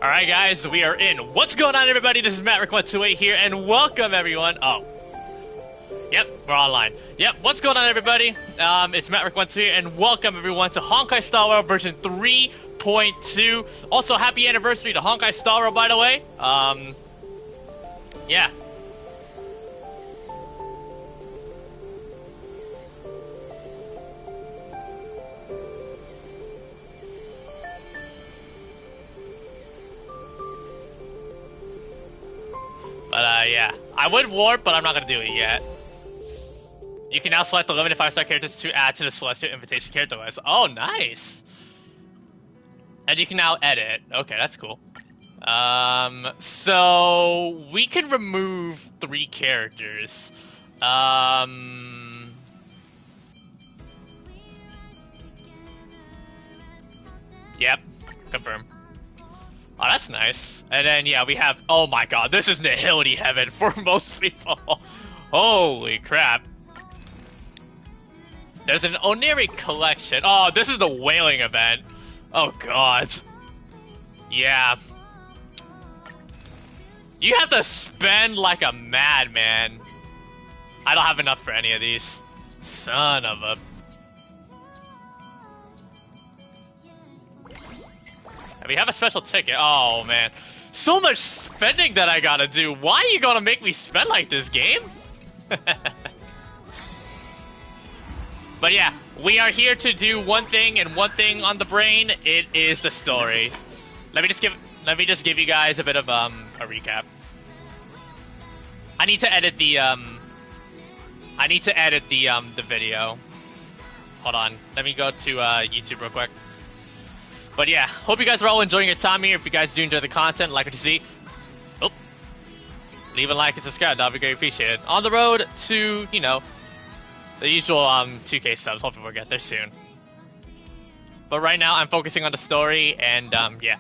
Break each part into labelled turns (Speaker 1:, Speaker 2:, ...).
Speaker 1: Alright guys, we are in. What's going on everybody? This is Matt128 here, and welcome everyone. Oh. Yep, we're online. Yep, what's going on everybody? It's Matt128 here, and welcome everyone to Honkai Star Rail version 3.2. Also, happy anniversary to Honkai Star Rail, by the way. Yeah. But, yeah. I would warp, but I'm not gonna do it yet. You can now select the limited 5-star characters to add to the Celestial Invitation character list. Oh, nice! And you can now edit. Okay, that's cool. So... we can remove 3 characters. Yep. Confirm. Oh, that's nice. And then, yeah, we have... oh my god, this is Nihility Heaven for most people. Holy crap. There's an Oniri collection. Oh, this is the whaling event. Oh god. Yeah. You have to spend like a madman. I don't have enough for any of these. Son of a... we have a special ticket. Oh, man. So much spending that I gotta do. Why are you gonna make me spend like this, game? But yeah, we are here to do one thing and one thing on the brain. It is the story. Let me just give you guys a bit of a recap. I need to edit the the video. Hold on. Let me go to YouTube real quick. But yeah, hope you guys are all enjoying your time here. If you guys do enjoy the content, like what you see, leave a like and subscribe. That'll be greatly appreciated. On the road to, you know, the usual 2K subs. Hopefully we'll get there soon. But right now, I'm focusing on the story, and yeah.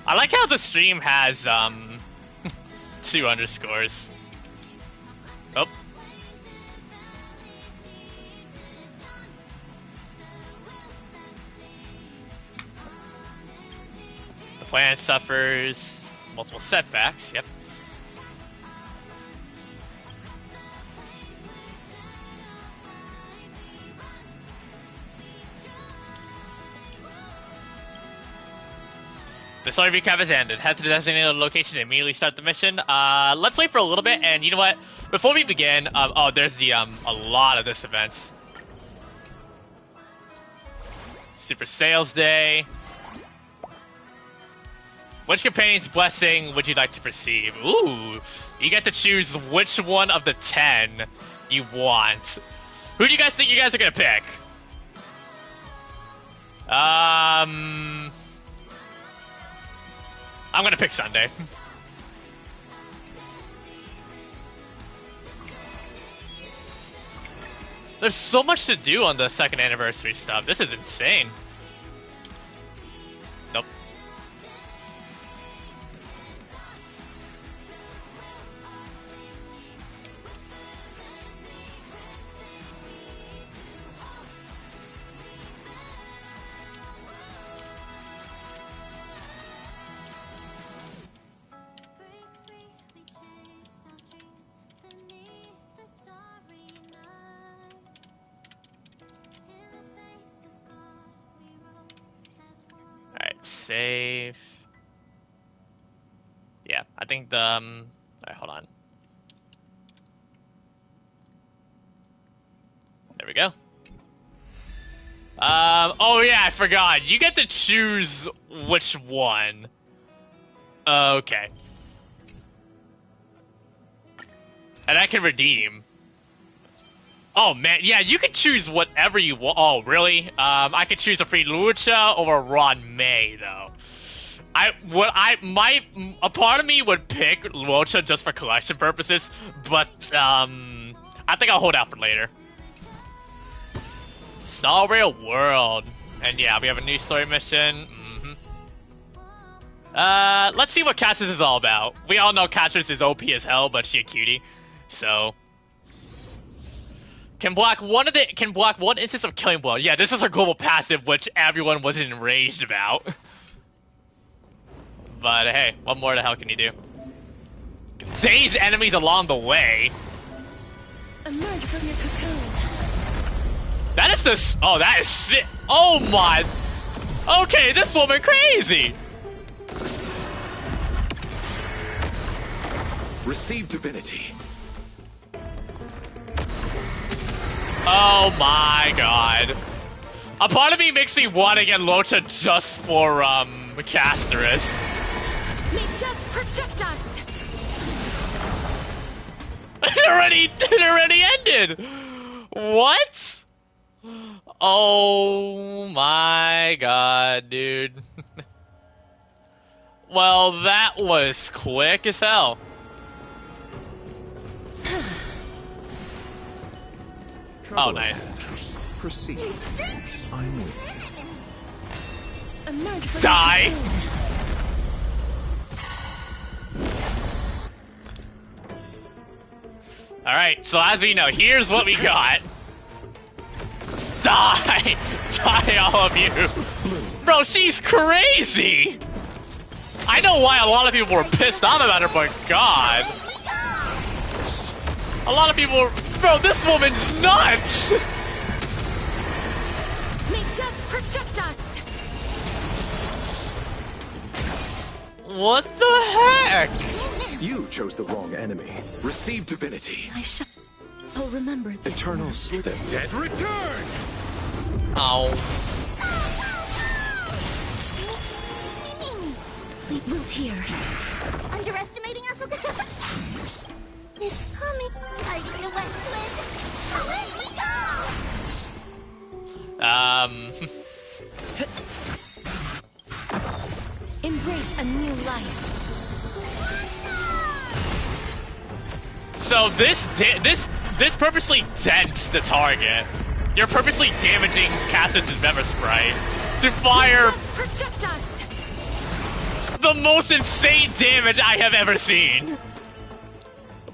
Speaker 1: I like how the stream has 2 underscores. Oh. The planet suffers multiple setbacks. Yep. The story recap has ended. Head to the designated location and immediately start the mission. Let's wait for a little bit, and you know what? Before we begin, oh, there's the a lot of this events. Super Sales Day. Which companion's blessing would you like to receive? Ooh, you get to choose which one of the 10 you want. Who do you guys think you guys are gonna pick? I'm gonna pick Sunday. There's so much to do on the 2nd anniversary stuff. This is insane. Nope. Save. Yeah, I think the alright, hold on. There we go. Oh yeah, I forgot. You get to choose which one. Okay. And I can redeem. Oh man, yeah, you can choose whatever you want. Oh, really? I could choose a free Lucha or a Ron May, though. A part of me would pick Lucha just for collection purposes, but I think I'll hold out for later. Story World. And yeah, we have a new story mission. Let's see what Castorice is all about. We all know Castorice is OP as hell, but she a cutie. So can block one instance of killing blow. Yeah, this is her global passive, which everyone was enraged about. But hey, what more the hell can you do? Daze enemies along the way.
Speaker 2: Emerge from your cocoon.
Speaker 1: That is this. Oh, that is shit. Oh my. Okay, this woman crazy.
Speaker 3: Receive divinity.
Speaker 1: Oh my god. A part of me makes me want to get Locha just for Castorice.
Speaker 2: May just protect us.
Speaker 1: It already ended. What? Oh my god, dude. Well, that was quick as hell. Oh, nice.
Speaker 3: Proceed. I'm with you.
Speaker 2: Emerge from
Speaker 1: Die.
Speaker 2: your cocoon.
Speaker 1: Alright, so as we know, here's what we got. Die! Die, all of you! Bro, she's crazy! I know why a lot of people were pissed off about her, but god. A lot of people were... Bro, this woman's nuts!
Speaker 2: May just protect us.
Speaker 1: What the heck?
Speaker 3: You chose the wrong enemy. Receive divinity.
Speaker 2: I shall remember this.
Speaker 3: Eternal sleep. The dead return!
Speaker 1: Oh.
Speaker 2: We root here. Underestimating us? It's coming. Hiding the west wind. Away we go! Embrace a new life.
Speaker 1: So this purposely dents the target. You're purposely damaging Castorice's Member Sprite to fire
Speaker 2: Protect us.
Speaker 1: the most insane damage I have ever seen.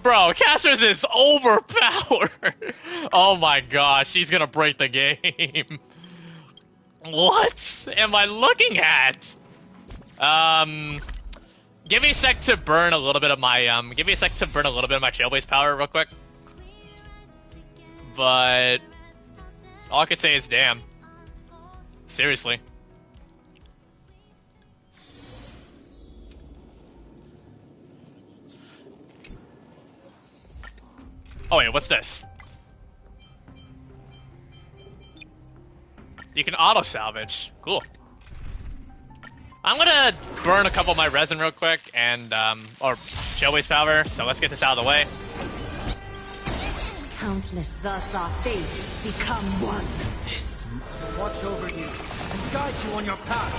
Speaker 1: Bro, Castorice is overpowered. Oh my gosh, she's gonna break the game. What am I looking at? Give me a sec to burn a little bit of my Trailblaze power real quick. But all I could say is damn. Seriously. Oh wait, what's this? You can auto salvage. Cool. I'm gonna burn a couple of my resin real quick and or Trailblaze power, so let's get this out of the way.
Speaker 4: Countless thus our fates become one.
Speaker 5: Watch over you and guide you on your path.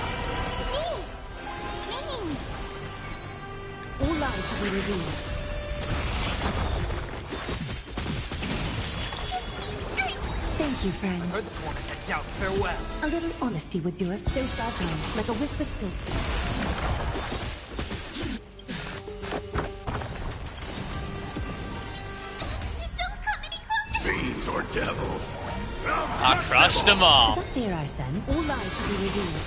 Speaker 4: All lives will be revealed. Thank you, friend.
Speaker 5: Heard the torment and doubt farewell.
Speaker 4: A little honesty would do us so fragile, like a wisp of silk.
Speaker 3: Fiends or devils.
Speaker 1: I crushed them
Speaker 4: Is
Speaker 1: all.
Speaker 4: that fear I sense? All lives will be revealed.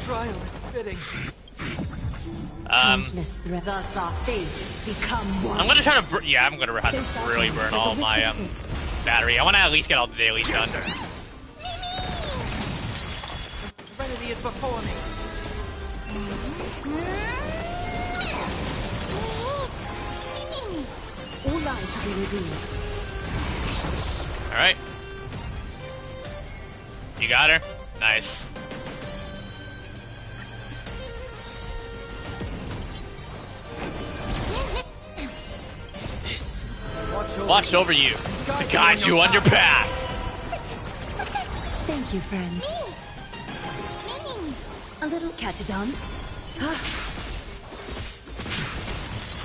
Speaker 5: Trial is fitting.
Speaker 4: Countless thus our fates become one.
Speaker 1: I'm gonna try to I'm gonna have to really burn all my battery. I wanna at least get all the dailies done.
Speaker 5: Serenity is before me.
Speaker 4: All lives will be revealed.
Speaker 1: Alright. You got her? Nice. Watch over you to guide you on your path.
Speaker 4: Thank you, friend. A little catch a dance.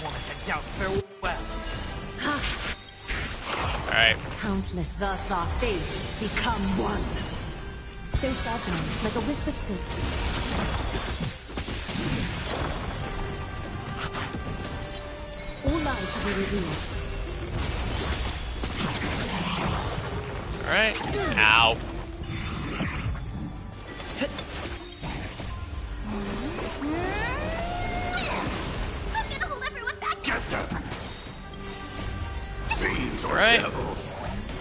Speaker 5: Torment and doubt farewell.
Speaker 1: Alright.
Speaker 4: Countless thus our fates become one. So fragile, like a wisp of silk. All lies shall be revealed.
Speaker 1: Alright. Ow.
Speaker 2: I'm gonna hold everyone back.
Speaker 3: Get them! Fiends or
Speaker 1: Right.
Speaker 3: devils!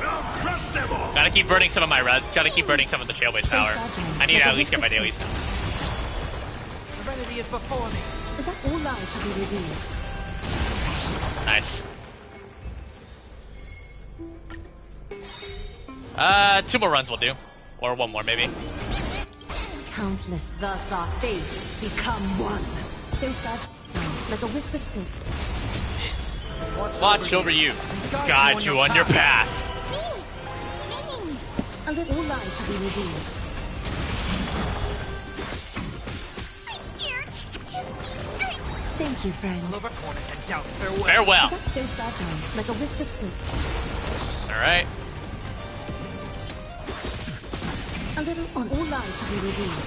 Speaker 3: I'll crush them all!
Speaker 1: Gotta keep burning some of my res. Gotta keep burning some of the Trailblaze power. I need to at least get my dailies done.
Speaker 5: Serenity is before me.
Speaker 4: Is that all lies shall be revealed?
Speaker 1: Nice. 2 more runs will do. Or 1 more, maybe.
Speaker 4: Countless thus our fates become one. So fragile, like a wisp of silk.
Speaker 1: Watch over you. Guide you on your path.
Speaker 2: Me.
Speaker 4: A little lies shall be revealed.
Speaker 2: I'm here. Give me strength.
Speaker 4: Thank you, friend.
Speaker 5: Over corners and doubt farewell.
Speaker 1: Farewell.
Speaker 4: Is that so fragile, like a wisp of silk?
Speaker 1: Alright.
Speaker 4: A little on all lies shall be revealed.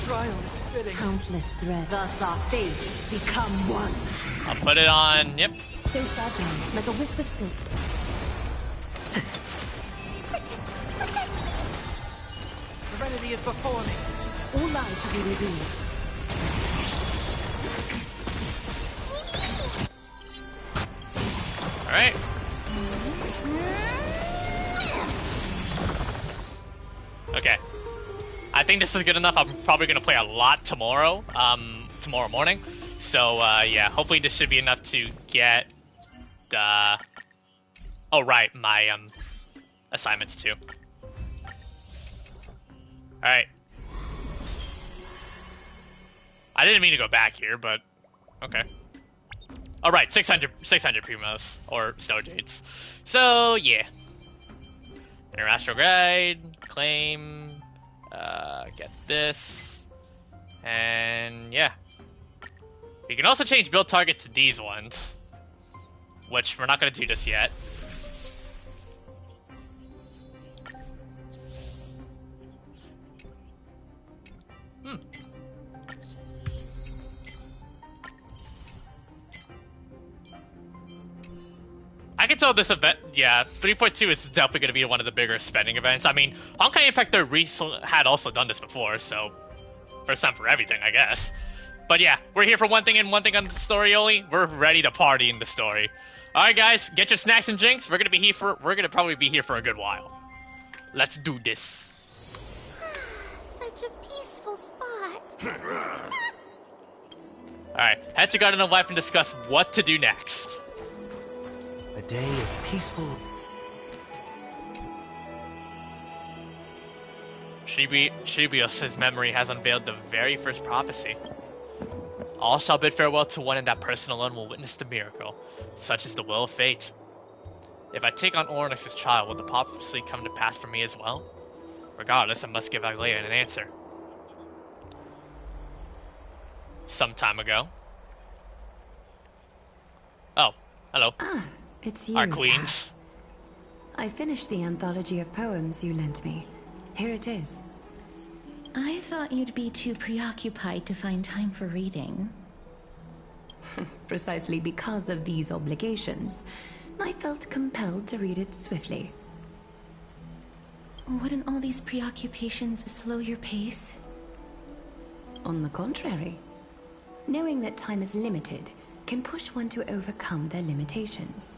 Speaker 5: Trial is fitting.
Speaker 4: Countless threads. Thus our fates become one.
Speaker 1: I'll put it on. Yep.
Speaker 4: So fragile, like a wisp of silk.
Speaker 5: Serenity is before me.
Speaker 4: All lies shall be revealed.
Speaker 1: Alright. Okay. I think this is good enough. I'm probably gonna play a lot tomorrow. Tomorrow morning. So yeah, hopefully this should be enough to get the. Oh right, my assignments too. All right. I didn't mean to go back here, but okay. All right, 600 primos or snow jades. So yeah. International guide, claim, get this, and yeah. You can also change build target to these ones, which we're not going to do just yet. I can tell this event, yeah, 3.2 is definitely going to be one of the bigger spending events. I mean, Honkai Impact 3 had also done this before, so first time for everything, I guess. But yeah, we're here for one thing and one thing on the story only. We're ready to party in the story. All right, guys, get your snacks and drinks. We're gonna probably be here for a good while. Let's do this.
Speaker 2: Such a peaceful spot.
Speaker 1: All right, head to Garden of Life and discuss what to do next.
Speaker 5: A day of peaceful.
Speaker 1: Tribios' memory has unveiled the very first prophecy. All shall bid farewell to one, and that person alone will witness the miracle. Such is the will of fate. If I take on Oronyx's child, will the prophecy come to pass for me as well? Regardless, I must give Aglaea an answer. Some time ago. Oh, hello.
Speaker 4: Ah, it's you,
Speaker 1: Our
Speaker 4: Cass.
Speaker 1: queens.
Speaker 4: I finished the anthology of poems you lent me. Here it is.
Speaker 6: I thought you'd be too preoccupied to find time for reading.
Speaker 4: Precisely because of these obligations, I felt compelled to read it swiftly.
Speaker 6: Wouldn't all these preoccupations slow your pace?
Speaker 4: On the contrary, knowing that time is limited can push one to overcome their limitations.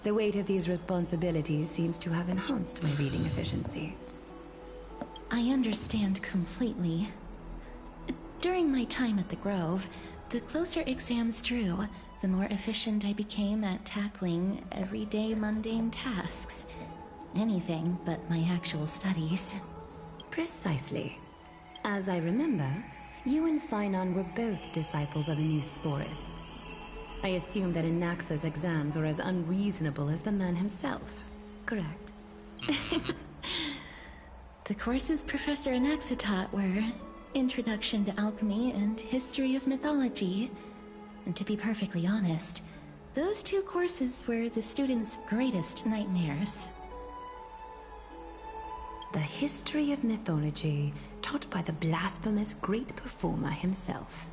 Speaker 4: The weight of these responsibilities seems to have enhanced my reading efficiency.
Speaker 6: I understand completely. During my time at the Grove, the closer exams drew, the more efficient I became at tackling everyday mundane tasks. Anything but my actual studies.
Speaker 4: Precisely. As I remember, you and Finon were both disciples of the new Sporists. I assume that Anaxa's exams were as unreasonable as the man himself, correct?
Speaker 6: The courses Professor Anaxa taught were Introduction to Alchemy and History of Mythology. And to be perfectly honest, those two courses were the students' greatest nightmares.
Speaker 4: The history of mythology, taught by the blasphemous great performer himself.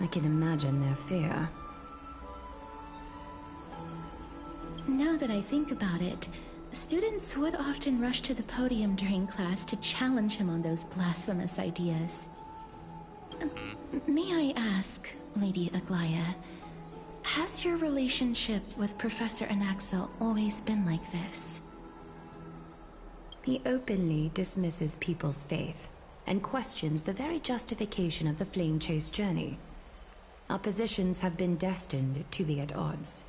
Speaker 4: I can imagine their fear.
Speaker 6: Now that I think about it, students would often rush to the podium during class to challenge him on those blasphemous ideas. May I ask, Lady Aglaea, has your relationship with Professor Anaxa always been like this?
Speaker 4: He openly dismisses people's faith and questions the very justification of the Flame Chase journey. Our positions have been destined to be at odds.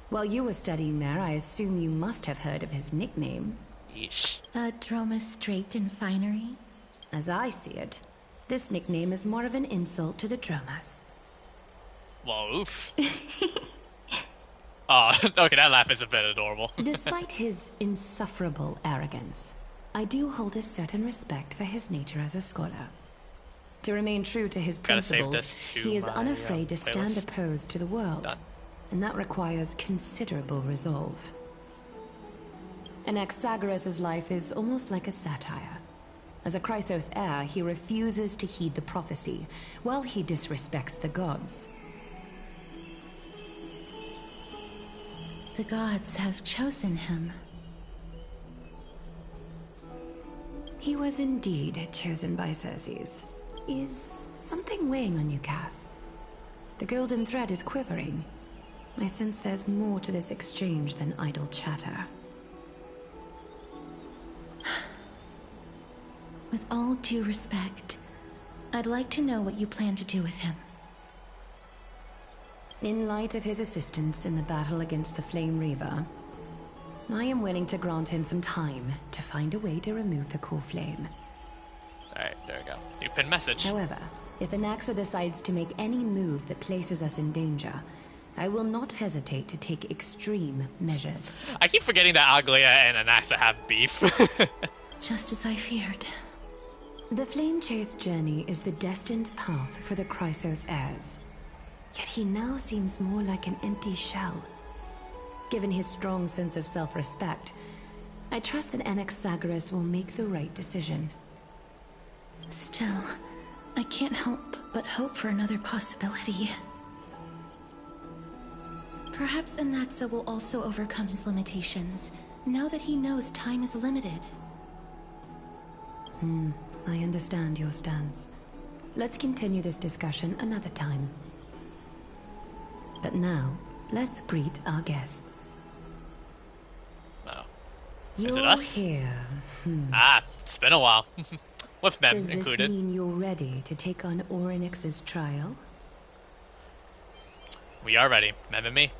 Speaker 4: While you were studying there, I assume you must have heard of his nickname.
Speaker 1: Yeesh.
Speaker 6: Dromus Draped in Finery?
Speaker 4: As I see it, this nickname is more of an insult to the Dromas.
Speaker 1: Well, oof. Oh, okay, that laugh is a bit adorable.
Speaker 4: Despite his insufferable arrogance, I do hold a certain respect for his nature as a scholar. To remain true to his
Speaker 1: Gotta save
Speaker 4: principles,
Speaker 1: this to
Speaker 4: he is
Speaker 1: my,
Speaker 4: unafraid to stand
Speaker 1: playlist.
Speaker 4: opposed to the world.
Speaker 1: Done.
Speaker 4: And that requires considerable resolve. Anaxagoras' life is almost like a satire. As a Chrysos heir, he refuses to heed the prophecy, while he disrespects the gods.
Speaker 6: The gods have chosen him.
Speaker 4: He was indeed chosen by Circes. Is something weighing on you, Cass? The golden thread is quivering. I sense there's more to this exchange than idle chatter.
Speaker 6: With all due respect, I'd like to know what you plan to do with him.
Speaker 4: In light of his assistance in the battle against the Flame Reaver, I am willing to grant him some time to find a way to remove the core flame.
Speaker 1: Alright, there we go. New pin message.
Speaker 4: However, if Anaxa decides to make any move that places us in danger, I will not hesitate to take extreme measures.
Speaker 1: I keep forgetting that Aglaea and Anaxa have beef.
Speaker 6: Just as I feared.
Speaker 4: The Flame Chase journey is the destined path for the Chrysos heirs. Yet he now seems more like an empty shell. Given his strong sense of self-respect, I trust that Anaxagoras will make the right decision.
Speaker 6: Still, I can't help but hope for another possibility. Perhaps Anaxa will also overcome his limitations, now that he knows time is limited.
Speaker 4: I understand your stance. Let's continue this discussion another time. But now, let's greet our guest.
Speaker 1: Oh.
Speaker 4: You're
Speaker 1: Is it us?
Speaker 4: here.
Speaker 1: Ah, it's been a while. With Mem
Speaker 4: Does this
Speaker 1: included.
Speaker 4: mean you're ready to take on Oronyx's trial?
Speaker 1: We are ready, Mem and me.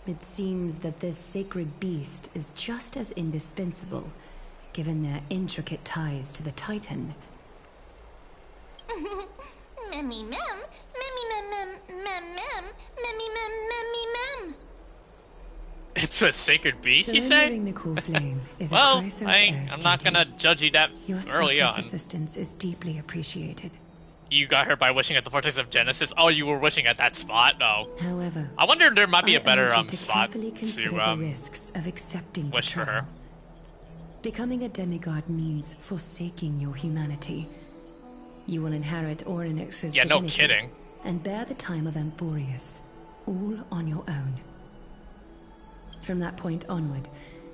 Speaker 4: It seems that this sacred beast is just as indispensable, given their intricate ties to the Titan.
Speaker 2: Memmy mem, memmy mem mem mem mem, memmy mem memmy mem.
Speaker 1: It's a sacred beast, you say?
Speaker 4: Surrendering the core flame is
Speaker 1: Well,
Speaker 4: a Chrysos heir's
Speaker 1: I'm not
Speaker 4: duty.
Speaker 1: gonna judge you that
Speaker 4: Your
Speaker 1: early
Speaker 4: selfless
Speaker 1: on.
Speaker 4: assistance is deeply appreciated.
Speaker 1: You got hurt by wishing at the Vortex of Genesis? Oh, you were wishing at that spot? No.
Speaker 4: However,
Speaker 1: I wonder if there might be a
Speaker 4: I
Speaker 1: better
Speaker 4: urge you to
Speaker 1: spot
Speaker 4: carefully consider
Speaker 1: to
Speaker 4: the risks of accepting the
Speaker 1: wish for her.
Speaker 4: trial. Becoming a demigod means forsaking your humanity. You will inherit Oronyx's
Speaker 1: Yeah, no
Speaker 4: divinity
Speaker 1: kidding.
Speaker 4: and bear the time of Amphoreus, all on your own. From that point onward,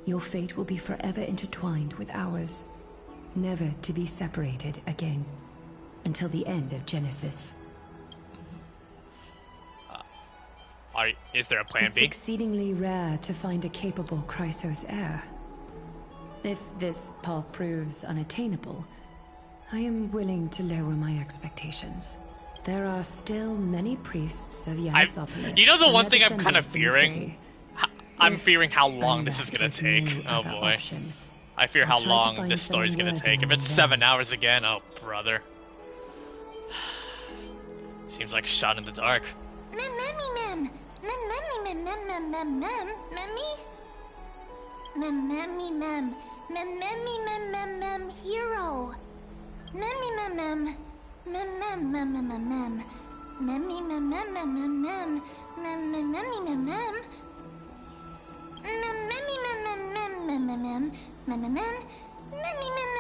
Speaker 4: your fate will be forever intertwined with ours, never to be separated again, until the end of Genesis.
Speaker 1: Is there a plan
Speaker 4: It's
Speaker 1: B?
Speaker 4: exceedingly rare to find a capable Chrysos heir. If this path proves unattainable, I am willing to lower my expectations. There are still many priests of Yanisopoulos.
Speaker 1: You know the
Speaker 4: and
Speaker 1: one
Speaker 4: their
Speaker 1: thing I'm kind of
Speaker 4: descendants in the
Speaker 1: fearing?
Speaker 4: city.
Speaker 1: I'm
Speaker 4: If
Speaker 1: fearing how
Speaker 4: I'm
Speaker 1: long this is
Speaker 4: left
Speaker 1: gonna
Speaker 4: with
Speaker 1: take.
Speaker 4: no
Speaker 1: Oh
Speaker 4: other
Speaker 1: boy.
Speaker 4: option,
Speaker 1: I fear
Speaker 4: I'll
Speaker 1: how
Speaker 4: try to
Speaker 1: long
Speaker 4: find
Speaker 1: this story's
Speaker 4: someone
Speaker 1: gonna take. If
Speaker 4: worthy
Speaker 1: it's
Speaker 4: of
Speaker 1: 7
Speaker 4: them.
Speaker 1: hours again, oh brother. Seems like a shot in the dark.
Speaker 2: Mem memmy mem, mem memmy mem mem mem mem mem, memmy. Mem memmy mem, mem memmy mem mem mem hero. Memmy mem mem. Mem mem mem mem mem mem. Memmy mem mem mem mem mem. Mem mem memmy mem mem. Memmy mem mem mem mem mem mem. Mem mem mem. Memmy mem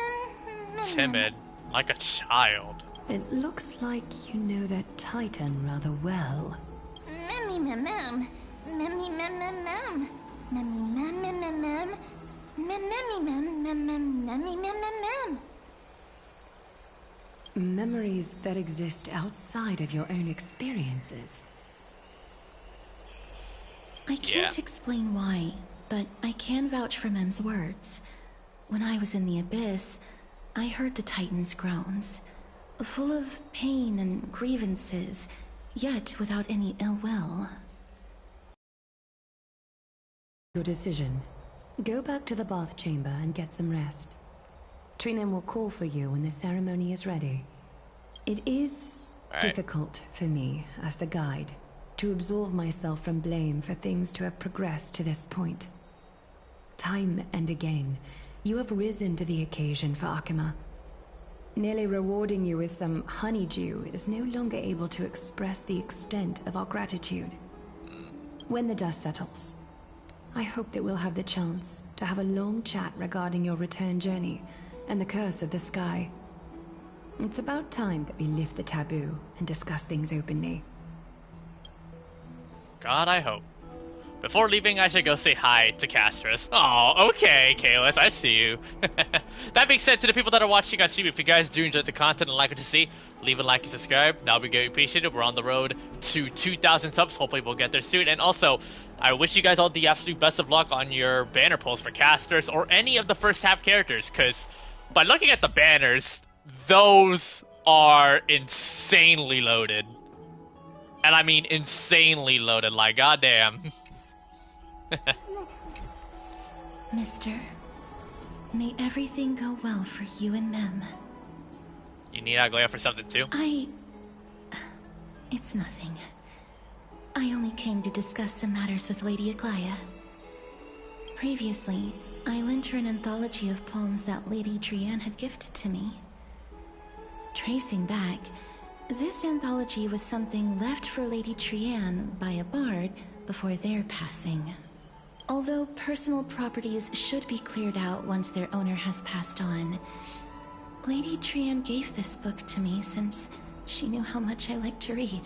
Speaker 2: mem.
Speaker 1: Timid, like a child.
Speaker 4: It looks like you know that Titan rather well.
Speaker 2: Memmy mem mem. Memmy mem mem mem. Memmy mem mem mem mem. Memmy mem mem mem. Memmy mem mem mem.
Speaker 4: Memories that exist outside of your own experiences.
Speaker 6: I can't explain why, but I can vouch for Mem's words. When I was in the Abyss, I heard the Titan's groans, full of pain and grievances, yet without any ill will.
Speaker 4: Your decision. Go back to the bath chamber and get some rest. Trinem will call for you when the ceremony is ready. It is difficult for me, as the guide, to absolve myself from blame for things to have progressed to this point. Time and again, you have risen to the occasion for Akima. Merely rewarding you with some honeydew is no longer able to express the extent of our gratitude. When the dust settles, I hope that we'll have the chance to have a long chat regarding your return journey and the curse of the sky. It's about time that we lift the taboo and discuss things openly.
Speaker 1: God, I hope. Before leaving, I should go say hi to Castorice. Oh, okay, Kalis, I see you. That being said, to the people that are watching on stream, if you guys do enjoy the content and like what you see, leave a like and subscribe. That would be greatly appreciated. We're on the road to 2,000 subs. Hopefully we'll get there soon. And also, I wish you guys all the absolute best of luck on your banner pulls for Castorice or any of the first half characters, because by looking at the banners, those are insanely loaded. And I mean insanely loaded, like goddamn.
Speaker 6: Mister, may everything go well for you and Mem.
Speaker 1: You need Aglaea for something too?
Speaker 6: It's nothing. I only came to discuss some matters with Lady Aglaea. Previously, I lent her an anthology of poems that Lady Trianne had gifted to me. Tracing back, this anthology was something left for Lady Trianne by a bard before their passing. Although personal properties should be cleared out once their owner has passed on, Lady Trianne gave this book to me since she knew how much I like to read.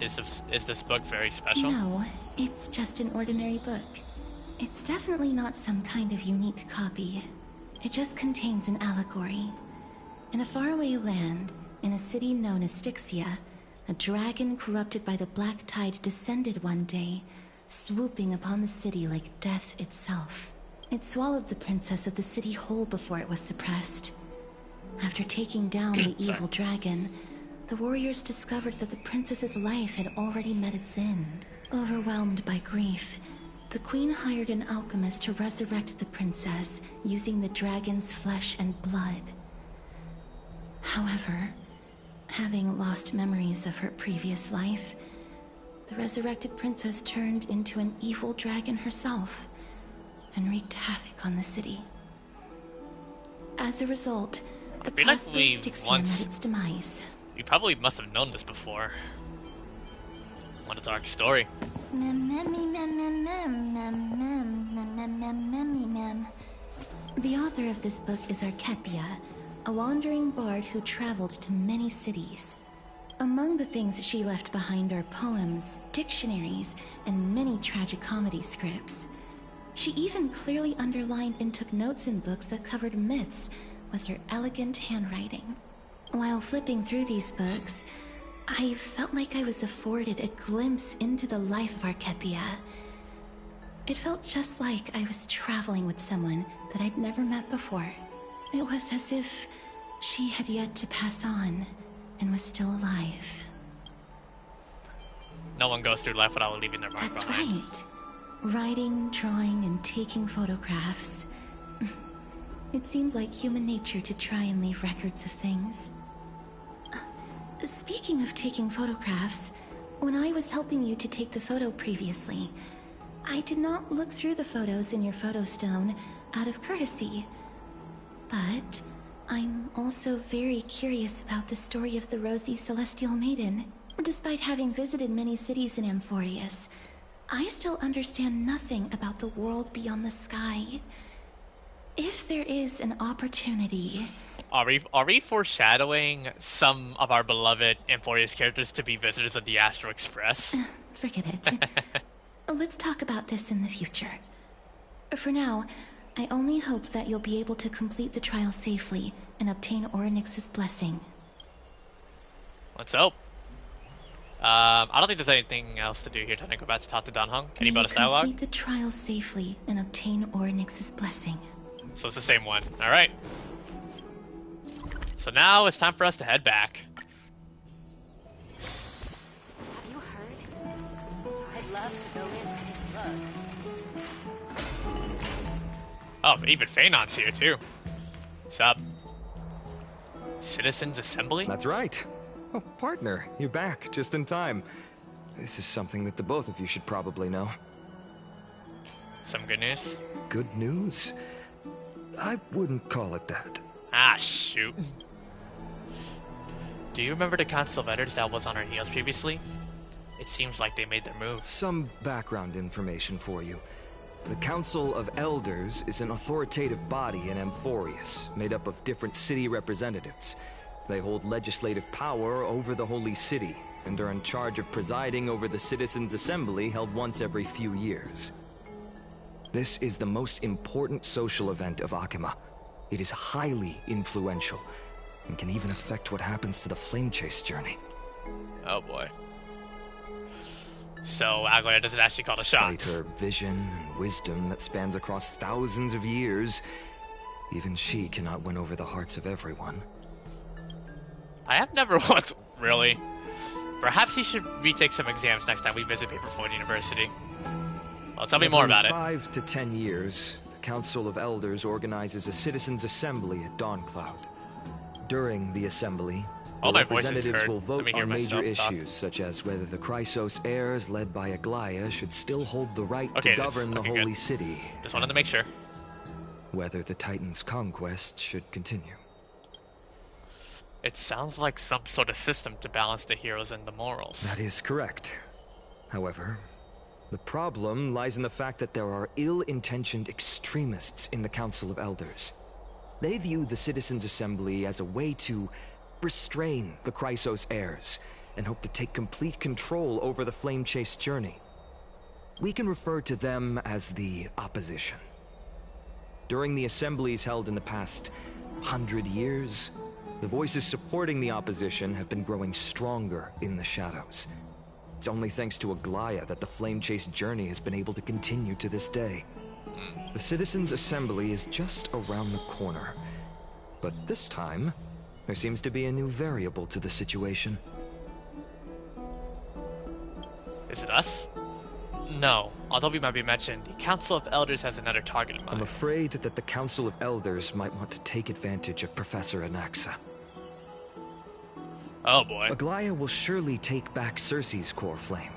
Speaker 1: Is this book very special?
Speaker 6: No, it's just an ordinary book. It's definitely not some kind of unique copy. It just contains an allegory. In a faraway land, in a city known as Stixia, a dragon corrupted by the black tide descended one day, swooping upon the city like death itself. It swallowed the princess of the city whole before it was suppressed. After taking down the evil dragon, the warriors discovered that the princess's life had already met its end. Overwhelmed by grief, the queen hired an alchemist to resurrect the princess using the dragon's flesh and blood. However, having lost memories of her previous life, the resurrected princess turned into an evil dragon herself and wreaked havoc on the city. As a result, the prosperous Stixia met its demise.
Speaker 1: You probably must have known this before. What a dark story.
Speaker 6: The author of this book is Archepia, a wandering bard who traveled to many cities. Among the things she left behind are poems, dictionaries, and many tragicomedy scripts. She even clearly underlined and took notes in books that covered myths with her elegant handwriting. While flipping through these books, I felt like I was afforded a glimpse into the life of Archepia. It felt just like I was traveling with someone that I'd never met before. It was as if she had yet to pass on and was still alive.
Speaker 1: No one goes through life without leaving their mark behind.
Speaker 6: That's right. Writing, drawing, and taking photographs. It seems like human nature to try and leave records of things. Speaking of taking photographs, when I was helping you to take the photo previously, I did not look through the photos in your photo stone out of courtesy. But I'm also very curious about the story of the Rosy Celestial Maiden. Despite having visited many cities in Amphoreus, I still understand nothing about the world beyond the sky. If there is an opportunity...
Speaker 1: Are we foreshadowing some of our beloved Amphoreus characters to be visitors of the Astral Express?
Speaker 6: Forget it. Let's talk about this in the future. For now, I only hope that you'll be able to complete the trial safely and obtain Oronyx's blessing.
Speaker 1: Let's hope. I don't think there's anything else to do here. Time to go back to talk to Danhong. Any bonus dialogue?
Speaker 6: Complete the trial safely and obtain Oronyx's blessing.
Speaker 1: So it's the same one. All right. So now it's time for us to head back.
Speaker 7: Have you heard? I'd love to go in and look.
Speaker 1: Oh, even Phaenon's here too. What's up? Citizens Assembly?
Speaker 8: That's right. Oh, partner, you're back just in time. This is something that the both of you should probably know.
Speaker 1: Some good news?
Speaker 8: Good news? I wouldn't call it that.
Speaker 1: Ah, shoot. Do you remember the Council of Elders that was on our heels previously? It seems like they made their move.
Speaker 8: Some background information for you. The Council of Elders is an authoritative body in Amphoreus, made up of different city representatives. They hold legislative power over the Holy City, and are in charge of presiding over the Citizens' Assembly held once every few years. This is the most important social event of Akima. It is highly influential, and can even affect what happens to the Flame Chase journey.
Speaker 1: Oh boy. So Aglaea doesn't actually call the shots.
Speaker 8: Despite her vision and wisdom that spans across thousands of years, even she cannot win over the hearts of everyone.
Speaker 1: I have never once, really. Perhaps he should retake some exams next time we visit Paperfoot University. Well, tell me more about it.
Speaker 8: 5 to 10 years, the Council of Elders organizes a citizens' assembly at Dawncloud. During the assembly,
Speaker 1: All
Speaker 8: the
Speaker 1: my voices
Speaker 8: representatives
Speaker 1: heard.
Speaker 8: will
Speaker 1: Let me
Speaker 8: vote
Speaker 1: hear
Speaker 8: on major
Speaker 1: myself talk.
Speaker 8: issues, such as whether the Chrysos heirs led by Aglaea should still hold the right
Speaker 1: Okay,
Speaker 8: to govern the
Speaker 1: okay,
Speaker 8: Holy
Speaker 1: good.
Speaker 8: City,
Speaker 1: Just wanted to make sure.
Speaker 8: whether the Titan's conquest should continue.
Speaker 1: It sounds like some sort of system to balance the heroes and the morals.
Speaker 8: That is correct. However, the problem lies in the fact that there are ill-intentioned extremists in the Council of Elders. They view the Citizens' Assembly as a way to restrain the Chrysos heirs, and hope to take complete control over the Flame Chase journey. We can refer to them as the Opposition. During the assemblies held in the past 100 years, the voices supporting the Opposition have been growing stronger in the shadows. It's only thanks to Aglaea that the Flame Chase journey has been able to continue to this day. The Citizens' Assembly is just around the corner. But this time, there seems to be a new variable to the situation.
Speaker 1: Is it us? No. Although we might be mentioned, the Council of Elders has another target in mind.
Speaker 8: I'm afraid that the Council of Elders might want to take advantage of Professor Anaxa.
Speaker 1: Oh boy.
Speaker 8: Aglaea will surely take back Circe's core flame.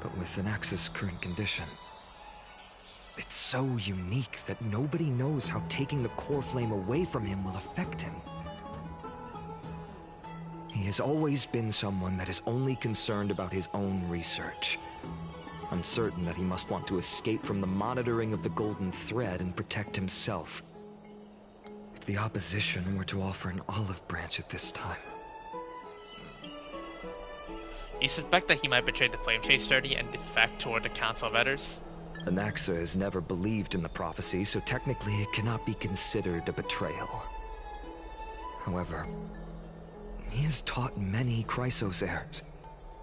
Speaker 8: But with Anaxa's current condition, it's so unique that nobody knows how taking the core flame away from him will affect him. He has always been someone that is only concerned about his own research. I'm certain that he must want to escape from the monitoring of the Golden Thread and protect himself. If the Opposition were to offer an olive branch at this time...
Speaker 1: You suspect that he might betray the Flame Chase journey and defect toward the Council of Elders?
Speaker 8: Anaxa has never believed in the prophecy, so technically it cannot be considered a betrayal. However, he has taught many Chrysos heirs,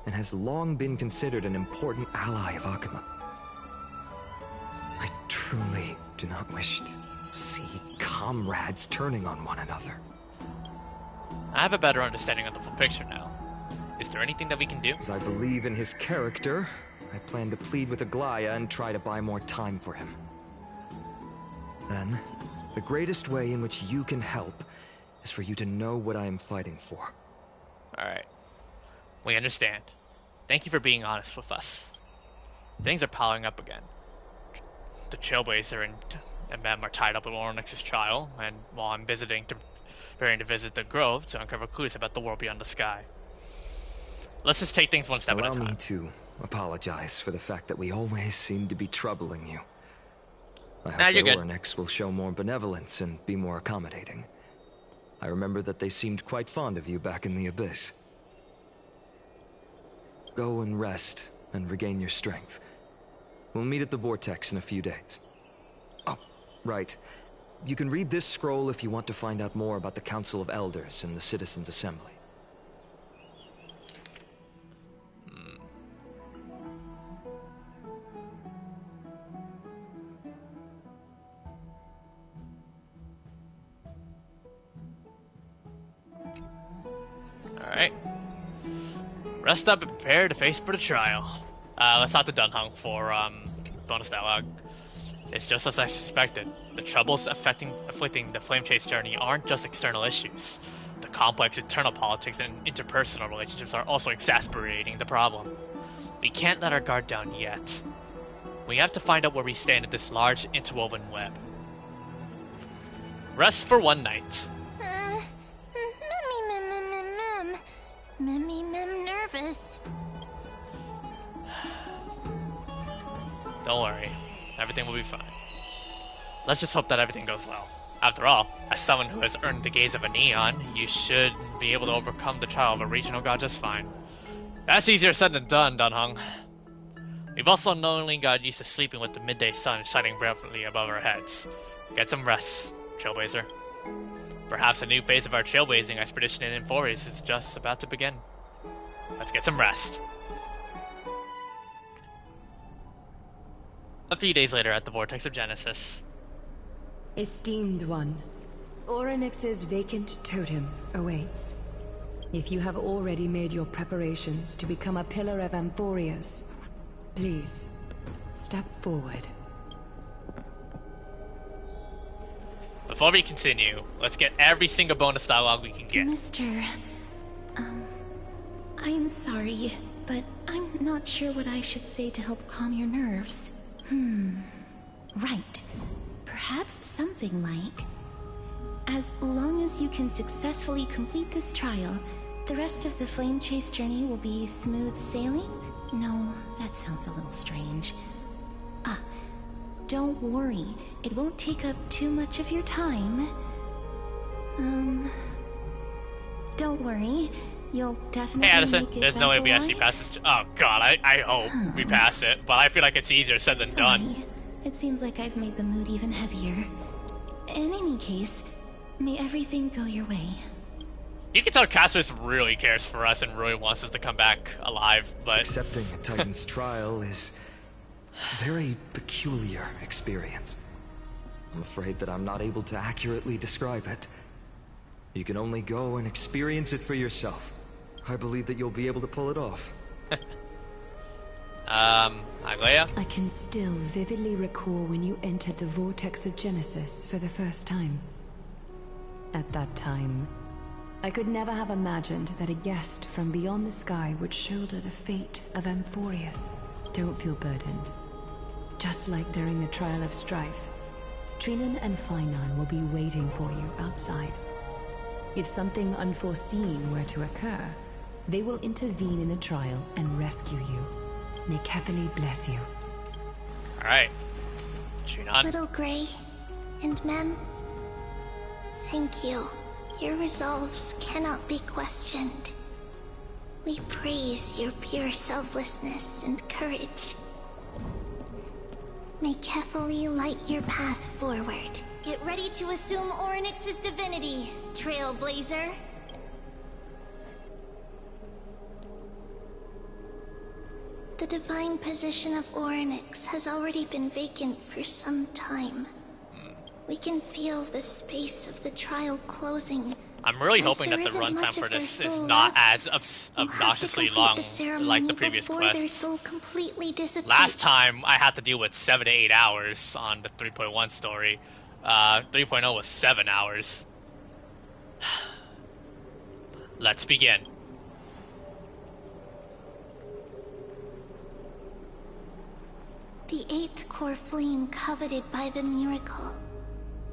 Speaker 8: and has long been considered an important ally of Akima. I truly do not wish to see comrades turning on one another.
Speaker 1: I have a better understanding of the full picture now. Is there anything that we can do?
Speaker 8: As I believe in his character, I plan to plead with Aglaea and try to buy more time for him. Then, the greatest way in which you can help is for you to know what I am fighting for.
Speaker 1: Alright. We understand. Thank you for being honest with us. Things are piling up again. The Trailblaze are and Mem are tied up with Oronyx's trial, and while I'm preparing to visit the Grove to uncover clues about the world beyond the sky. Let's just take things one step at a time.
Speaker 8: Allow me to apologize for the fact that we always seem to be troubling you. I hope that Oronyx will show more benevolence and be more accommodating. I remember that they seemed quite fond of you back in the Abyss. Go and rest and regain your strength. We'll meet at the Vortex in a few days. Oh, right. You can read this scroll if you want to find out more about the Council of Elders and the Citizens' Assembly.
Speaker 1: Alright. Rest up and prepare to face for the trial. Let's talk to Dunhung for bonus dialogue. It's just as I suspected. The troubles afflicting the Flame Chase journey aren't just external issues. The complex internal politics and interpersonal relationships are also exacerbating the problem. We can't let our guard down yet. We have to find out where we stand in this large interwoven web. Rest for one night.
Speaker 2: Mem nervous.
Speaker 1: Don't worry. Everything will be fine. Let's just hope that everything goes well. After all, as someone who has earned the gaze of a neon, you should be able to overcome the trial of a regional god just fine. That's easier said than done, Dunhung. We've also knowingly got used to sleeping with the midday sun shining brilliantly above our heads. Get some rest, Trailblazer. Perhaps a new phase of our trailblazing expedition in Amphoreus is just about to begin. Let's get some rest. A few days later at the Vortex of Genesis.
Speaker 4: Esteemed one, Oronyx's vacant totem awaits. If you have already made your preparations to become a pillar of Amphoreus, please, step forward.
Speaker 1: Before we continue, let's get every single bonus dialogue we can get.
Speaker 6: Mr. I am sorry, but I'm not sure what I should say to help calm your nerves. Right. Perhaps something like, as long as you can successfully complete this trial, the rest of the Flame Chase journey will be smooth sailing? No, that sounds a little strange. Don't worry. It won't take up too much of your time. Don't worry. You'll definitely
Speaker 1: Hey Addison,
Speaker 6: make it
Speaker 1: there's no way
Speaker 6: back
Speaker 1: we actually
Speaker 6: alive.
Speaker 1: pass this. Oh god, I hope we pass it, but I feel like it's easier said than done.
Speaker 6: Sorry. It seems like I've made the mood even heavier. In any case, may everything go your way.
Speaker 1: You can tell Castorice really cares for us and really wants us to come back alive, but...
Speaker 8: Accepting a Titan's trial is a very peculiar experience. I'm afraid that I'm not able to accurately describe it. You can only go and experience it for yourself. I believe that you'll be able to pull it off.
Speaker 1: Aglaea?
Speaker 4: I can still vividly recall when you entered the Vortex of Genesis for the first time. At that time, I could never have imagined that a guest from beyond the sky would shoulder the fate of Amphoreus. Don't feel burdened. Just like during the Trial of Strife, Trinan and Finan will be waiting for you outside. If something unforeseen were to occur, they will intervene in the trial and rescue you. May Kethely bless you.
Speaker 1: Alright. Trinan?
Speaker 2: Little Grey and Mem, thank you. Your resolves cannot be questioned. We praise your pure selflessness and courage. May Kethely light your path forward. Get ready to assume Oronyx's divinity, Trailblazer. The divine position of Oronyx has already been vacant for some time. We can feel the space of the trial closing.
Speaker 1: I'm really hoping that the runtime for this is not as obnoxiously long like the previous quests. Last time I had to deal with 7 to 8 hours on the 3.1 story. 3.0 was 7 hours. Let's begin.
Speaker 2: The 8th core flame coveted by the miracle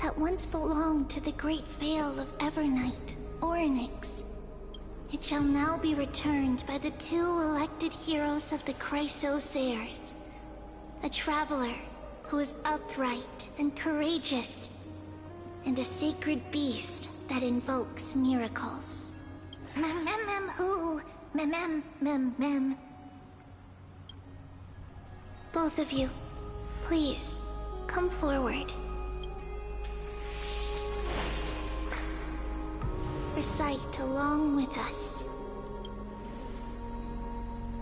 Speaker 2: that once belonged to the great Veil of Evernight, Oronyx. It shall now be returned by the 2 elected heroes of the Chrysoseirs. A traveler who is upright and courageous, and a sacred beast that invokes miracles. Mem. Both of you, please, come forward. Recite along with us.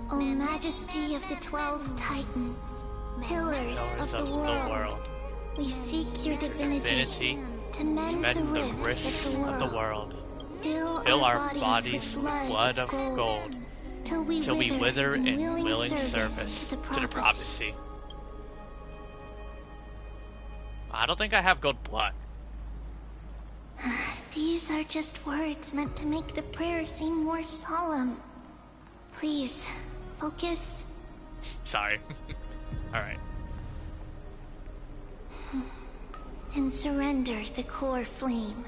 Speaker 2: O Majesty of the 12 Titans, pillars of the world, we seek your divinity to mend the rifts of the world. Fill our bodies with blood of gold, till we wither in willing service to the prophecy. I don't think I have gold blood. These are just words meant to make the prayer seem more solemn. Please, focus.
Speaker 1: Sorry. Alright.
Speaker 2: And surrender the core flame.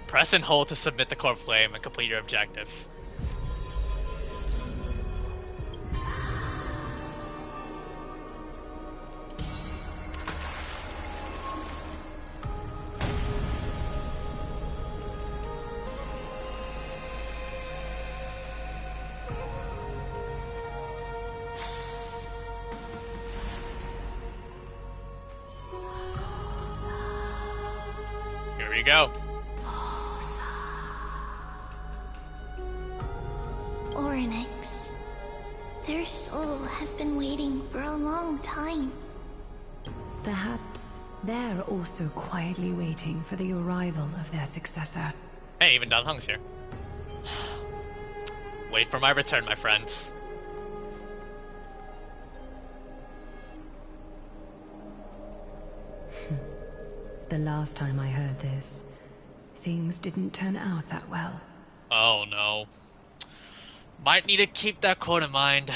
Speaker 1: Press and hold to submit the core flame and complete your objective. Here we go.
Speaker 2: Oronyx. Their soul has been waiting for a long time.
Speaker 4: Perhaps they're also quietly waiting for the arrival of their successor.
Speaker 1: Hey, even Don Hung's here. Wait for my return, my friends.
Speaker 4: The last time I heard this, things didn't turn out that well.
Speaker 1: Oh no. Might need to keep that quote in mind.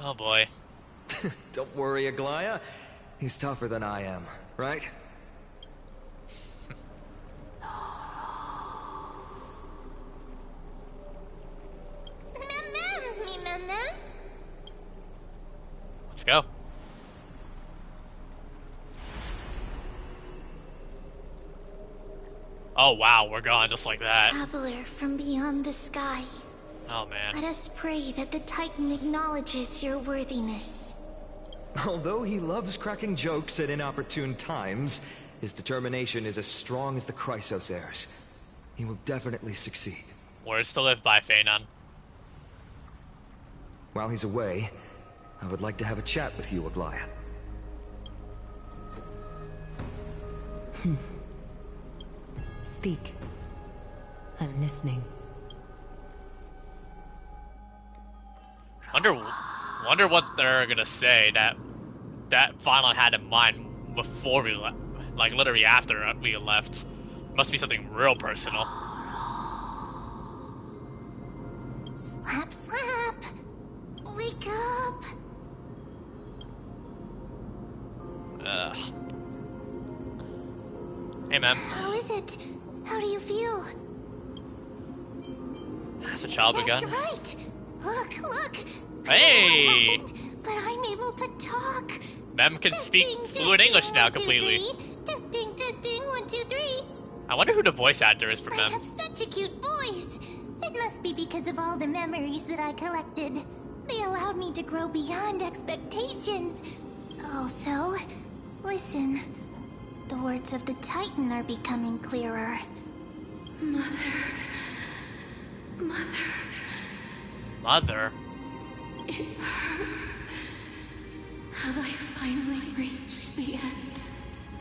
Speaker 1: Oh boy.
Speaker 8: Don't worry, Aglaea. He's tougher than I am, right?
Speaker 1: Let's go. Oh wow, we're gone just like that.
Speaker 2: Traveler from beyond the sky.
Speaker 1: Oh man.
Speaker 2: Let us pray that the Titan acknowledges your worthiness.
Speaker 8: Although he loves cracking jokes at inopportune times, his determination is as strong as the Chrysoseirs. He will definitely succeed.
Speaker 1: Words to live by, Phanon.
Speaker 8: While he's away, I would like to have a chat with you, Aglaea.
Speaker 4: Speak. I'm listening.
Speaker 1: Wonder what they're gonna say that Phanon had in mind before we left, like literally after we left. Must be something real personal.
Speaker 2: Slap, slap! Wake up!
Speaker 1: Ugh. Hey, man.
Speaker 2: How is it? How do you feel?
Speaker 1: Has a child begun?
Speaker 2: That's right! Look!
Speaker 1: Hey!
Speaker 2: But I'm able to talk!
Speaker 1: Mem can speak fluent English now completely.
Speaker 2: 1, 2, 3. Testing, 1, 2, 3.
Speaker 1: I wonder who the voice actor is for
Speaker 2: I
Speaker 1: Mem.
Speaker 2: have such a cute voice! It must be because of all the memories that I collected. They allowed me to grow beyond expectations. Also, listen. The words of the Titan are becoming clearer.
Speaker 1: Mother?
Speaker 6: It hurts. Have I finally reached the end?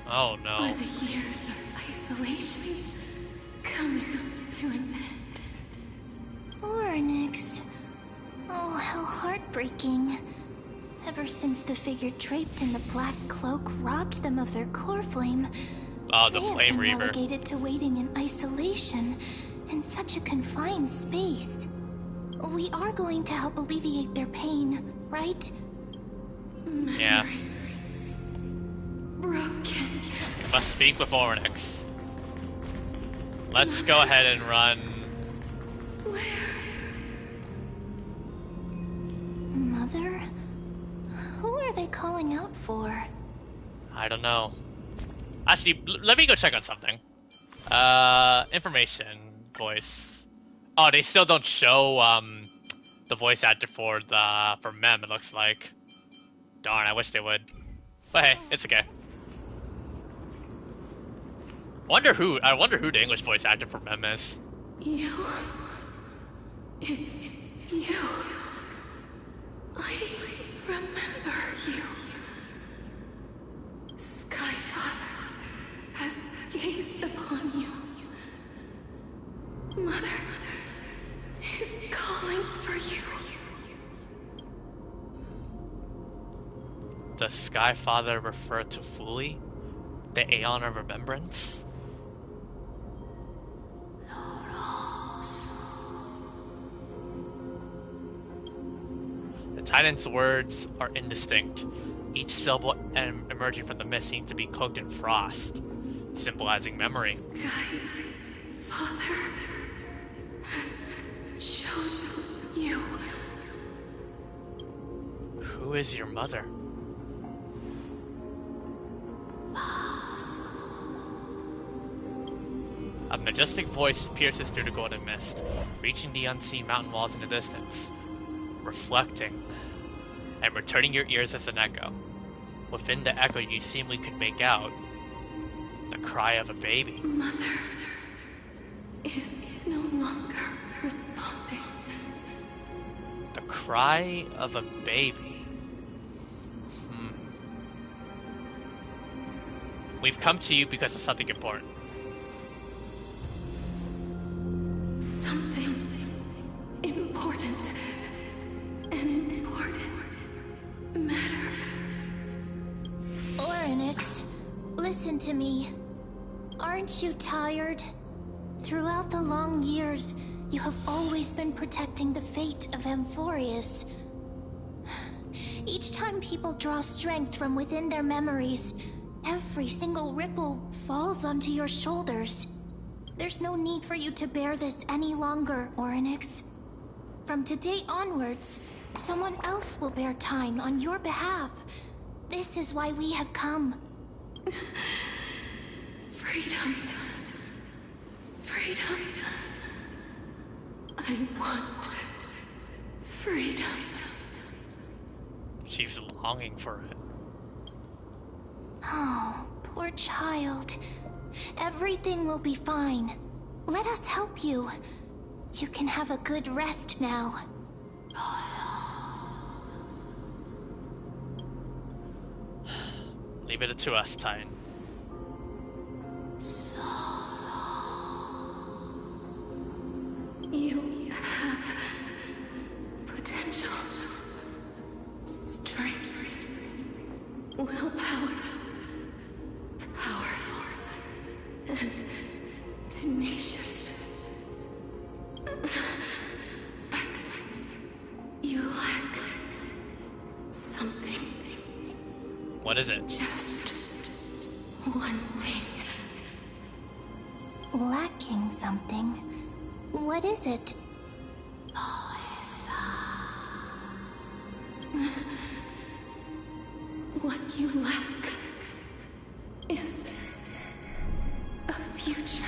Speaker 1: Oh no.
Speaker 6: Are the years of isolation coming to an end?
Speaker 2: Oronyx. Oh, how heartbreaking. Ever since the figure draped in the black cloak robbed them of their core flame,
Speaker 1: Oh, the
Speaker 2: they have
Speaker 1: Flame
Speaker 2: been
Speaker 1: Reaver.
Speaker 2: relegated to waiting in isolation in such a confined space. we are going to help alleviate their pain, right?
Speaker 1: Yeah.
Speaker 6: Broken.
Speaker 1: Must speak with Oronyx. Let's go ahead and run.
Speaker 6: Where?
Speaker 2: Mother? Who are they calling out for?
Speaker 1: I don't know. Actually, let me go check on something. Information, voice. Oh, they still don't show the voice actor for Mem. It looks like. Darn, I wish they would. But hey, it's okay. I wonder who the English voice actor for Mem is.
Speaker 6: You. It's you. I remember you. Skyfather has gazed upon you. Mother is calling for you.
Speaker 1: Does Skyfather refer to Fuli, the Aeon of Remembrance? The Titan's words are indistinct. Each syllable emerging from the mist seems to be cloaked in frost, symbolizing memory.
Speaker 6: Skyfather has chosen you.
Speaker 1: Who is your mother? A majestic voice pierces through the golden mist, reaching the unseen mountain walls in the distance, reflecting, and returning your ears as an echo. Within the echo you seemingly could make out the cry of a baby.
Speaker 6: Mother is no longer responding.
Speaker 1: The cry of a baby. We've come to you because of something important.
Speaker 6: Something important. An important matter.
Speaker 2: Oronyx, listen to me. Aren't you tired? Throughout the long years, you have always been protecting the fate of Amphoreus. Each time people draw strength from within their memories, every single ripple falls onto your shoulders. There's no need for you to bear this any longer, Oronyx. From today onwards, someone else will bear time on your behalf. This is why we have come.
Speaker 6: Freedom. Freedom. I want freedom.
Speaker 1: She's longing for it.
Speaker 2: Oh, poor child. Everything will be fine. Let us help you. You can have a good rest now.
Speaker 1: Leave it to us, Titan.
Speaker 6: You have potential, strength, willpower, powerful, and tenacious. But you lack something.
Speaker 1: What is it?
Speaker 6: Just one thing.
Speaker 2: Lacking something. What is it?
Speaker 6: What you lack is a future.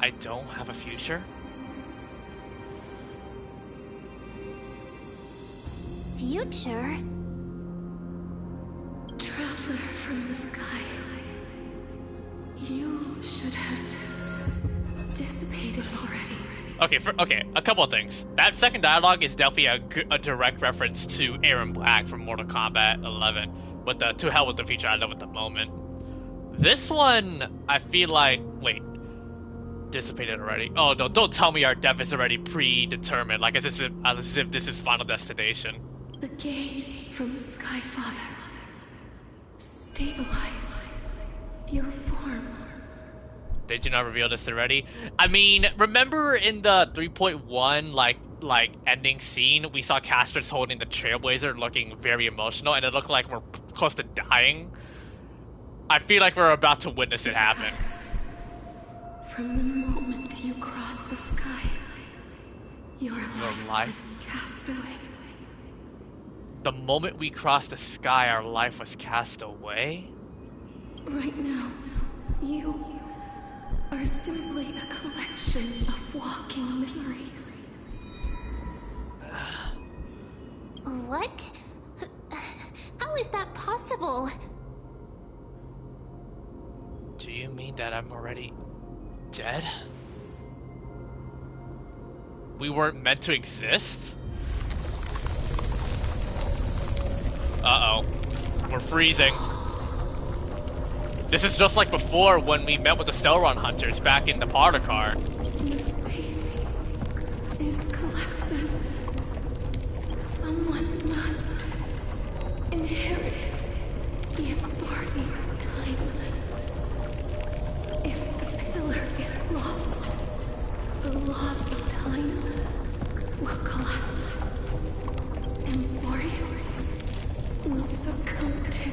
Speaker 1: I don't have a future?
Speaker 2: Future?
Speaker 6: Traveler from the sky. You should have dissipated already.
Speaker 1: Okay, a couple of things. That second dialogue is definitely a direct reference to Aaron Black from Mortal Kombat 11. But the to hell with the future I love at the moment. This one, I feel like... Wait. Dissipated already? Oh, no, don't tell me our death is already predetermined. Like, as if this is Final Destination.
Speaker 6: The gaze from Skyfather stabilized your form.
Speaker 1: Did you not reveal this already? I mean, remember in the 3.1 like ending scene, we saw Castorice holding the Trailblazer, looking very emotional, and it looked like we're close to dying. I feel like we're about to witness it happen.
Speaker 9: From the moment you cross the sky, your life was cast away.
Speaker 1: The moment we crossed the sky, our life was cast away?
Speaker 9: Right now, you are simply a collection of walking memories.
Speaker 2: What? How is that possible?
Speaker 1: Do you mean that I'm already dead? We weren't meant to exist? Uh-oh. We're freezing. This is just like before when we met with the Stellron Hunters back in the Parter car.
Speaker 9: The space is collapsing. Someone must inherit the authority of time. If the pillar is lost, the laws of time will collapse. Amphoreus will succumb to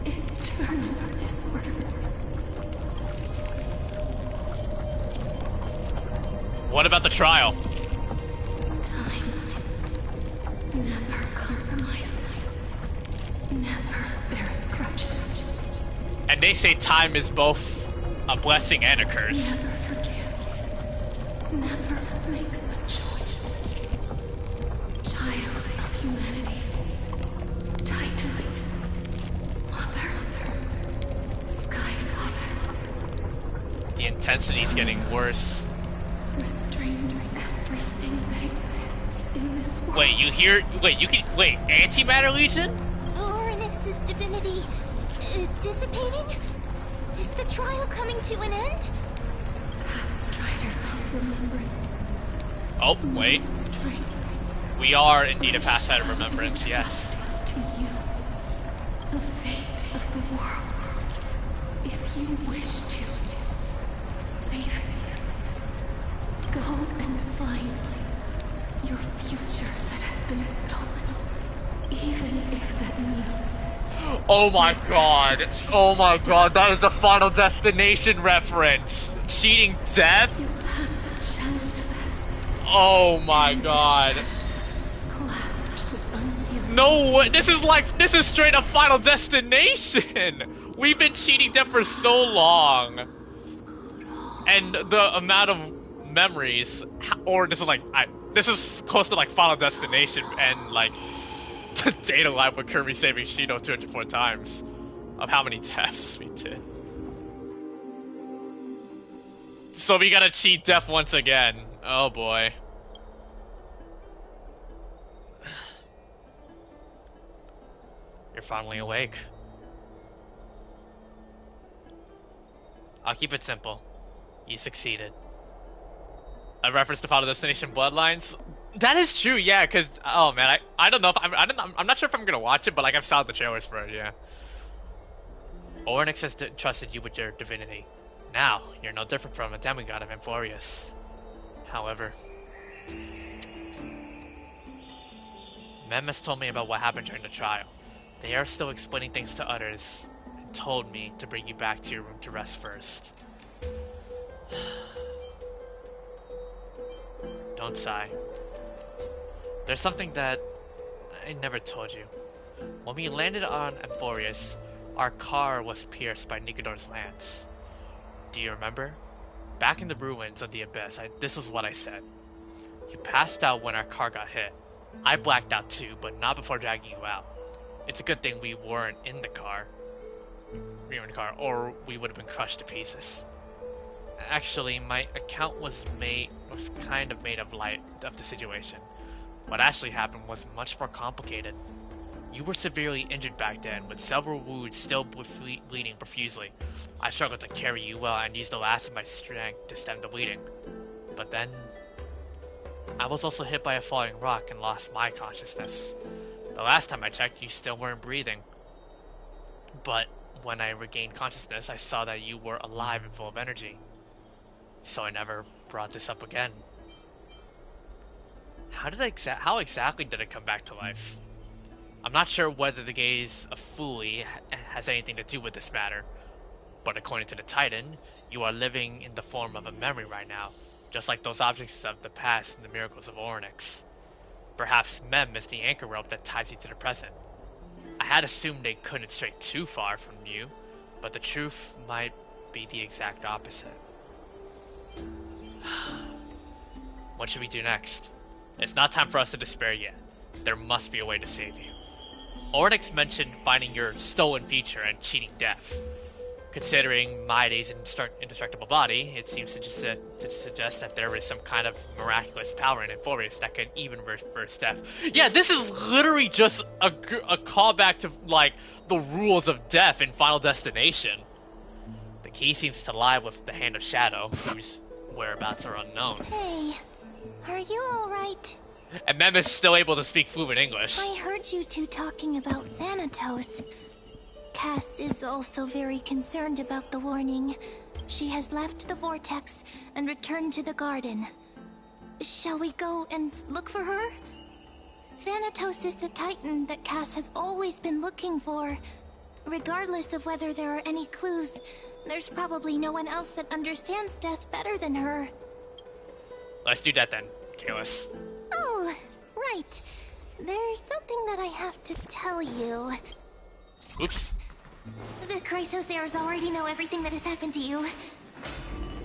Speaker 9: eternal disorder.
Speaker 1: What about the trial?
Speaker 9: Time never compromises. Never bears grudges.
Speaker 1: And they say time is both a blessing and a curse.
Speaker 9: Never forgives. Never makes a choice. Child of humanity. Titans. Mother. Sky Father.
Speaker 1: The intensity's getting worse.
Speaker 9: Restrains everything that exists in this world.
Speaker 1: Wait, you hear? Wait, you can. Wait, Antimatter Legion?
Speaker 2: Oronyx's divinity is dissipating? Is the trial coming to an end?
Speaker 9: Pathstrider of remembrance.
Speaker 1: Oh, wait.
Speaker 9: Strength.
Speaker 1: We are indeed a Pathfinder of Remembrance, yes.
Speaker 9: To you, the fate of the world. If you wish to save it, go and find your future that has been stolen, even if that means.
Speaker 1: Oh my god. Oh my god, that is a Final Destination reference. Cheating death?
Speaker 9: You have to challenge that.
Speaker 1: Oh my god.
Speaker 9: Clasped with unyielding.
Speaker 1: No way, this is straight up Final Destination! We've been cheating death for so long. And the amount of memories, or this is close to like Final Destination and like Data Live with Kirby saving Shido 204 times of how many deaths we did. So we gotta cheat death once again. Oh boy. You're finally awake. I'll keep it simple. You succeeded. A reference to Final Destination Bloodlines? That is true, yeah, because, oh man, I don't know if I'm not sure if I'm gonna watch it, but like I've saw the trailers for it, yeah. Oronyx has trusted you with your divinity. Now, you're no different from a demigod of Amphoreus. However, Mem has told me about what happened during the trial. They are still explaining things to others, and told me to bring you back to your room to rest first. Don't sigh. There's something that I never told you. When we landed on Amphoreus, our car was pierced by Nicodor's lance. Do you remember? Back in the ruins of the Abyss, this is what I said. You passed out when our car got hit. I blacked out too, but not before dragging you out. It's a good thing we weren't in the car. We were in the car, or we would have been crushed to pieces. Actually, my account was kind of made of light of the situation. What actually happened was much more complicated. You were severely injured back then, with several wounds still bleeding profusely. I struggled to carry you well and used the last of my strength to stem the bleeding. But then, I was also hit by a falling rock and lost my consciousness. The last time I checked, you still weren't breathing. But when I regained consciousness, I saw that you were alive and full of energy. So I never brought this up again. How exactly did it come back to life? I'm not sure whether the gaze of Fuli has anything to do with this matter, but according to the Titan, you are living in the form of a memory right now, just like those objects of the past and the miracles of Oronyx. Perhaps Mem is the anchor rope that ties you to the present. I had assumed they couldn't stray too far from you, but the truth might be the exact opposite. What should we do next? It's not time for us to despair yet. There must be a way to save you. Oronyx mentioned finding your stolen future and cheating death. Considering Maide's indestructible body, it seems to suggest that there is some kind of miraculous power in Amphoreus that can even reverse death. Yeah, this is literally just a callback to, like, the rules of death in Final Destination. The key seems to lie with the Hand of Shadow, whose whereabouts are unknown.
Speaker 2: Hey, are you alright?
Speaker 1: And Mem is still able to speak fluent English.
Speaker 2: I heard you two talking about Thanatos. Cass is also very concerned about the warning. She has left the vortex and returned to the garden. Shall we go and look for her? Thanatos is the Titan that Cass has always been looking for. Regardless of whether there are any clues, there's probably no one else that understands death better than her.
Speaker 1: Let's do that then, Kalis.
Speaker 2: Oh, right. There's something that I have to tell you.
Speaker 1: Oops.
Speaker 2: The Chrysosairs already know everything that has happened to you.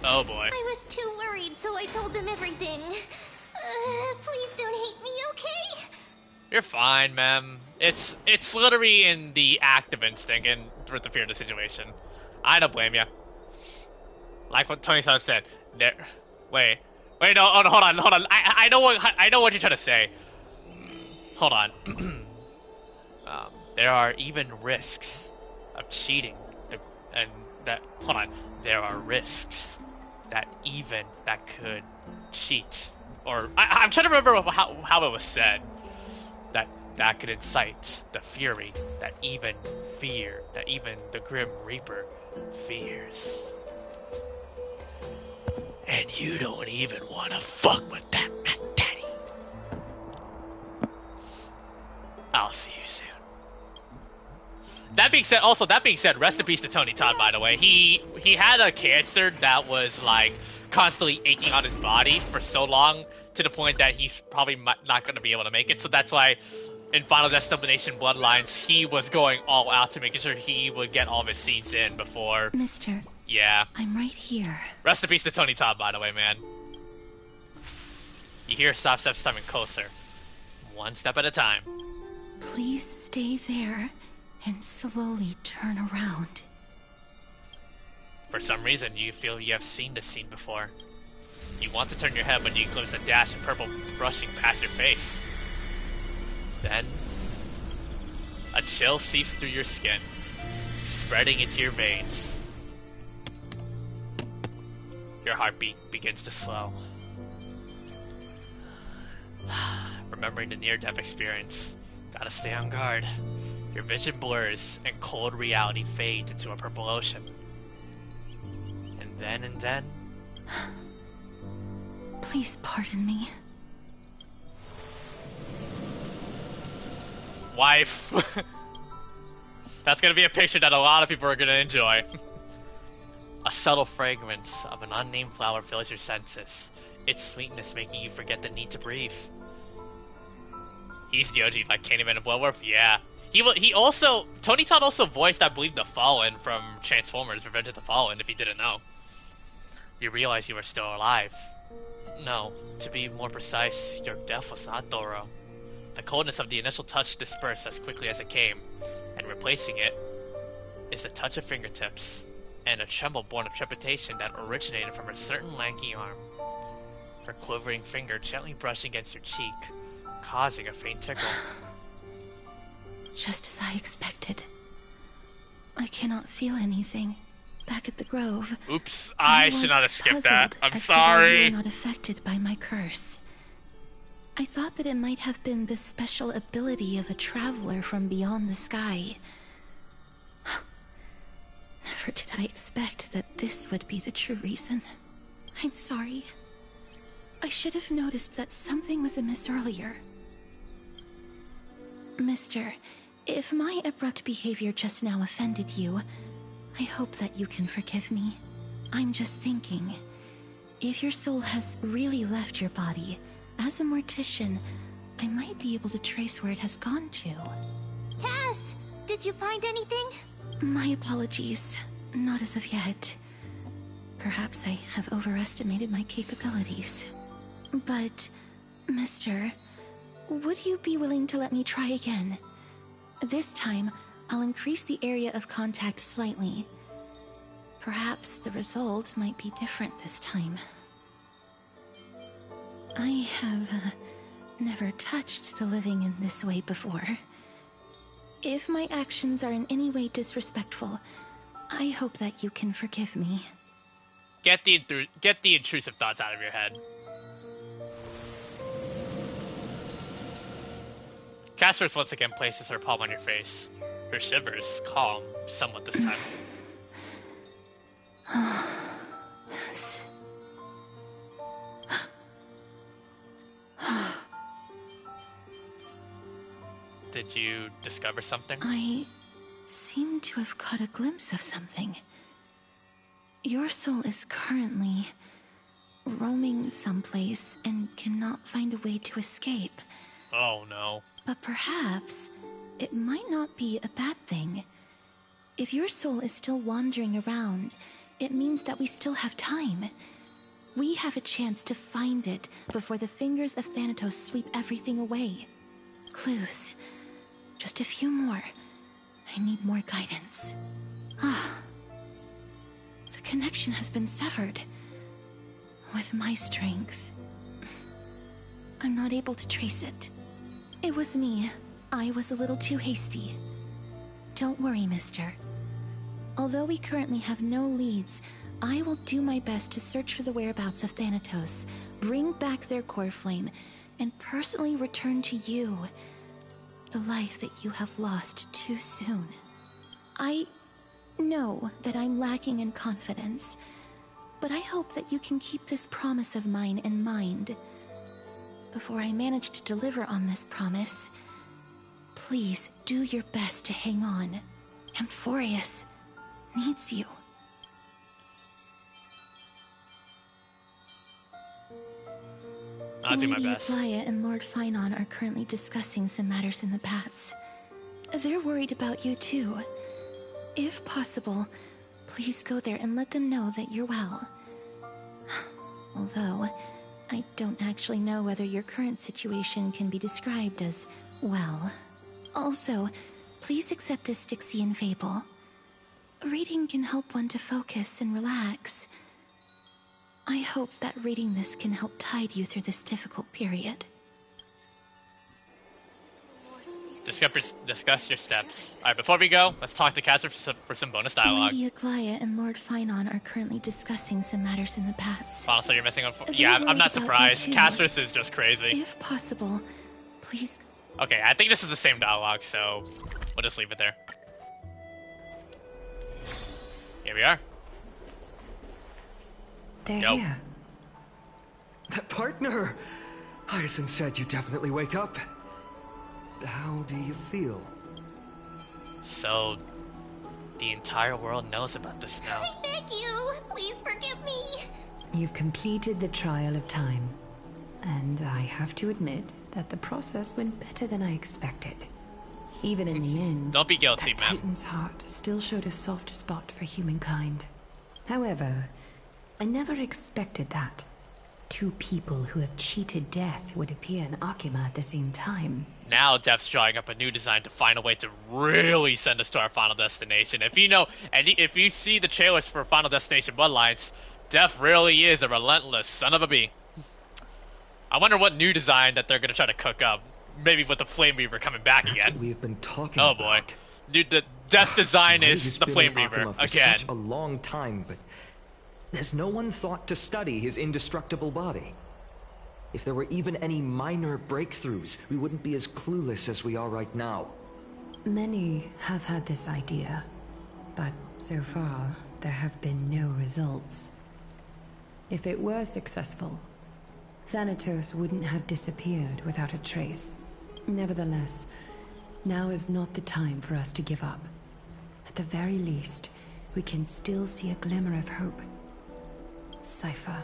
Speaker 1: Oh boy.
Speaker 2: I was too worried, so I told them everything. Please don't hate me, okay?
Speaker 1: You're fine, Mem. It's literally in the act of instinct and with the fear of the situation. I don't blame you. Like what Tony-san said. Wait, no, hold on. I know what you're trying to say. Hold on. There are even risks of cheating, there are risks that could cheat, or I'm trying to remember how it was said, that could incite the fury that even the Grim Reaper fears. And you don't even want to fuck with that, Matt Daddy. I'll see you soon. That being said, rest in peace to Tony Todd, by the way. He had a cancer that was, like, constantly aching on his body for so long, to the point that he's probably not going to be able to make it. So that's why, in Final Destination Bloodlines, he was going all out to making sure he would get all of his scenes in before...
Speaker 6: Mister.
Speaker 1: Yeah.
Speaker 6: I'm right here.
Speaker 1: Rest in peace to Tony Todd, by the way, man. You hear soft steps coming closer. One step at a time.
Speaker 6: Please stay there and slowly turn around.
Speaker 1: For some reason, you feel you have seen this scene before. You want to turn your head when you glimpse a dash of purple brushing past your face. Then, a chill seeps through your skin, spreading into your veins. Your heartbeat begins to slow. Remembering the near-death experience, gotta stay on guard. Your vision blurs, and cold reality fades into a purple ocean. And then...
Speaker 6: Please pardon me.
Speaker 1: Wife. That's gonna be a picture that a lot of people are gonna enjoy. A subtle fragrance of an unnamed flower fills your senses, its sweetness making you forget the need to breathe. He's Yoji, like Candyman and Bloodworth? Yeah. He also... Tony Todd also voiced, I believe, the Fallen from Transformers Revenge of the Fallen, if you didn't know. You realize you are still alive. No, to be more precise, your death was not thorough. The coldness of the initial touch dispersed as quickly as it came, and replacing it is a touch of fingertips, and a tremble born of trepidation that originated from a certain lanky arm. Her quivering finger gently brushed against your cheek, causing a faint tickle.
Speaker 6: Just as I expected. I cannot feel anything. Back at the Grove.
Speaker 1: Oops, I should not have skipped that. I'm sorry.
Speaker 6: To why you were not affected by my curse. I thought that it might have been the special ability of a traveler from beyond the sky. Never did I expect that this would be the true reason. I'm sorry. I should have noticed that something was amiss earlier. Mister, if my abrupt behavior just now offended you, I hope that you can forgive me. I'm just thinking, if your soul has really left your body, as a mortician, I might be able to trace where it has gone to.
Speaker 2: Cass, did you find anything?
Speaker 6: My apologies. Not as of yet. Perhaps I have overestimated my capabilities. But, Mister, would you be willing to let me try again? This time, I'll increase the area of contact slightly. Perhaps the result might be different this time. I have never touched the living in this way before. If my actions are in any way disrespectful, I hope that you can forgive me.
Speaker 1: Get the intrusive thoughts out of your head. Castorice once again places her palm on your face. Her shivers calm somewhat this time.
Speaker 6: Yes.
Speaker 1: Did you discover something?
Speaker 6: I seem to have caught a glimpse of something. Your soul is currently roaming someplace and cannot find a way to escape.
Speaker 1: Oh no.
Speaker 6: But perhaps it might not be a bad thing. If your soul is still wandering around, it means that we still have time. We have a chance to find it before the fingers of Thanatos sweep everything away. Clues. Just a few more. I need more guidance. The connection has been severed. With my strength, I'm not able to trace it. It was me. I was a little too hasty. Don't worry, mister. Although we currently have no leads, I will do my best to search for the whereabouts of Thanatos, bring back their core flame, and personally return to you the life that you have lost too soon. I know that I'm lacking in confidence, but I hope that you can keep this promise of mine in mind. Before I manage to deliver on this promise, please do your best to hang on. Amphoreus needs you.
Speaker 1: I'll do my
Speaker 6: Lady
Speaker 1: best.
Speaker 6: Aglaea and Lord Finon are currently discussing some matters in the paths. They're worried about you too. If possible, please go there and let them know that you're well. Although, I don't actually know whether your current situation can be described as well. Also, please accept this Stixian fable. Reading can help one to focus and relax. I hope that reading this can help tide you through this difficult period.
Speaker 1: Discuss your steps. Alright, before we go, let's talk to Castorice for some bonus dialogue.
Speaker 6: Lady Aglaea and Lord Finon are currently discussing some matters in the paths.
Speaker 1: Honestly, you're missing on.
Speaker 6: They're
Speaker 1: Yeah, I'm
Speaker 6: worried
Speaker 1: not
Speaker 6: about
Speaker 1: surprised.
Speaker 6: you too.
Speaker 1: Castorice is just crazy.
Speaker 6: If possible, please.
Speaker 1: Okay, I think this is the same dialogue, so we'll just leave it there. Here we are.
Speaker 4: They're
Speaker 1: Yo.
Speaker 4: here.
Speaker 8: Partner! Hyacinth said you definitely wake up. How do you feel?
Speaker 1: So, the entire world knows about this now.
Speaker 2: I beg you, please forgive me.
Speaker 4: You've completed the trial of time. And I have to admit that the process went better than I expected. Even in the end,
Speaker 1: Don't be guilty,
Speaker 4: that
Speaker 1: man.
Speaker 4: Titan's heart still showed a soft spot for humankind. However, I never expected that. Two people who have cheated death would appear in Akima at the same time.
Speaker 1: Now Death's drawing up a new design to find a way to really send us to our final destination. If you know, and if you see the trailers for Final Destination Bloodlines, Death really is a relentless son of a bee. I wonder what new design that they're gonna try to cook up. Maybe with the Flame Reaver coming back
Speaker 8: That's
Speaker 1: again.
Speaker 8: what we have been talking
Speaker 1: Oh
Speaker 8: about.
Speaker 1: boy. Dude, the Death's design
Speaker 8: Light
Speaker 1: is
Speaker 8: has
Speaker 1: the
Speaker 8: been
Speaker 1: Flame
Speaker 8: in
Speaker 1: Reaver
Speaker 8: Akima for
Speaker 1: again.
Speaker 8: such a long time, but has no one thought to study his indestructible body? If there were even any minor breakthroughs, we wouldn't be as clueless as we are right now.
Speaker 4: Many have had this idea, But so far, there have been no results. If it were successful, Thanatos wouldn't have disappeared without a trace. Nevertheless, now is not the time for us to give up. At the very least, we can still see a glimmer of hope. Cypher.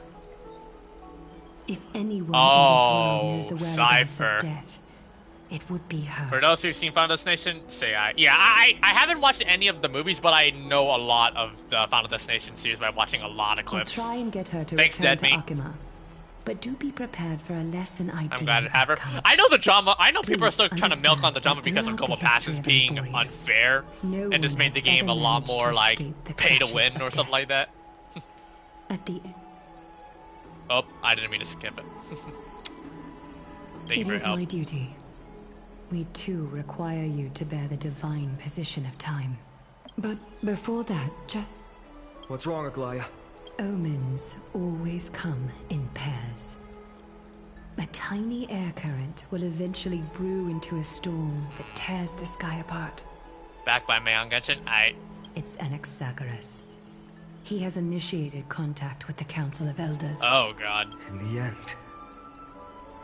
Speaker 4: If anyone in this world knows the whereabouts of death, it would be her.
Speaker 1: For those who've seen Final Destination, say aye. Yeah, I haven't watched any of the movies, but I know a lot of the Final Destination series by watching a lot of clips.
Speaker 4: I'll try and get her to
Speaker 1: Thanks,
Speaker 4: return to
Speaker 1: Deadmeat.
Speaker 4: Akima. But do be prepared for a less than ideal
Speaker 1: I'm glad to have her.
Speaker 4: outcome.
Speaker 1: I know the drama. I know people are
Speaker 4: Please
Speaker 1: still trying to milk on the drama
Speaker 4: understand
Speaker 1: because of
Speaker 4: that
Speaker 1: Coma
Speaker 4: throughout the
Speaker 1: Passes
Speaker 4: history of
Speaker 1: being
Speaker 4: Amphoreus,
Speaker 1: unfair
Speaker 4: no
Speaker 1: and just
Speaker 4: one
Speaker 1: made
Speaker 4: has
Speaker 1: the game
Speaker 4: ever
Speaker 1: a lot
Speaker 4: managed to
Speaker 1: more like
Speaker 4: escape the
Speaker 1: pay to
Speaker 4: clutches
Speaker 1: win
Speaker 4: of
Speaker 1: or something
Speaker 4: death.
Speaker 1: like that.
Speaker 4: At the
Speaker 1: Oh, I didn't mean to skip it. Thank you
Speaker 4: It
Speaker 1: for your
Speaker 4: is
Speaker 1: help.
Speaker 4: my duty. We too require you to bear the divine position of time. But before that, just...
Speaker 8: What's wrong, Aglaea?
Speaker 4: Omens always come in pairs. A tiny air current will eventually brew into a storm that tears the sky apart.
Speaker 1: Back by Mayon Genshin.
Speaker 4: It's Anaxagoras. He has initiated contact with the Council of Elders.
Speaker 1: Oh god.
Speaker 8: In the end,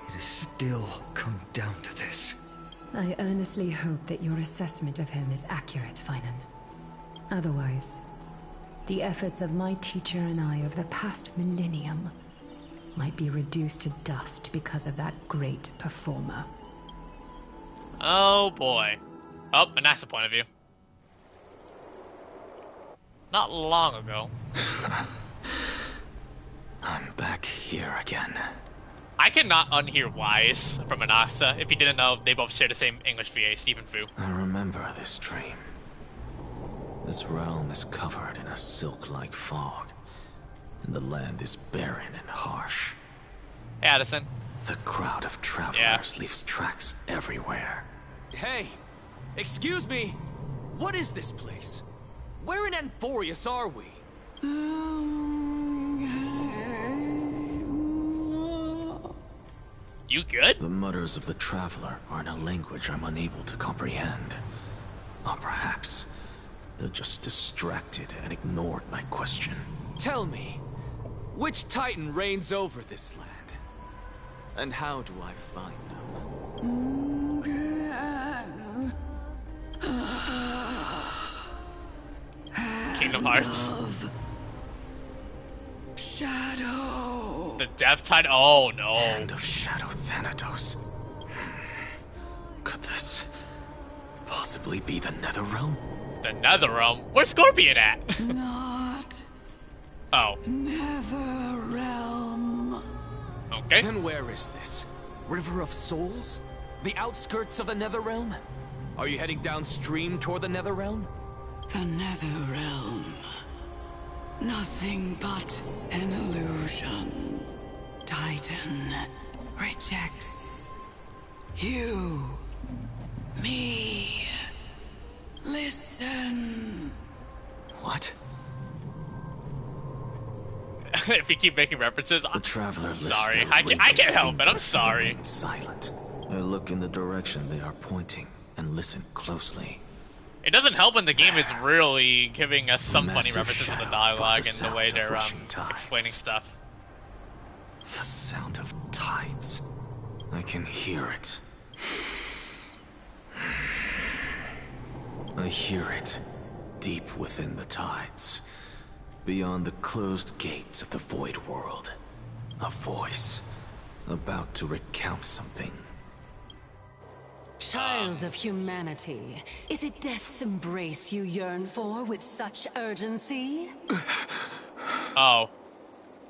Speaker 8: it has still come down to this.
Speaker 4: I earnestly hope that your assessment of him is accurate, Finan. Otherwise, the efforts of my teacher and I of the past millennium might be reduced to dust because of that great performer.
Speaker 1: Oh boy. Oh, and that's the point of view. Not long ago.
Speaker 3: I'm back here again.
Speaker 1: I cannot unhear Wise from Anaxa. If you didn't know, they both share the same English VA, Stephen Fu.
Speaker 3: I remember this dream. This realm is covered in a silk-like fog, and the land is barren and harsh.
Speaker 1: Hey, Addison.
Speaker 3: The crowd of travelers leaves tracks everywhere.
Speaker 5: Hey! Excuse me! What is this place? Where in Amphoreus are we?
Speaker 1: You good?
Speaker 3: The mutters of the traveler are in a language I'm unable to comprehend. Or perhaps they're just distracted and ignored my question.
Speaker 5: Tell me, which Titan reigns over this land? And how do I find them?
Speaker 1: Kingdom Hearts.
Speaker 9: Shadow.
Speaker 1: The Death Tide. Oh no.
Speaker 3: Hand of Shadow Thanatos. Could this possibly be the Netherrealm?
Speaker 1: The Netherrealm. Where's Scorpion at?
Speaker 9: Not
Speaker 1: Oh.
Speaker 9: Netherrealm.
Speaker 1: Okay.
Speaker 5: Then where is this? River of Souls? The outskirts of the Netherrealm? Are you heading downstream toward the Netherrealm?
Speaker 9: The Netherrealm. Nothing but an illusion. Titan rejects you. Me. Listen.
Speaker 3: What?
Speaker 1: If you keep making references,
Speaker 3: The
Speaker 1: I'm
Speaker 3: traveler lifts
Speaker 1: sorry.
Speaker 3: their
Speaker 1: I can't
Speaker 3: wrinkled
Speaker 1: help it. I'm
Speaker 3: fingers and
Speaker 1: sorry.
Speaker 3: remains silent. I look in the direction they are pointing and listen closely.
Speaker 1: It doesn't help when the game is really giving us some funny
Speaker 3: Massive
Speaker 1: references with the
Speaker 3: shadow
Speaker 1: dialogue
Speaker 3: brought the
Speaker 1: and the way
Speaker 3: sound of
Speaker 1: they're
Speaker 3: rushing tides.
Speaker 1: explaining stuff.
Speaker 3: The sound of tides. I can hear it. I hear it deep within the tides, beyond the closed gates of the void world. A voice about to recount something.
Speaker 10: Child of humanity, is it death's embrace you yearn for with such urgency?
Speaker 1: Oh.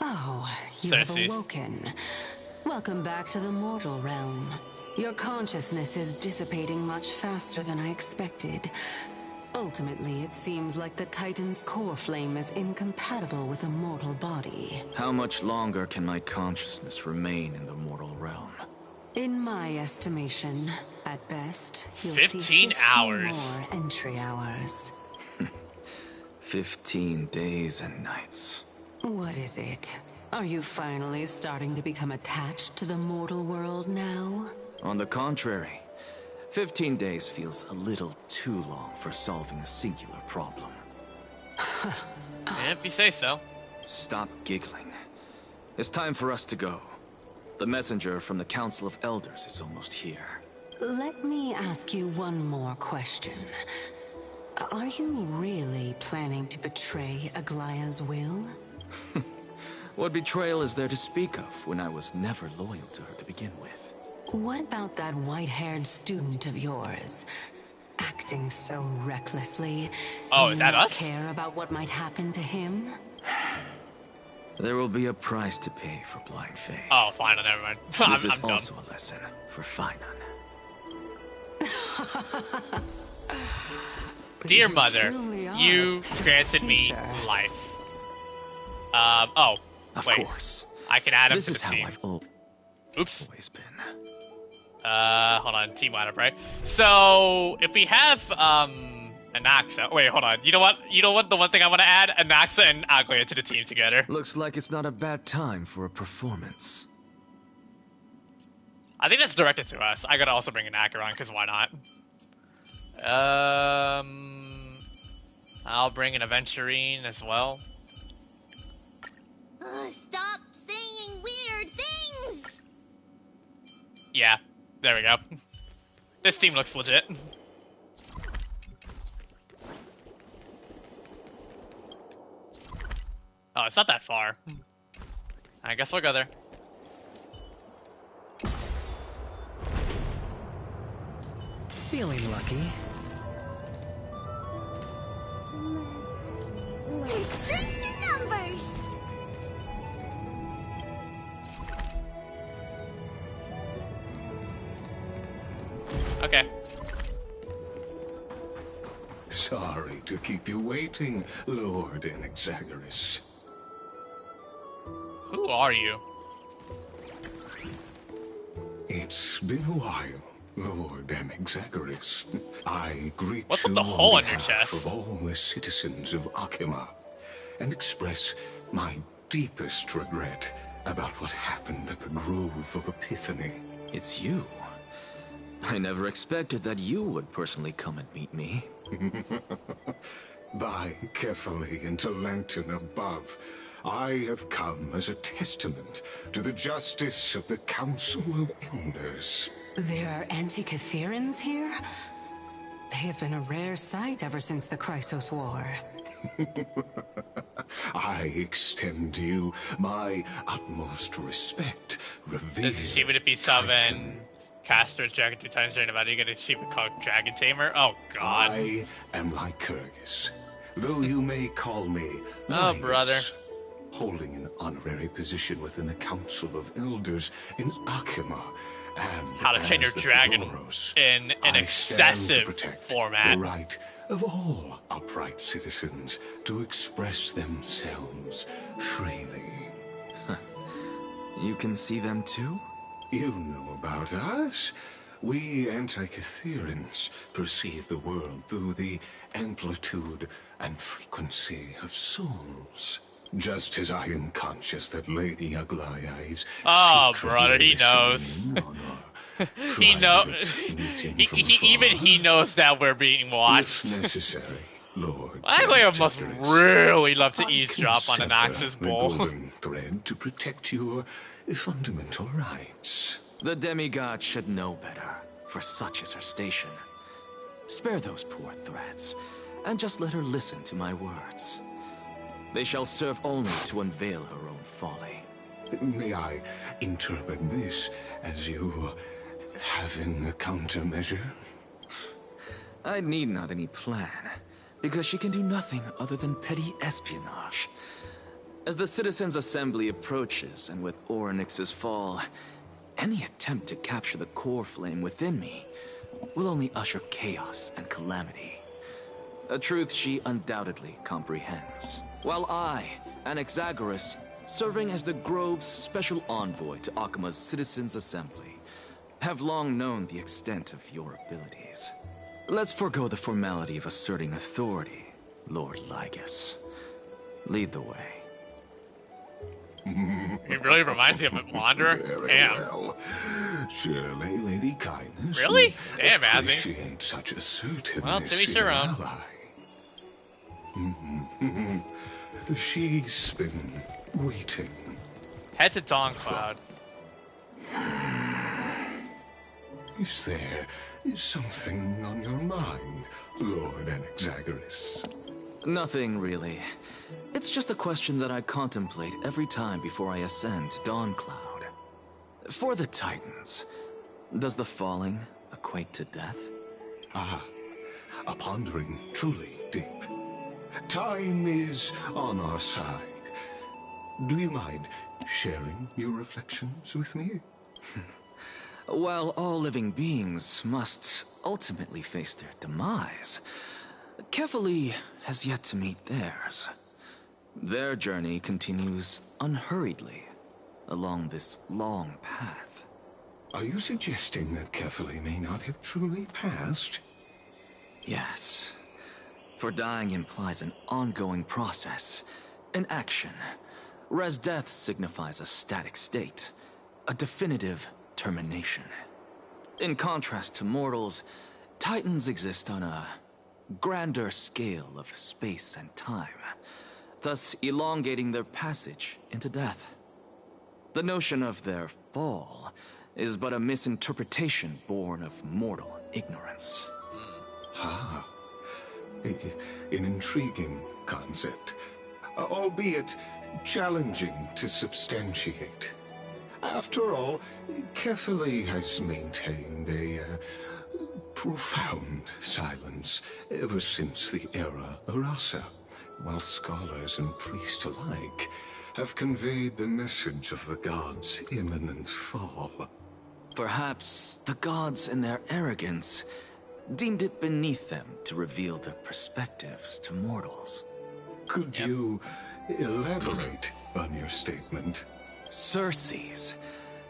Speaker 10: Oh, you
Speaker 1: Cersei.
Speaker 10: have awoken. Welcome back to the mortal realm. Your consciousness is dissipating much faster than I expected. Ultimately, it seems like the Titan's core flame is incompatible with a mortal body.
Speaker 3: How much longer can my consciousness remain in the mortal realm?
Speaker 10: In my estimation, at best, you'll
Speaker 1: 15
Speaker 10: see 15
Speaker 1: hours.
Speaker 10: more entry hours.
Speaker 3: 15 days and nights.
Speaker 10: What is it? Are you finally starting to become attached to the mortal world now?
Speaker 3: On the contrary, 15 days feels a little too long for solving a singular problem.
Speaker 1: If you say so.
Speaker 3: Stop giggling. It's time for us to go. The messenger from the Council of Elders is almost here.
Speaker 10: Let me ask you one more question. Are you really planning to betray Aglaea's will?
Speaker 3: What betrayal is there to speak of when I was never loyal to her to begin with?
Speaker 10: What about that white-haired student of yours? Acting so recklessly.
Speaker 1: Oh,
Speaker 10: Do
Speaker 1: is
Speaker 10: you
Speaker 1: that
Speaker 10: not
Speaker 1: us?
Speaker 10: care about what might happen to him?
Speaker 3: There will be a price to pay for blind faith.
Speaker 1: Oh, fine, never mind.
Speaker 3: This is
Speaker 1: I'm dumb.
Speaker 3: also a lesson for Finan.
Speaker 1: Dear
Speaker 10: You
Speaker 1: mother,
Speaker 10: truly are
Speaker 1: you
Speaker 10: a strict
Speaker 1: granted me
Speaker 10: teacher.
Speaker 1: life. Oh,
Speaker 3: Of
Speaker 1: wait.
Speaker 3: course.
Speaker 1: I can add him
Speaker 3: This
Speaker 1: to
Speaker 3: is
Speaker 1: the
Speaker 3: how
Speaker 1: team.
Speaker 3: I've
Speaker 1: Oops.
Speaker 3: always been.
Speaker 1: Hold on, team lineup, right? So, if we have, Anaxa. Wait, hold on. You know what? The one thing I want to add? Anaxa and Aglaea to the team together.
Speaker 3: Looks like it's not a bad time for a performance.
Speaker 1: I think that's directed to us. I gotta also bring an Acheron, because why not? I'll bring an Aventurine as well.
Speaker 2: Stop saying weird things!
Speaker 1: Yeah, there we go. This team looks legit. Oh, it's not that far. I guess we'll go there.
Speaker 8: Feeling lucky.
Speaker 2: String the numbers!
Speaker 1: Okay.
Speaker 11: Sorry to keep you waiting, Lord Anniversary.
Speaker 1: Who are you?
Speaker 11: It's been a while, Lord Anniversary. I greet
Speaker 1: What's
Speaker 11: you
Speaker 1: with the hole
Speaker 11: on
Speaker 1: in your
Speaker 11: behalf
Speaker 1: chest?
Speaker 11: of all the citizens of Akima, and express my deepest regret about what happened at the Grove of Epiphany.
Speaker 3: It's you. I never expected that you would personally come and meet me.
Speaker 11: By carefully into lantern above, I have come as a testament to the justice of the Council of Elders.
Speaker 10: There are anti-Catherians here? They have been a rare sight ever since the Chrysos War.
Speaker 11: I extend to you my utmost respect.
Speaker 1: This is achievement a piece of and Castorice Dragon 2 times during about you get an achievement called Dragon Tamer. Oh god.
Speaker 11: I am Lycurgus, though you may call me
Speaker 1: Oh,
Speaker 11: Linus,
Speaker 1: brother.
Speaker 11: holding an honorary position within the Council of Elders in Akima, and
Speaker 1: How to Train Your
Speaker 11: as the
Speaker 1: Dragon
Speaker 11: Fedoros,
Speaker 1: in an
Speaker 11: I stand to
Speaker 1: excessive
Speaker 11: protect
Speaker 1: format.
Speaker 11: the right of all upright citizens to express themselves freely.
Speaker 3: You can see them too?
Speaker 11: You know about us. We anti-Catherians perceive the world through the amplitude and frequency of souls. Just as I am conscious that Lady Aglaea is
Speaker 1: Oh,
Speaker 11: secretly
Speaker 1: brother, he knows.
Speaker 11: listening on our
Speaker 1: He knows.
Speaker 11: private meeting from
Speaker 1: Even
Speaker 11: far.
Speaker 1: he knows that we're being
Speaker 11: If
Speaker 1: watched.
Speaker 11: necessary, Lord.
Speaker 1: Aglaea must
Speaker 11: Protectress,
Speaker 1: really love to
Speaker 11: I
Speaker 1: eavesdrop on
Speaker 11: can
Speaker 1: Anax's
Speaker 11: sever
Speaker 1: bowl.
Speaker 11: the golden thread to protect your fundamental rights.
Speaker 3: The demigod should know better, for such is her station. Spare those poor threats, and just let her listen to my words. They shall serve only to unveil her own folly.
Speaker 11: May I interpret this as you having a countermeasure?
Speaker 3: I need not any plan, because she can do nothing other than petty espionage. As the Citizens' Assembly approaches, and with Oronyx's fall, any attempt to capture the core flame within me will only usher chaos and calamity. A truth she undoubtedly comprehends. While I, Anaxagoras, serving as the Grove's special envoy to Akima's Citizens' Assembly, have long known the extent of your abilities. Let's forego the formality of asserting authority, Lord Lygus. Lead the way.
Speaker 1: He really reminds me of a Wanderer.
Speaker 11: Very
Speaker 1: Damn.
Speaker 11: well. Surely, Lady Kindness
Speaker 1: Really?
Speaker 11: would
Speaker 1: Damn, Azzy.
Speaker 11: appreciate such assertiveness
Speaker 1: Well, to each
Speaker 11: in
Speaker 1: their
Speaker 11: an
Speaker 1: own.
Speaker 11: ally. She's been waiting.
Speaker 1: Head to Dawncloud.
Speaker 11: Is there something on your mind, Lord Anaxagoras?
Speaker 3: Nothing, really. It's just a question that I contemplate every time before I ascend to Dawncloud. For the Titans, does the falling equate to death?
Speaker 11: Ah, a pondering truly deep. Time is on our side. Do you mind sharing your reflections with me?
Speaker 3: While all living beings must ultimately face their demise, Kefali has yet to meet theirs. Their journey continues unhurriedly along this long path.
Speaker 11: Are you suggesting that Kefali may not have truly passed?
Speaker 3: Yes. For dying implies an ongoing process, an action, whereas death signifies a static state, a definitive termination. In contrast to mortals, Titans exist on a grander scale of space and time, thus elongating their passage into death. The notion of their fall is but a misinterpretation born of mortal ignorance.
Speaker 11: Ah, an intriguing concept, albeit challenging to substantiate. After all, Kefali has maintained a profound silence ever since the era Arasa, while scholars and priests alike have conveyed the message of the gods' imminent fall.
Speaker 3: Perhaps the gods in their arrogance deemed it beneath them to reveal their perspectives to mortals.
Speaker 11: Could you elaborate on your statement?
Speaker 3: Circes,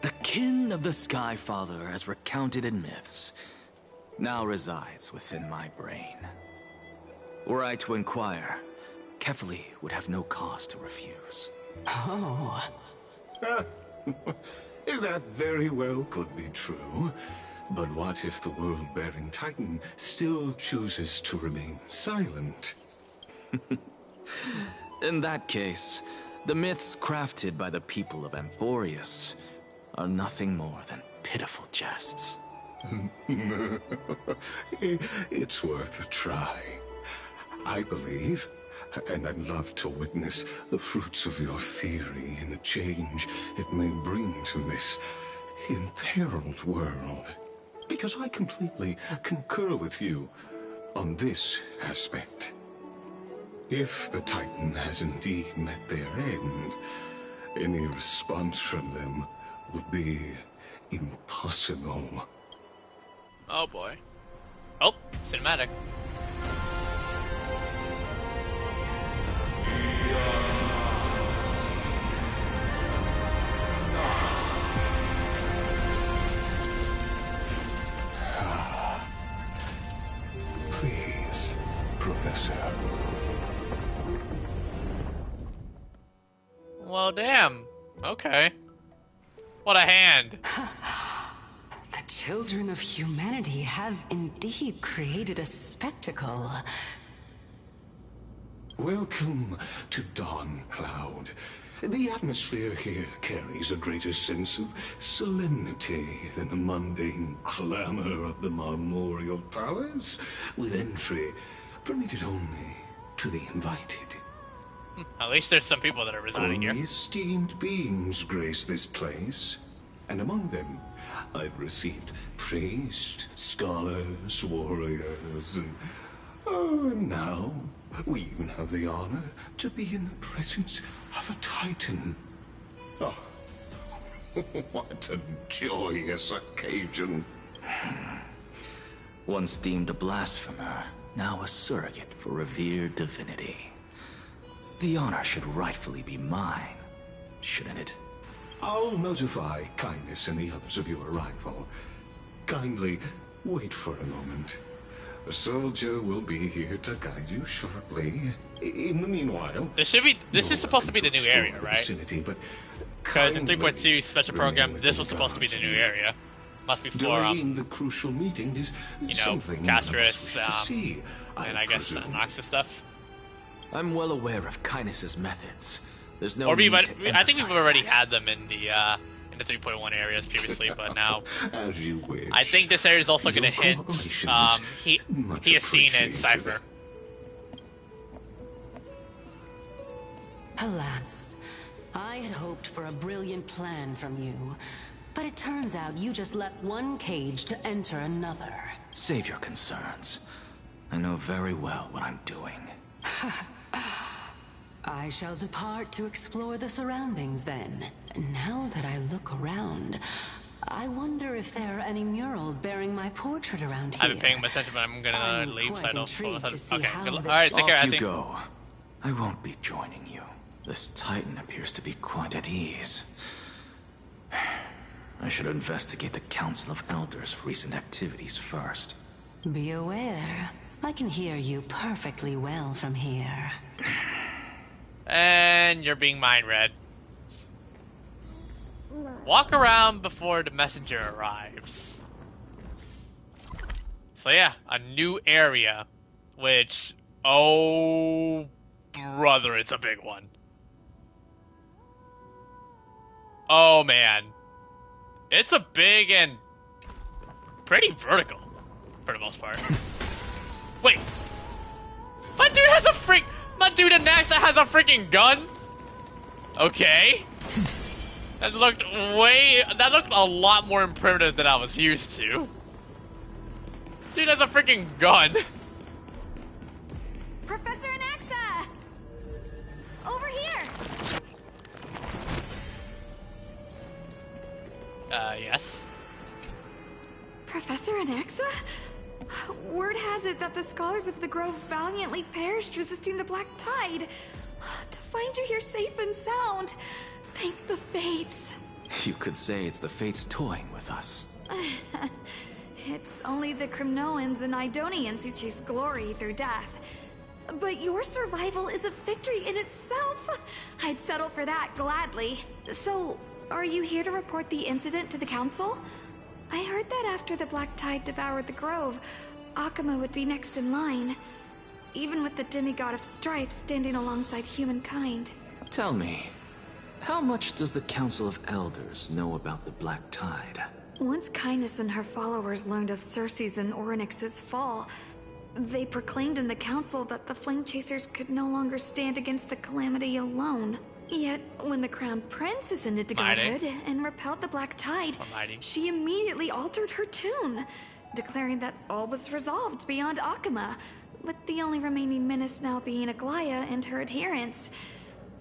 Speaker 3: the kin of the Sky Father as recounted in myths, now resides within my brain. Were I to inquire, Kefali would have no cause to refuse.
Speaker 10: Oh.
Speaker 11: That very well could be true. But what if the world-bearing Titan still chooses to remain silent?
Speaker 3: In that case, the myths crafted by the people of Amphoreus are nothing more than pitiful jests.
Speaker 11: It's worth a try. I believe, and I'd love to witness the fruits of your theory and the change it may bring to this imperiled world. Because I completely concur with you on this aspect. If the Titan has indeed met their end, any response from them would be impossible.
Speaker 1: Oh boy. Oh, cinematic.
Speaker 11: Please, Professor.
Speaker 1: Well, damn. Okay. What a hand.
Speaker 10: The children of humanity have indeed created a spectacle.
Speaker 11: Welcome to Dawncloud. The atmosphere here carries a greater sense of solemnity than the mundane clamor of the Marmorial Palace, with entry permitted only to the invited.
Speaker 1: At least there's some people that are residing
Speaker 11: Only
Speaker 1: here.
Speaker 11: esteemed beings grace this place, and among them I've received priests, scholars, warriors, and now we even have the honor to be in the presence of a Titan. Oh, what a joyous occasion.
Speaker 3: Once deemed a blasphemer, now a surrogate for revered divinity. The honor should rightfully be mine, shouldn't it?
Speaker 11: I'll notify Kindness and the others of your arrival. Kindly wait for a moment. A soldier will be here to guide you shortly. In the meanwhile,
Speaker 1: This is supposed to be the new area, right? Because in 3.2 special programs, this was supposed to be the new area. Must be for
Speaker 11: delaying the crucial meeting is
Speaker 1: you know,
Speaker 11: something
Speaker 1: Castorice,
Speaker 11: to see.
Speaker 1: and I guess Noxus stuff.
Speaker 3: I'm well aware of Kindness's methods. There's no
Speaker 1: Or
Speaker 3: need
Speaker 1: I
Speaker 3: to
Speaker 1: think we've
Speaker 3: emphasize
Speaker 1: already
Speaker 3: that.
Speaker 1: had them in the 3.1 areas previously, but now
Speaker 11: As you wish.
Speaker 1: I think this area is also going to
Speaker 11: Your
Speaker 1: hint
Speaker 11: cooperation is much
Speaker 1: he is seen in
Speaker 11: appreciated.
Speaker 1: Cypher.
Speaker 10: Alas, I had hoped for a brilliant plan from you, but it turns out you just left one cage to enter another.
Speaker 3: Save your concerns. I know very well what I'm doing.
Speaker 10: I shall depart to explore the surroundings then. Now that I look around, I wonder if there are any murals bearing my portrait around here.
Speaker 1: I've been paying attention, but I'm gonna
Speaker 10: I'm
Speaker 1: leave. So
Speaker 10: quite
Speaker 1: I don't.
Speaker 10: intrigued to see
Speaker 1: Okay.
Speaker 10: how
Speaker 1: All
Speaker 10: the
Speaker 1: right. Take care,
Speaker 3: Off
Speaker 1: Azzy.
Speaker 3: you go. I won't be joining you. This Titan appears to be quite at ease. I should investigate the Council of Elders' recent activities first.
Speaker 10: Be aware, I can hear you perfectly well from here.
Speaker 1: And you're being mind read. Walk around before the messenger arrives. So yeah, a new area, which, oh brother, it's a big one. Oh man, it's a big and pretty vertical for the most part. Wait, my dude has a my dude in Naxa has a freaking gun? Okay. That looked a lot more primitive than I was used to. Dude has a freaking gun.
Speaker 9: Professor Anaxa! Over here!
Speaker 1: Yes.
Speaker 9: Professor Anaxa? Word has it that the scholars of the Grove valiantly perished resisting the Black Tide. To find you here safe and sound, thank the Fates.
Speaker 3: You could say it's the Fates toying with us.
Speaker 9: It's only the Crimnoans and Idonians who chase glory through death. But your survival is a victory in itself. I'd settle for that gladly. So, are you here to report the incident to the Council? I heard that after the Black Tide devoured the Grove, Akuma would be next in line. Even with the demigod of strife standing alongside humankind.
Speaker 3: Tell me, how much does the Council of Elders know about the Black Tide?
Speaker 9: Once Kindness and her followers learned of Circe's and Oronyx's fall, they proclaimed in the council that the Flame Chasers could no longer stand against the calamity alone. Yet, when the Crown Prince ascended to godhood and repelled the Black Tide, she immediately altered her tune, declaring that all was resolved beyond Akuma, with the only remaining menace now being Aglaea and her adherents.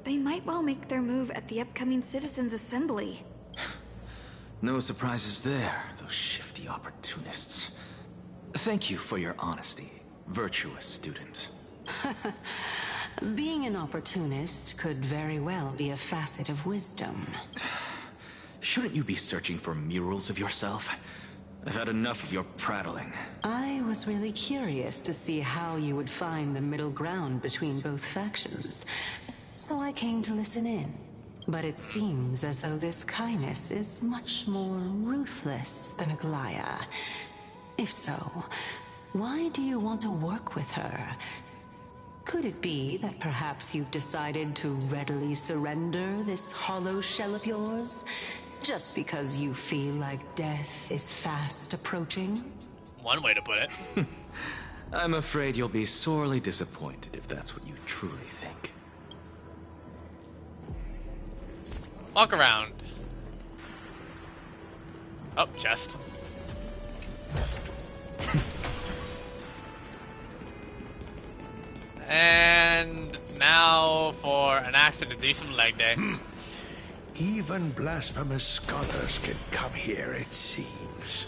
Speaker 9: They might well make their move at the upcoming Citizens' Assembly.
Speaker 3: No surprises there, those shifty opportunists. Thank you for your honesty, virtuous student.
Speaker 10: Being an opportunist could very well be a facet of wisdom.
Speaker 3: Shouldn't you be searching for murals of yourself? I've had enough of your prattling.
Speaker 10: I was really curious to see how you would find the middle ground between both factions, so I came to listen in. But it seems as though this Kindness is much more ruthless than Aglaea. If so, why do you want to work with her? Could it be that perhaps you've decided to readily surrender this hollow shell of yours, just because you feel like death is fast approaching?
Speaker 1: One way to put it.
Speaker 3: I'm afraid you'll be sorely disappointed if that's what you truly think.
Speaker 1: Walk around. Oh, chest. And now for an accident, do some leg day.
Speaker 12: Even blasphemous scholars can come here, it seems.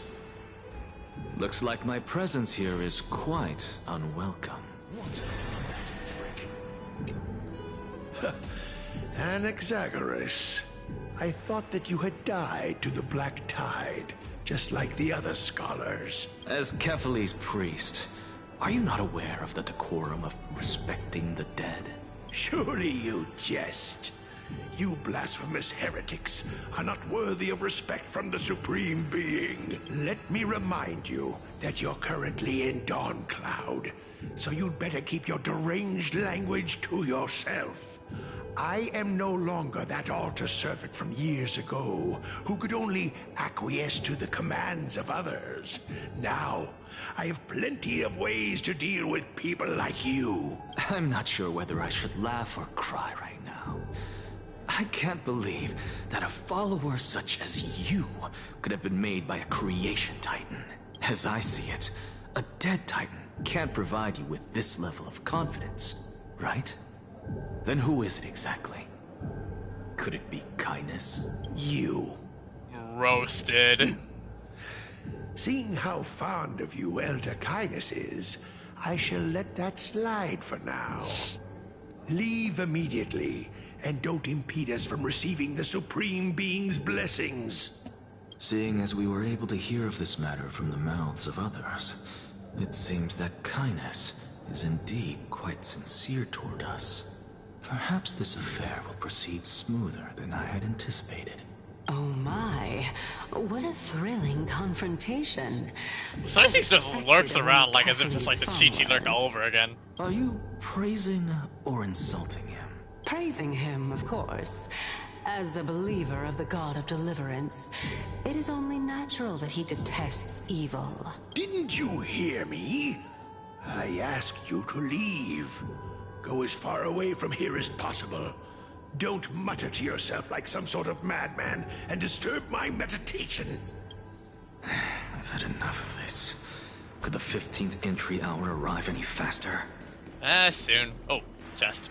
Speaker 3: Looks like my presence here is quite unwelcome.
Speaker 12: Anaxagoras, I thought that you had died to the Black Tide, just like the other scholars.
Speaker 3: As Kephale's priest, are you not aware of the decorum of respecting the dead?
Speaker 12: Surely you jest. You blasphemous heretics are not worthy of respect from the Supreme Being. Let me remind you that you're currently in Dawncloud, so you'd better keep your deranged language to yourself. I am no longer that altar servant from years ago, who could only acquiesce to the commands of others. Now, I have plenty of ways to deal with people like you.
Speaker 3: I'm not sure whether I should laugh or cry right now. I can't believe that a follower such as you could have been made by a creation titan. As I see it, a dead titan can't provide you with this level of confidence, right? Then who is it exactly? Could it be kindness?
Speaker 12: You.
Speaker 1: Roasted.
Speaker 12: Seeing how fond of you Elder Kindness is, I shall let that slide for now. Leave immediately, and don't impede us from receiving the Supreme Being's blessings.
Speaker 3: Seeing as we were able to hear of this matter from the mouths of others, it seems that kindness is indeed quite sincere toward us. Perhaps this affair will proceed smoother than I had anticipated.
Speaker 10: Oh my, what a thrilling confrontation.
Speaker 1: Stixia just lurks around like as if it's like the Chi-Chi lurk all over again.
Speaker 3: Are you praising or insulting him?
Speaker 10: Praising him, of course. As a believer of the god of deliverance, it is only natural that he detests evil.
Speaker 12: Didn't you hear me? I asked you to leave. Go as far away from here as possible. Don't mutter to yourself like some sort of madman and disturb my meditation.
Speaker 3: I've had enough of this. Could the 15th entry hour arrive any faster?
Speaker 1: Soon. Oh, chest.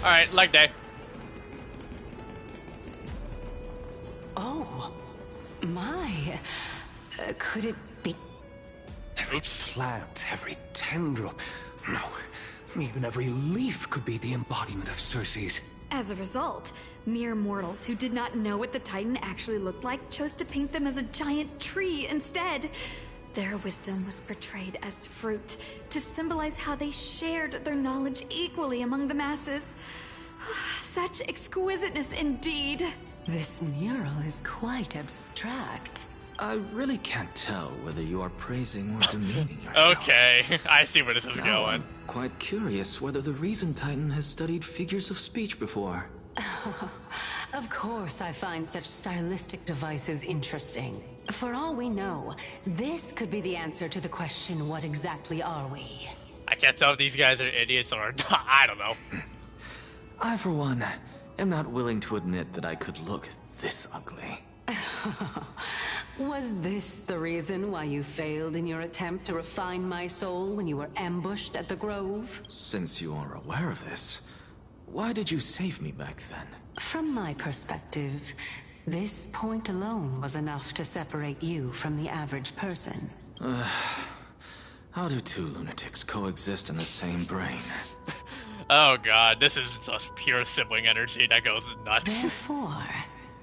Speaker 1: Alright, leg day.
Speaker 10: Oh, my. Could it be?
Speaker 13: Every plant, every tendril, no, even every leaf could be the embodiment of Circe's.
Speaker 9: As a result, mere mortals who did not know what the Titan actually looked like chose to paint them as a giant tree instead. Their wisdom was portrayed as fruit, to symbolize how they shared their knowledge equally among the masses. Such exquisiteness indeed.
Speaker 10: This mural is quite abstract.
Speaker 3: I really can't tell whether you are praising or demeaning yourself.
Speaker 1: Okay, I see where this is going.
Speaker 3: I'm quite curious whether the Reason Titan has studied figures of speech before.
Speaker 10: Of course I find such stylistic devices interesting. For all we know, this could be the answer to the question, what exactly are we?
Speaker 1: I can't tell if these guys are idiots or not. I don't know.
Speaker 3: I, for one, am not willing to admit that I could look this ugly.
Speaker 10: Was this the reason why you failed in your attempt to refine my soul when you were ambushed at the Grove?
Speaker 3: Since you are aware of this, why did you save me back then?
Speaker 10: From my perspective, this point alone was enough to separate you from the average person.
Speaker 3: How do two lunatics coexist in the same brain?
Speaker 1: Oh god, this is just pure sibling energy that goes nuts.
Speaker 10: Therefore,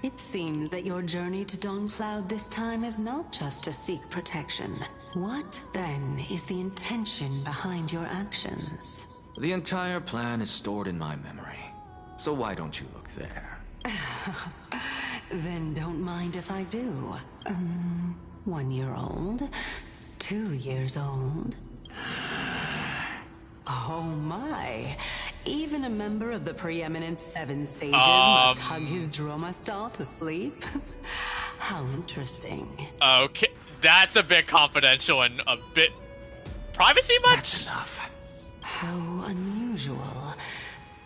Speaker 10: it seems that your journey to Dawncloud this time is not just to seek protection. What, then, is the intention behind your actions?
Speaker 3: The entire plan is stored in my memory. So why don't you look there?
Speaker 10: Then don't mind if I do. 1 year old? 2 years old? Oh my. Even a member of the preeminent Seven Sages must hug his droma stall to sleep? How interesting.
Speaker 1: Okay, that's a bit confidential and a bit privacy much?
Speaker 3: That's enough.
Speaker 10: How unusual.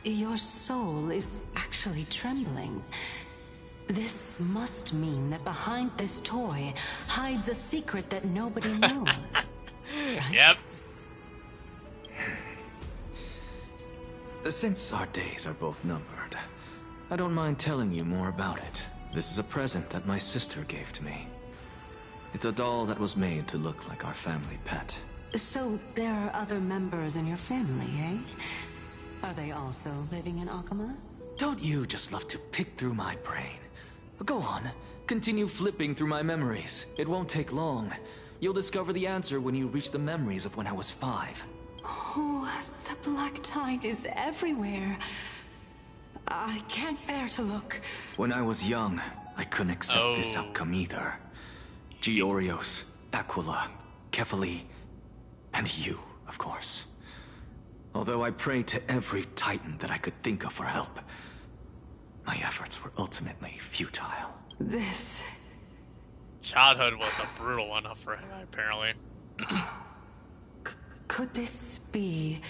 Speaker 10: Your soul is actually trembling. This must mean that behind this toy hides a secret that nobody knows. Right?
Speaker 1: Yep.
Speaker 3: Since our days are both numbered, I don't mind telling you more about it. This is a present that my sister gave to me. It's a doll that was made to look like our family pet.
Speaker 10: So there are other members in your family, eh? Are they also living in Akama?
Speaker 3: Don't you just love to pick through my brain? Go on, continue flipping through my memories. It won't take long. You'll discover the answer when you reach the memories of when I was 5.
Speaker 10: Oh, the black tide is everywhere. I can't bear to look.
Speaker 3: When I was young, I couldn't accept this outcome either. Georios, Aquila, Kefali, and you, of course. Although I prayed to every Titan that I could think of for help, my efforts were ultimately futile.
Speaker 10: This...
Speaker 1: Childhood was a brutal one for him, apparently.
Speaker 10: Could this be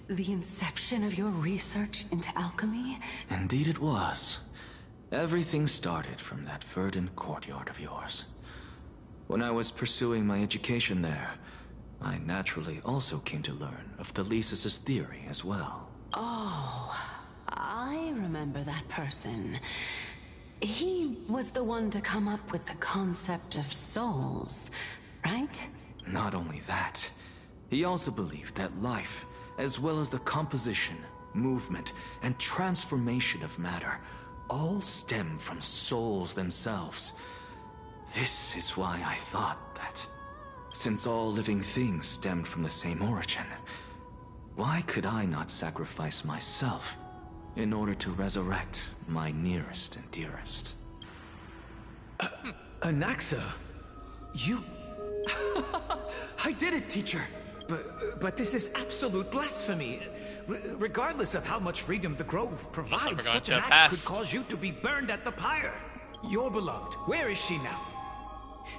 Speaker 10: the inception of your research into alchemy?
Speaker 3: Indeed it was. Everything started from that verdant courtyard of yours. When I was pursuing my education there, I naturally also came to learn of Thelesis' theory as well.
Speaker 10: Oh, I remember that person. He was the one to come up with the concept of souls, right?
Speaker 3: Not only that, he also believed that life, as well as the composition, movement, and transformation of matter, all stem from souls themselves. This is why I thought that, since all living things stemmed from the same origin, why could I not sacrifice myself in order to resurrect my nearest and dearest?
Speaker 13: Anaxa, you...
Speaker 8: I did it, teacher!
Speaker 13: But this is absolute blasphemy. Regardless of how much freedom the Grove provides, such an act could cause you to be burned at the pyre. Your beloved, where is she now?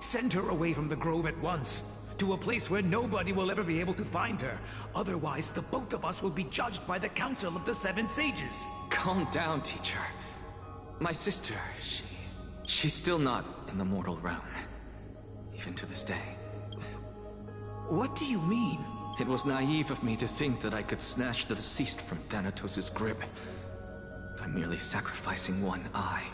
Speaker 13: Send her away from the Grove at once, to a place where nobody will ever be able to find her. Otherwise, the both of us will be judged by the Council of the Seven Sages.
Speaker 3: Calm down, teacher. My sister, she's still not in the mortal realm. Even to this day.
Speaker 13: What do you mean?
Speaker 3: It was naive of me to think that I could snatch the deceased from Thanatos' grip by merely sacrificing one eye.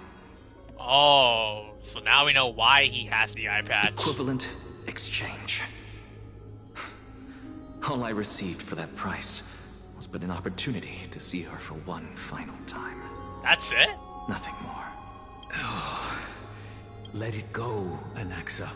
Speaker 1: Oh, so now we know why he has the eye patch.
Speaker 3: Equivalent exchange. All I received for that price was but an opportunity to see her for one final time.
Speaker 1: That's it?
Speaker 3: Nothing more.
Speaker 13: Oh, let it go, Anaxa.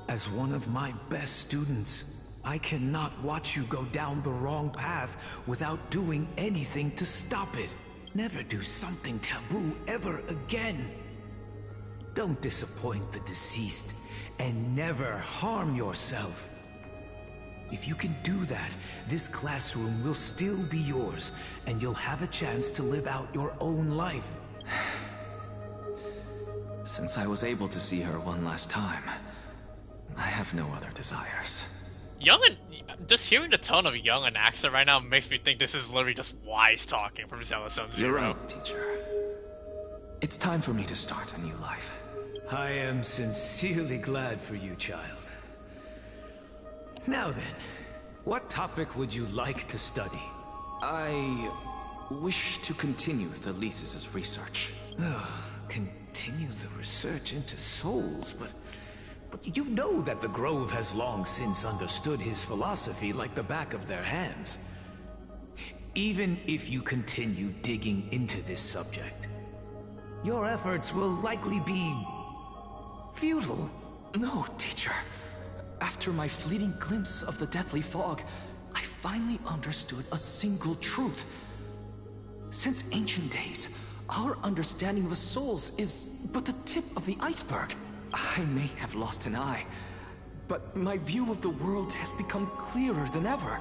Speaker 13: As one of my best students, I cannot watch you go down the wrong path without doing anything to stop it. Never do something taboo ever again. Don't disappoint the deceased, and never harm yourself. If you can do that, this classroom will still be yours, and you'll have a chance to live out your own life.
Speaker 3: Since I was able to see her one last time, I have no other desires.
Speaker 1: Just hearing the tone of young Anaxa right now makes me think this is literally just Wise talking from Zelda Zone Zero.
Speaker 3: You're right, teacher. It's time for me to start a new life.
Speaker 13: I am sincerely glad for you, child. Now then, what topic would you like to study?
Speaker 3: I wish to continue Thelesis' research.
Speaker 13: Continue the research into souls, but you know that the Grove has long since understood his philosophy like the back of their hands. Even if you continue digging into this subject, your efforts will likely be futile.
Speaker 3: No, teacher. After my fleeting glimpse of the deathly fog, I finally understood a single truth. Since ancient days, our understanding of souls is but the tip of the iceberg. I may have lost an eye, but my view of the world has become clearer than ever.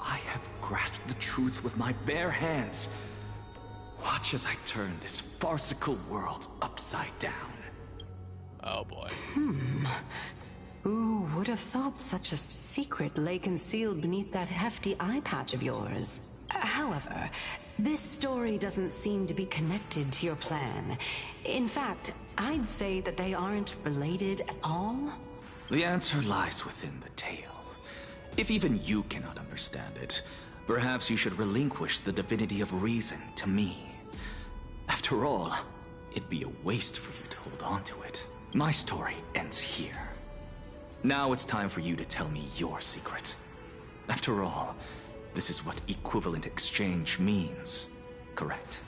Speaker 3: I have grasped the truth with my bare hands. Watch as I turn this farcical world upside down.
Speaker 1: Oh boy.
Speaker 10: Who would have thought such a secret lay concealed beneath that hefty eye patch of yours? However, this story doesn't seem to be connected to your plan. In fact, I'd say that they aren't related at all.
Speaker 3: The answer lies within the tale. If even you cannot understand it, perhaps you should relinquish the divinity of reason to me. After all, it'd be a waste for you to hold on to it. My story ends here. Now it's time for you to tell me your secret. After all, this is what equivalent exchange means, correct?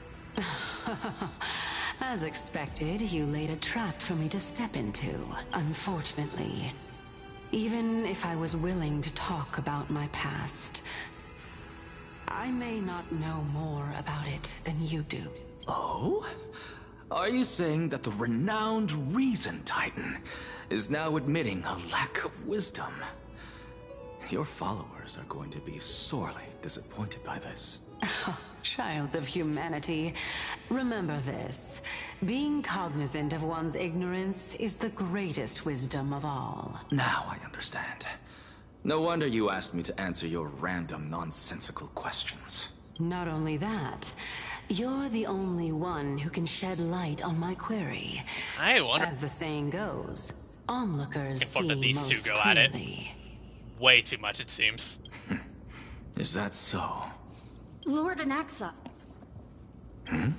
Speaker 10: As expected, you laid a trap for me to step into, unfortunately. Even if I was willing to talk about my past, I may not know more about it than you do.
Speaker 3: Oh? Are you saying that the renowned Reason Titan is now admitting a lack of wisdom? Your followers are going to be sorely disappointed by this.
Speaker 10: Child of humanity, remember this. Being cognizant of one's ignorance is the greatest wisdom of all.
Speaker 3: Now I understand. No wonder you asked me to answer your random, nonsensical questions.
Speaker 10: Not only that, you're the only one who can shed light on my query.
Speaker 1: I wonder.
Speaker 10: As the saying goes, onlookers
Speaker 1: Important that
Speaker 10: see
Speaker 1: these two
Speaker 10: most
Speaker 1: go at it.
Speaker 10: clearly.
Speaker 1: Way too much, it seems.
Speaker 3: Is that so?
Speaker 14: Lord Anaxa.
Speaker 3: Hmm?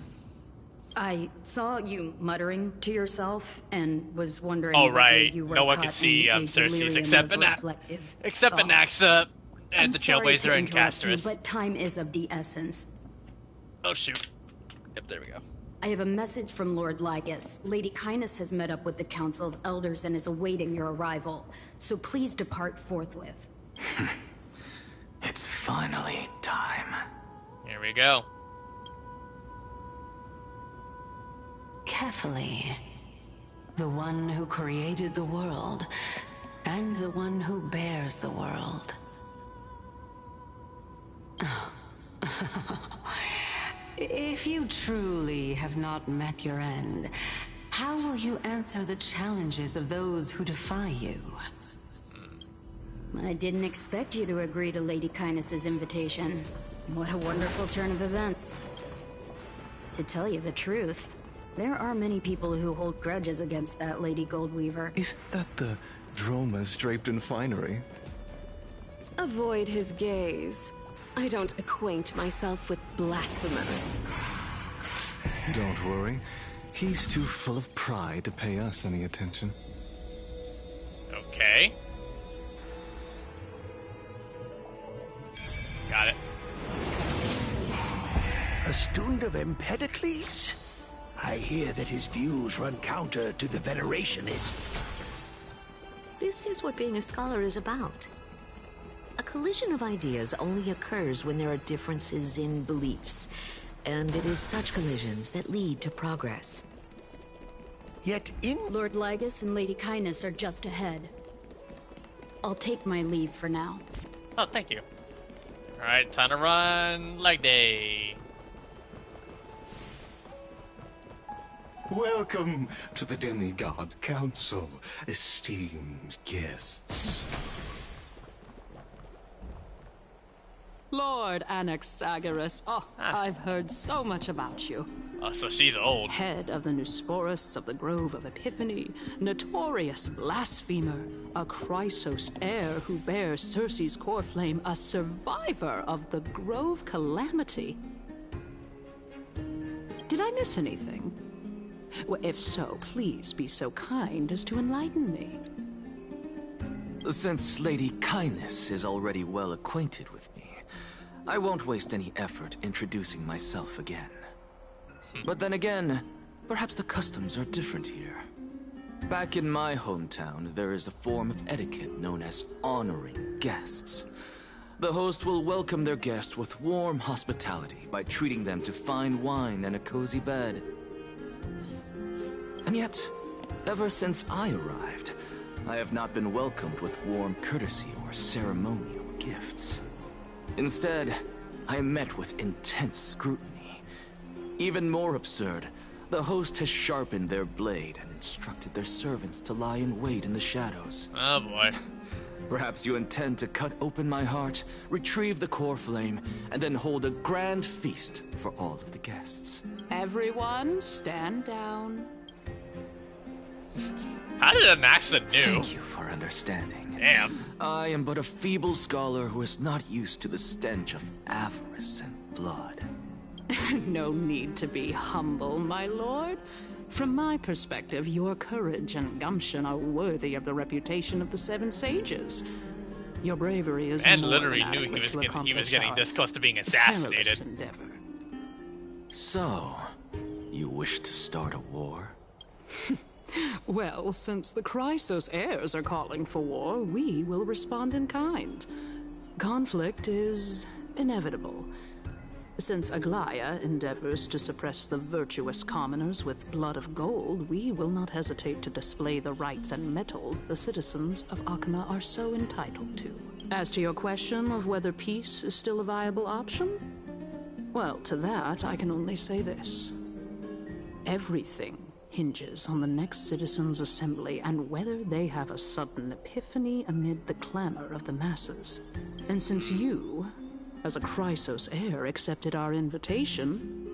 Speaker 14: I saw you muttering to yourself and was wondering
Speaker 1: Oh,
Speaker 14: whether
Speaker 1: right.
Speaker 14: you were
Speaker 1: No one
Speaker 14: caught
Speaker 1: can see
Speaker 14: in a
Speaker 1: Cersei's
Speaker 14: delirium
Speaker 1: except
Speaker 14: of
Speaker 1: Anaxa.
Speaker 14: reflective
Speaker 1: Except
Speaker 14: thought.
Speaker 1: Anaxa and
Speaker 14: I'm
Speaker 1: the
Speaker 14: sorry to
Speaker 1: Trailblazer and
Speaker 14: interrupt you,
Speaker 1: Castorice.
Speaker 14: but time is of the essence.
Speaker 1: Oh, shoot. Yep, there we go.
Speaker 14: I have a message from Lord Lygus. Lady Kindness has met up with the Council of Elders and is awaiting your arrival. So please depart forthwith.
Speaker 3: It's finally time.
Speaker 1: Here we go.
Speaker 10: Carefully. The one who created the world, and the one who bears the world. If you truly have not met your end, how will you answer the challenges of those who defy you?
Speaker 14: I didn't expect you to agree to Lady Kindness's invitation. What a wonderful turn of events. To tell you the truth, there are many people who hold grudges against that Lady Goldweaver.
Speaker 15: Isn't that the dromas draped in finery?
Speaker 16: Avoid his gaze. I don't acquaint myself with blasphemers.
Speaker 15: Don't worry. He's too full of pride to pay us any attention.
Speaker 1: Okay. Got it.
Speaker 12: A student of Empedocles? I hear that his views run counter to the Venerationists.
Speaker 17: This is what being a scholar is about. A collision of ideas only occurs when there are differences in beliefs, and it is such collisions that lead to progress.
Speaker 12: Yet in...
Speaker 14: Lord Lygus and Lady Kindness are just ahead. I'll take my leave for now.
Speaker 1: Oh, thank you. Alright, time to run. Leg day.
Speaker 11: Welcome to the Demigod Council, esteemed guests.
Speaker 18: Lord Anaxagoras, I've heard so much about you.
Speaker 1: Oh, so she's old.
Speaker 18: Head of the Newsporists of the Grove of Epiphany, notorious blasphemer, a Chrysos heir who bears Circe's core flame, a survivor of the Grove calamity. Did I miss anything? Well, if so, please be so kind as to enlighten me.
Speaker 3: Since Lady Kindness is already well acquainted with me, I won't waste any effort introducing myself again. But then again, perhaps the customs are different here. Back in my hometown, there is a form of etiquette known as honoring guests. The host will welcome their guest with warm hospitality by treating them to fine wine and a cozy bed. And yet, ever since I arrived, I have not been welcomed with warm courtesy or ceremonial gifts. Instead, I am met with intense scrutiny. Even more absurd, the host has sharpened their blade and instructed their servants to lie in wait in the shadows.
Speaker 1: Oh boy.
Speaker 3: Perhaps you intend to cut open my heart, retrieve the core flame, and then hold a grand feast for all of the guests.
Speaker 18: Everyone, stand down.
Speaker 1: How did Anaxa know?
Speaker 3: Thank you for understanding.
Speaker 1: Damn.
Speaker 3: I am but a feeble scholar who is not used to the stench of avarice and blood.
Speaker 18: No need to be humble, my lord. From my perspective, your courage and gumption are worthy of the reputation of the Seven Sages. Your bravery is
Speaker 1: And
Speaker 18: more
Speaker 1: literally
Speaker 18: than
Speaker 1: knew
Speaker 18: adequate
Speaker 1: he was
Speaker 18: to
Speaker 1: getting
Speaker 18: accomplish
Speaker 1: this close to being
Speaker 18: perilous
Speaker 1: assassinated.
Speaker 18: endeavor.
Speaker 3: So, you wish to start a war?
Speaker 18: Well, since the Chrysos heirs are calling for war, we will respond in kind. Conflict is inevitable. Since Aglaea endeavors to suppress the virtuous commoners with blood of gold, we will not hesitate to display the rights and mettle the citizens of Akama are so entitled to. As to your question of whether peace is still a viable option, well, to that I can only say this. Everything hinges on the next citizens' assembly and whether they have a sudden epiphany amid the clamor of the masses. And since you, as a Chrysos heir, accepted our invitation,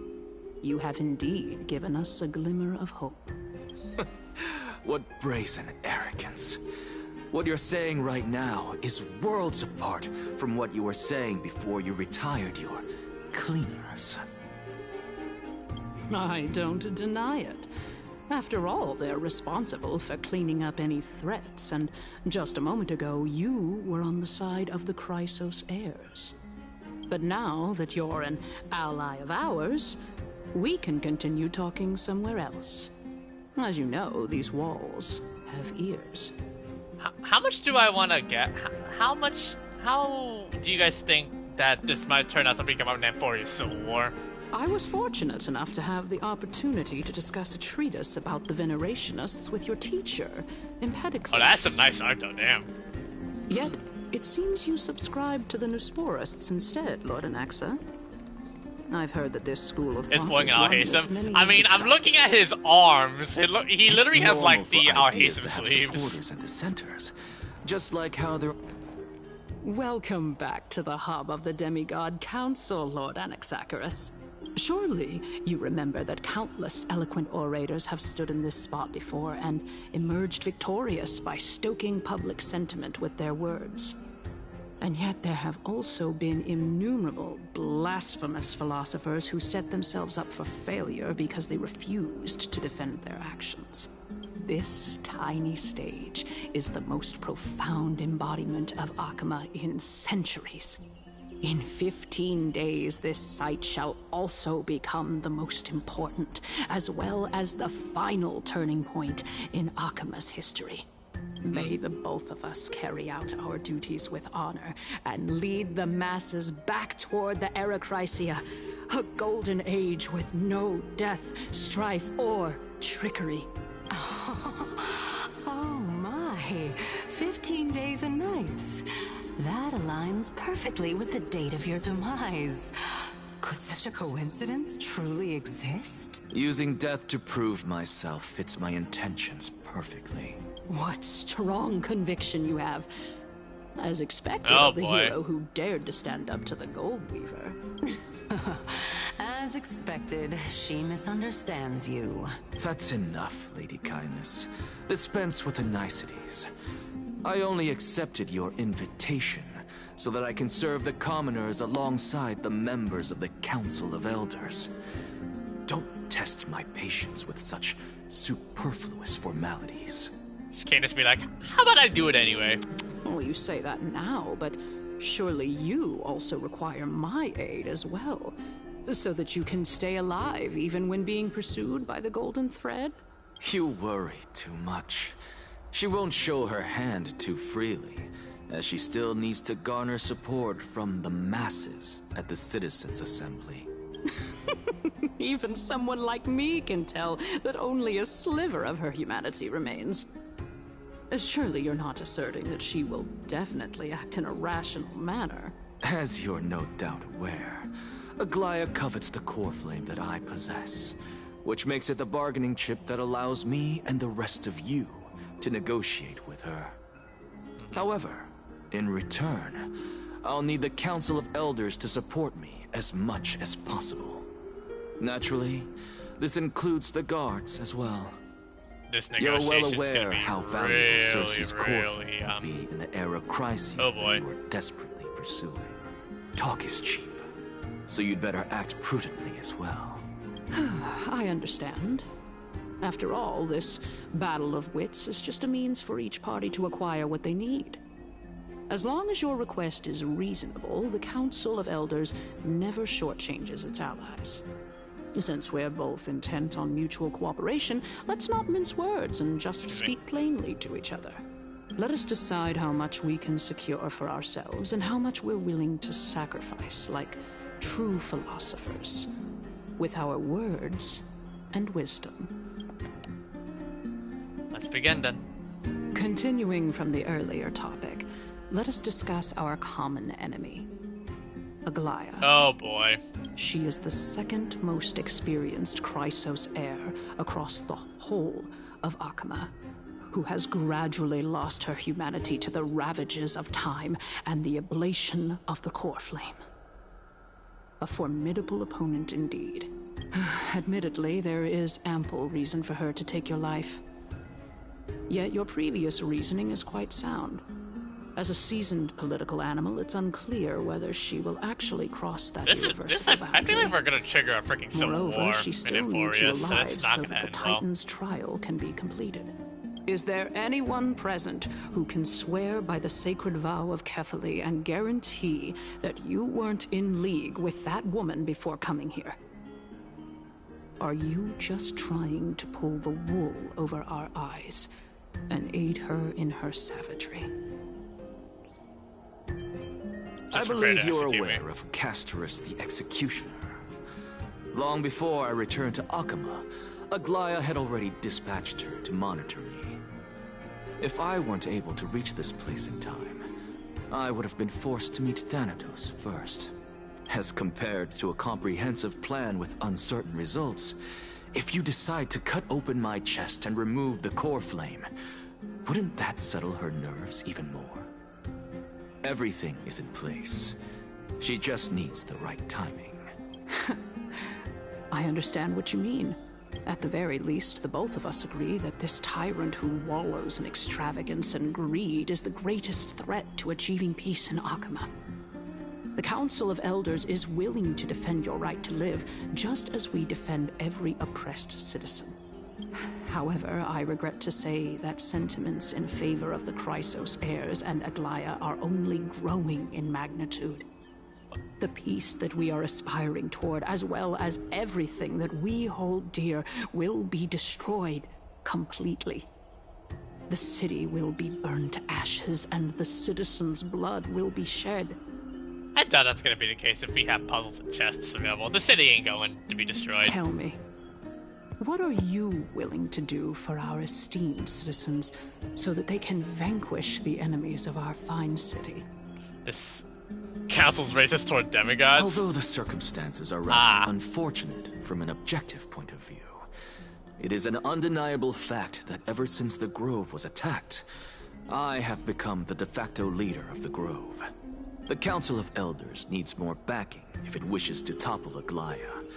Speaker 18: you have indeed given us a glimmer of hope.
Speaker 3: What brazen arrogance. What you're saying right now is worlds apart from what you were saying before you retired your cleaners.
Speaker 18: I don't deny it. After all, they're responsible for cleaning up any threats, and just a moment ago, you were on the side of the Chrysos heirs. But now that you're an ally of ours, we can continue talking somewhere else. As you know, these walls have ears.
Speaker 1: How much do I want to get? How do you guys think that this might turn out to become an Amphoreus Civil War?
Speaker 18: I was fortunate enough to have the opportunity to discuss a treatise about the Venerationists with your teacher, Empedocles.
Speaker 1: Oh, that's a nice art though, damn.
Speaker 18: Yet, it seems you subscribe to the Nusporists instead, Lord Anaxa. I've heard that this school of
Speaker 1: it's
Speaker 18: thought
Speaker 1: pulling
Speaker 18: is
Speaker 1: an
Speaker 18: one with
Speaker 1: Alhazen.
Speaker 18: many
Speaker 1: I mean, I'm looking at his arms. He literally has like the Alhazen sleeves.
Speaker 3: And dissenters, just like how they're...
Speaker 18: Welcome back to the hub of the Demigod Council, Lord Anaxagoras. Surely you remember that countless eloquent orators have stood in this spot before and emerged victorious by stoking public sentiment with their words. And yet there have also been innumerable blasphemous philosophers who set themselves up for failure because they refused to defend their actions. This tiny stage is the most profound embodiment of Akama in centuries. In 15 days, this site shall also become the most important, as well as the final turning point in Akama's history. May the both of us carry out our duties with honor and lead the masses back toward the Erechrysia, a golden age with no death, strife, or trickery.
Speaker 10: Oh my, 15 days and nights. That aligns perfectly with the date of your demise. Could such a coincidence truly exist?
Speaker 3: Using death to prove myself fits my intentions perfectly.
Speaker 18: What strong conviction you have. As expected of the hero who dared to stand up to the Gold Weaver.
Speaker 10: As expected, she misunderstands you.
Speaker 3: That's enough, Lady Kindness. Dispense with the niceties. I only accepted your invitation so that I can serve the commoners alongside the members of the Council of Elders. Don't test my patience with such superfluous formalities.
Speaker 1: Candace be like, how about I do it anyway?
Speaker 18: Well, you say that now, but surely you also require my aid as well, so that you can stay alive even when being pursued by the Golden Thread?
Speaker 3: You worry too much. She won't show her hand too freely, as she still needs to garner support from the masses at the Citizens' Assembly.
Speaker 18: Even someone like me can tell that only a sliver of her humanity remains. Surely you're not asserting that she will definitely act in a rational manner.
Speaker 3: As you're no doubt aware, Aglaea covets the core flame that I possess, which makes it the bargaining chip that allows me and the rest of you to negotiate with her. However, in return, I'll need the Council of Elders to support me as much as possible. Naturally, this includes the guards as well.
Speaker 1: This
Speaker 3: You're well
Speaker 1: negotiation's
Speaker 3: aware
Speaker 1: gonna be
Speaker 3: how valuable Cersei's core
Speaker 1: really,
Speaker 3: will be in the Erechrysia that you are desperately pursuing. Talk is cheap, so you'd better act prudently as well.
Speaker 18: I understand. After all, this battle of wits is just a means for each party to acquire what they need. As long as your request is reasonable, the Council of Elders never shortchanges its allies. Since we're both intent on mutual cooperation, let's not mince words and just speak plainly to each other. Let us decide how much we can secure for ourselves and how much we're willing to sacrifice, like true philosophers, with our words and wisdom.
Speaker 1: Let's begin then.
Speaker 18: Continuing from the earlier topic, let us discuss our common enemy, Aglaea.
Speaker 1: Oh boy.
Speaker 18: She is the second most experienced Chrysos heir across the whole of Akama, who has gradually lost her humanity to the ravages of time and the ablation of the core flame. A formidable opponent indeed. Admittedly, there is ample reason for her to take your life. Yet your previous reasoning is quite sound. As a seasoned political animal, it's unclear whether she will actually cross that irreversible boundary.
Speaker 1: I feel like we're gonna trigger a freaking civil war.
Speaker 18: Moreover, she still needs you
Speaker 1: Amphoreus,
Speaker 18: alive
Speaker 1: so it's not
Speaker 18: so
Speaker 1: gonna
Speaker 18: that the
Speaker 1: end well.
Speaker 18: Titan's trial can be completed. Is there anyone present who can swear by the sacred vow of Kefali and guarantee that you weren't in league with that woman before coming here? Are you just trying to pull the wool over our eyes and aid her in her savagery?
Speaker 8: I believe you're aware of Castorice the Executioner. Long before I returned to Akama, Aglaea had already dispatched her to monitor me. If I weren't able to reach this place in time, I would have been forced to meet Thanatos first. As compared to a comprehensive plan with uncertain results, if you decide to cut open my chest and remove the core flame, wouldn't that settle her nerves even more? Everything is in place. She just needs the right timing.
Speaker 18: I understand what you mean. At the very least, the both of us agree that this tyrant who wallows in extravagance and greed is the greatest threat to achieving peace in Akama. The Council of Elders is willing to defend your right to live, just as we defend every oppressed citizen. However, I regret to say that sentiments in favor of the Chrysos heirs and Aglaea are only growing in magnitude. The peace that we are aspiring toward, as well as everything that we hold dear, will be destroyed completely. The city will be burned to ashes, and the citizens' blood will be shed.
Speaker 1: I doubt that's gonna be the case if we have puzzles and chests available. The city ain't going to be destroyed.
Speaker 18: Tell me, what are you willing to do for our esteemed citizens so that they can vanquish the enemies of our fine city?
Speaker 1: This council's racist toward demigods?
Speaker 8: Although the circumstances are rather unfortunate from an objective point of view, it is an undeniable fact that ever since the Grove was attacked, I have become the de facto leader of the Grove. The Council of Elders needs more backing if it wishes to topple Aglaea,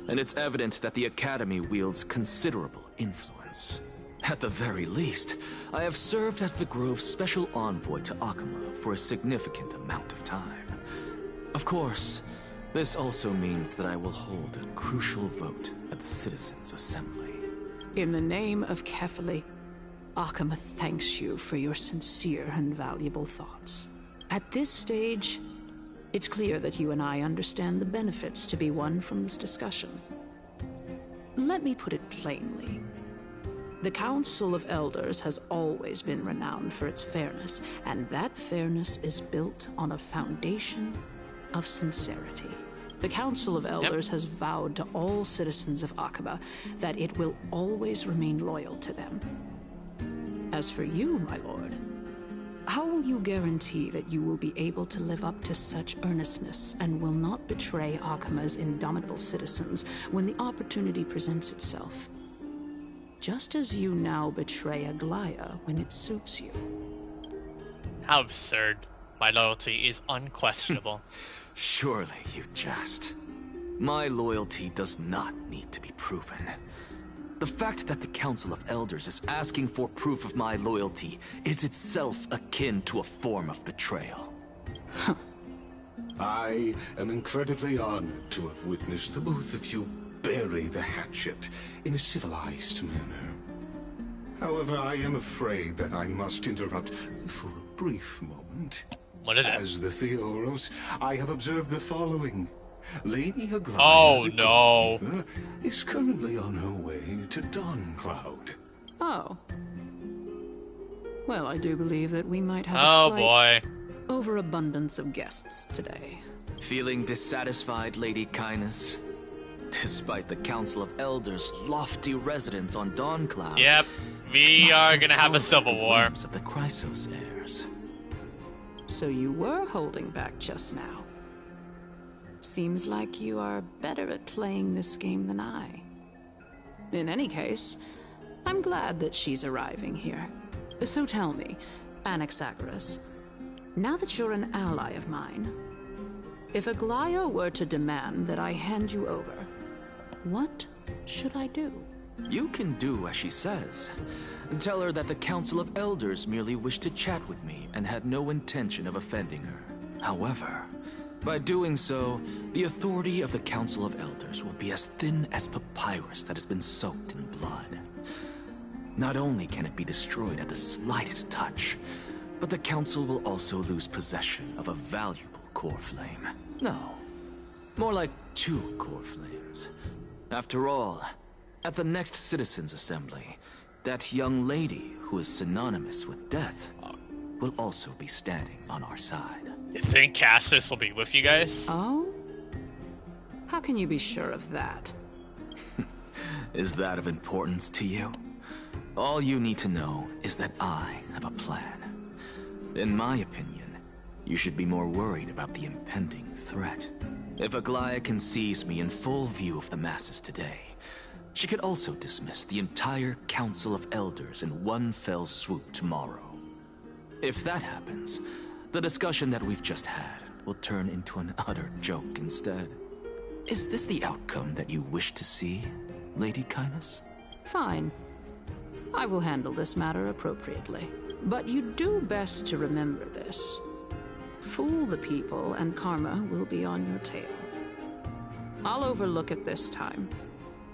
Speaker 8: and it's evident that the Academy wields considerable influence. At the very least, I have served as the Grove's special envoy to Akama for a significant amount of time. Of course, this also means that I will hold a crucial vote at the Citizens' Assembly.
Speaker 18: In the name of Kefali, Akama thanks you for your sincere and valuable thoughts. At this stage, it's clear that you and I understand the benefits to be won from this discussion. Let me put it plainly. The Council of Elders has always been renowned for its fairness, and that fairness is built on a foundation of sincerity. The Council of Elders has vowed to all citizens of Akaba that it will always remain loyal to them. As for you, my lord, how will you guarantee that you will be able to live up to such earnestness and will not betray Akama's indomitable citizens when the opportunity presents itself? Just as you now betray Aglaea when it suits you.
Speaker 1: How absurd. My loyalty is unquestionable.
Speaker 8: Surely you jest. My loyalty does not need to be proven. The fact that the Council of Elders is asking for proof of my loyalty is itself akin to a form of betrayal.
Speaker 11: I am incredibly honored to have witnessed the both of you bury the hatchet in a civilized manner. However, I am afraid that I must interrupt for a brief moment.
Speaker 1: What is it?
Speaker 11: As the Theoros, I have observed the following. Lady
Speaker 1: Oh
Speaker 11: Aglaea
Speaker 1: no.
Speaker 11: is currently on her way to Dawncloud.
Speaker 18: Oh. Well, I do believe that we might have
Speaker 1: Oh
Speaker 18: a slight
Speaker 1: boy.
Speaker 18: overabundance of guests today.
Speaker 3: Feeling dissatisfied, Lady Kindness? Despite the Council of Elders' lofty residence on Dawncloud.
Speaker 1: Yep, we are gonna have a civil war.
Speaker 3: Of the Chrysos heirs.
Speaker 18: So you were holding back just now. Seems like you are better at playing this game than I. In any case, I'm glad that she's arriving here. So tell me, Anaxagoras, now that you're an ally of mine, if Aglaea were to demand that I hand you over, what should I do?
Speaker 3: You can do as she says. Tell her that the Council of Elders merely wished to chat with me and had no intention of offending her. However, by doing so, the authority of the Council of Elders will be as thin as papyrus that has been soaked in blood. Not only can it be destroyed at the slightest touch, but the Council will also lose possession of a valuable core flame. No, more like 2 core flames. After all, at the next Citizens' Assembly, that young lady who is synonymous with death will also be standing on our side.
Speaker 1: You think Castorice will be with you guys?
Speaker 18: Oh? How can you be sure of that?
Speaker 3: Is that of importance to you? All you need to know is that I have a plan. In my opinion, you should be more worried about the impending threat. If Aglaea can seize me in full view of the masses today, she could also dismiss the entire Council of Elders in one fell swoop tomorrow. If that happens, the discussion that we've just had will turn into an utter joke instead. Is this the outcome that you wish to see, Lady Kindness?
Speaker 18: Fine. I will handle this matter appropriately. But you do best to remember this. Fool the people and karma will be on your tail. I'll overlook it this time,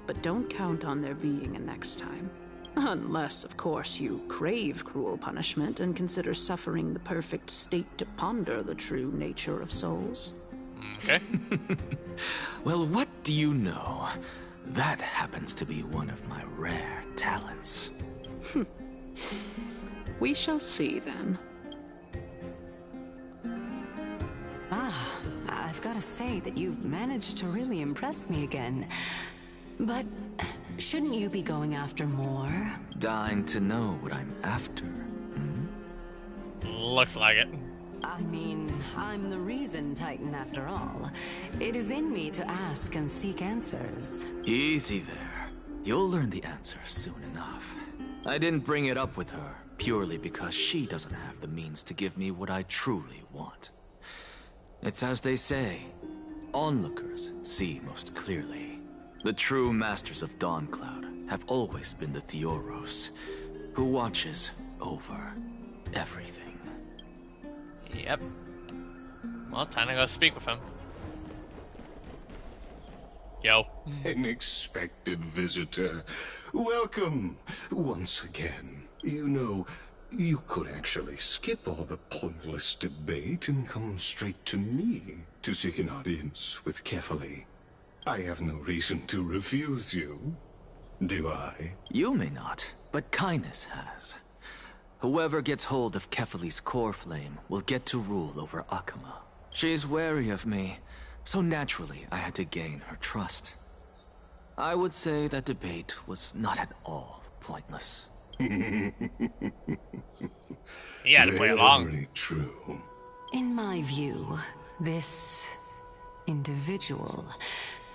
Speaker 18: but don't count on there being a next time. Unless, of course, you crave cruel punishment and consider suffering the perfect state to ponder the true nature of souls.
Speaker 1: Okay.
Speaker 3: Well, what do you know? That happens to be one of my rare talents.
Speaker 18: We shall see, then.
Speaker 10: Ah, I've got to say that you've managed to really impress me again. But shouldn't you be going after more?
Speaker 3: Dying to know what I'm after.
Speaker 1: Looks like it.
Speaker 10: I mean, I'm the reason Titan after all. It is in me to ask and seek answers.
Speaker 3: Easy there. You'll learn the answers soon enough. I didn't bring it up with her purely because she doesn't have the means to give me what I truly want. It's as they say, onlookers see most clearly. The true masters of Dawncloud have always been the Theoros, who watches over everything.
Speaker 1: Yep. Well, time to go speak with him. Yo.
Speaker 11: Unexpected visitor. Welcome once again. You know, you could actually skip all the pointless debate and come straight to me to seek an audience with Kefali. I have no reason to refuse you, do I?
Speaker 3: You may not, but Kindness has. Whoever gets hold of Kefali's core flame will get to rule over Akama. She's wary of me, so naturally I had to gain her trust. I would say that debate was not at all pointless.
Speaker 1: He had to play along.
Speaker 11: Very true.
Speaker 10: In my view, this individual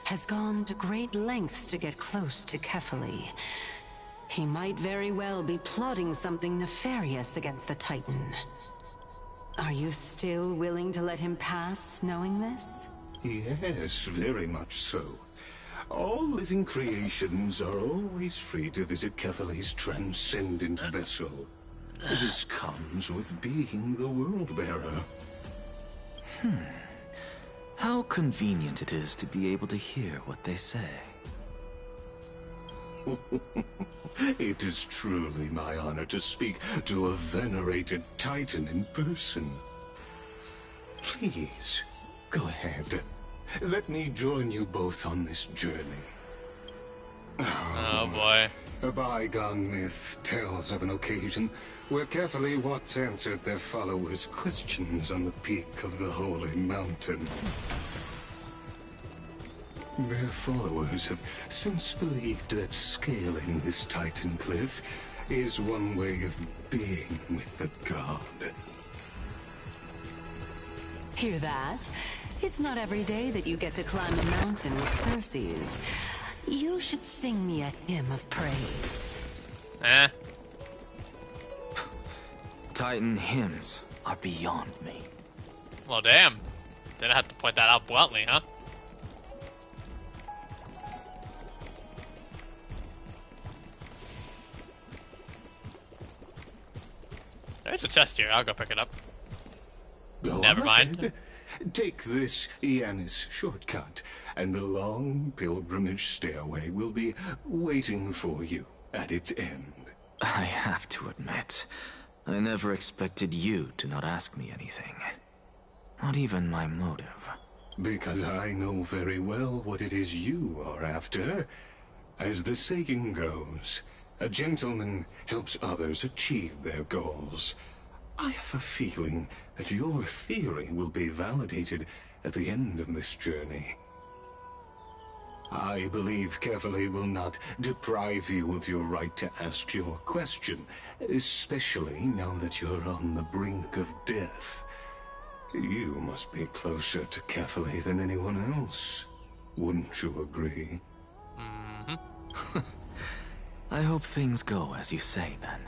Speaker 10: has gone to great lengths to get close to Kefali. He might very well be plotting something nefarious against the Titan. Are you still willing to let him pass, knowing this?
Speaker 11: Yes, very much so. All living creations are always free to visit Kefali's transcendent vessel. This comes with being the World-Bearer.
Speaker 3: How convenient it is to be able to hear what they say.
Speaker 11: It is truly my honor to speak to a venerated Titan in person. Please, go ahead. Let me join you both on this journey.
Speaker 1: Oh boy.
Speaker 11: A bygone myth tells of an occasion where Kefali once answered their followers' questions on the peak of the Holy Mountain. Their followers have since believed that scaling this Titan cliff is one way of being with the god.
Speaker 10: Hear that? It's not every day that you get to climb a mountain with Circes. You should sing me a hymn of praise.
Speaker 3: Titan hymns are beyond me.
Speaker 1: Well, damn. Didn't have to point that out bluntly, huh? There's a chest here. I'll go pick it up. Never mind.
Speaker 11: Take this Yanis shortcut, and the long pilgrimage stairway will be waiting for you at its end.
Speaker 3: I have to admit, I never expected you to not ask me anything. Not even my motive.
Speaker 11: Because I know very well what it is you are after. As the saying goes, a gentleman helps others achieve their goals. I have a feeling that your theory will be validated at the end of this journey. I believe Kefali will not deprive you of your right to ask your question, especially now that you're on the brink of death. You must be closer to Kefali than anyone else. Wouldn't you agree?
Speaker 3: Mm-hmm. I hope things go as you say, then.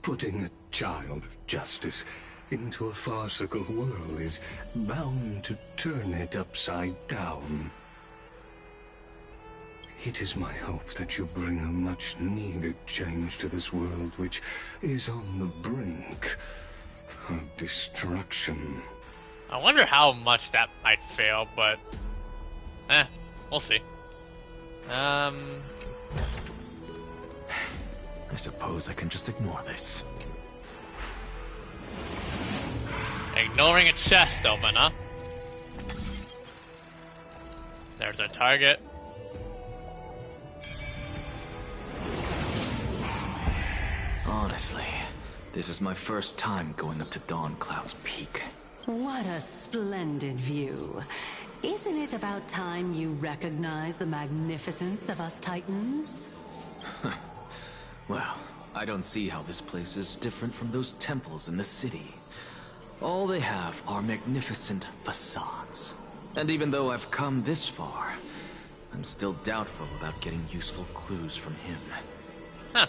Speaker 11: Putting a child of justice into a farcical world is bound to turn it upside down. It is my hope that you bring a much-needed change to this world which is on the brink of destruction.
Speaker 1: I wonder how much that might fail, but... we'll see.
Speaker 3: I suppose I can just ignore this.
Speaker 1: Ignoring a chest open, huh? There's our target.
Speaker 3: Honestly, this is my first time going up to Dawncloud's peak.
Speaker 10: What a splendid view. Isn't it about time you recognize the magnificence of us Titans?
Speaker 3: Well, I don't see how this place is different from those temples in the city. All they have are magnificent facades. And even though I've come this far, I'm still doubtful about getting useful clues from him.
Speaker 1: Huh.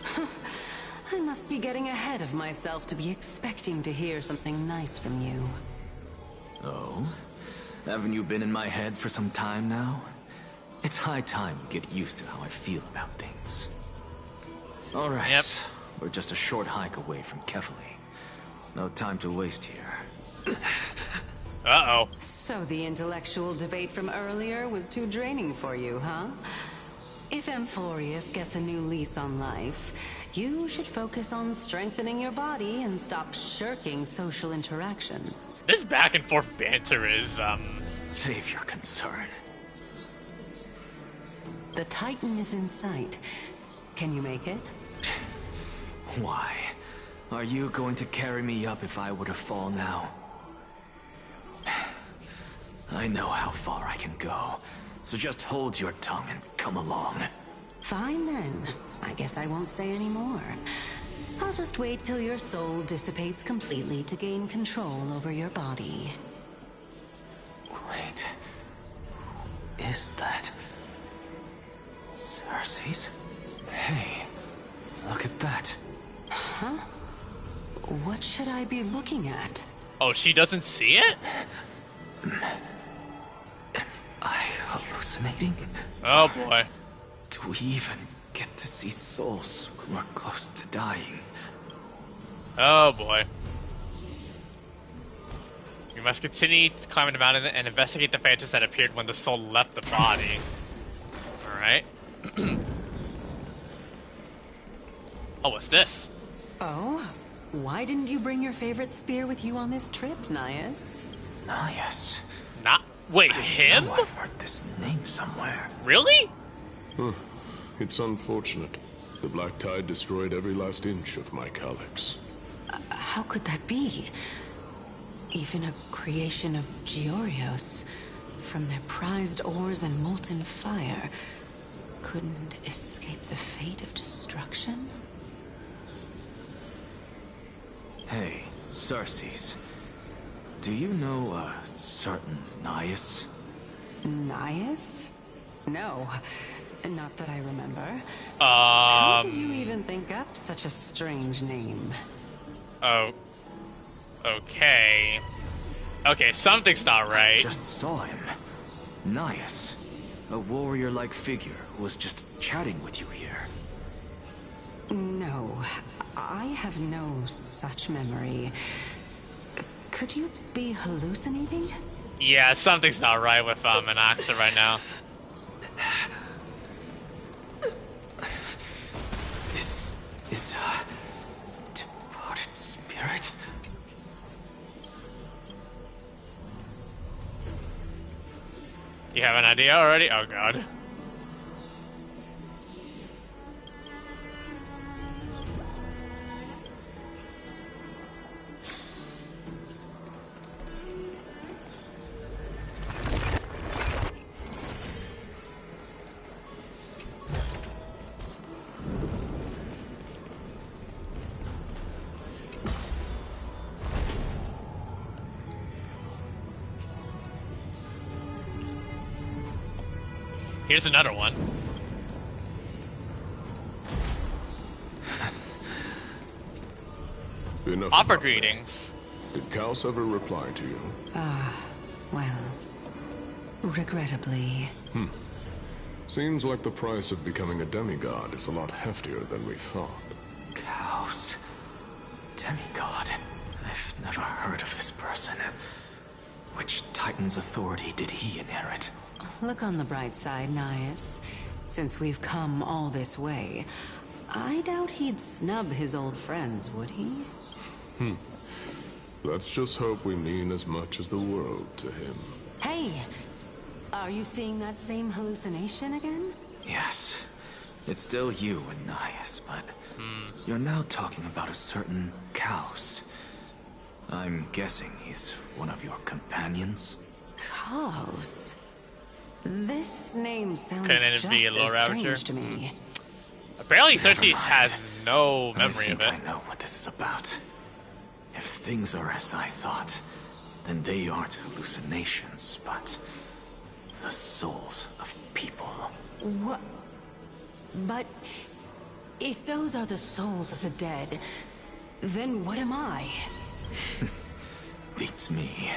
Speaker 10: I must be getting ahead of myself to be expecting to hear something nice from you.
Speaker 3: Oh? Haven't you been in my head for some time now? It's high time you get used to how I feel about things. Alright,
Speaker 1: yep.
Speaker 3: We're just a short hike away from Kefali. No time to waste here.
Speaker 1: Uh-oh.
Speaker 10: So the intellectual debate from earlier was too draining for you, huh? If Amphoreus gets a new lease on life, you should focus on strengthening your body and stop shirking social interactions.
Speaker 1: This back and forth banter is,
Speaker 3: Save your concern.
Speaker 10: The Titan is in sight. Can you make it?
Speaker 3: Why? Are you going to carry me up if I were to fall now? I know how far I can go, so just hold your tongue and come along.
Speaker 10: Fine then. I guess I won't say any more. I'll just wait till your soul dissipates completely to gain control over your body.
Speaker 3: Wait. Who is that? Circes? Hey, look at that.
Speaker 10: Huh? What should I be looking at?
Speaker 1: Oh, she doesn't see it?
Speaker 3: Am I hallucinating?
Speaker 1: Oh boy.
Speaker 3: Do we even get to see souls who are close to dying?
Speaker 1: Oh boy. We must continue climbing the mountain and investigate the phantoms that appeared when the soul left the body. Alright. Oh, what's this?
Speaker 10: Oh? Why didn't you bring your favorite spear with you on this trip, Nias?
Speaker 3: Nias?
Speaker 1: Wait, him?
Speaker 3: I've heard this name somewhere.
Speaker 1: Really?
Speaker 19: It's unfortunate. The Black Tide destroyed every last inch of my calyx.
Speaker 10: How could that be? Even a creation of Georios, from their prized ores and molten fire, couldn't escape the fate of destruction?
Speaker 3: Hey, Sarces. Do you know a certain Nias?
Speaker 10: Nias? No, not that I remember. How did you even think up such a strange name?
Speaker 1: Oh. Okay. Okay, something's not right.
Speaker 3: I just saw him. Nias. A warrior-like figure who was just chatting with you here.
Speaker 10: No, I have no such memory. Could you be hallucinating?
Speaker 1: Yeah, something's not right with Anaxa right now.
Speaker 3: This is a departed spirit?
Speaker 1: You have an idea already? Oh god. Here's another one.
Speaker 19: Enough
Speaker 1: Opera
Speaker 19: about
Speaker 1: greetings.
Speaker 19: me. Did Kaos ever reply to you?
Speaker 10: Well, regrettably.
Speaker 19: Seems like the price of becoming a demigod is a lot heftier than we thought.
Speaker 3: Kaos. Demigod. I've never heard of this person. Which Titan's authority did he inherit?
Speaker 10: Look on the bright side, Nias. Since we've come all this way, I doubt he'd snub his old friends, would he?
Speaker 19: Let's just hope we mean as much as the world to him.
Speaker 10: Hey! Are you seeing that same hallucination again?
Speaker 3: Yes. It's still you and Nias, but you're now talking about a certain Kaos. I'm guessing he's one of your companions?
Speaker 10: Kaos? This name sounds
Speaker 1: Couldn't it
Speaker 10: just
Speaker 1: be a
Speaker 10: as
Speaker 1: low
Speaker 10: strange
Speaker 1: ravager?
Speaker 10: to me.
Speaker 1: Apparently
Speaker 3: Never
Speaker 1: Cersei
Speaker 3: mind.
Speaker 1: has no memory of it.
Speaker 3: I know what this is about. If things are as I thought, then they aren't hallucinations, but the souls of people.
Speaker 10: What? But if those are the souls of the dead, then what am I?
Speaker 3: Beats me.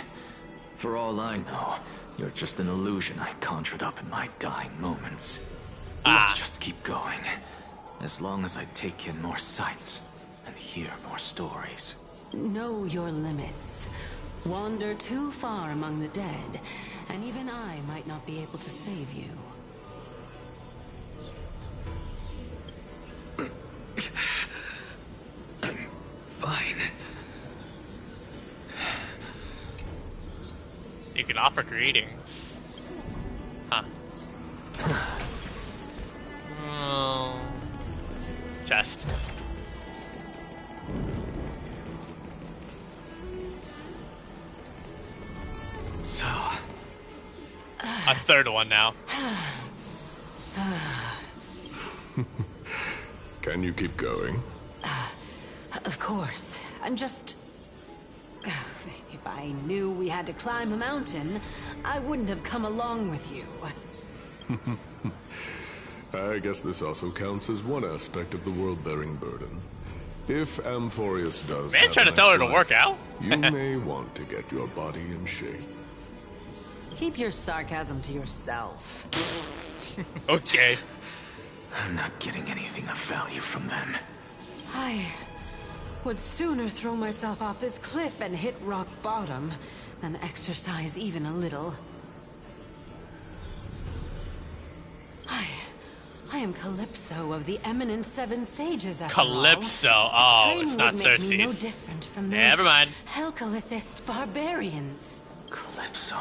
Speaker 3: For all I know, you're just an illusion I conjured up in my dying moments. Let's just keep going. As long as I take in more sights and hear more stories.
Speaker 10: Know your limits. Wander too far among the dead, and even I might not be able to save you.
Speaker 3: I'm fine.
Speaker 1: You can offer greetings. Huh. Oh. Chest.
Speaker 3: So...
Speaker 1: a third one now.
Speaker 19: Can you keep going?
Speaker 10: Of course. I'm just... If I knew we had to climb a mountain, I wouldn't have come along with you.
Speaker 19: I guess this also counts as one aspect of the world-bearing burden. If Amphoreus does
Speaker 1: Man,
Speaker 19: have
Speaker 1: trying
Speaker 19: a
Speaker 1: to tell her
Speaker 19: nice
Speaker 1: to work
Speaker 19: life,
Speaker 1: out?
Speaker 19: you may want to get your body in shape.
Speaker 10: Keep your sarcasm to yourself.
Speaker 1: Okay.
Speaker 3: I'm not getting anything of value from them.
Speaker 10: I would sooner throw myself off this cliff and hit rock bottom than exercise even a little. I am Calypso of the eminent Seven Sages, after
Speaker 1: Calypso.
Speaker 10: all.
Speaker 1: Oh,
Speaker 10: Training
Speaker 1: it's not
Speaker 10: would make me no
Speaker 1: Cersei's.
Speaker 10: different from those
Speaker 1: Never mind.
Speaker 10: Helcalithist barbarians.
Speaker 3: Calypso.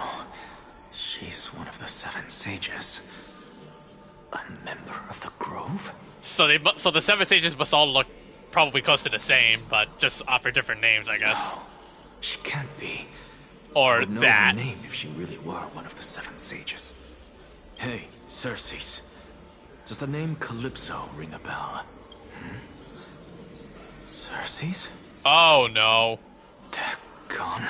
Speaker 3: She's one of the Seven Sages. A member of the Grove?
Speaker 1: So the Seven Sages must all look probably close to the same, but just offer different names, I guess.
Speaker 3: No, she can't be.
Speaker 1: Or
Speaker 3: I'd know
Speaker 1: that.
Speaker 3: her name if she really were one of the seven sages. Hey, Circes. Does the name Calypso ring a bell? Circes?
Speaker 1: Oh no.
Speaker 3: Gone.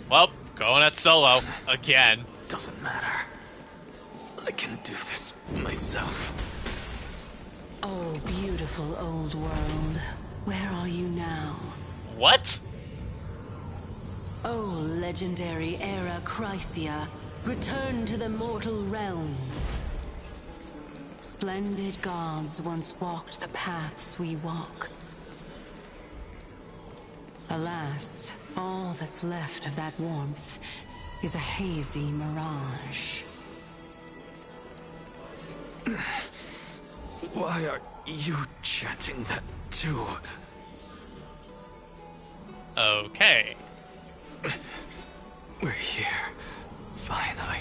Speaker 1: Well, going at solo again.
Speaker 3: Doesn't matter. I can do this myself.
Speaker 10: Oh, beautiful old world. Where are you now?
Speaker 1: What?
Speaker 10: Oh, legendary era Chrysia, return to the mortal realm. Splendid gods once walked the paths we walk. Alas, all that's left of that warmth is a hazy mirage.
Speaker 3: Why are you chanting that too?
Speaker 1: Okay.
Speaker 3: We're here, finally.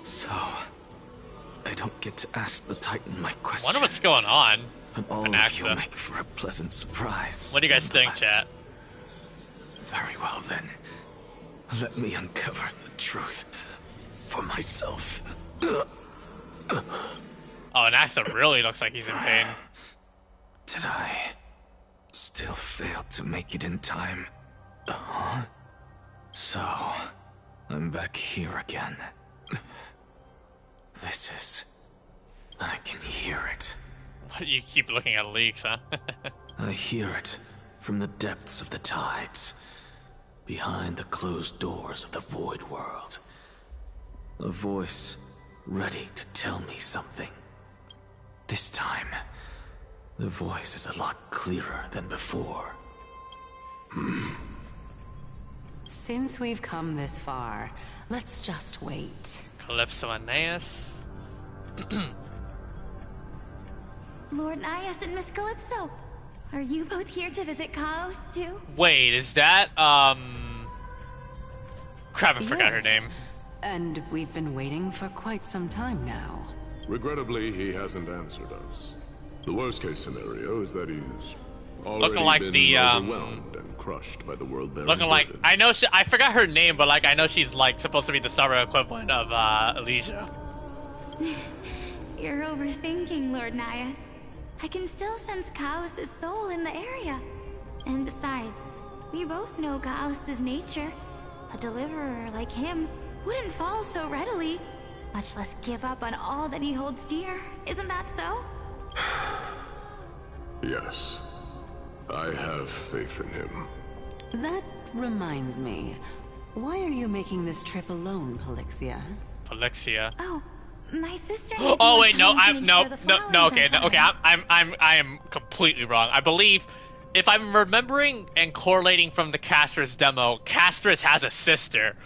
Speaker 3: So, I don't get to ask the Titan my question.
Speaker 1: Wonder what's going on.
Speaker 3: And all of you make for a pleasant surprise.
Speaker 1: What do you guys think, chat?
Speaker 3: Very well then. Let me uncover the truth for myself.
Speaker 1: Oh, and Axa really looks like he's in pain.
Speaker 3: Did I still fail to make it in time? Huh? So, I'm back here again. This is... I can hear it.
Speaker 1: You keep looking at leaks, huh?
Speaker 3: I hear it from the depths of the tides, behind the closed doors of the void world. A voice ready to tell me something. This time, the voice is a lot clearer than before.
Speaker 10: Since we've come this far, let's just wait.
Speaker 1: Calypso and Naeus.
Speaker 2: Lord Nias and Miss Calypso, are you both here to visit Chaos too?
Speaker 1: Wait, is that, Crap, I forgot her name.
Speaker 10: And we've been waiting for quite some time now.
Speaker 19: Regrettably, he hasn't answered us. The worst case scenario is that he's already
Speaker 1: Looking like
Speaker 19: been
Speaker 1: the,
Speaker 19: overwhelmed and crushed by the world-bearing
Speaker 1: Looking like,
Speaker 19: burden.
Speaker 1: I know I forgot her name, but like, I know she's like supposed to be the Star Wars equivalent of, Elysia.
Speaker 2: You're overthinking, Lord Nias. I can still sense Chaos' soul in the area. And besides, we both know Chaos' nature. A deliverer like him wouldn't fall so readily, much less give up on all that he holds dear. Isn't that so?
Speaker 19: Yes. I have faith in him.
Speaker 10: That reminds me. Why are you making this trip alone, Polixia?
Speaker 1: Polixia.
Speaker 2: Oh, my sister.
Speaker 1: Oh wait, no, I am completely wrong. I believe, if I'm remembering and correlating from the Castorice demo, Castorice has a sister,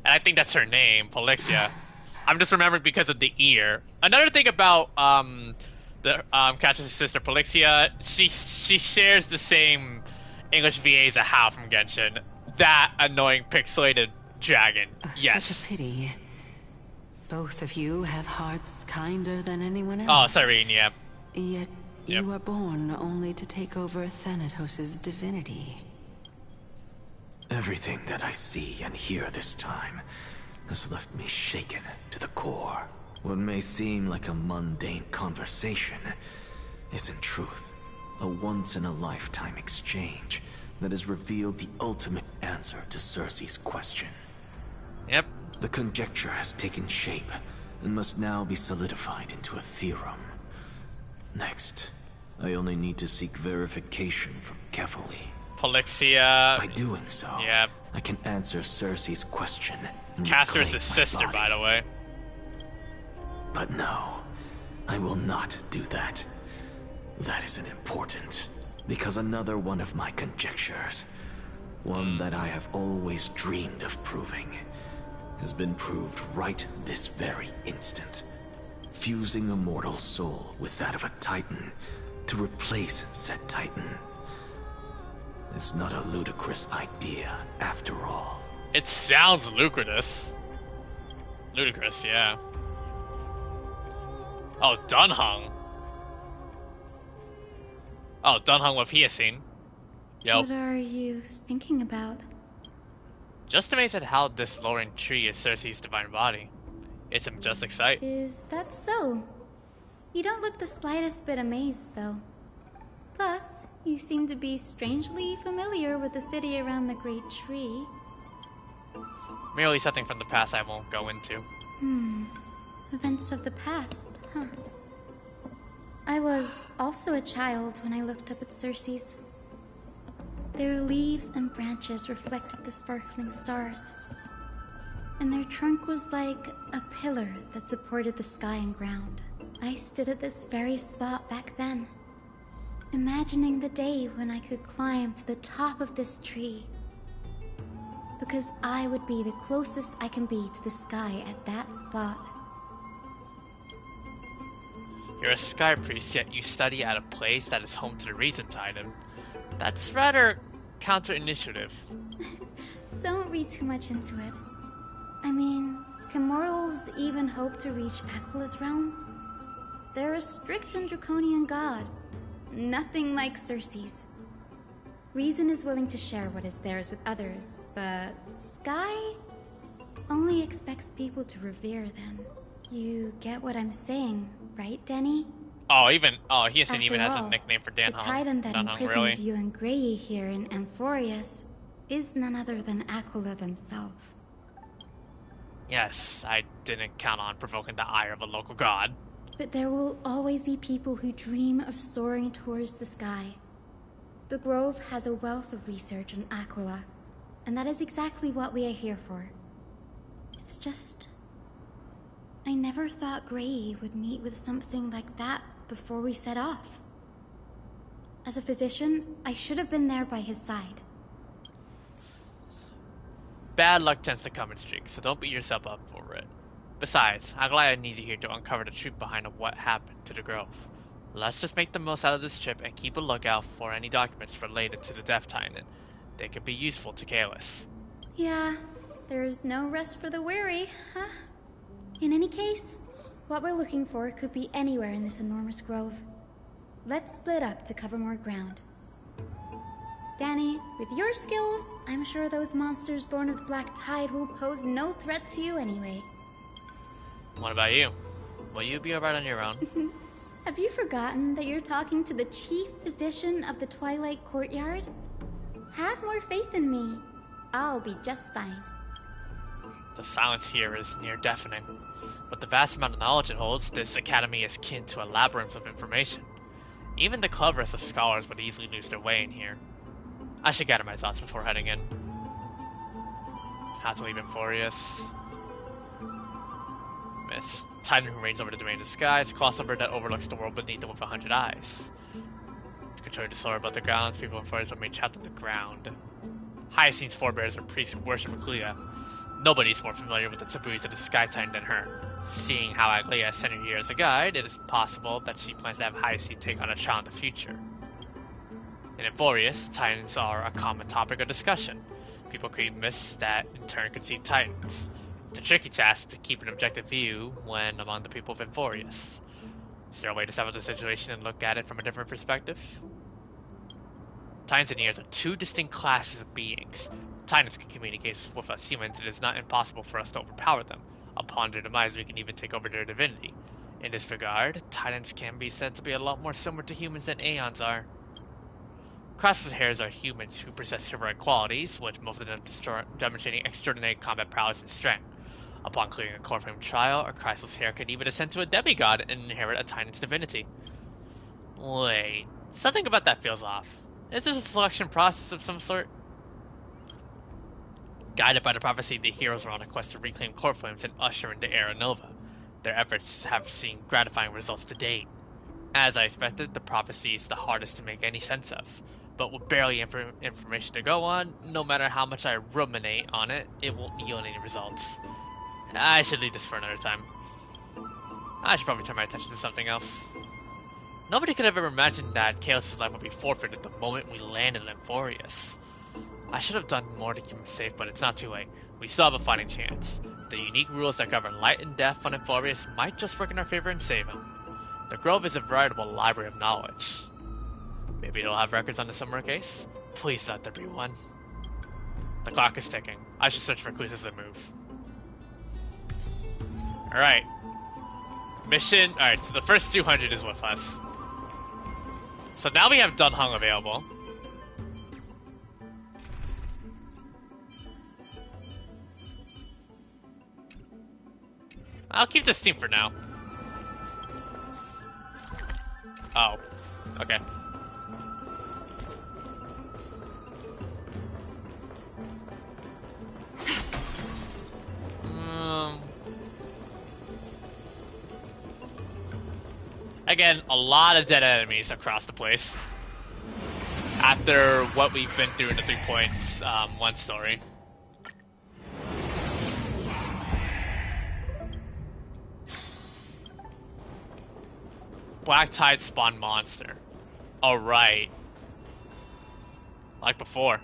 Speaker 1: and I think that's her name, Polixia. I'm just remembering because of the ear. Another thing about Castorice's sister, Polixia, she shares the same English VA as a Hao from Genshin. That annoying pixelated dragon. Yes.
Speaker 10: Such a pity. Both of you have hearts kinder than anyone else.
Speaker 1: Oh, Cyrene, yeah.
Speaker 10: Yet you were born only to take over Thanatos' divinity.
Speaker 3: Everything that I see and hear this time has left me shaken to the core. What may seem like a mundane conversation is in truth a once-in-a-lifetime exchange that has revealed the ultimate answer to Circe's question.
Speaker 1: Yep.
Speaker 3: The conjecture has taken shape and must now be solidified into a theorem. Next, I only need to seek verification from Kefali.
Speaker 1: Polixia.
Speaker 3: By doing so,
Speaker 1: yep.
Speaker 3: I can answer Circe's question.
Speaker 1: Castorice's sister, by the way.
Speaker 3: But no, I will not do that. That isn't important, because another one of my conjectures, one that I have always dreamed of proving, has been proved right this very instant. Fusing a mortal soul with that of a Titan to replace said Titan is not a ludicrous idea after all.
Speaker 1: It sounds lucrative. Ludicrous, yeah. Oh, Dunhung. Oh, Dunhung with Hyacin. Yo.
Speaker 2: What are you thinking about?
Speaker 1: Just amazed at how this lowering tree is Cersei's divine body. It's a majestic sight.
Speaker 20: Is that so? You don't look the slightest bit amazed, though. Plus, you seem to be strangely familiar with the city around the Great Tree.
Speaker 1: Merely something from the past I won't go into.
Speaker 20: Events of the past, huh? I was also a child when I looked up at Cersei's. Their leaves and branches reflected the sparkling stars. And their trunk was like a pillar that supported the sky and ground. I stood at this very spot back then, imagining the day when I could climb to the top of this tree. Because I would be the closest I can be to the sky at that spot.
Speaker 1: You're a sky priest, yet you study at a place that is home to the Reason Titan. That's rather counter-initiative.
Speaker 20: Don't read too much into it. I mean, can mortals even hope to reach Aquala's realm? They're a strict and draconian god. Nothing like Cersei's. Reason is willing to share what is theirs with others, but Sky only expects people to revere them. You get what I'm saying, right, Denny?
Speaker 1: He even has a nickname for Dan
Speaker 20: The Titan that imprisoned
Speaker 1: really?
Speaker 20: you and Grey here in Amphoreus is none other than Aquila themselves.
Speaker 1: Yes, I didn't count on provoking the ire of a local god.
Speaker 20: But there will always be people who dream of soaring towards the sky. The Grove has a wealth of research on Aquila, and that is exactly what we are here for. It's just... I never thought Grey would meet with something like that before we set off. As a physician, I should have been there by his side.
Speaker 1: Bad luck tends to come in streaks, so don't beat yourself up for it. Besides, Aglaea needs you here to uncover the truth behind what happened to the Grove. Let's just make the most out of this trip and keep a lookout for any documents related to the Death Titan. They could be useful to Kalis.
Speaker 20: Yeah, there's no rest for the weary, huh? In any case, what we're looking for could be anywhere in this enormous grove. Let's split up to cover more ground. Danny, with your skills, I'm sure those monsters born of the Black Tide will pose no threat to you anyway.
Speaker 1: What about you? Will you be alright on your own?
Speaker 20: Have you forgotten that you're talking to the chief physician of the Twilight Courtyard? Have more faith in me. I'll be just fine.
Speaker 1: The silence here is near deafening. With the vast amount of knowledge it holds, this academy is kin to a labyrinth of information. Even the cleverest of scholars would easily lose their way in here. I should gather my thoughts before heading in. Have to leave Amphoreus. Miss Titan who reigns over the domain of the skies, colossal bird that overlooks the world beneath them with 100 eyes. To control the solar above the grounds, people in Amphoreus remain trapped on the ground. Hyacinth's forebears are priests who worship Aglaea. Nobody's more familiar with the taboos of the Sky Titan than her. Seeing how Aglaea sent her here as a guide, it is possible that she plans to have Hyacinth take on a child in the future. In Amphoreus, Titans are a common topic of discussion. People create myths that in turn conceive Titans. It's a tricky task to keep an objective view when among the people of Amphoreus. Is there a way to settle the situation and look at it from a different perspective? Titans and Ears are two distinct classes of beings. Titans can communicate with us humans, it is not impossible for us to overpower them. Upon their demise, we can even take over their divinity. In this regard, Titans can be said to be a lot more similar to humans than Aeons are. Crassus Hairs are humans who possess heroic qualities, with most of them demonstrating extraordinary combat prowess and strength. Upon clearing a core frame trial, a Crassus Hair could even ascend to a demigod and inherit a Titan's divinity. Wait, something about that feels off. Is this a selection process of some sort? Guided by the prophecy, the heroes were on a quest to reclaim core flames and usher in the Era Nova. Their efforts have seen gratifying results to date. As I expected, the prophecy is the hardest to make any sense of. But with barely information to go on, no matter how much I ruminate on it, it won't yield any results. I should leave this for another time. I should probably turn my attention to something else. Nobody could have ever imagined that Kalis' life would be forfeited the moment we landed in Amphoreus. I should have done more to keep him safe, but it's not too late. We still have a fighting chance. The unique rules that govern light and death on Amphoreus might just work in our favor and save him. The Grove is a veritable library of knowledge. Maybe it'll have records on the Summer case? Please let there be one. The clock is ticking. I should search for clues as I move. Alright. Mission. Alright, so the first 200 is with us. So now we have Dunhung available. I'll keep this team for now. Oh. Okay. Again, a lot of dead enemies across the place. After what we've been through in the 3.1 story. Black Tide spawn monster. Alright. Like before.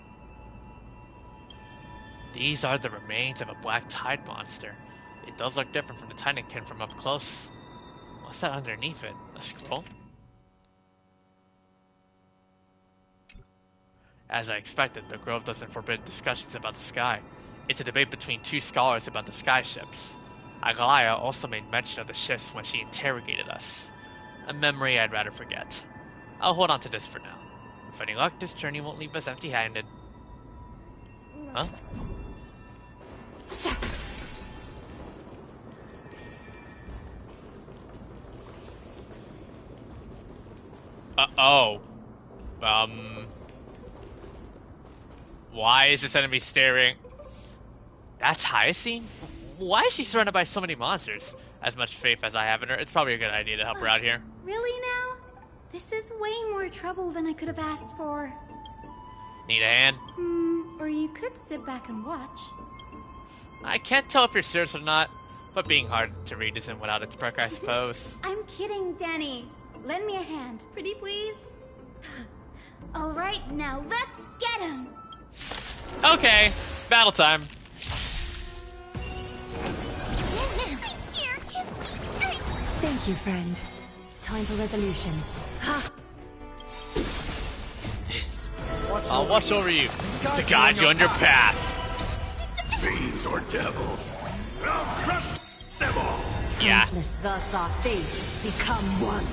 Speaker 1: These are the remains of a Black Tide monster. It does look different from the Titankin from up close. What's that underneath it? A scroll? As I expected, the Grove doesn't forbid discussions about the sky. It's a debate between two scholars about the sky ships. Aglaea also made mention of the ships when she interrogated us. A memory I'd rather forget. I'll hold on to this for now. With any luck, this journey won't leave us empty-handed. Huh? Uh-oh. Why is this enemy staring? That's Hyacinth? Why is she surrounded by so many monsters? As much faith as I have in her, it's probably a good idea to help her out here.
Speaker 20: Really now? This is way more trouble than I could have asked for.
Speaker 1: Need a hand?
Speaker 20: Or you could sit back and watch.
Speaker 1: I can't tell if you're serious or not, but being hard to read isn't without its perk, I suppose.
Speaker 20: I'm kidding, Danny. Lend me a hand, pretty please. Alright, now let's get him!
Speaker 1: Okay, battle time.
Speaker 21: Thank you, friend. Time for resolution. Ha!
Speaker 1: I'll watch over you to guide you on your path.
Speaker 12: Fiends or devils, I'll crush them all.
Speaker 1: Yeah.
Speaker 21: Countless, thus our fates become one.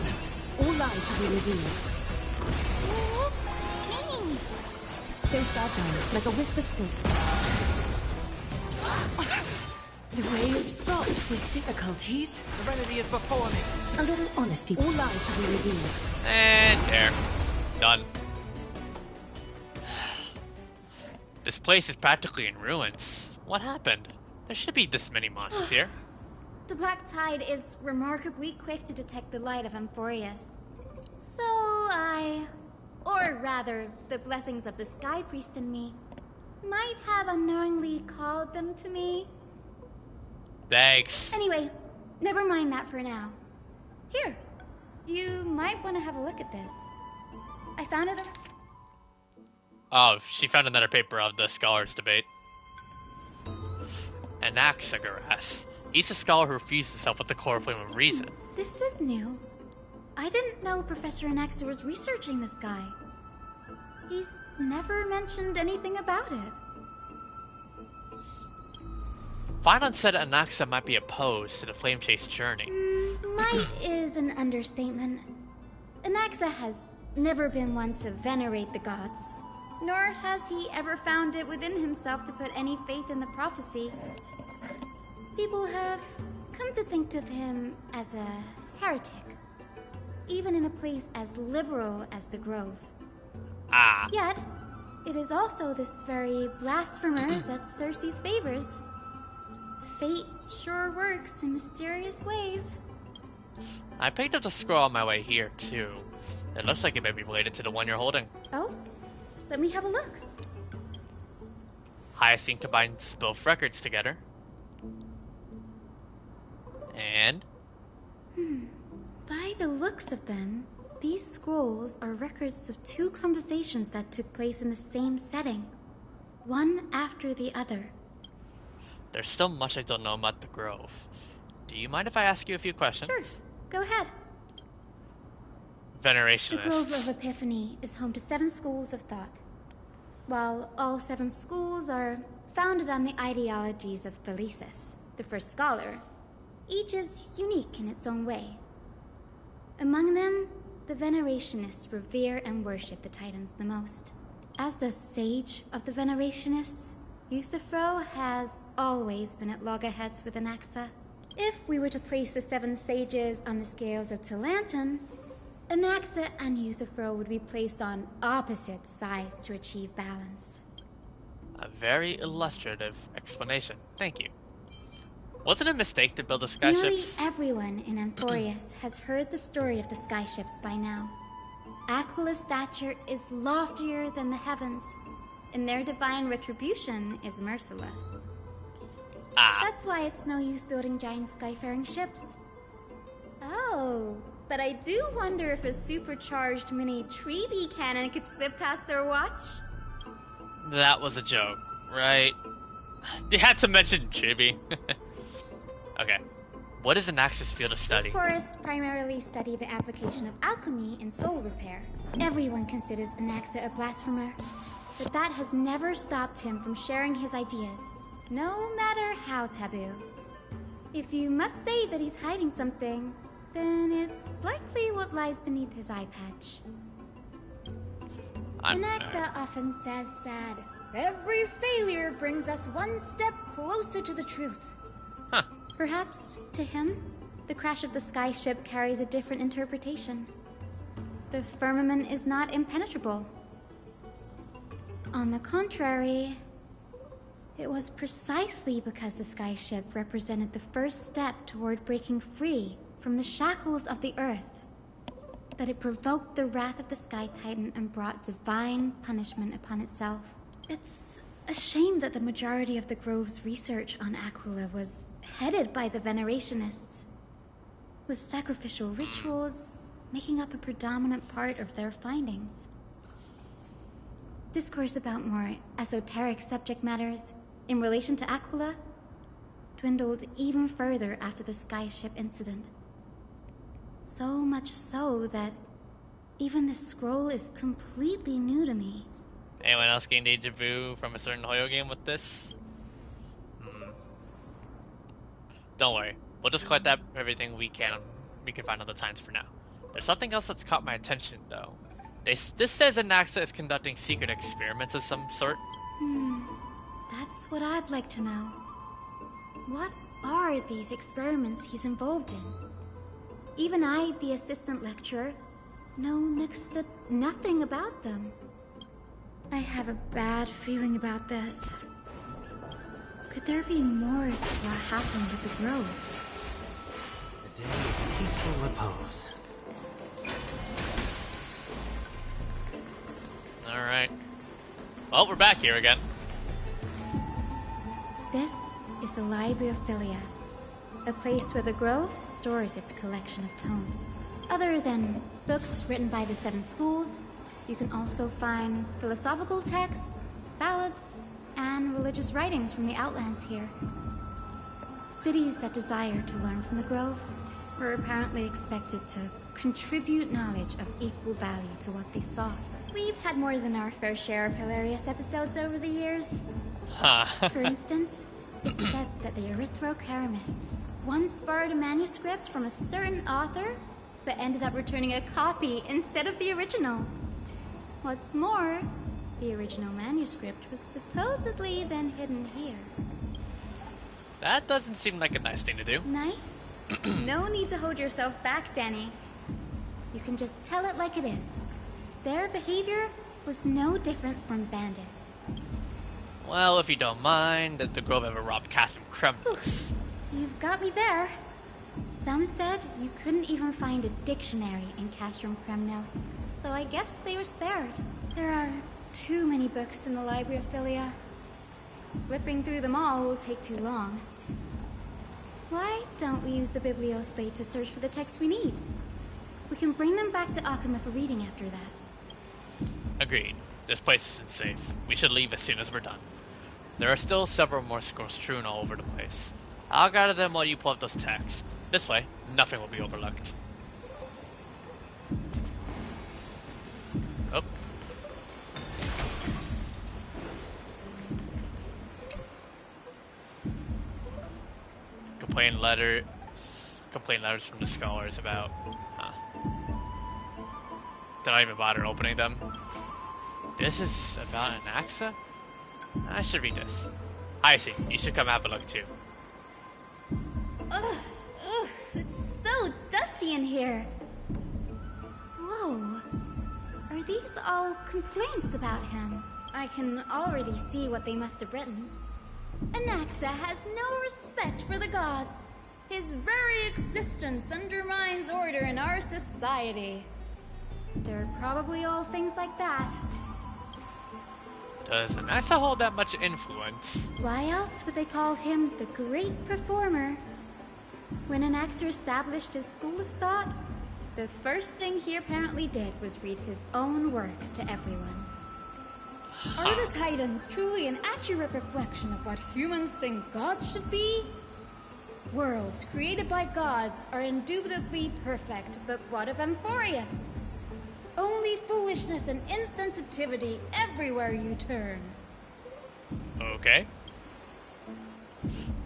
Speaker 21: All lies will be revealed. So fragile, like a wisp of silk. The way is fraught with difficulties.
Speaker 22: Serenity is before me.
Speaker 21: A little honesty. All lies will be revealed.
Speaker 1: And there. Done. This place is practically in ruins. What happened? There should be this many monsters here.
Speaker 20: The Black Tide is remarkably quick to detect the light of Amphoreus. So or rather, the blessings of the Sky Priest in me, might have unknowingly called them to me.
Speaker 1: Thanks.
Speaker 20: Anyway, never mind that for now. Here, you might want to have a look at this. I found it.
Speaker 1: Oh, she found another paper of the scholars' debate. Anaxagoras. He's a scholar who refused himself with the core flame of reason.
Speaker 20: This is new. I didn't know Professor Anaxa was researching the sky. He's never mentioned anything about it.
Speaker 1: Finon said Anaxa might be opposed to the flame chase journey.
Speaker 20: Might is an understatement. Anaxa has never been one to venerate the gods, nor has he ever found it within himself to put any faith in the prophecy. People have come to think of him as a heretic, even in a place as liberal as the Grove.
Speaker 1: Ah.
Speaker 20: Yet, it is also this very blasphemer that Circe's favors. Fate sure works in mysterious ways.
Speaker 1: I picked up the scroll on my way here, too. It looks like it may be related to the one you're holding.
Speaker 20: Oh? Let me have a look.
Speaker 1: Hyacinth combines both records together. And?
Speaker 20: By the looks of them, these scrolls are records of two conversations that took place in the same setting. One after the other.
Speaker 1: There's still much I don't know about the Grove. Do you mind if I ask you a few questions?
Speaker 20: Sure. Go ahead.
Speaker 1: Venerationists.
Speaker 20: The Grove of Epiphany is home to 7 schools of thought. while all 7 schools are founded on the ideologies of Thalesis, the first scholar, each is unique in its own way. Among them, the Venerationists revere and worship the Titans the most. As the sage of the Venerationists, Euthyphro has always been at loggerheads with Anaxa. If we were to place the 7 sages on the scales of Talanton, Anaxa and Euthyphro would be placed on opposite sides to achieve balance.
Speaker 1: A very illustrative explanation. Thank you. Wasn't it a mistake to build the skyships?
Speaker 20: Nearly everyone in Amphoreus has heard the story of the skyships by now. Aquila's stature is loftier than the heavens, and their divine retribution is merciless. That's why it's no use building giant skyfaring ships. Oh, but I do wonder if a supercharged mini Treaty cannon could slip past their watch.
Speaker 1: That was a joke, right? They had to mention Chibi. Okay. What is Anaxa's field of study?
Speaker 20: These forests primarily study the application of alchemy in soul repair. Everyone considers Anaxa a blasphemer, but that has never stopped him from sharing his ideas, no matter how taboo. If you must say that he's hiding something, then it's likely what lies beneath his eye patch. Anaxa often says that every failure brings us one step closer to the truth.
Speaker 1: Huh.
Speaker 20: Perhaps, to him, the crash of the skyship carries a different interpretation. The firmament is not impenetrable. On the contrary, it was precisely because the skyship represented the first step toward breaking free from the shackles of the earth that it provoked the wrath of the Sky Titan and brought divine punishment upon itself. It's a shame that the majority of the Grove's research on Aquila was headed by the Venerationists, with sacrificial rituals making up a predominant part of their findings. Discourse about more esoteric subject matters in relation to Aquila dwindled even further after the skyship incident. So much so that even the scroll is completely new to me.
Speaker 1: Anyone else gain deja vu from a certain Hoyo game with this? Don't worry, we'll just collect that everything we can find on the Times for now. There's something else that's caught my attention though. This says Anaxa is conducting secret experiments of some sort.
Speaker 20: That's what I'd like to know. What are these experiments he's involved in? Even I, the assistant lecturer, know next to nothing about them. I have a bad feeling about this. Could there be more to what happened at the Grove?
Speaker 7: A day of peaceful repose.
Speaker 1: Alright. Well, we're back here again.
Speaker 20: This is the Library of Philia, a place where the Grove stores its collection of tomes. Other than books written by the 7 schools, you can also find philosophical texts, ballads, and religious writings from the Outlands here. Cities that desire to learn from the Grove were apparently expected to contribute knowledge of equal value to what they saw. We've had more than our fair share of hilarious episodes over the years. For instance, it's said that the Erythrocheramists once borrowed a manuscript from a certain author, but ended up returning a copy instead of the original. What's more, the original manuscript was supposedly then hidden here.
Speaker 1: That doesn't seem like a nice thing to do.
Speaker 20: Nice? No need to hold yourself back, Danny. You can just tell it like it is. Their behavior was no different from bandits.
Speaker 1: Well, if you don't mind, did the Grove ever robbed Castrum Kremnos?
Speaker 20: You've got me there. Some said you couldn't even find a dictionary in Castrum Kremnos, so I guess they were spared. There are too many books in the Library of Philia. Flipping through them all will take too long. Why don't we use the Biblioslate to search for the texts we need? We can bring them back to Akuma for reading after that.
Speaker 1: Agreed. This place isn't safe. We should leave as soon as we're done. There are still several more scrolls strewn all over the place. I'll gather them while you pull up those texts. This way, nothing will be overlooked. Oh. complaint letters from the scholars about. Did I even bother opening them? This is about Anaxa? I should read this. I see. You should come have a look too.
Speaker 20: Ugh, it's so dusty in here. Whoa. Are these all complaints about him? I can already see what they must have written. Anaxa has no respect for the gods. His very existence undermines order in our society. They're probably all things like that.
Speaker 1: Does Anaxa hold that much influence?
Speaker 20: Why else would they call him the Great Performer? When Anaxa established his school of thought, the first thing he apparently did was read his own work to everyone. Are the Titans truly an accurate reflection of what humans think gods should be? Worlds created by gods are indubitably perfect, but what of Amphoreus? Only foolishness and insensitivity everywhere you turn.
Speaker 1: Okay.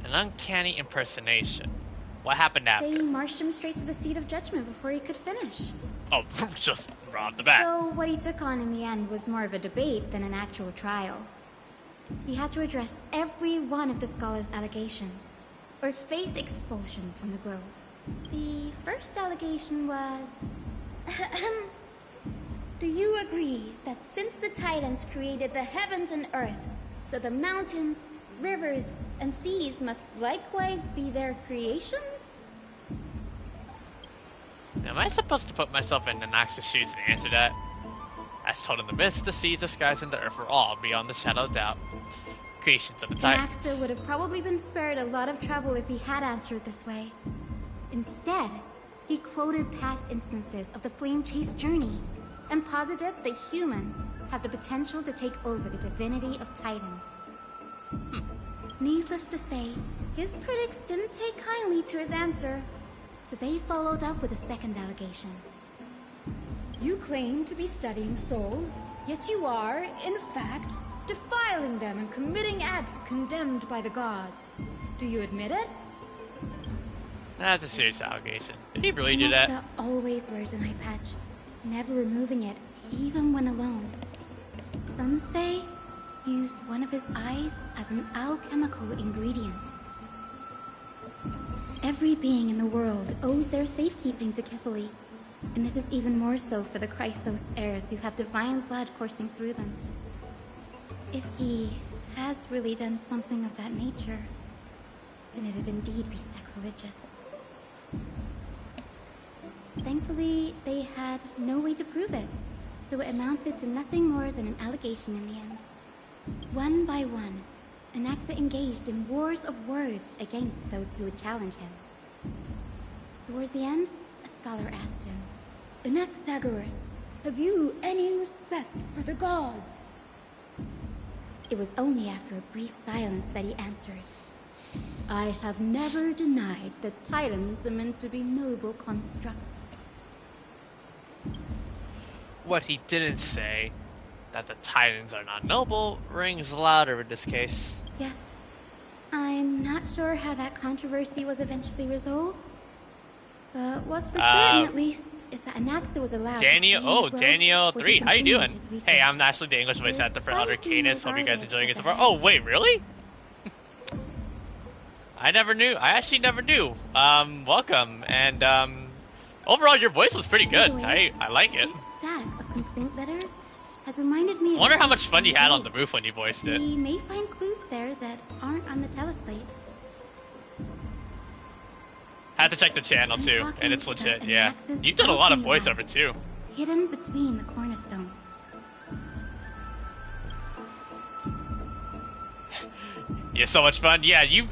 Speaker 1: An uncanny impersonation. What happened after?
Speaker 20: They marched him straight to the seat of judgment before he could finish.
Speaker 1: Oh, just right off the bat.
Speaker 20: Though what he took on in the end was more of a debate than an actual trial. He had to address every one of the scholar's allegations, or face expulsion from the Grove. The first allegation was... Do you agree that since the Titans created the heavens and earth, so the mountains, rivers, and seas must likewise be their creations?
Speaker 1: Am I supposed to put myself in Anaxa's shoes and answer that? As told in the mist, the seas, the skies, and the earth were all, beyond the shadow of doubt, creations of the Titans.
Speaker 20: Anaxa would have probably been spared a lot of trouble if he had answered this way. Instead, he quoted past instances of the Flame Chase journey, and posited that humans have the potential to take over the divinity of Titans. Needless to say, his critics didn't take kindly to his answer, so they followed up with a second allegation. You claim to be studying souls, yet you are, in fact, defiling them and committing acts condemned by the gods. Do you admit it?
Speaker 1: That's a serious allegation. Did he really do that?
Speaker 20: Anaxa always wears an eye patch, never removing it, even when alone. Some say he used one of his eyes as an alchemical ingredient. Every being in the world owes their safekeeping to Kithily, and this is even more so for the Chrysos heirs who have divine blood coursing through them. If he has really done something of that nature, then it'd indeed be sacrilegious. Thankfully, they had no way to prove it, so it amounted to nothing more than an allegation in the end. One by one, Anaxa engaged in wars of words against those who would challenge him. Toward the end, a scholar asked him, Anaxagoras, have you any respect for the gods? It was only after a brief silence that he answered, I have never denied that Titans are meant to be noble constructs.
Speaker 1: What he didn't say, that the Titans are not noble, rings louder in this case.
Speaker 20: Yes. I'm not sure how that controversy was eventually resolved. But what's for certain, at least, is that Anaxa was allowed
Speaker 1: Daniel,
Speaker 20: to stay in the Grove
Speaker 1: Daniel
Speaker 20: where
Speaker 1: 3,
Speaker 20: he
Speaker 1: how you doing?
Speaker 20: continued his
Speaker 1: Hey, I'm
Speaker 20: research.
Speaker 1: actually the English voice actor for Elder
Speaker 20: Despite being
Speaker 1: Canis. Hope you guys
Speaker 20: regarded
Speaker 1: enjoying it
Speaker 20: as
Speaker 1: so
Speaker 20: a
Speaker 1: far. Oh, wait, really? I never knew. I actually never knew. Welcome. And, overall, your voice was pretty good.
Speaker 20: Anyway,
Speaker 1: I like it.
Speaker 20: This stack of complaint letters has reminded me
Speaker 1: I
Speaker 20: of
Speaker 1: wonder
Speaker 20: the
Speaker 1: how much fun you had on
Speaker 20: Grove.
Speaker 1: the roof when you voiced it.
Speaker 20: We may find clues there that aren't on the teleslate.
Speaker 1: Had to check the channel, too.
Speaker 20: talking
Speaker 1: And it's legit,
Speaker 20: about
Speaker 1: yeah.
Speaker 20: Anaxa's
Speaker 1: You've done a lot of
Speaker 20: alchemy lab.
Speaker 1: voiceover, too.
Speaker 20: Hidden between the cornerstones.
Speaker 1: Yeah, so much fun. Yeah, you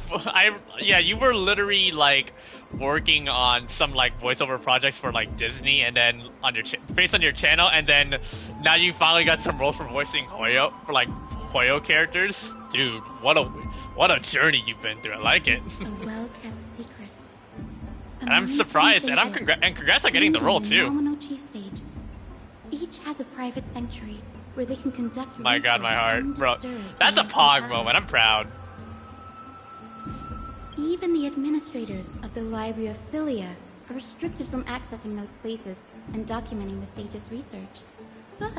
Speaker 1: were literally like working on some like voiceover projects for like Disney, and then on your based on your channel, and then now you finally got some roles for voicing Hoyo for like Hoyo characters. Dude, what a journey you've been through. I like it.
Speaker 20: A well-kept secret.
Speaker 1: And I'm surprised, and congrats on getting the role too.
Speaker 20: Phenomenal chief sage. Each has a private sanctuary where they can conduct
Speaker 1: My God, my
Speaker 20: research
Speaker 1: heart, bro.
Speaker 20: undisturbed
Speaker 1: That's a
Speaker 20: and
Speaker 1: pog
Speaker 20: unharmed.
Speaker 1: moment. I'm proud.
Speaker 20: Even the administrators of the Library of Philia are restricted from accessing those places and documenting the sage's research. But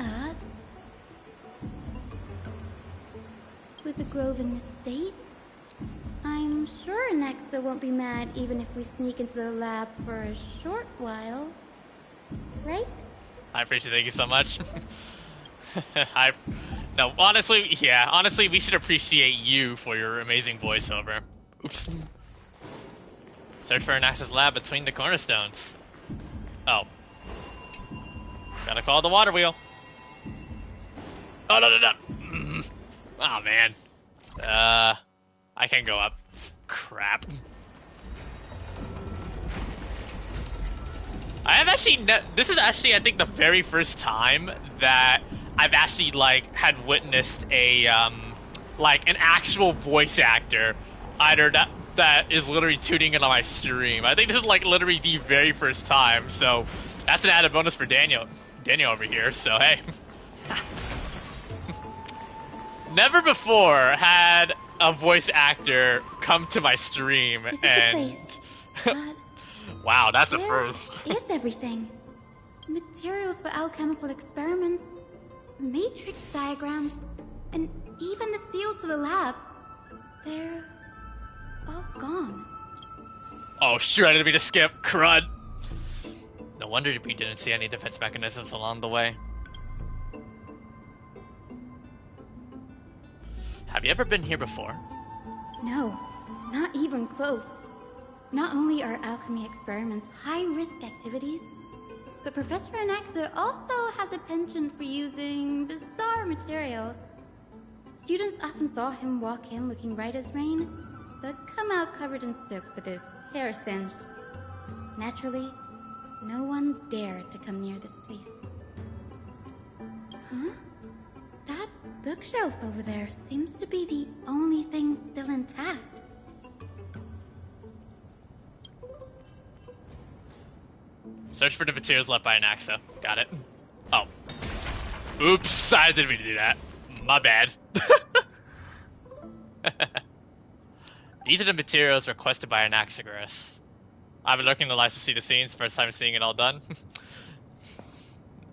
Speaker 20: with the grove in this state, I'm sure Anaxa won't be mad even if we sneak into the lab for a short while. Right?
Speaker 1: I appreciate it. Thank you so much. No, honestly, yeah. Honestly, we should appreciate you for your amazing voiceover. Oops. Search for Anaxa's lab between the cornerstones. Oh. Gotta call the water wheel. Oh, no. Oh, man. I can't go up. Crap. I have actually, this is actually, I think, the very first time that I've actually, like, had witnessed a, like, an actual voice actor, either that is literally tuning in on my stream. I think this is, like, literally the very first time, so that's an added bonus for Daniel over here, so hey. Never before had a voice actor come to my stream
Speaker 20: This
Speaker 1: and...
Speaker 20: is the place.
Speaker 1: Wow, that's a
Speaker 20: Where
Speaker 1: first.
Speaker 20: is everything? Materials for alchemical experiments, matrix diagrams, and even the seal to the lab. They're all gone.
Speaker 1: Oh shoot, I didn't mean to skip. Crud. No wonder we didn't see any defense mechanisms along the way. Have you ever been here before?
Speaker 20: No, not even close. Not only are alchemy experiments high-risk activities, but Professor Anaxa also has a penchant for using bizarre materials. Students often saw him walk in looking bright as rain, but come out covered in soot with his hair singed. Naturally, no one dared to come near this place. Huh? That bookshelf over there seems to be the only thing still intact.
Speaker 1: Search for the materials left by Anaxa. Got it. Oh. Oops, I didn't mean to do that. My bad. These are the materials requested by Anaxagoras. I've been looking the lights to see the scenes, first time seeing it all done.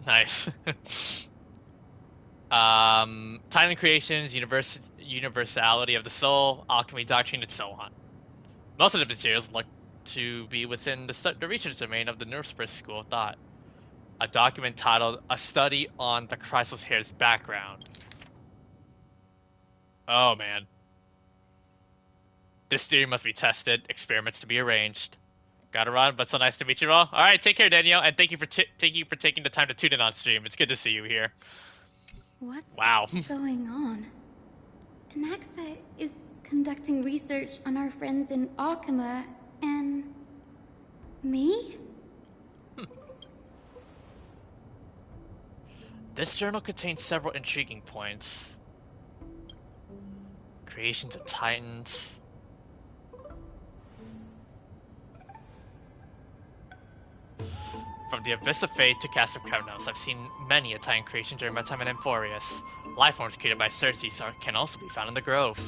Speaker 1: Nice. Titan creations, universality of the soul, alchemy doctrine, and so on. Most of the materials look to be within the research domain of the Neurosphere School of Thought. A document titled A Study on the Chrysalis Hair's Background. Oh man. This theory must be tested, experiments to be arranged. Gotta run, but so nice to meet you all. Alright, take care, Danielle, and thank you for taking the time to tune in on stream. It's good to see you here.
Speaker 20: What's
Speaker 1: wow.
Speaker 20: going on? Anaxa is conducting research on our friends in Alchema and... me?
Speaker 1: This journal contains several intriguing points. Creations of Titans. From the Abyss of Fate to Cast of Kevnos, I've seen many a Titan creation during my time in Amphoreus. Life forms created by Circe can also be found in the Grove.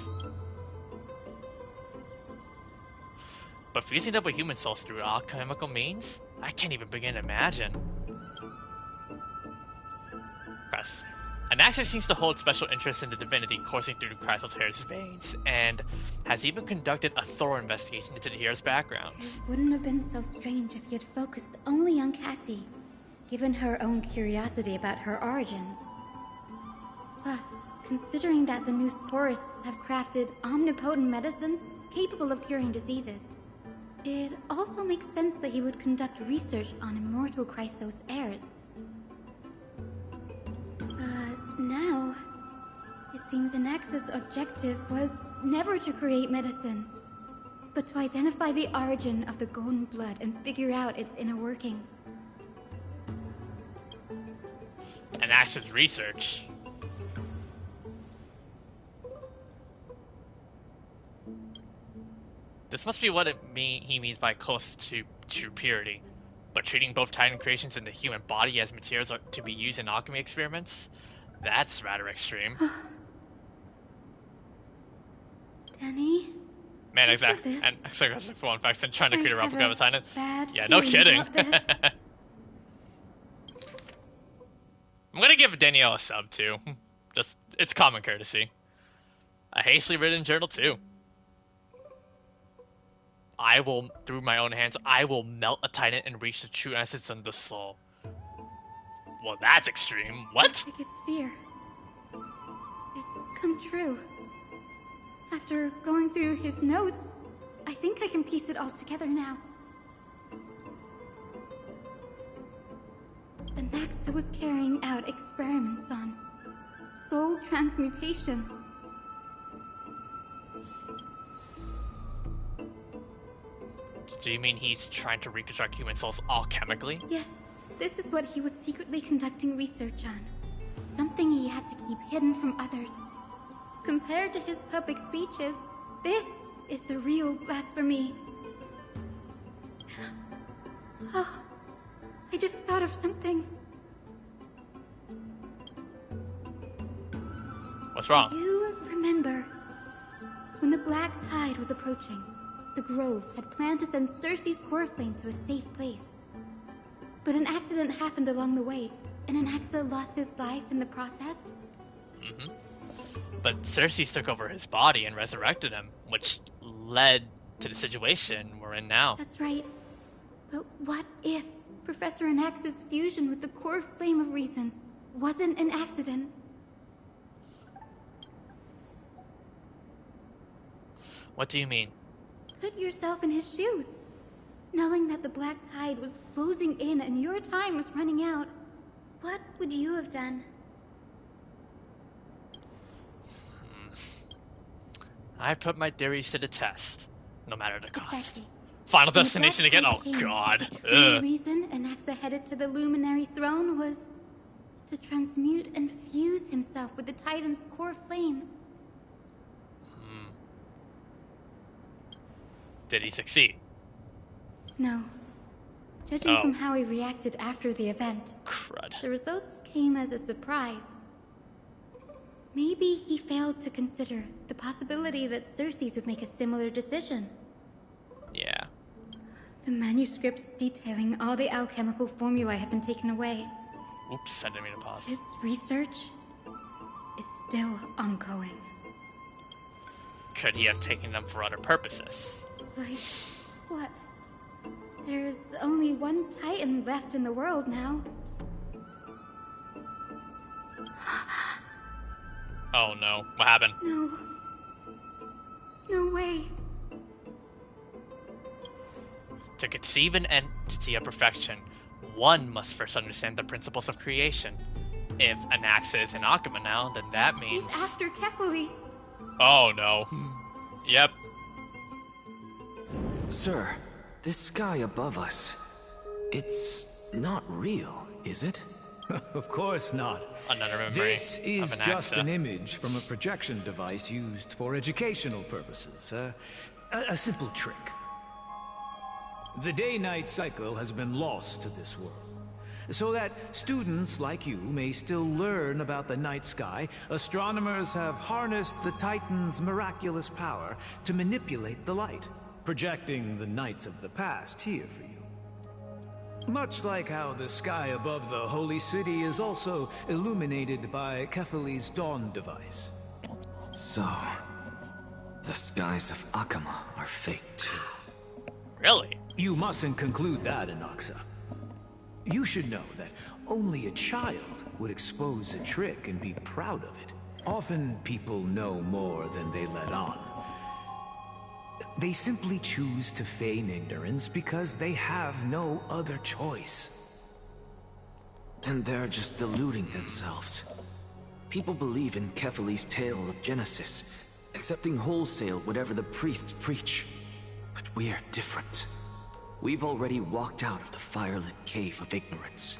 Speaker 1: But fusing them with human souls through alchemical means? I can't even begin to imagine. Press. Anaxa seems to hold special interest in the divinity coursing through the Chrysalis Hair's veins, and has even conducted a thorough investigation into the hero's backgrounds.
Speaker 20: It wouldn't have been so strange if he had focused only on Cassie, given her own curiosity about her origins. Plus, considering that the new Sporists have crafted omnipotent medicines capable of curing diseases, it also makes sense that he would conduct research on immortal Chrysos heirs. But now, it seems Anaxa's objective was never to create medicine, but to identify the origin of the golden blood and figure out its inner workings.
Speaker 1: Anaxa's research. This must be what he means by close to true purity. But treating both Titan creations and the human body as materials to be used in alchemy experiments? That's rather extreme.
Speaker 20: Danny?
Speaker 1: Man, exactly. And actually, for one fact, trying to create a replica of a Titan. Yeah, no kidding. I'm gonna give Danielle a sub too. Just, it's common courtesy. A hastily written journal too. I will, through my own hands, I will melt a Titan and reach the true essence of the soul. Well, that's extreme. What?
Speaker 20: Like his fear. It's come true. After going through his notes, I think I can piece it all together now. Anaxa was carrying out experiments on soul transmutation.
Speaker 1: Do you mean he's trying to reconstruct human souls alchemically?
Speaker 20: Yes, this is what he was secretly conducting research on. Something he had to keep hidden from others. Compared to his public speeches, this is the real blasphemy. Oh, I just thought of something.
Speaker 1: What's wrong?
Speaker 20: You remember when the Black Tide was approaching, the Grove had planned to send Circe's core flame to a safe place. But an accident happened along the way, and Anaxa lost his life in the process?
Speaker 1: Mm-hmm. But Circe took over his body and resurrected him, which led to the situation we're in now.
Speaker 20: That's right. But what if Professor Anaxa's fusion with the core flame of reason wasn't an accident?
Speaker 1: What do you mean?
Speaker 20: Put yourself in his shoes. Knowing that the Black Tide was closing in and your time was running out, what would you have done?
Speaker 1: I put my theories to the test, no matter the cost.
Speaker 20: Exactly.
Speaker 1: Final destination again? Oh god.
Speaker 20: The reason Anaxa headed to the Luminary Throne was to transmute and fuse himself with the Titan's core flame.
Speaker 1: Did he succeed?
Speaker 20: No. Judging from how he reacted after the event,
Speaker 1: crud.
Speaker 20: The results came as a surprise. Maybe he failed to consider the possibility that Circe's would make a similar decision.
Speaker 1: Yeah.
Speaker 20: The manuscripts detailing all the alchemical formulae have been taken away.
Speaker 1: Oops, I didn't mean to pause.
Speaker 20: His research is still ongoing.
Speaker 1: Could he have taken them for other purposes?
Speaker 20: Like, what? There's only one Titan left in the world now.
Speaker 1: Oh no, what happened?
Speaker 20: No. No way.
Speaker 1: To conceive an entity of perfection, one must first understand the principles of creation. If Anaxa is an Akuma now, then that means...
Speaker 20: He's after Kefali.
Speaker 1: Oh no. Yep.
Speaker 3: Sir, this sky above us, it's not real, is it?
Speaker 13: Of course not.
Speaker 1: Another memory
Speaker 13: This is
Speaker 1: of
Speaker 13: just
Speaker 1: Anaxa.
Speaker 13: an image from a projection device used for educational purposes. A simple trick. The day-night cycle has been lost to this world. So that students like you may still learn about the night sky, astronomers have harnessed the Titan's miraculous power to manipulate the light, projecting the nights of the past here for you. Much like how the sky above the Holy City is also illuminated by Kefali's dawn device.
Speaker 3: So, the skies of Akuma are fake too.
Speaker 1: Really?
Speaker 13: You mustn't conclude that, Anaxa. You should know that only a child would expose a trick and be proud of it. Often people know more than they let on. They simply choose to feign ignorance because they have no other choice.
Speaker 3: And they're just deluding themselves. People believe in Kefali's tale of Genesis, accepting wholesale whatever the priests preach. But we're different. We've already walked out of the firelit cave of ignorance.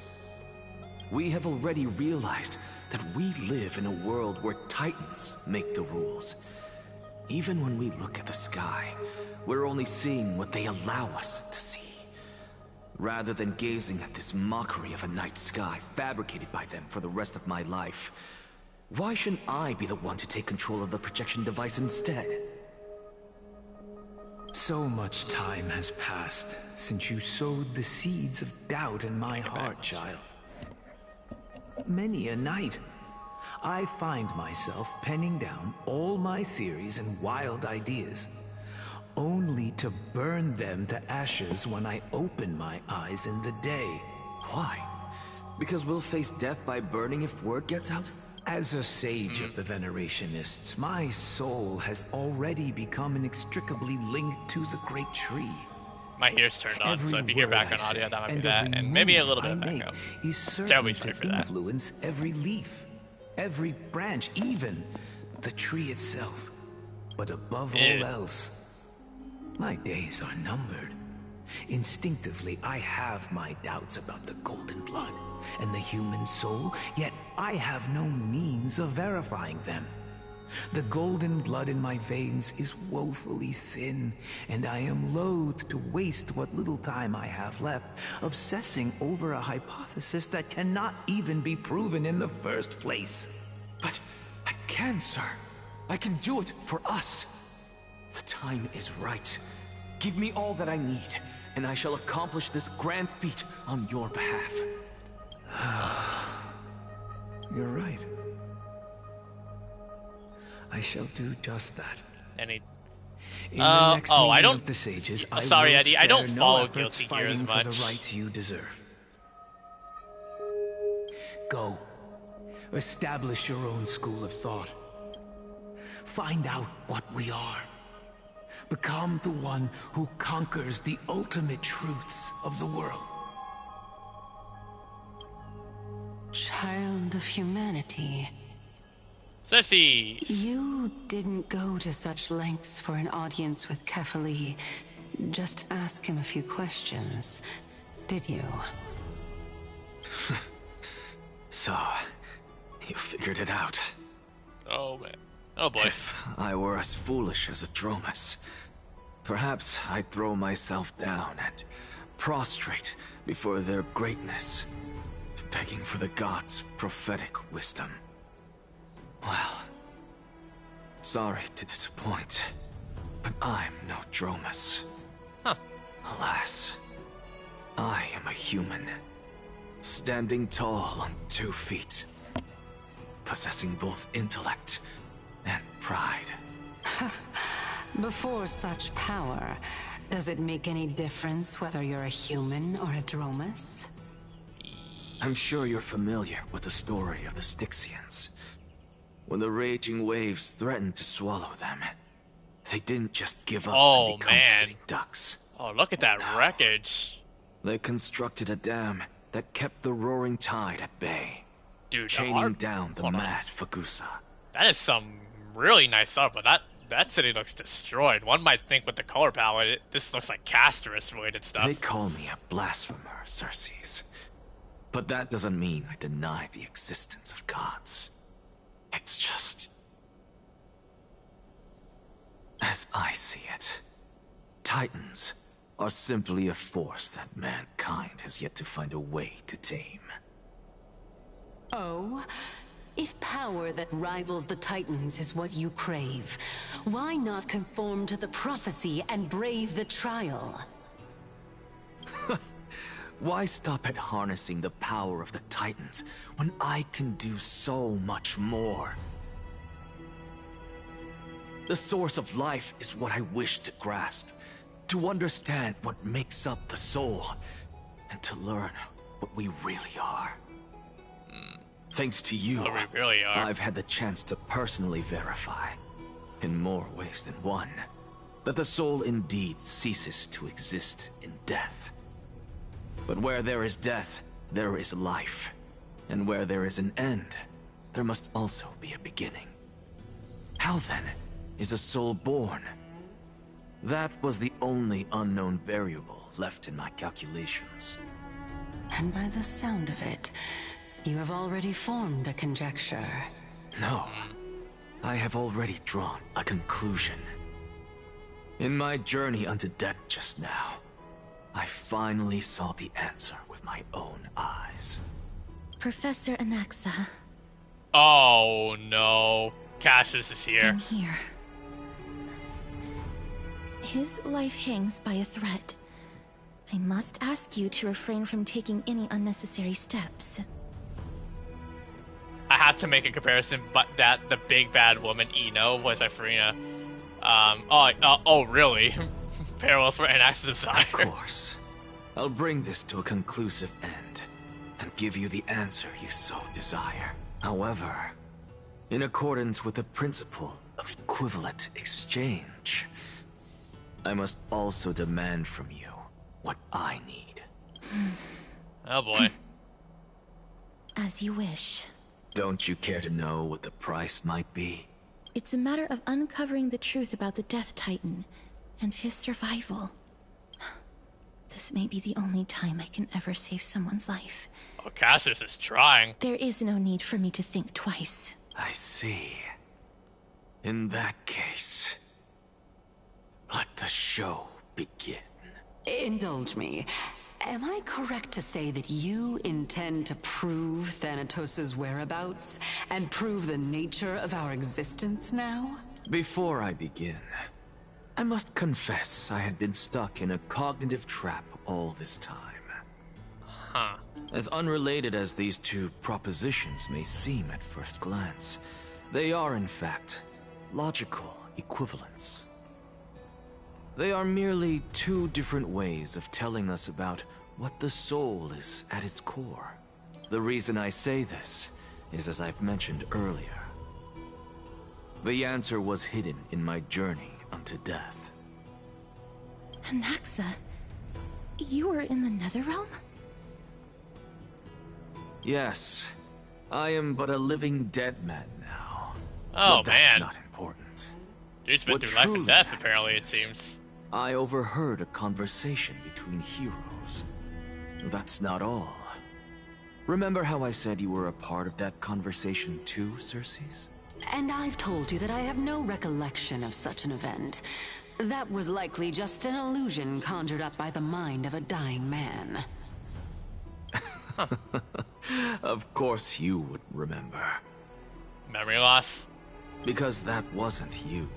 Speaker 3: We have already realized that we live in a world where Titans make the rules. Even when we look at the sky, we're only seeing what they allow us to see. Rather than gazing at this mockery of a night sky fabricated by them for the rest of my life, why shouldn't I be the one to take control of the projection device instead?
Speaker 13: So much time has passed since you sowed the seeds of doubt in my heart, child. Many a night, I find myself penning down all my theories and wild ideas, only to burn them to ashes when I open my eyes in the day.
Speaker 8: Why? Because we'll face death by burning if word gets out?
Speaker 13: As a sage of the Venerationists, my soul has already become inextricably linked to the great tree.
Speaker 1: My ears turned on, so if you hear background audio, that might be that, and maybe a little bit of echo.
Speaker 13: Is certain to influence every leaf, every branch, even the tree itself. But above all else, my days are numbered. Instinctively, I have my doubts about the golden blood and the human soul, yet I have no means of verifying them. The golden blood in my veins is woefully thin, and I am loath to waste what little time I have left obsessing over a hypothesis that cannot even be proven in the first place.
Speaker 8: But I can, sir. I can do it for us. The time is right. Give me all that I need, and I shall accomplish this grand feat on your behalf.
Speaker 13: You're right. I shall do just that.
Speaker 1: Any?
Speaker 13: In the next
Speaker 1: I
Speaker 13: meeting
Speaker 1: don't.
Speaker 13: of the sages,
Speaker 1: Sorry,
Speaker 13: I will
Speaker 1: Eddie. I don't
Speaker 13: spare
Speaker 1: follow
Speaker 13: no efforts
Speaker 1: Guilty Gear as
Speaker 13: fighting
Speaker 1: much.
Speaker 13: for the rights you deserve. Go. Establish your own school of thought. Find out what we are. Become the one who conquers the ultimate truths of the world.
Speaker 10: Child of humanity.
Speaker 1: Sissy!
Speaker 10: You didn't go to such lengths for an audience with Kefali. Just ask him a few questions, did you?
Speaker 3: So, you figured it out.
Speaker 1: Oh, man. Oh, boy.
Speaker 3: If I were as foolish as a Dromus, perhaps I'd throw myself down and prostrate before their greatness, begging for the gods' prophetic wisdom. Well, sorry to disappoint, but I'm no Dromus.
Speaker 1: Huh.
Speaker 3: Alas, I am a human, standing tall on 2 feet, possessing both intellect and pride.
Speaker 10: Before such power, does it make any difference whether you're a human or a Dromus?
Speaker 3: I'm sure you're familiar with the story of the Stixians. When the raging waves threatened to swallow them, they didn't just give up and become sitting ducks.
Speaker 1: Oh, look at that wreckage.
Speaker 3: They constructed a dam that kept the roaring tide at bay,
Speaker 1: Dude,
Speaker 3: chaining down the mad Fagusa.
Speaker 1: That is some really nice art, but that city looks destroyed. One might think with the color palette, this looks like Castorice related stuff.
Speaker 3: They call me a blasphemer, Circes. But that doesn't mean I deny the existence of gods. It's just... as I see it, Titans are simply a force that mankind has yet to find a way to tame.
Speaker 10: Oh? If power that rivals the Titans is what you crave, why not conform to the prophecy and brave the trial?
Speaker 3: Why stop at harnessing the power of the Titans when I can do so much more? The source of life is what I wish to grasp, to understand what makes up the soul, and to learn what we really are. Thanks to you,
Speaker 1: What we really are.
Speaker 3: I've had the chance to personally verify, in more ways than one, that the soul indeed ceases to exist in death. But where there is death, there is life. And where there is an end, there must also be a beginning. How then is a soul born? That was the only unknown variable left in my calculations.
Speaker 10: And by the sound of it, you have already formed a conjecture.
Speaker 3: No, I have already drawn a conclusion. In my journey unto death just now, I finally saw the answer with my own eyes.
Speaker 20: Professor Anaxa,
Speaker 1: Oh no. Cassius is here.
Speaker 20: I'm here.
Speaker 21: His life hangs by a thread. I must ask you to refrain from taking any unnecessary steps.
Speaker 1: I have to make a comparison, but that the big bad woman Ino was Ifrina. Oh, really? Perils for Anax's desire.
Speaker 3: Of course. I'll bring this to a conclusive end, and give you the answer you so desire. However, in accordance with the principle of equivalent exchange, I must also demand from you what I need.
Speaker 1: Oh boy.
Speaker 21: As you wish.
Speaker 3: Don't you care to know what the price might be?
Speaker 21: It's a matter of uncovering the truth about the Death Titan and his survival. This may be the only time I can ever save someone's life.
Speaker 1: Oh, Cassius is trying.
Speaker 21: There is no need for me to think twice.
Speaker 3: I see. In that case, let the show begin.
Speaker 10: Indulge me. Am I correct to say that you intend to prove Thanatos' whereabouts and prove the nature of our existence now?
Speaker 3: Before I begin, I must confess I had been stuck in a cognitive trap all this time.
Speaker 1: Huh.
Speaker 3: As unrelated as these two propositions may seem at first glance, they are in fact logical equivalents. They are merely two different ways of telling us about what the soul is at its core. The reason I say this is, as I've mentioned earlier, the answer was hidden in my journey unto death.
Speaker 21: Anaxa, you were in the Netherrealm?
Speaker 3: Yes, I am but a living dead man now.
Speaker 1: Oh,
Speaker 3: but that's
Speaker 1: man.
Speaker 3: not important.
Speaker 1: Dude's been
Speaker 3: What
Speaker 1: through life and
Speaker 3: truly
Speaker 1: death,
Speaker 3: matters
Speaker 1: apparently, it
Speaker 3: is,
Speaker 1: seems.
Speaker 3: I overheard a conversation between heroes. That's not all. Remember how I said you were a part of that conversation too, Circes?
Speaker 10: And I've told you that I have no recollection of such an event. That was likely just an illusion conjured up by the mind of a dying man.
Speaker 3: Of course you would remember.
Speaker 1: Memory loss?
Speaker 3: Because that wasn't you.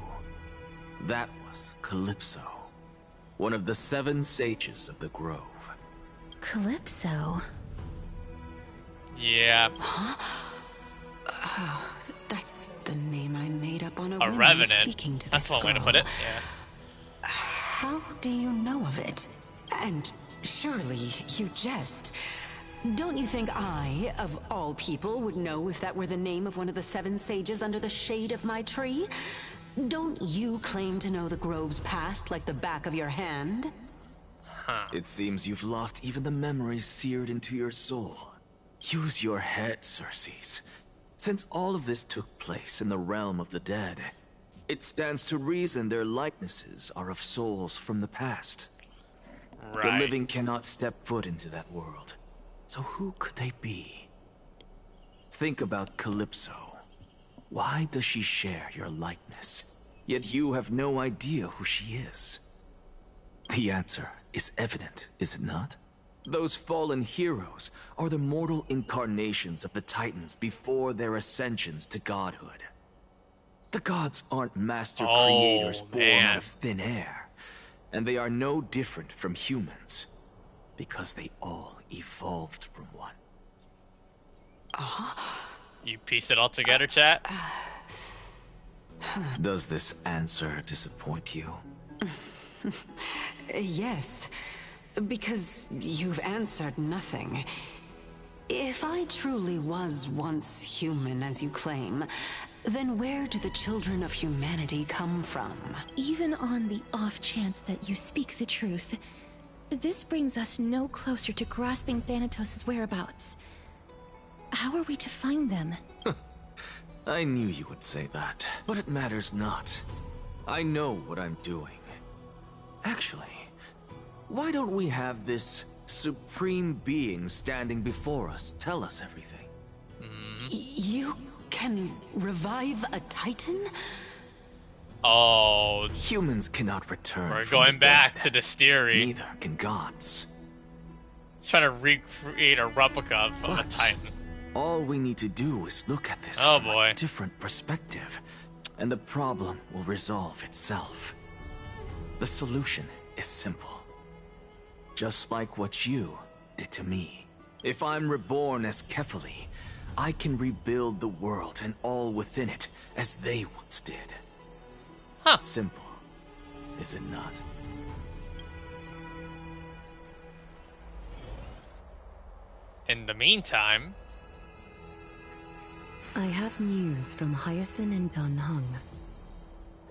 Speaker 3: That was Calypso, one of the 7 sages of the Grove.
Speaker 21: Calypso?
Speaker 1: Yeah.
Speaker 10: Oh, that's the name I made up on a whim
Speaker 1: revenant.
Speaker 10: Speaking to
Speaker 1: That's
Speaker 10: this
Speaker 1: one way to
Speaker 10: girl.
Speaker 1: put it. Yeah.
Speaker 10: How do you know of it? And surely you jest. Don't you think I, of all people, would know if that were the name of one of the 7 sages under the shade of my tree? Don't you claim to know the Grove's past like the back of your hand?
Speaker 1: Huh.
Speaker 3: It seems you've lost even the memories seared into your soul. Use your head, Circes. Since all of this took place in the realm of the dead, it stands to reason their likenesses are of souls from the past.
Speaker 1: Right.
Speaker 3: The living cannot step foot into that world. So who could they be? Think about Calypso. Why does she share your likeness, yet you have no idea who she is? The answer is evident, is it not? Those fallen heroes are the mortal incarnations of the Titans before their ascensions to godhood. The gods aren't master creators born out of thin air, and they are no different from humans, because they all evolved from one.
Speaker 1: You pieced it all together, chat?
Speaker 3: Does this answer disappoint you?
Speaker 10: Yes, because you've answered nothing. If I truly was once human, as you claim, then where do the children of humanity come from?
Speaker 21: Even on the off chance that you speak the truth, this brings us no closer to grasping Thanatos' whereabouts. How are we to find them?
Speaker 3: I knew you would say that, but it matters not. I know what I'm doing. Actually, why don't we have this supreme being standing before us tell us everything?
Speaker 10: You can revive a Titan?
Speaker 1: Oh.
Speaker 3: Humans cannot return.
Speaker 1: We're
Speaker 3: from
Speaker 1: going
Speaker 3: the
Speaker 1: back
Speaker 3: dead.
Speaker 1: to the theory.
Speaker 3: Neither can gods.
Speaker 1: He's trying to recreate a replica of a Titan.
Speaker 3: All we need to do is look at this
Speaker 1: Oh
Speaker 3: from
Speaker 1: boy.
Speaker 3: a different perspective, and the problem will resolve itself. The solution is simple. Just like what you did to me. If I'm reborn as Kefali, I can rebuild the world and all within it as they once did.
Speaker 1: Huh.
Speaker 3: Simple, is it not?
Speaker 1: In the meantime...
Speaker 4: I have news from Hyacinth and Danhung.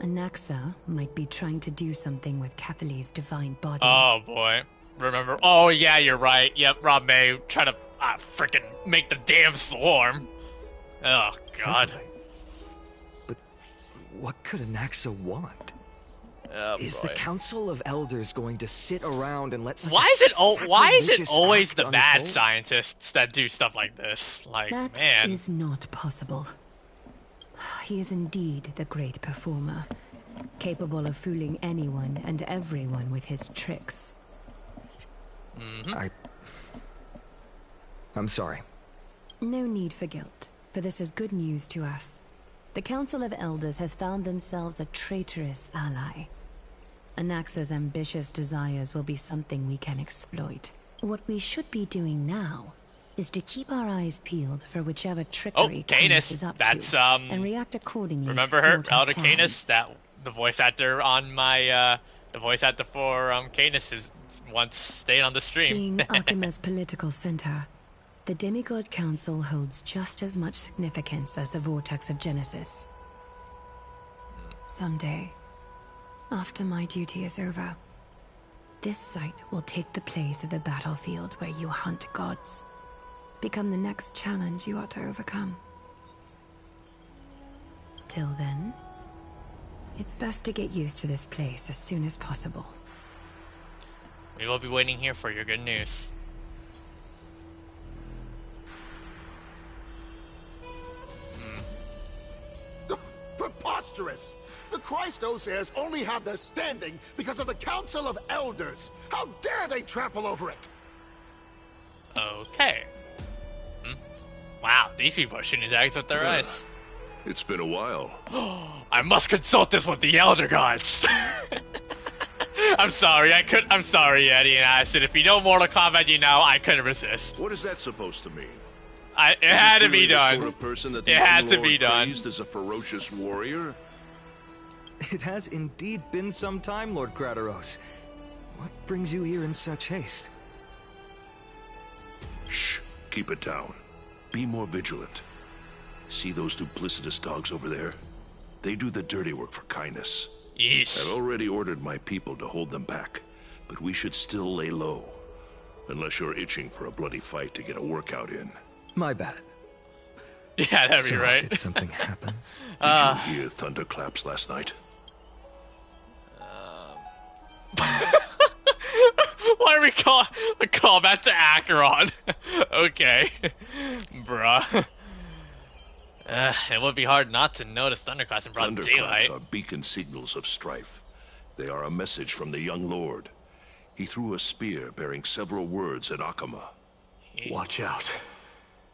Speaker 4: Anaxa might be trying to do something with Kefali's divine body.
Speaker 1: Oh boy. Remember? Oh yeah, you're right. Yep, Rob May trying to freaking make the damn swarm. Oh god.
Speaker 8: But what could Anaxa want?
Speaker 1: Oh,
Speaker 8: is
Speaker 1: boy.
Speaker 8: the Council of Elders going to sit around and let such
Speaker 1: Why is it
Speaker 8: sacrilegious
Speaker 1: always
Speaker 8: act
Speaker 1: the bad
Speaker 8: unfold?
Speaker 1: scientists that do stuff like this? Like,
Speaker 4: That
Speaker 1: man.
Speaker 4: is not possible. He is indeed the great performer, capable of fooling anyone and everyone with his tricks.
Speaker 8: I'm sorry.
Speaker 4: No need for guilt, for this is good news to us. The Council of Elders has found themselves a traitorous ally. Anaxa's ambitious desires will be something we can exploit. What we should be doing now is to keep our eyes peeled for whichever trickery Canis is up to, and react accordingly.
Speaker 1: Remember
Speaker 4: to
Speaker 1: her,
Speaker 4: thwart
Speaker 1: Elder
Speaker 4: plans.
Speaker 1: Canis? That the voice actor on my the voice actor for Canis is once stayed on the stream.
Speaker 4: Being Akima's political center, the Demigod Council holds just as much significance as the Vortex of Genesis. Someday, after my duty is over, this site will take the place of the battlefield where you hunt gods. Become the next challenge you ought to overcome. Till then, it's best to get used to this place as soon as possible.
Speaker 1: We will be waiting here for your good news.
Speaker 6: Preposterous! The Christos only have their standing because of the Council of Elders. How dare they trample over it?
Speaker 1: Okay. Wow, these people are shooting daggers with their eyes.
Speaker 11: It's been a while.
Speaker 1: I must consult this with the Elder Gods. I'm sorry, I'm sorry, Eddie and Acid. If you know Mortal Kombat, you know I couldn't resist.
Speaker 11: What is that supposed to mean?
Speaker 1: It had to be done.
Speaker 11: Sort of person that the
Speaker 1: It had to be
Speaker 11: Underlord
Speaker 1: done.
Speaker 11: praised as a ferocious warrior?
Speaker 8: It has indeed been some time, Lord Crataros. What brings you here in such haste?
Speaker 11: Shh. Keep it down. Be more vigilant. See those duplicitous dogs over there? They do the dirty work for kindness.
Speaker 1: Yes.
Speaker 11: I've already ordered my people to hold them back, but we should still lay low. Unless you're itching for a bloody fight to get a workout in.
Speaker 8: My bad.
Speaker 1: Yeah, that'd be
Speaker 8: So,
Speaker 1: right.
Speaker 8: Did something happen?
Speaker 11: Did you hear thunderclaps last night?
Speaker 1: Why do we call back to Acheron? Okay. Bruh. It would be hard not to notice thunderclaps in broad
Speaker 11: Thunderclaps
Speaker 1: daylight.
Speaker 11: are beacon signals of strife. They are a message from the young lord. He threw a spear bearing several words at Akama.
Speaker 22: Watch out.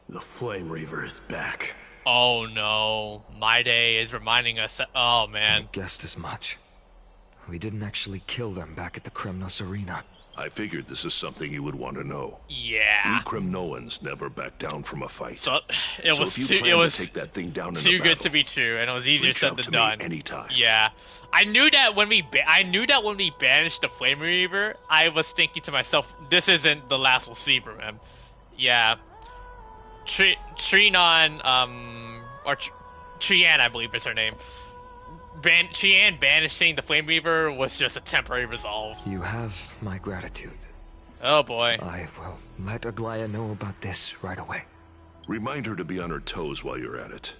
Speaker 22: The Flame Reaver is back.
Speaker 1: Oh no. My day is reminding us that, oh man.
Speaker 8: I guessed as much. We didn't actually kill them back at the Kremnos Arena.
Speaker 11: I figured this is something you would want to know.
Speaker 1: Yeah.
Speaker 11: We Kremnoans never back down from a fight.
Speaker 1: So it was
Speaker 11: if you
Speaker 1: too
Speaker 11: plan
Speaker 1: it was
Speaker 11: to take that thing down in
Speaker 1: too
Speaker 11: a
Speaker 1: good
Speaker 11: battle,
Speaker 1: to be true, and it was easier
Speaker 11: reach
Speaker 1: said
Speaker 11: out
Speaker 1: than
Speaker 11: to
Speaker 1: done.
Speaker 11: me anytime.
Speaker 1: Yeah, I knew that when we banished the Flame Reaver, I was thinking to myself, this isn't the last Lucibra, man. Yeah, Trinon, or Trian, I believe is her name. Trian banishing the Flame Reaver was just a temporary resolve.
Speaker 8: You have my gratitude.
Speaker 1: Oh boy.
Speaker 8: I will let Aglaea know about this right away.
Speaker 11: Remind her to be on her toes while you're at it.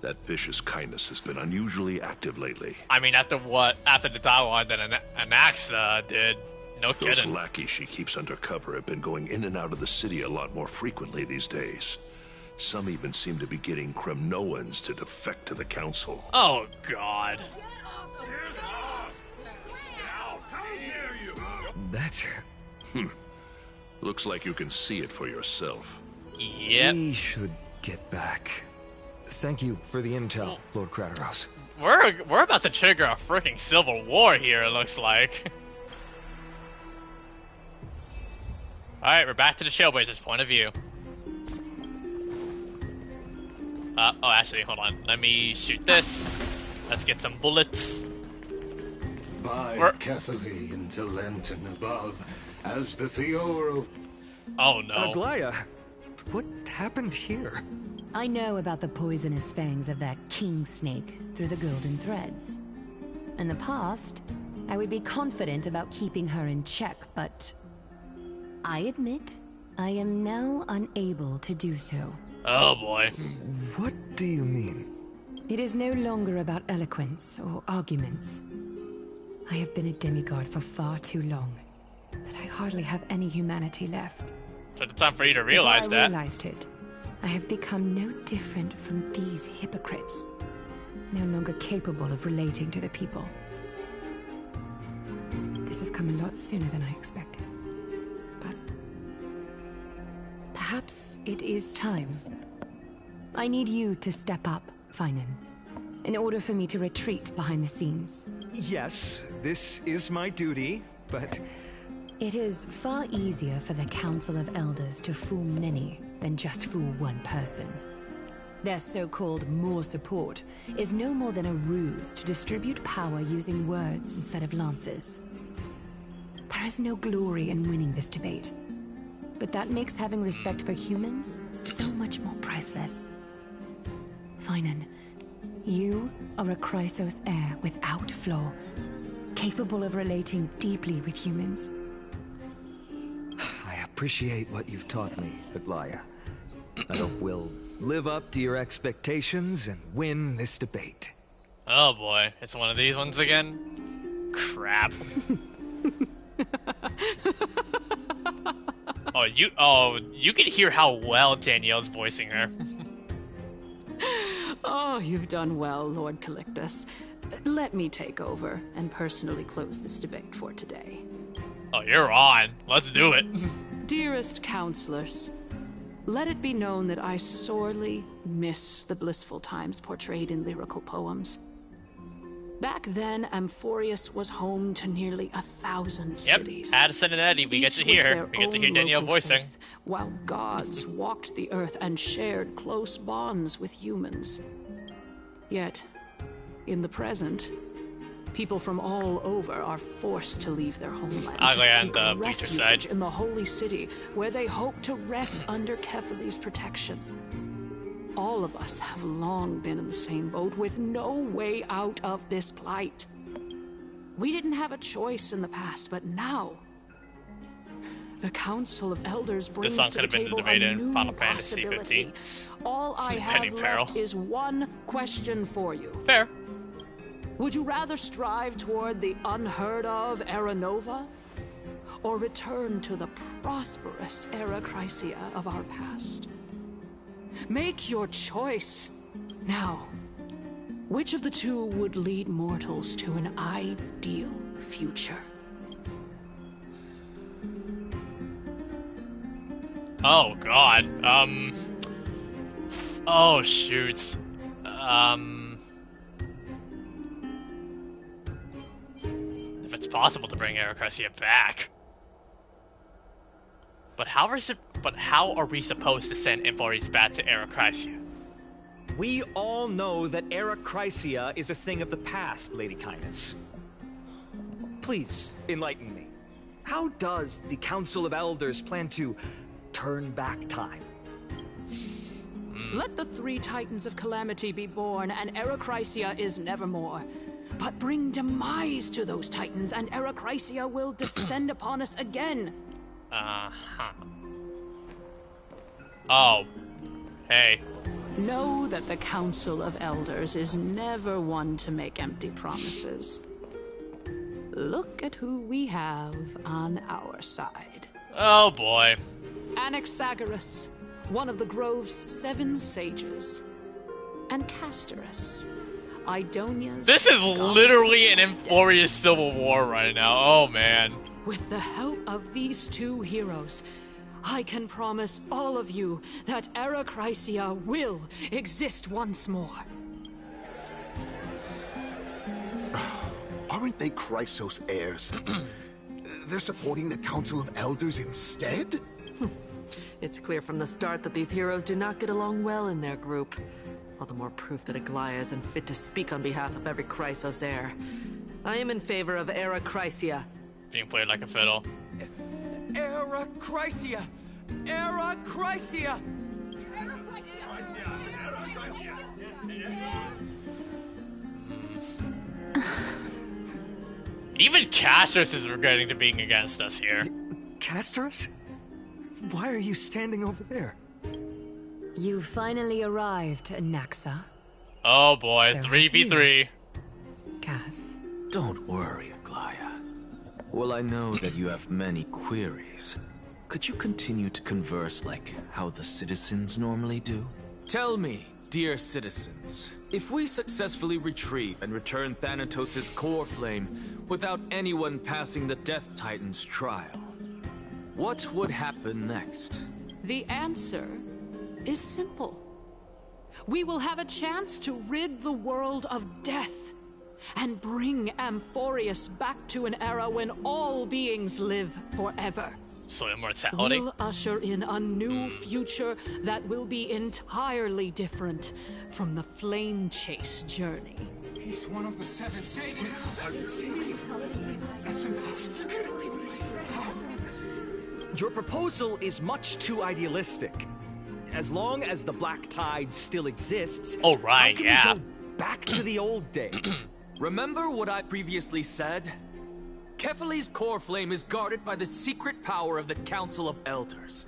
Speaker 11: That vicious kindness has been unusually active lately.
Speaker 1: I mean, after the dialogue that Anaxa did, no
Speaker 11: Those
Speaker 1: kidding.
Speaker 11: lackeys she keeps undercover have been going in and out of the city a lot more frequently these days. Some even seem to be getting Kremnoans to defect to the council.
Speaker 1: Oh god.
Speaker 8: That's her.
Speaker 11: Looks like you can see it for yourself.
Speaker 1: Yep.
Speaker 8: We should get back. Thank you for the intel, Lord Crataros.
Speaker 1: we're about to trigger a freaking civil war here, it looks like. Alright, we're back to the Trailblaze's point of view. Oh, actually, hold on. Let me shoot this. Let's get some bullets.
Speaker 11: By Cathaly into Lenten above, as the Theoro...
Speaker 1: Oh no.
Speaker 8: Aglaea, what happened here?
Speaker 4: I know about the poisonous fangs of that king snake through the golden threads. In the past, I would be confident about keeping her in check, but I admit I am now unable to do so.
Speaker 1: Oh boy.
Speaker 8: What do you mean?
Speaker 4: It is no longer about eloquence or arguments. I have been a demigod for far too long, that I hardly have any humanity left.
Speaker 1: So it's time for you to realize
Speaker 4: Before I
Speaker 1: that.
Speaker 4: realized it, I have become no different from these hypocrites, no longer capable of relating to the people. This has come a lot sooner than I expected. But perhaps it is time. I need you to step up, Finan, in order for me to retreat behind the scenes.
Speaker 8: Yes, this is my duty, but...
Speaker 4: It is far easier for the Council of Elders to fool many than just fool one person. Their so-called more support is no more than a ruse to distribute power using words instead of lances. There is no glory in winning this debate, but that makes having respect for humans so much more priceless. Finan, you are a Chrysos heir without flaw, capable of relating deeply with humans.
Speaker 8: I appreciate what you've taught me, Aglaea. I hope we'll live up to your expectations and win this debate.
Speaker 1: Oh boy, it's one of these ones again? Crap. You can hear how well Danielle's voicing her.
Speaker 18: Oh, you've done well, Lord Calictus. Let me take over and personally close this debate for today.
Speaker 1: Oh, you're on. Let's do it.
Speaker 18: Dearest counselors, let it be known that I sorely miss the blissful times portrayed in lyrical poems. Back then, Amphoreus was home to nearly 1,000 cities.
Speaker 1: Yep, Addison and Eddie, we get to hear her. We get to hear Danielle voicing.
Speaker 18: Faith, while gods walked the earth and shared close bonds with humans. Yet, in the present, people from all over are forced to leave their homeland to seek refuge in the holy city, where they hope to rest under Cathaly's protection. All of us have long been in the same boat, with no way out of this plight. We didn't have a choice in the past, but now the Council of Elders brings to the table a new possibility. All I have left is one question for you.
Speaker 1: Fair.
Speaker 18: Would you rather strive toward the unheard of Era Nova, or return to the prosperous Era Chrysia of our past? Make your choice. Now, which of the two would lead mortals to an ideal future?
Speaker 1: Oh god. Oh shoots. If it's possible to bring Arachrysia back. But how are we supposed to send Amphoreus back to Arachrysia?
Speaker 8: We all know that Arachrysia is a thing of the past, Lady Kindness. Please, enlighten me. How does the Council of Elders plan to turn back time?
Speaker 18: Let the three Titans of Calamity be born, and Arachrysia is nevermore. But bring demise to those Titans, and Arachrysia will descend upon us again.
Speaker 1: Uh-huh. Oh. Hey.
Speaker 18: Know that the Council of Elders is never one to make empty promises. Look at who we have on our side.
Speaker 1: Oh boy.
Speaker 18: Anaxagoras, one of the Grove's 7 sages. And Castorice, Idonia's
Speaker 1: This is literally an Amphoreus civil war right now. Oh man.
Speaker 18: With the help of these two heroes, I can promise all of you that Arachrysia will exist once more.
Speaker 6: Aren't they Chrysos heirs? They're supporting the Council of Elders instead?
Speaker 5: It's clear from the start that these heroes do not get along well in their group. All the more proof that Aglaea isn't fit to speak on behalf of every Chrysos heir. I am in favor of Era Chrysia.
Speaker 1: Being played like a fiddle.
Speaker 9: Era Chrysia! Era Chrysia!
Speaker 1: Even Castorice is regretting to being against us here.
Speaker 8: Castorice? Why are you standing over there?
Speaker 4: You finally arrived, Naxa.
Speaker 1: Oh boy,
Speaker 4: So
Speaker 1: 3v3.
Speaker 4: Cass.
Speaker 3: Don't worry, Aglaea. Well, I know that you have many queries. Could you continue to converse like how the citizens normally do? Tell me, dear citizens, if we successfully retrieve and return Thanatos' core flame without anyone passing the Death Titan's trial, what would happen next?
Speaker 18: The answer is simple. We will have a chance to rid the world of death and bring Amphoreus back to an era when all beings live forever.
Speaker 1: So immortality?
Speaker 18: We'll usher in a new future that will be entirely different from the flame chase journey.
Speaker 12: He's one of the 7 sages. That's impossible.
Speaker 8: Your proposal is much too idealistic. As long as the Black Tide still exists,
Speaker 1: oh right,
Speaker 8: how can we go back to the old days?
Speaker 3: Remember what I previously said? Kefali's core flame is guarded by the secret power of the Council of Elders.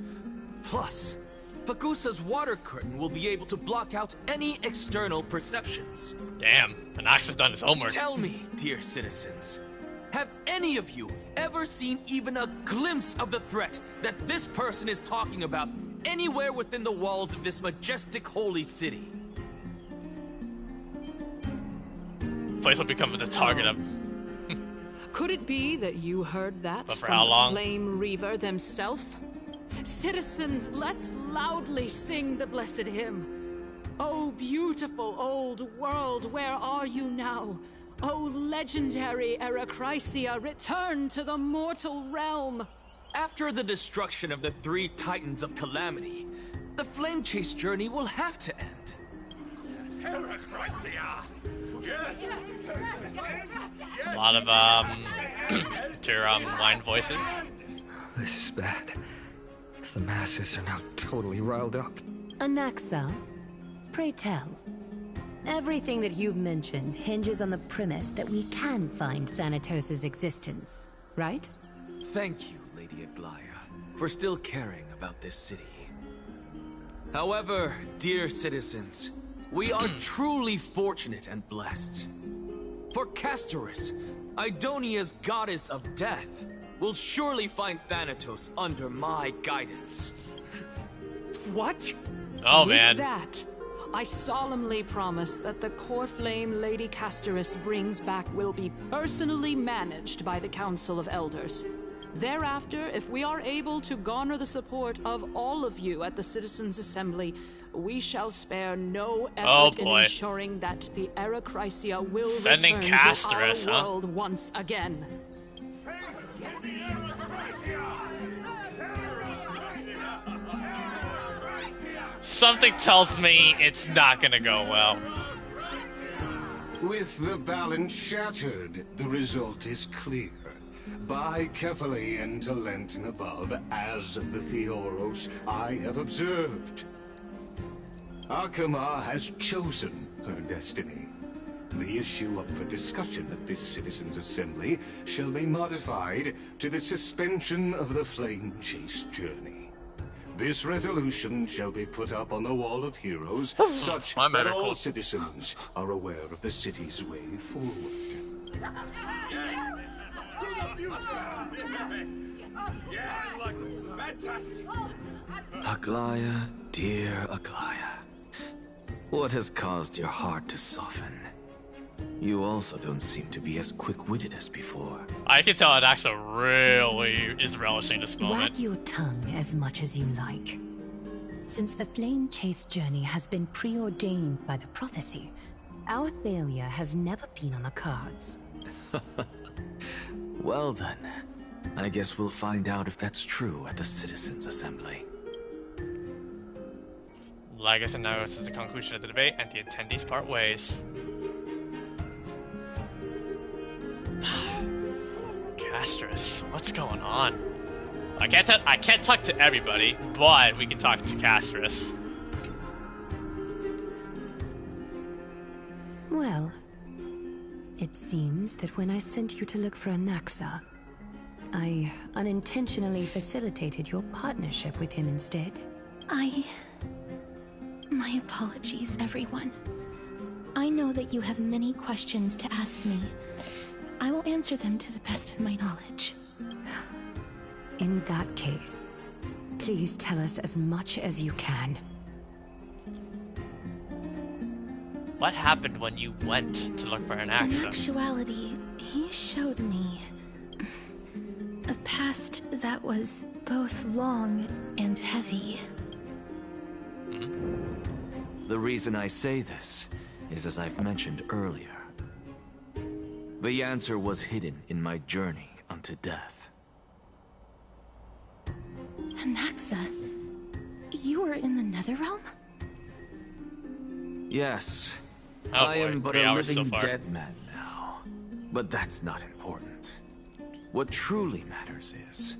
Speaker 3: Plus, Pagusa's water curtain will be able to block out any external perceptions.
Speaker 1: Damn, Anax has done his homework.
Speaker 3: Tell me, dear citizens, have any of you ever seen even a glimpse of the threat that this person is talking about anywhere within the walls of this majestic holy city?
Speaker 1: Place will become the target of...
Speaker 18: Could it be that you heard that
Speaker 1: But for
Speaker 18: from
Speaker 1: how long?
Speaker 18: the Flame Reaver themselves? Citizens, let's loudly sing the blessed hymn. Oh, beautiful old world, where are you now? Oh, legendary Era Chrysia, return to the mortal realm.
Speaker 3: After the destruction of the 3 Titans of Calamity, the flame chase journey will have to end.
Speaker 12: Era Chrysia! Yes!
Speaker 1: A lot of, line voices.
Speaker 8: This is bad. The masses are now totally riled up.
Speaker 4: Anaxa, pray tell. Everything that you've mentioned hinges on the premise that we can find Thanatos' existence, right?
Speaker 3: Thank you, Lady Aglaea, for still caring about this city. However, dear citizens, we are truly fortunate and blessed. For Castorice, Idonia's goddess of death, will surely find Thanatos under my guidance.
Speaker 8: What?
Speaker 1: Oh,
Speaker 18: With
Speaker 1: man.
Speaker 18: that, I solemnly promise that the core flame Lady Castorice brings back will be personally managed by the Council of Elders. Thereafter, if we are able to garner the support of all of you at the Citizens' Assembly, we shall spare no effort in ensuring that the Era Chrysia will
Speaker 1: Sending
Speaker 18: return
Speaker 1: Castorice,
Speaker 18: to our
Speaker 1: huh?
Speaker 18: world once again.
Speaker 1: Something tells me it's not gonna go well.
Speaker 11: With the balance shattered, the result is clear. By Kefali and Talent and above, as the Theoros I have observed. Akama has chosen her destiny. The issue up for discussion at this Citizens' Assembly shall be modified to the suspension of the Flame Chase journey. This resolution shall be put up on the Wall of Heroes, such that all citizens are aware of the city's way forward.
Speaker 3: Aglaea, dear Aglaea, what has caused your heart to soften? You also don't seem to be as quick-witted as before.
Speaker 1: I can tell Anaxa really is relishing this moment.
Speaker 4: Wag your tongue as much as you like. Since the flame chase journey has been preordained by the prophecy, our failure has never been on the cards.
Speaker 3: Well then, I guess we'll find out if that's true at the Citizens' Assembly.
Speaker 1: Well, I guess now this is the conclusion of the debate, and the attendees part ways. Castorice, what's going on? I can't talk to everybody, but we can talk to Castorice.
Speaker 4: Well, it seems that when I sent you to look for Anaxa, I unintentionally facilitated your partnership with him instead.
Speaker 21: My apologies, everyone. I know that you have many questions to ask me. I will answer them to the best of my knowledge.
Speaker 4: In that case, please tell us as much as you can.
Speaker 1: What happened when you went to look for Anaxa?
Speaker 21: In actuality, he showed me a past that was both long and heavy.
Speaker 3: The reason I say this is as I've mentioned earlier. The answer was hidden in my journey unto death.
Speaker 21: Anaxa, you were in the Netherrealm?
Speaker 3: Yes.
Speaker 1: Oh
Speaker 3: I
Speaker 1: boy,
Speaker 3: am but
Speaker 1: 3
Speaker 3: a
Speaker 1: hours
Speaker 3: living
Speaker 1: so far.
Speaker 3: dead man now. But that's not important. What truly matters is,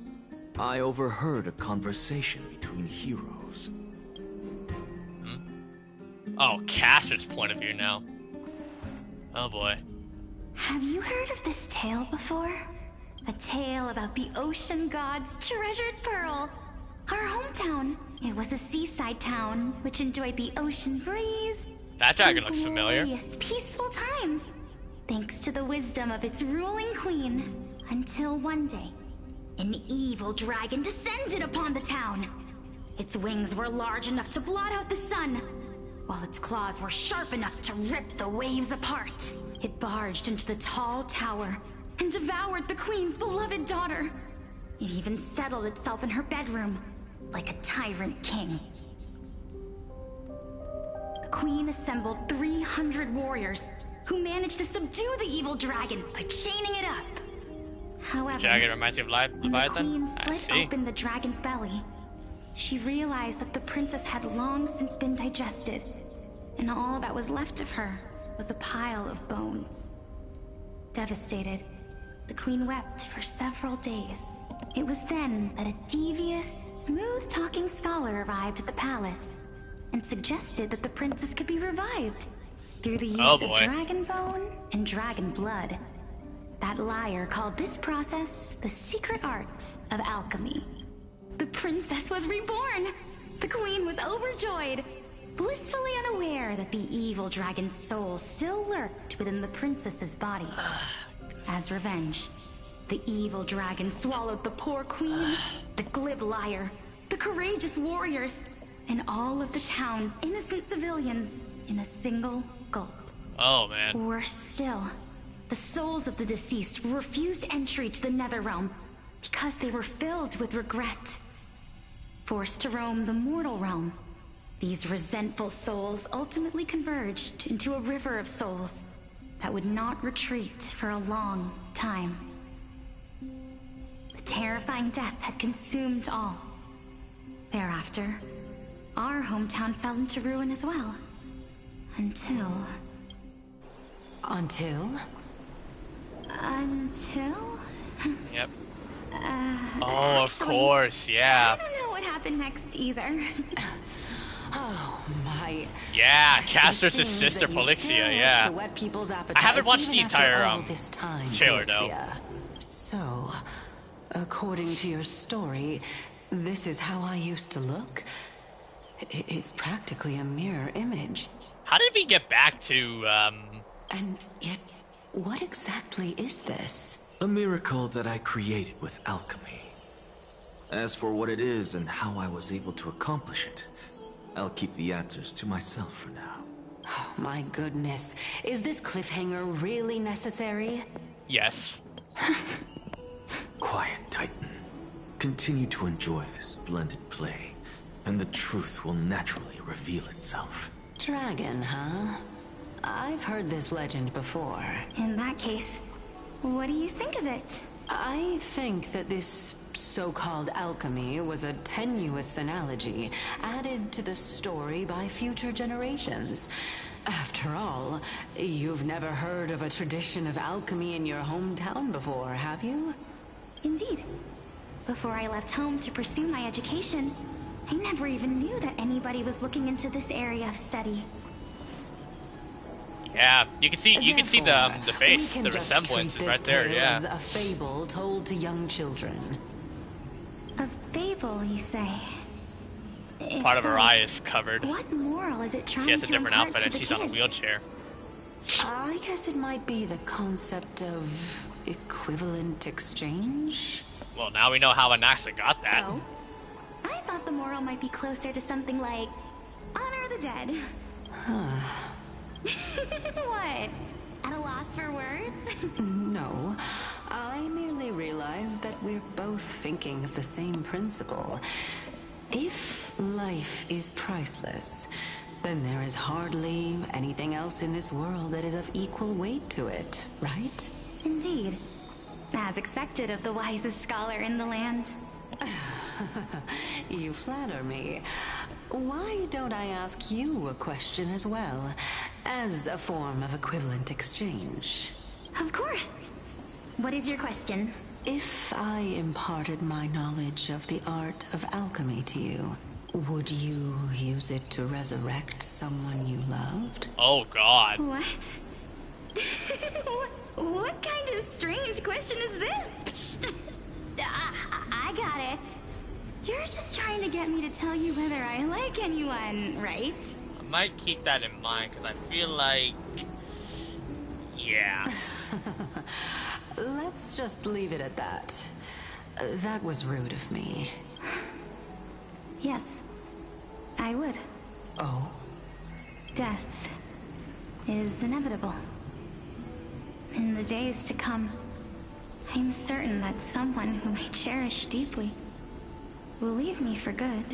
Speaker 3: I overheard a conversation between heroes.
Speaker 1: Oh, Castor's point of view now. Oh boy.
Speaker 2: Have you heard of this tale before? A tale about the ocean god's treasured pearl. Our hometown. It was a seaside town which enjoyed the ocean breeze.
Speaker 1: That dragon looks familiar.
Speaker 2: Glorious, peaceful times. Thanks to the wisdom of its ruling queen. Until one day, an evil dragon descended upon the town. Its wings were large enough to blot out the sun, while its claws were sharp enough to rip the waves apart. It barged into the tall tower and devoured the queen's beloved daughter. It even settled itself in her bedroom, like a tyrant king. The queen assembled 300 warriors who managed to subdue the evil dragon by chaining it up. However,
Speaker 1: Dragon reminds me of
Speaker 2: when the
Speaker 1: Leviathan?
Speaker 2: queen
Speaker 1: I
Speaker 2: slit
Speaker 1: see.
Speaker 2: open the dragon's belly, she realized that the princess had long since been digested, and all that was left of her was a pile of bones. Devastated, the queen wept for several days. It was then that a devious, smooth-talking scholar arrived at the palace and suggested that the princess could be revived through the use
Speaker 1: Oh,
Speaker 2: of
Speaker 1: boy.
Speaker 2: dragon bone and dragon blood. That liar called this process the secret art of alchemy. The princess was reborn! The queen was overjoyed, blissfully unaware that the evil dragon's soul still lurked within the princess's body. As revenge, the evil dragon swallowed the poor queen, the glib liar, the courageous warriors, and all of the town's innocent civilians in a single gulp.
Speaker 1: Oh man.
Speaker 2: Worse still, the souls of the deceased refused entry to the Netherrealm because they were filled with regret. Forced to roam the mortal realm, these resentful souls ultimately converged into a river of souls that would not retreat for a long time. The terrifying death had consumed all. Thereafter, our hometown fell into ruin as well. Until...
Speaker 10: Until?
Speaker 1: Yep.
Speaker 2: Actually,
Speaker 1: Oh, of course, yeah.
Speaker 2: I don't know what happened next either.
Speaker 10: Oh my.
Speaker 1: Yeah,
Speaker 10: It
Speaker 1: Castor's his
Speaker 10: seems
Speaker 1: sister
Speaker 10: that you
Speaker 1: Polixia,
Speaker 10: still look
Speaker 1: yeah.
Speaker 10: to whet people's
Speaker 1: I
Speaker 10: appetites
Speaker 1: haven't watched the
Speaker 10: even after
Speaker 1: entire
Speaker 10: all this time,
Speaker 1: trailer though.
Speaker 10: Stixia. So, according to your story, this is how I used to look? It's practically a mirror image.
Speaker 1: How did we get back to,
Speaker 10: And yet, what exactly is this?
Speaker 3: A miracle that I created with alchemy. As for what it is and how I was able to accomplish it, I'll keep the answers to myself for now.
Speaker 10: Oh, my goodness. Is this cliffhanger really necessary?
Speaker 1: Yes.
Speaker 3: Quiet, Titan. Continue to enjoy this splendid play, and the truth will naturally reveal itself.
Speaker 10: Dragon, huh? I've heard this legend before.
Speaker 2: In that case,
Speaker 20: What do you think of it?
Speaker 10: I think that this so-called alchemy was a tenuous analogy added to the story by future generations. After all, you've never heard of a tradition of alchemy in your hometown before, have you?
Speaker 20: Indeed. Before I left home to pursue my education, I never even knew that anybody was looking into this area of study.
Speaker 1: Yeah, you can see the face, the resemblance is right there. Yeah.
Speaker 10: As a fable told to young children.
Speaker 20: A fable, you say?
Speaker 1: Part of her eye is covered.
Speaker 20: What moral is it trying to
Speaker 1: She has a different
Speaker 20: impart
Speaker 1: outfit
Speaker 20: to
Speaker 1: and
Speaker 20: the
Speaker 1: she's on a
Speaker 20: kids?
Speaker 1: wheelchair.
Speaker 10: I guess it might be the concept of equivalent exchange.
Speaker 1: Well, now we know how Anaxa got that.
Speaker 20: Oh? I thought the moral might be closer to something like honor the dead.
Speaker 10: Huh.
Speaker 20: What? At a loss for words?
Speaker 10: No, I merely realized that we're both thinking of the same principle. If life is priceless, then there is hardly anything else in this world that is of equal weight to it, right?
Speaker 20: Indeed. As expected of the wisest scholar in the land.
Speaker 10: You flatter me. Why don't I ask you a question as well, as a form of equivalent exchange?
Speaker 20: Of course. What is your question?
Speaker 10: If I imparted my knowledge of the art of alchemy to you, would you use it to resurrect someone you loved?
Speaker 1: Oh, God.
Speaker 20: What? What kind of strange question is this? I got it. You're just trying to get me to tell you whether I like anyone, right?
Speaker 1: I might keep that in mind because I feel like... Yeah.
Speaker 10: Let's just leave it at that. That was rude of me.
Speaker 20: Yes, I would.
Speaker 10: Oh?
Speaker 20: Death is inevitable. In the days to come, I'm certain that someone whom I cherish deeply will leave me for good,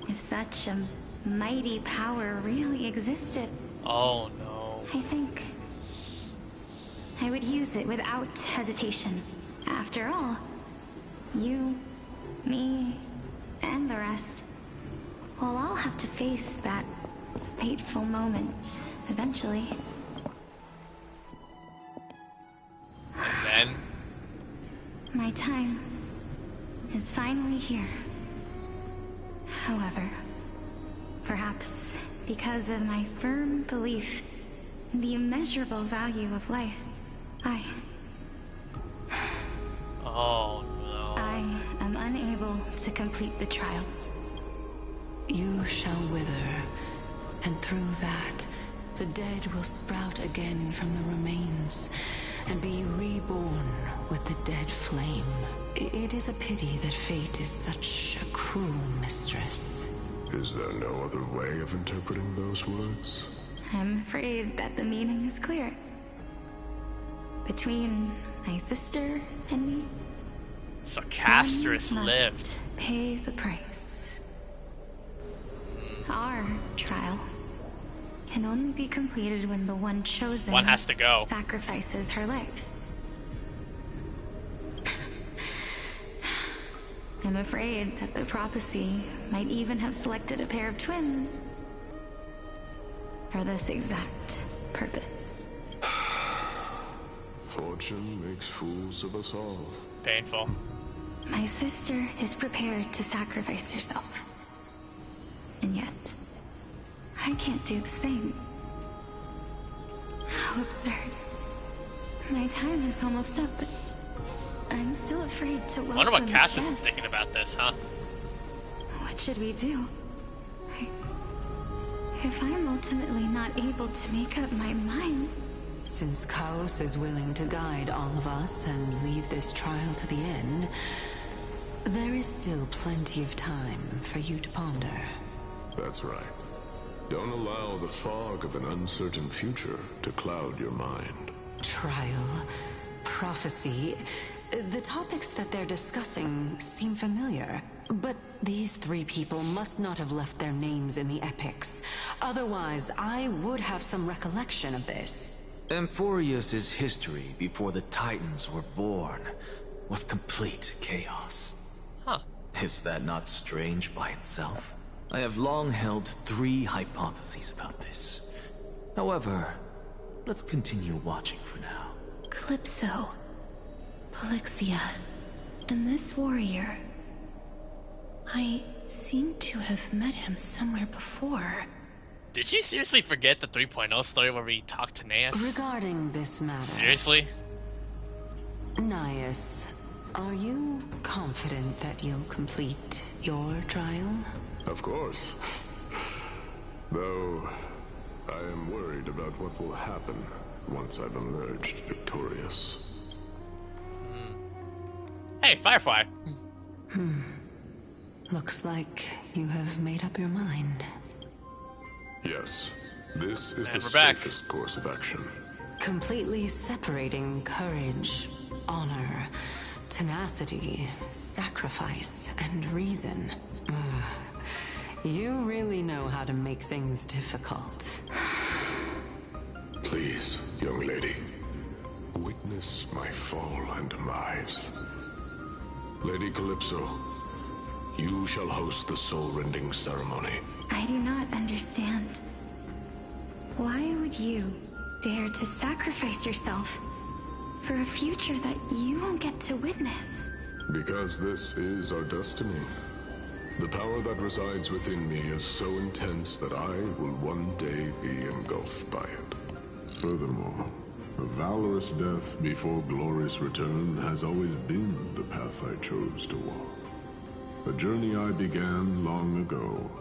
Speaker 20: if such a mighty power really existed.
Speaker 1: Oh, no.
Speaker 20: I think I would use it without hesitation. After all, you, me, and the rest will all have to face that fateful moment eventually.
Speaker 1: And then?
Speaker 20: My time is finally here. However, perhaps because of my firm belief in the immeasurable value of life,
Speaker 1: Oh, no.
Speaker 20: I am unable to complete the trial.
Speaker 10: You shall wither, and through that, the dead will sprout again from the remains, and be reborn with the dead flame. It is a pity that fate is such a cruel mistress.
Speaker 19: Is there no other way of interpreting those words?
Speaker 20: I'm afraid that the meaning is clear. Between my sister and me,
Speaker 1: So Castorice
Speaker 20: one
Speaker 1: lived.
Speaker 20: must pay the price. Our trial can only be completed when the one chosen
Speaker 1: One has to go.
Speaker 20: sacrifices her life. I'm afraid that the prophecy might even have selected a pair of twins for this exact purpose.
Speaker 19: Fortune makes fools of us all.
Speaker 1: Painful.
Speaker 20: My sister is prepared to sacrifice herself. And yet, I can't do the same. How absurd. My time is almost up, but I'm still afraid to welcome
Speaker 1: I wonder what Cassius is
Speaker 20: death.
Speaker 1: thinking about this, huh?
Speaker 20: What should we do? If I'm ultimately not able to make up my mind...
Speaker 10: Since Chaos is willing to guide all of us and leave this trial to the end, there is still plenty of time for you to ponder.
Speaker 19: That's right. Don't allow the fog of an uncertain future to cloud your mind.
Speaker 10: Trial, prophecy, the topics that they're discussing seem familiar. But these three people must not have left their names in the epics. Otherwise, I would have some recollection of this.
Speaker 3: Amphoreus' history before the Titans were born was complete chaos.
Speaker 1: Huh.
Speaker 3: Is that not strange by itself? I have long held 3 hypotheses about this. However, let's continue watching for now.
Speaker 21: Calypso, Polixia, and this warrior. I seem to have met him somewhere before.
Speaker 1: Did you seriously forget the 3.0 story where we talked to Naias?
Speaker 10: Regarding this matter...
Speaker 1: Seriously?
Speaker 10: Naias, are you confident that you'll complete your trial?
Speaker 19: Of course. Though, I am worried about what will happen once I've emerged victorious.
Speaker 1: Hey, Firefly.
Speaker 10: Looks like you have made up your mind.
Speaker 19: Yes, this is
Speaker 1: And
Speaker 19: the
Speaker 1: we're back.
Speaker 19: safest course of action.
Speaker 10: Completely separating courage, honor, tenacity, sacrifice, and reason. You really know how to make things difficult.
Speaker 19: Please, young lady, witness my fall and demise. Lady Calypso, you shall host the soul-rending ceremony.
Speaker 21: I do not understand. Why would you dare to sacrifice yourself for a future that you won't get to witness?
Speaker 19: Because this is our destiny. The power that resides within me is so intense that I will one day be engulfed by it. Furthermore, a valorous death before glorious return has always been the path I chose to walk. A journey I began long ago.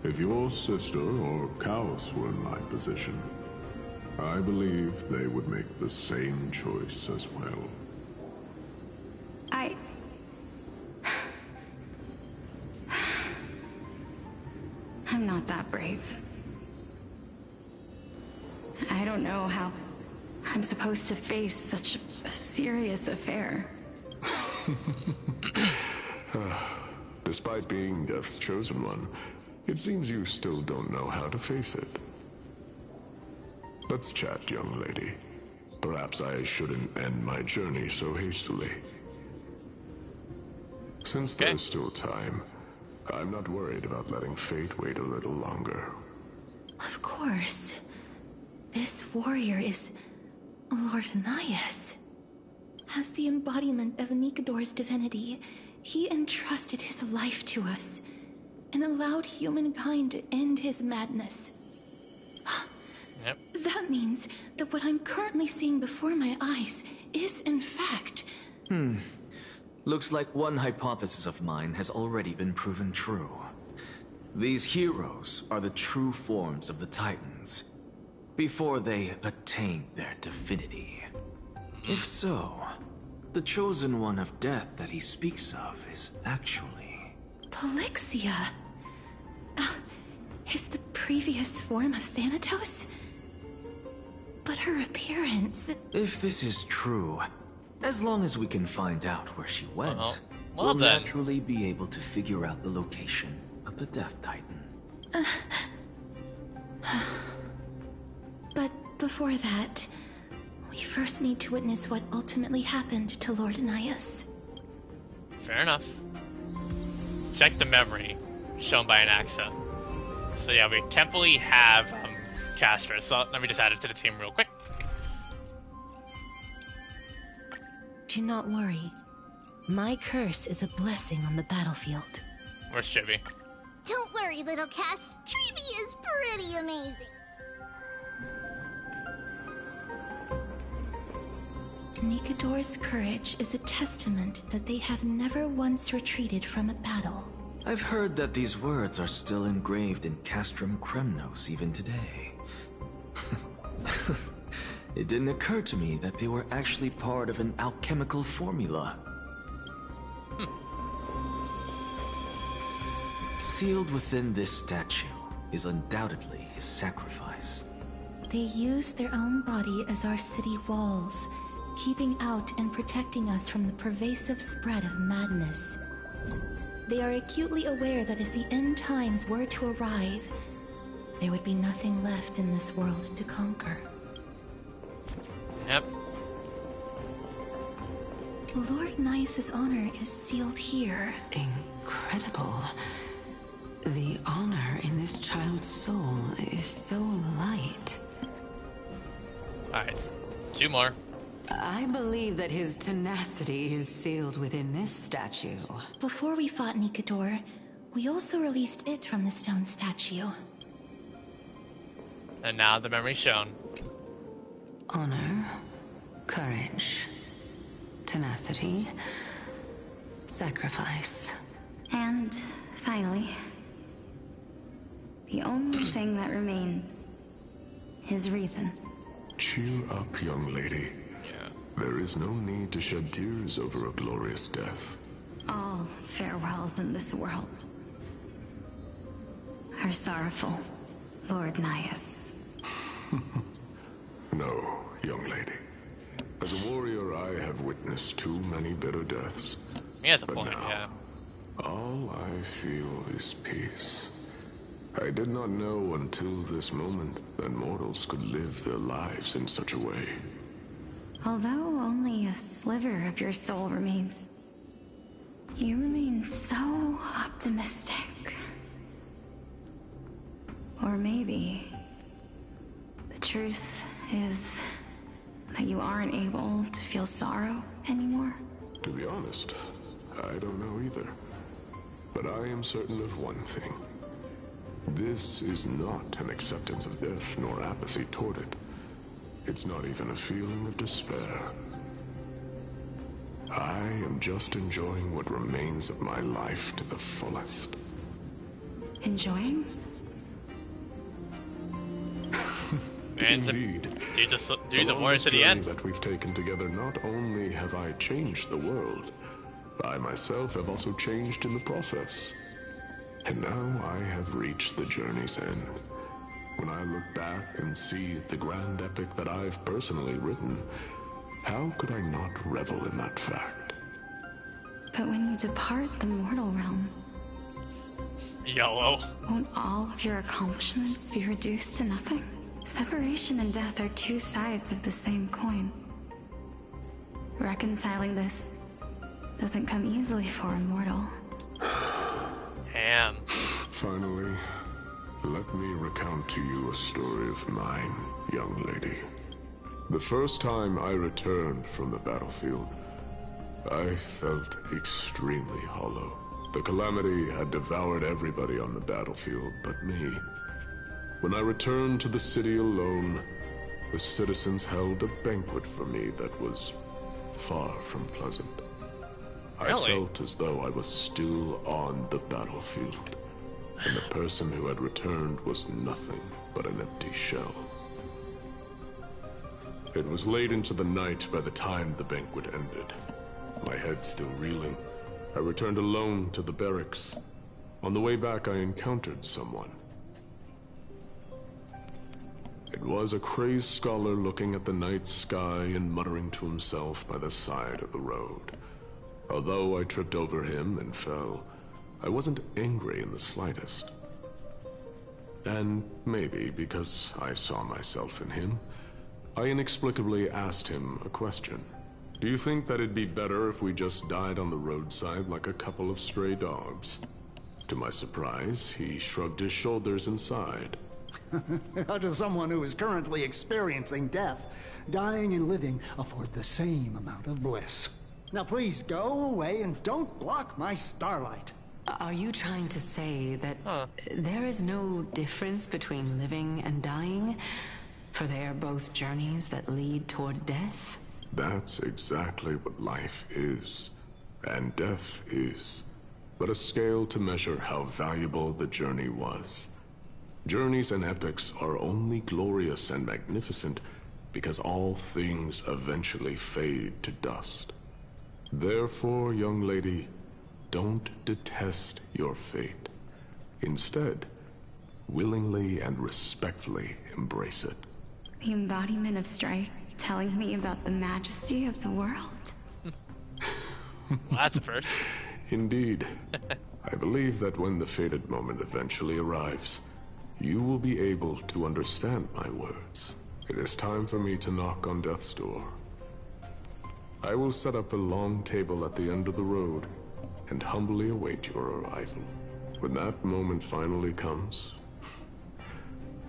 Speaker 19: If your sister or Chaos were in my position, I believe they would make the same choice as well.
Speaker 21: I'm not that brave. I don't know how I'm supposed to face such a serious affair.
Speaker 19: Despite being Death's chosen one, it seems you still don't know how to face it. Let's chat, young lady. Perhaps I shouldn't end my journey so hastily. Since there's still time, I'm not worried about letting fate wait a little longer.
Speaker 21: Of course. This warrior is Lord Naias. As the embodiment of Nikador's divinity, he entrusted his life to us and allowed humankind to end his madness.
Speaker 1: Yep.
Speaker 21: That means that what I'm currently seeing before my eyes is, in fact...
Speaker 3: Looks like one hypothesis of mine has already been proven true. These heroes are the true forms of the Titans, before they attain their divinity. If so, the chosen one of death that he speaks of is actually...
Speaker 21: Polixia? Is the previous form of Thanatos? But her appearance...
Speaker 3: If this is true, as long as we can find out where she went,
Speaker 1: Well
Speaker 3: we'll
Speaker 1: then.
Speaker 3: naturally be able to figure out the location of the Death Titan.
Speaker 21: But before that, we first need to witness what ultimately happened to Lord Naias.
Speaker 1: Fair enough. Check the memory shown by Anaxa. So yeah, we temporarily have Castorice. So let me just add it to the team real quick.
Speaker 21: Do not worry. My curse is a blessing on the battlefield.
Speaker 1: Where's Chibi?
Speaker 2: Don't worry, little Cass. Chibi is pretty amazing.
Speaker 21: Nikador's courage is a testament that they have never once retreated from a battle.
Speaker 3: I've heard that these words are still engraved in Castrum Kremnos even today. It didn't occur to me that they were actually part of an alchemical formula. Sealed within this statue is undoubtedly his sacrifice.
Speaker 21: They use their own body as our city walls, keeping out and protecting us from the pervasive spread of madness. They are acutely aware that if the end times were to arrive, there would be nothing left in this world to conquer.
Speaker 1: Yep.
Speaker 21: Lord Nias's honor is sealed here.
Speaker 10: Incredible. The honor in this child's soul is so light.
Speaker 1: Alright, 2 more.
Speaker 10: I believe that his tenacity is sealed within this statue.
Speaker 21: Before we fought Nikador, we also released it from the stone statue.
Speaker 1: And now the memory's shown.
Speaker 10: Honor, courage, tenacity, sacrifice.
Speaker 20: And finally, the only thing that remains is reason.
Speaker 19: Cheer up, young lady.
Speaker 1: Yeah.
Speaker 19: There is no need to shed tears over a glorious death.
Speaker 20: All farewells in this world are sorrowful, Lord Nias.
Speaker 19: No, young lady. As a warrior, I have witnessed too many bitter deaths.
Speaker 1: He has a
Speaker 19: But
Speaker 1: point,
Speaker 19: now,
Speaker 1: yeah.
Speaker 19: all I feel is peace. I did not know until this moment that mortals could live their lives in such a way.
Speaker 20: Although only a sliver of your soul remains, you remain so optimistic. Or maybe the truth is that you aren't able to feel sorrow anymore.
Speaker 19: To be honest, I don't know either. But I am certain of one thing. This is not an acceptance of death nor apathy toward it. It's not even a feeling of despair. I am just enjoying what remains of my life to the fullest.
Speaker 20: Enjoying?
Speaker 19: Indeed.
Speaker 1: Dude's a warrior to the end.
Speaker 19: That we've taken together, not only have I changed the world, I myself have also changed in the process. And now I have reached the journey's end. When I look back and see the grand epic that I've personally written, how could I not revel in that fact?
Speaker 20: But when you depart the mortal realm,
Speaker 1: YOLO.
Speaker 20: won't all of your accomplishments be reduced to nothing? Separation and death are two sides of the same coin. Reconciling this doesn't come easily for a mortal.
Speaker 1: Damn.
Speaker 19: Finally, let me recount to you a story of mine, young lady. The first time I returned from the battlefield, I felt extremely hollow. The calamity had devoured everybody on the battlefield but me. When I returned to the city alone, the citizens held a banquet for me that was far from pleasant.
Speaker 1: Really?
Speaker 19: I felt as though I was still on the battlefield, and the person who had returned was nothing but an empty shell. It was late into the night by the time the banquet ended. My head still reeling, I returned alone to the barracks. On the way back, I encountered someone. It was a crazed scholar looking at the night sky and muttering to himself by the side of the road. Although I tripped over him and fell, I wasn't angry in the slightest. And maybe because I saw myself in him, I inexplicably asked him a question. Do you think that it'd be better if we just died on the roadside like a couple of stray dogs? To my surprise, he shrugged his shoulders and sighed.
Speaker 15: To someone who is currently experiencing death, dying and living afford the same amount of bliss. Now please go away and don't block my starlight.
Speaker 10: Are you trying to say that there is no difference between living and dying? For they are both journeys that lead toward death?
Speaker 19: That's exactly what life is, and death is, but a scale to measure how valuable the journey was. Journeys and epics are only glorious and magnificent because all things eventually fade to dust. Therefore, young lady, don't detest your fate. Instead, willingly and respectfully embrace it.
Speaker 20: The embodiment of strife telling me about the majesty of the world.
Speaker 1: Well, that's a first.
Speaker 19: Indeed. I believe that when the fated moment eventually arrives, you will be able to understand my words. It is time for me to knock on death's door. I will set up a long table at the end of the road and humbly await your arrival. When that moment finally comes,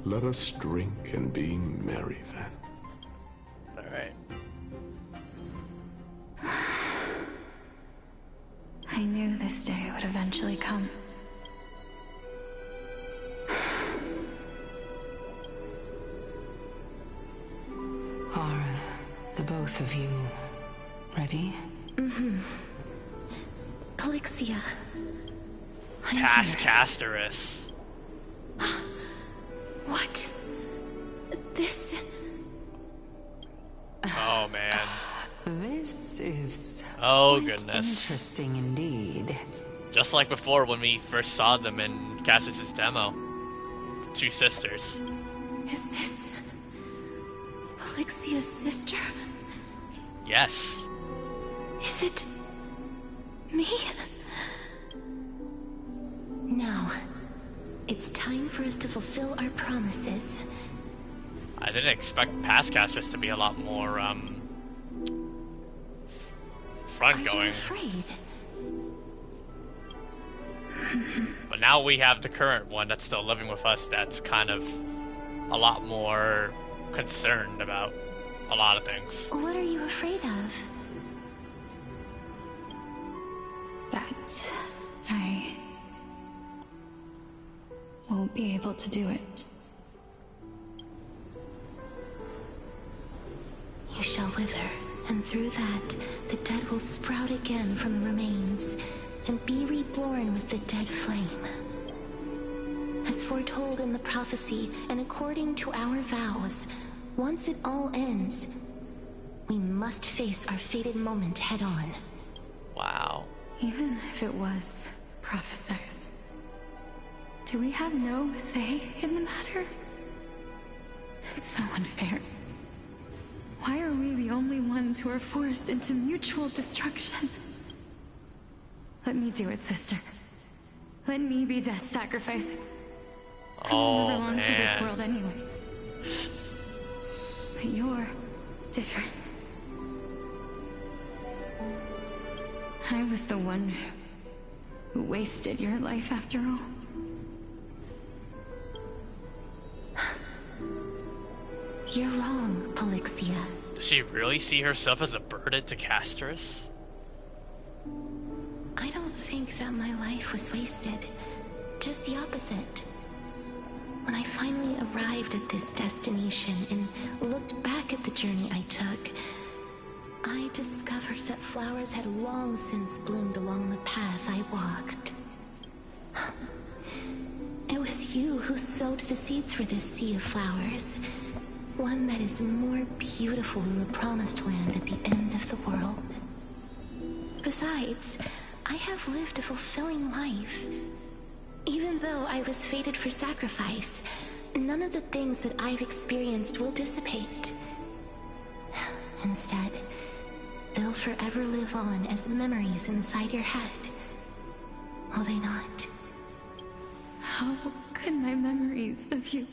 Speaker 19: let us drink and be merry then.
Speaker 1: Alright.
Speaker 20: I knew this day would eventually come.
Speaker 10: Are the both of you ready?
Speaker 20: Mm-hmm. Polixia.
Speaker 1: Past Castorice.
Speaker 20: What? This...
Speaker 1: Oh, man.
Speaker 10: This is...
Speaker 1: Oh,
Speaker 10: quite
Speaker 1: goodness.
Speaker 10: Interesting indeed.
Speaker 1: Just like before when we first saw them in Castorice's demo. Two sisters.
Speaker 20: Is this... Polixia's sister?
Speaker 1: Yes.
Speaker 20: Is it... me?
Speaker 2: Now, it's time for us to fulfill our promises.
Speaker 1: I didn't expect past Castorice to be a lot more, front going.
Speaker 2: Are you afraid?
Speaker 1: But now we have the current one that's still living with us that's kind of a lot more concerned about a lot of things.
Speaker 2: What are you afraid of?
Speaker 20: That I won't be able to do it.
Speaker 2: You shall wither, and through that, the dead will sprout again from the remains, and be reborn with the dead flame. As foretold in the prophecy, and according to our vows, once it all ends, we must face our fated moment head-on.
Speaker 1: Wow.
Speaker 20: Even if it was prophesied, do we have no say in the matter? It's so unfair. Why are we the only ones who are forced into mutual destruction? Let me do it, sister. Let me be death's sacrifice. I was never long for this world anyway. But you're different. I was the one who wasted your life after all.
Speaker 2: You're wrong, Polixia.
Speaker 1: Does she really see herself as a burden to Castorice?
Speaker 2: I don't think that my life was wasted. Just the opposite. When I finally arrived at this destination and looked back at the journey I took, I discovered that flowers had long since bloomed along the path I walked. It was you who sowed the seeds for this sea of flowers. One that is more beautiful than the promised land at the end of the world. Besides, I have lived a fulfilling life. Even though I was fated for sacrifice, none of the things that I've experienced will dissipate. Instead, they'll forever live on as memories inside your head. Will they not?
Speaker 20: How could my memories of you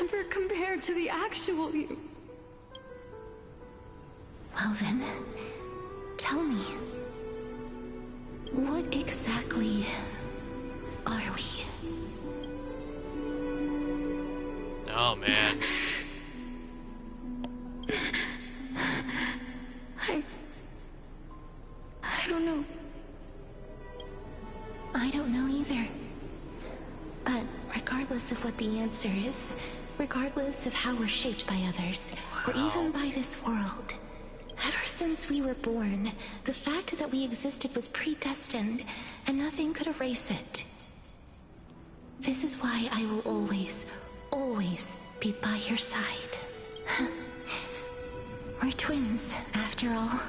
Speaker 20: ever compare to the actual you?
Speaker 2: Well then, tell me, what exactly are we?
Speaker 1: Oh man.
Speaker 20: I don't know.
Speaker 2: I don't know either. But regardless of what the answer is, regardless of how we're shaped by others, or even by this world, ever since we were born, the fact that we existed was predestined, and nothing could erase it. This is why I will always, always be by your side. We're twins, after all.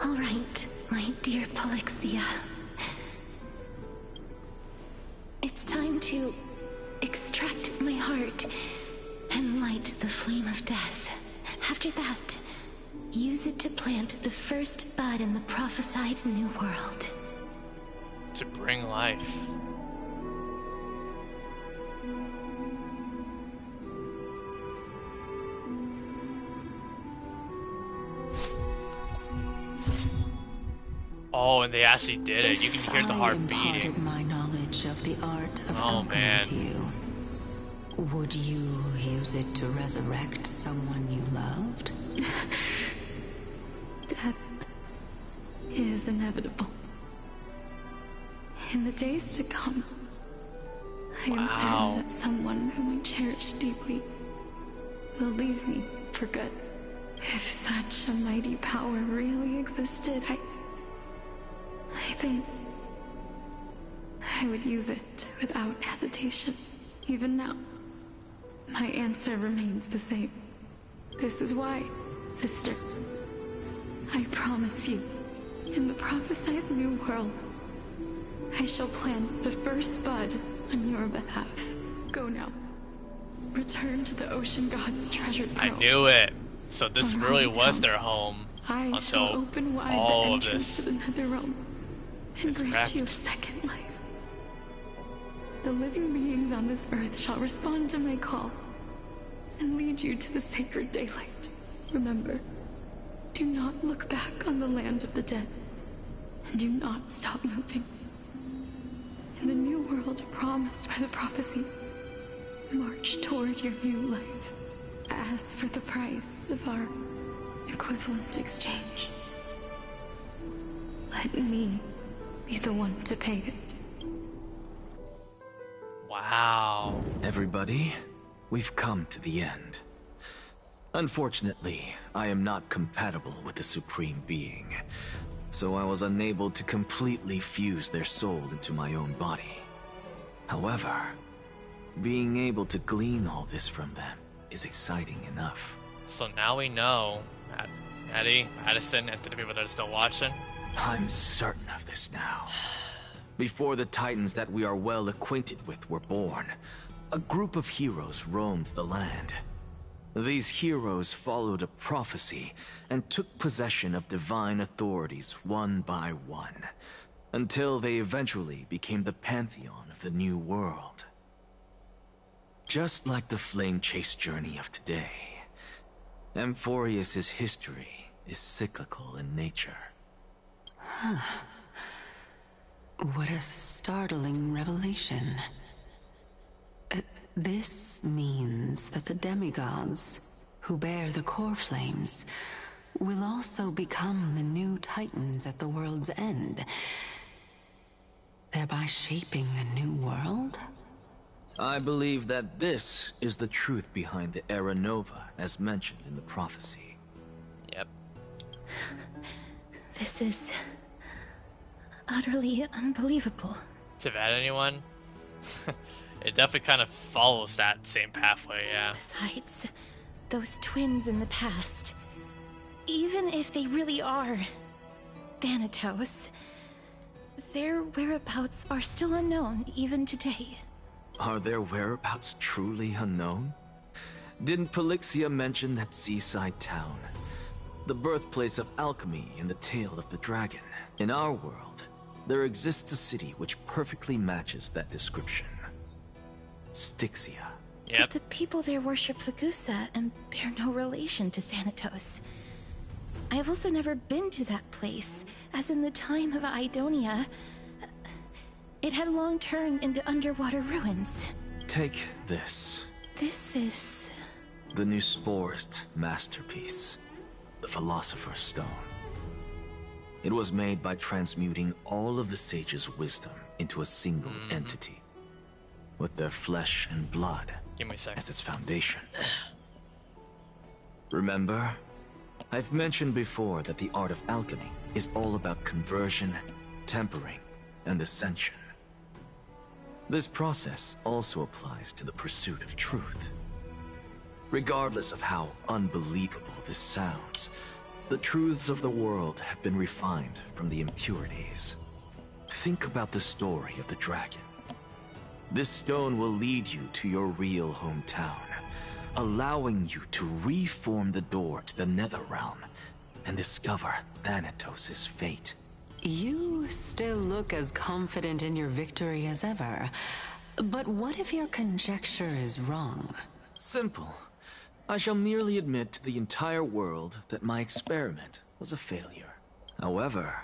Speaker 2: All right, my dear Polixia. It's time to extract my heart and light the flame of death. After that, use it to plant the first bud in the prophesied new world.
Speaker 1: To bring life. Oh, and they actually did it. You can hear the heart
Speaker 10: imparted
Speaker 1: beating.
Speaker 10: my knowledge of the art of
Speaker 1: Oh,
Speaker 10: alchemy
Speaker 1: man.
Speaker 10: to you, would you use it to resurrect someone you loved?
Speaker 4: Death is inevitable. In the days to come, I am certain that someone whom I cherish deeply will leave me for good. If such a mighty power really existed, I think I would use it without hesitation. Even now, my answer remains the same. This is why, sister, I promise you, in the prophesied new world, I shall plant the first bud on your behalf. Go now. Return to the ocean god's treasured pearl.
Speaker 1: I knew it. So this really was their home
Speaker 4: I shall
Speaker 1: until
Speaker 4: open wide the
Speaker 1: all of
Speaker 4: entrance
Speaker 1: this
Speaker 4: to the nether realm and
Speaker 1: is
Speaker 4: grant
Speaker 1: wrecked.
Speaker 4: you a second life. The living beings on this earth shall respond to my call and lead you to the sacred daylight. Remember, do not look back on the land of the dead, and do not stop moving. In the new world promised by the prophecy, march toward your new life. As for the price of our equivalent exchange, let me be the one to pay it.
Speaker 1: Wow.
Speaker 3: Everybody, we've come to the end. Unfortunately, I am not compatible with the Supreme Being, so I was unable to completely fuse their soul into my own body. However, being able to glean all this from them is exciting enough.
Speaker 1: So now we know, Eddie, Madison, and to the people that are still watching.
Speaker 3: I'm certain of this now. Before the Titans that we are well acquainted with were born, a group of heroes roamed the land. These heroes followed a prophecy and took possession of divine authorities one by one, until they eventually became the pantheon of the new world. Just like the flame chase journey of today, Amphoreus' history is cyclical in nature.
Speaker 10: Huh. What a startling revelation. This means that the demigods, who bear the core flames, will also become the new titans at the world's end, thereby shaping a new world?
Speaker 3: I believe that this is the truth behind the Era Nova, as mentioned in the prophecy.
Speaker 1: Yep.
Speaker 4: This is utterly unbelievable.
Speaker 1: To that anyone? It definitely kind of follows that same pathway, yeah.
Speaker 4: Besides, those twins in the past, even if they really are Thanatos, their whereabouts are still unknown even today.
Speaker 3: Are their whereabouts truly unknown? Didn't Polixia mention that seaside town? The birthplace of alchemy in the tale of the dragon. In our world, there exists a city which perfectly matches that description. Stixia.
Speaker 1: Yep.
Speaker 4: But the people there worship Fagusa and bear no relation to Thanatos. I have also never been to that place, as in the time of Idonia, it had long turned into underwater ruins.
Speaker 3: Take this.
Speaker 4: This is...
Speaker 3: the new Sporist masterpiece, the Philosopher's Stone. It was made by transmuting all of the sages' wisdom into a single entity, with their flesh and blood
Speaker 1: Give me a second.
Speaker 3: as its foundation. Remember, I've mentioned before that the art of alchemy is all about conversion, tempering, and ascension. This process also applies to the pursuit of truth. Regardless of how unbelievable this sounds, the truths of the world have been refined from the impurities. Think about the story of the dragon. This stone will lead you to your real hometown, allowing you to reform the door to the Netherrealm and discover Thanatos' fate.
Speaker 10: You still look as confident in your victory as ever. But what if your conjecture is wrong?
Speaker 3: Simple. I shall merely admit to the entire world that my experiment was a failure. However,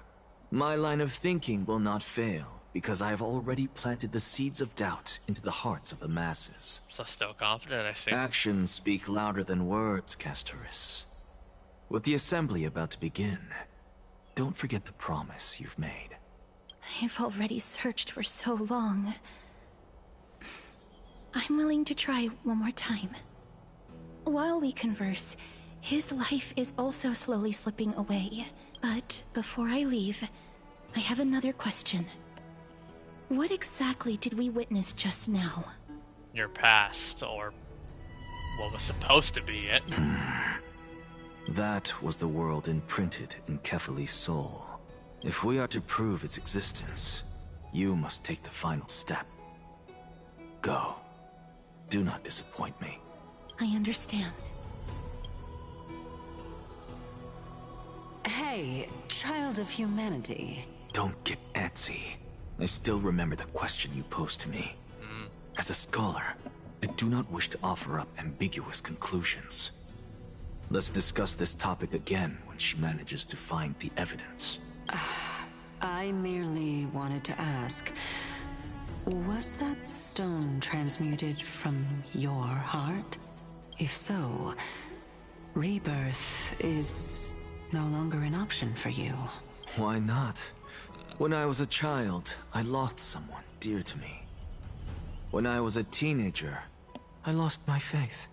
Speaker 3: My line of thinking will not fail, because I have already planted the seeds of doubt into the hearts of the masses.
Speaker 1: So still confident, I see.
Speaker 3: Actions speak louder than words, Castorice. With the assembly about to begin, don't forget the promise you've made.
Speaker 21: I've already searched for so long. I'm willing to try one more time. While we converse, his life is also slowly slipping away. But before I leave, I have another question. What exactly did we witness just now?
Speaker 1: Your past, or what was supposed to be it.
Speaker 3: That was the world imprinted in Kefali's soul. If we are to prove its existence, you must take the final step. Go. Do not disappoint me.
Speaker 21: I understand.
Speaker 10: Hey, child of humanity.
Speaker 3: Don't get antsy. I still remember the question you posed to me. As a scholar, I do not wish to offer up ambiguous conclusions. Let's discuss this topic again when she manages to find the evidence.
Speaker 10: I merely wanted to ask, was that stone transmuted from your heart? If so, rebirth is no longer an option for you.
Speaker 3: Why not? When I was a child, I lost someone dear to me. When I was a teenager, I lost my faith.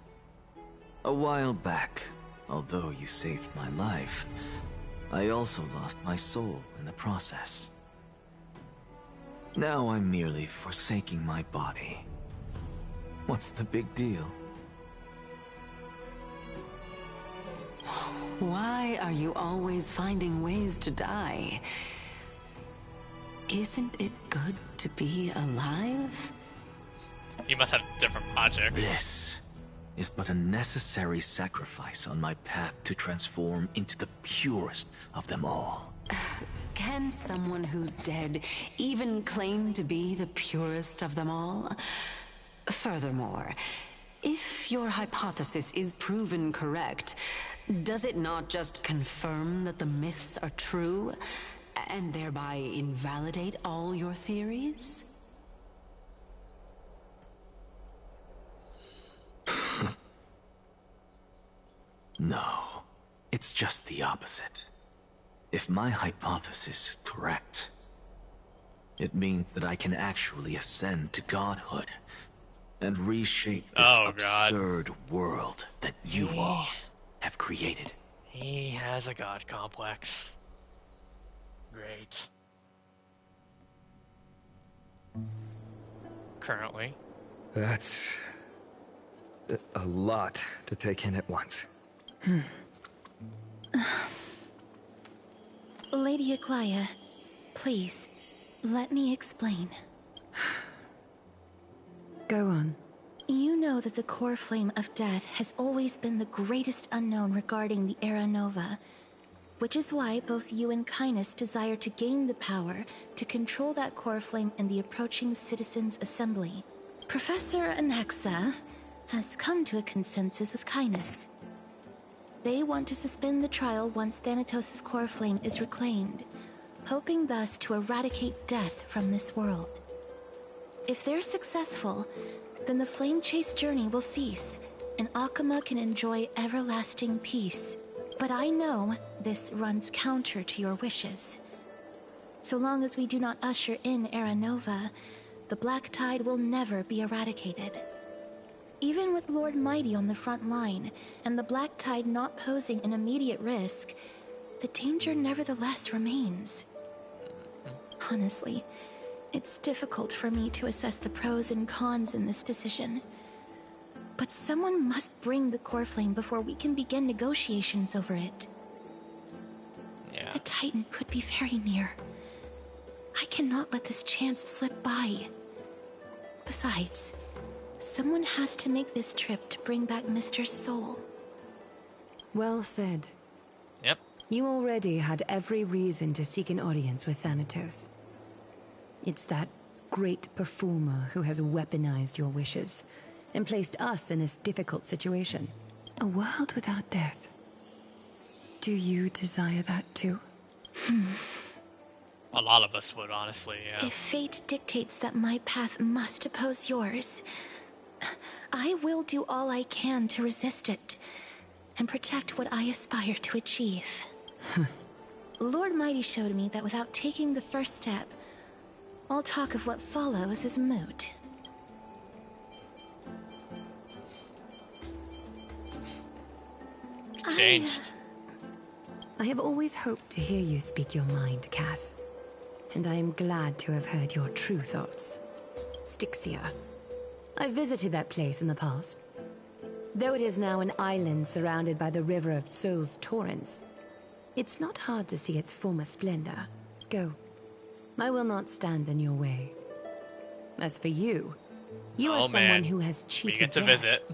Speaker 3: A while back, although you saved my life, I also lost my soul in the process. Now I'm merely forsaking my body. What's the big deal?
Speaker 10: Why are you always finding ways to die? Isn't it good to be alive?
Speaker 1: You must have different logic.
Speaker 3: This is but a necessary sacrifice on my path to transform into the purest of them all.
Speaker 10: Can someone who's dead even claim to be the purest of them all? Furthermore, if your hypothesis is proven correct, does it not just confirm that the myths are true, and thereby invalidate all your theories?
Speaker 3: No, it's just the opposite. If my hypothesis is correct, it means that I can actually ascend to godhood and reshape this absurd world that you all have created.
Speaker 1: He has a god complex. Great. Currently.
Speaker 8: That's a lot to take in at once.
Speaker 21: Lady Aglaea, please, let me explain.
Speaker 4: Go on.
Speaker 21: You know that the core flame of death has always been the greatest unknown regarding the Era Nova, which is why both you and Kindness desire to gain the power to control that core flame in the approaching Citizens' Assembly. Professor Anaxa has come to a consensus with Kindness. They want to suspend the trial once Thanatos' core flame is reclaimed, hoping thus to eradicate death from this world. If they're successful, then the flame chase journey will cease, and Akama can enjoy everlasting peace. But I know this runs counter to your wishes. So long as we do not usher in Era Nova, the Black Tide will never be eradicated. Even with Lord Mighty on the front line, and the Black Tide not posing an immediate risk, the danger nevertheless remains. Honestly, it's difficult for me to assess the pros and cons in this decision. But someone must bring the core flame before we can begin negotiations over it.
Speaker 1: Yeah.
Speaker 21: The Titan could be very near. I cannot let this chance slip by. Besides, someone has to make this trip to bring back Mr. Soul.
Speaker 4: Well said.
Speaker 1: Yep.
Speaker 4: You already had every reason to seek an audience with Thanatos. It's that great performer who has weaponized your wishes and placed us in this difficult situation. A world without death. Do you desire that too?
Speaker 1: A lot of us would, honestly, yeah.
Speaker 21: If fate dictates that my path must oppose yours, I will do all I can to resist it and protect what I aspire to achieve. Lord Mighty showed me that without taking the first step, all talk of what follows is moot.
Speaker 1: Changed.
Speaker 4: I have always hoped to hear you speak your mind, Cass. And I am glad to have heard your true thoughts. Stixia. I visited that place in the past. Though it is now an island surrounded by the river of Souls torrents, it's not hard to see its former splendor. Go. I will not stand in your way. As for you, you are someone who has cheated
Speaker 1: we get to
Speaker 4: death.
Speaker 1: visit.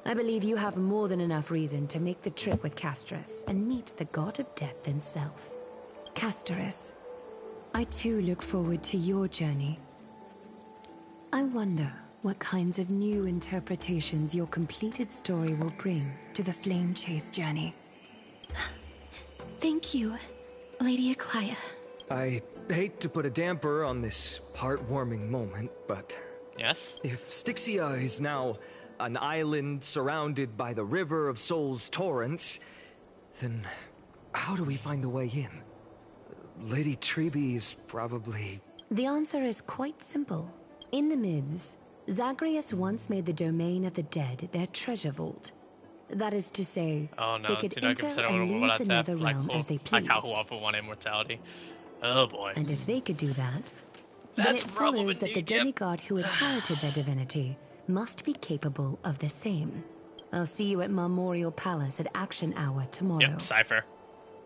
Speaker 4: I believe you have more than enough reason to make the trip with Castorice and meet the god of death himself. Castorice, I too look forward to your journey. I wonder what kinds of new interpretations your completed story will bring to the Flame Chase journey.
Speaker 21: Thank you, Lady Aglaea.
Speaker 8: I hate to put a damper on this heartwarming moment, but...
Speaker 1: Yes?
Speaker 8: If Stixia is now an island surrounded by the river of Souls torrents, then how do we find a way in? Lady Trebe is probably...
Speaker 4: The answer is quite simple. In the Mids, Zagreus once made the domain of the dead their treasure vault. That is to say, they could enter and leave the nether realm as they pleased.
Speaker 1: Like how who want immortality. Oh boy.
Speaker 4: And if they could do that, then it follows that the demigod who inherited their divinity must be capable of the same. I'll see you at Memorial Palace at Action Hour tomorrow.
Speaker 1: Yep, Cypher.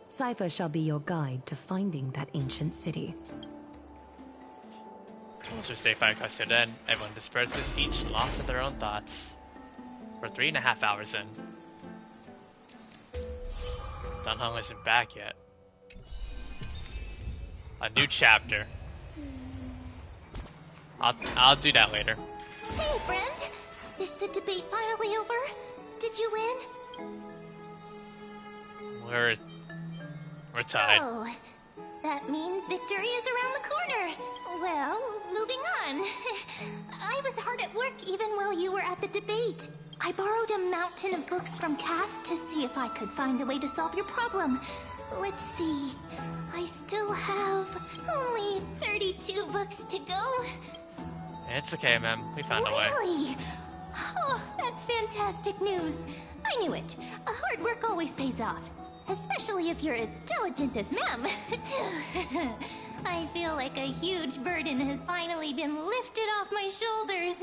Speaker 4: Cypher shall be your guide to finding that ancient city.
Speaker 1: Once we stay fire question, then everyone disperses, each lost in their own thoughts. We're 3.5 hours in. Dunhung isn't back yet. A new chapter. I'll do that later.
Speaker 2: Hey, friend! Is the debate finally over? Did you win?
Speaker 1: We're tied.
Speaker 2: Oh, that means victory is around the corner. Well, moving on. I was hard at work even while you were at the debate. I borrowed a mountain of books from Cass to see if I could find a way to solve your problem. Let's see. I still have only 32 books to go.
Speaker 1: It's okay, ma'am. We found a way.
Speaker 2: Really? Oh, that's fantastic news. I knew it. Hard work always pays off. Especially if you're as diligent as ma'am. I feel like a huge burden has finally been lifted off my shoulders.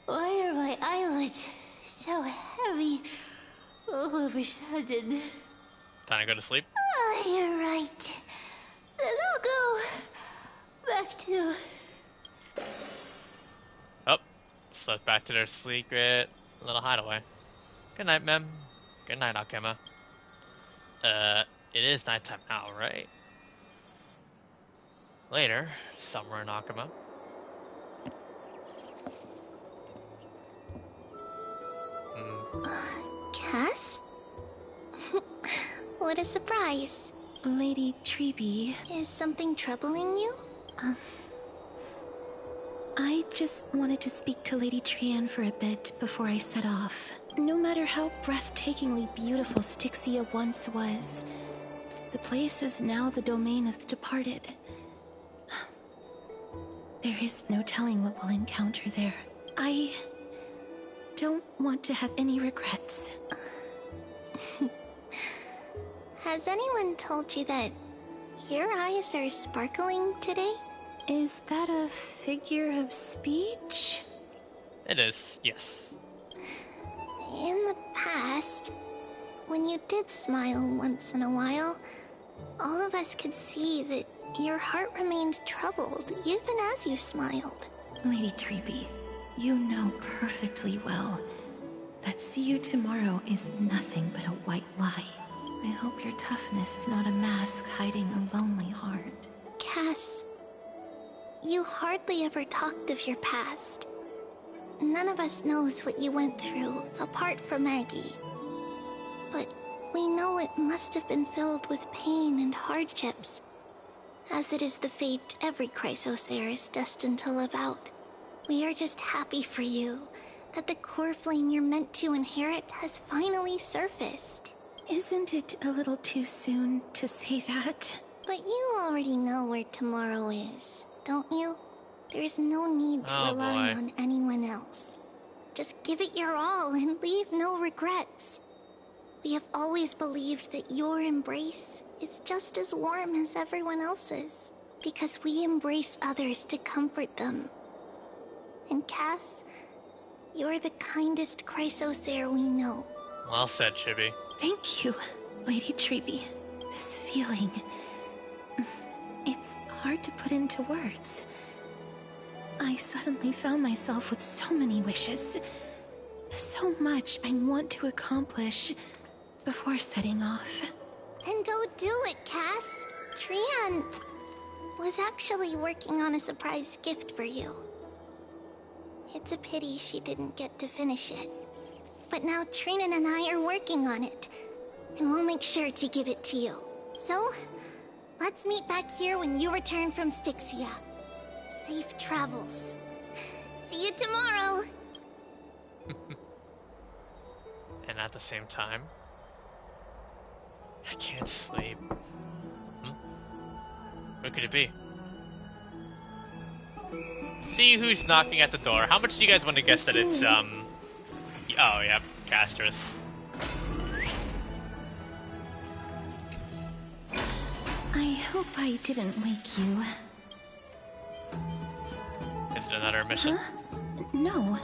Speaker 2: Why are my eyelids so heavy all of a sudden?
Speaker 1: Time to go to sleep?
Speaker 2: Oh, you're right. Then I'll go back to...
Speaker 1: Oh, slipped back to their secret little hideaway. Good night, ma'am. Good night, Akema. It is nighttime now, right? Later, somewhere in Akema.
Speaker 2: Cass? What a surprise.
Speaker 21: Lady Trebe.
Speaker 2: Is something troubling you?
Speaker 21: I just wanted to speak to Lady Trian for a bit before I set off. No matter how breathtakingly beautiful Stixia once was, the place is now the domain of the departed. There is no telling what we'll encounter there. I don't want to have any regrets.
Speaker 2: Has anyone told you that your eyes are sparkling today?
Speaker 21: Is that a figure of speech?
Speaker 1: It is, yes.
Speaker 2: In the past, when you did smile once in a while, all of us could see that your heart remained troubled even as you smiled.
Speaker 21: Lady Trebe, you know perfectly well that see you tomorrow is nothing but a white lie. I hope your toughness is not a mask hiding a lonely heart.
Speaker 2: Cass, you hardly ever talked of your past. None of us knows what you went through, apart from Maggie. But We know it must have been filled with pain and hardships, as it is the fate every Chrysosaur is destined to live out. We are just happy for you that the core flame you're meant to inherit has finally surfaced.
Speaker 20: Isn't it a little too soon to say that?
Speaker 2: But you already know where tomorrow is, don't you? There is no need to rely on anyone else. Just give it your all and leave no regrets. We have always believed that your embrace is just as warm as everyone else's, because we embrace others to comfort them. And Cass, you're the kindest Chrysosaur we know.
Speaker 1: Well said, Chibi.
Speaker 20: Thank you, Lady Treeby. This feeling... it's hard to put into words. I suddenly found myself with so many wishes. So much I want to accomplish before setting off.
Speaker 2: Then go do it, Cass. Trian was actually working on a surprise gift for you. It's a pity she didn't get to finish it. But now Trinan and I are working on it, and we'll make sure to give it to you. So, let's meet back here when you return from Stixia. Safe travels. See you tomorrow!
Speaker 1: And at the same time, I can't sleep. Who could it be? See who's knocking at the door. How much do you guys want to guess that it's, oh yeah, Castorice.
Speaker 20: I hope I didn't wake you.
Speaker 1: Is it another mission?
Speaker 20: Huh? No.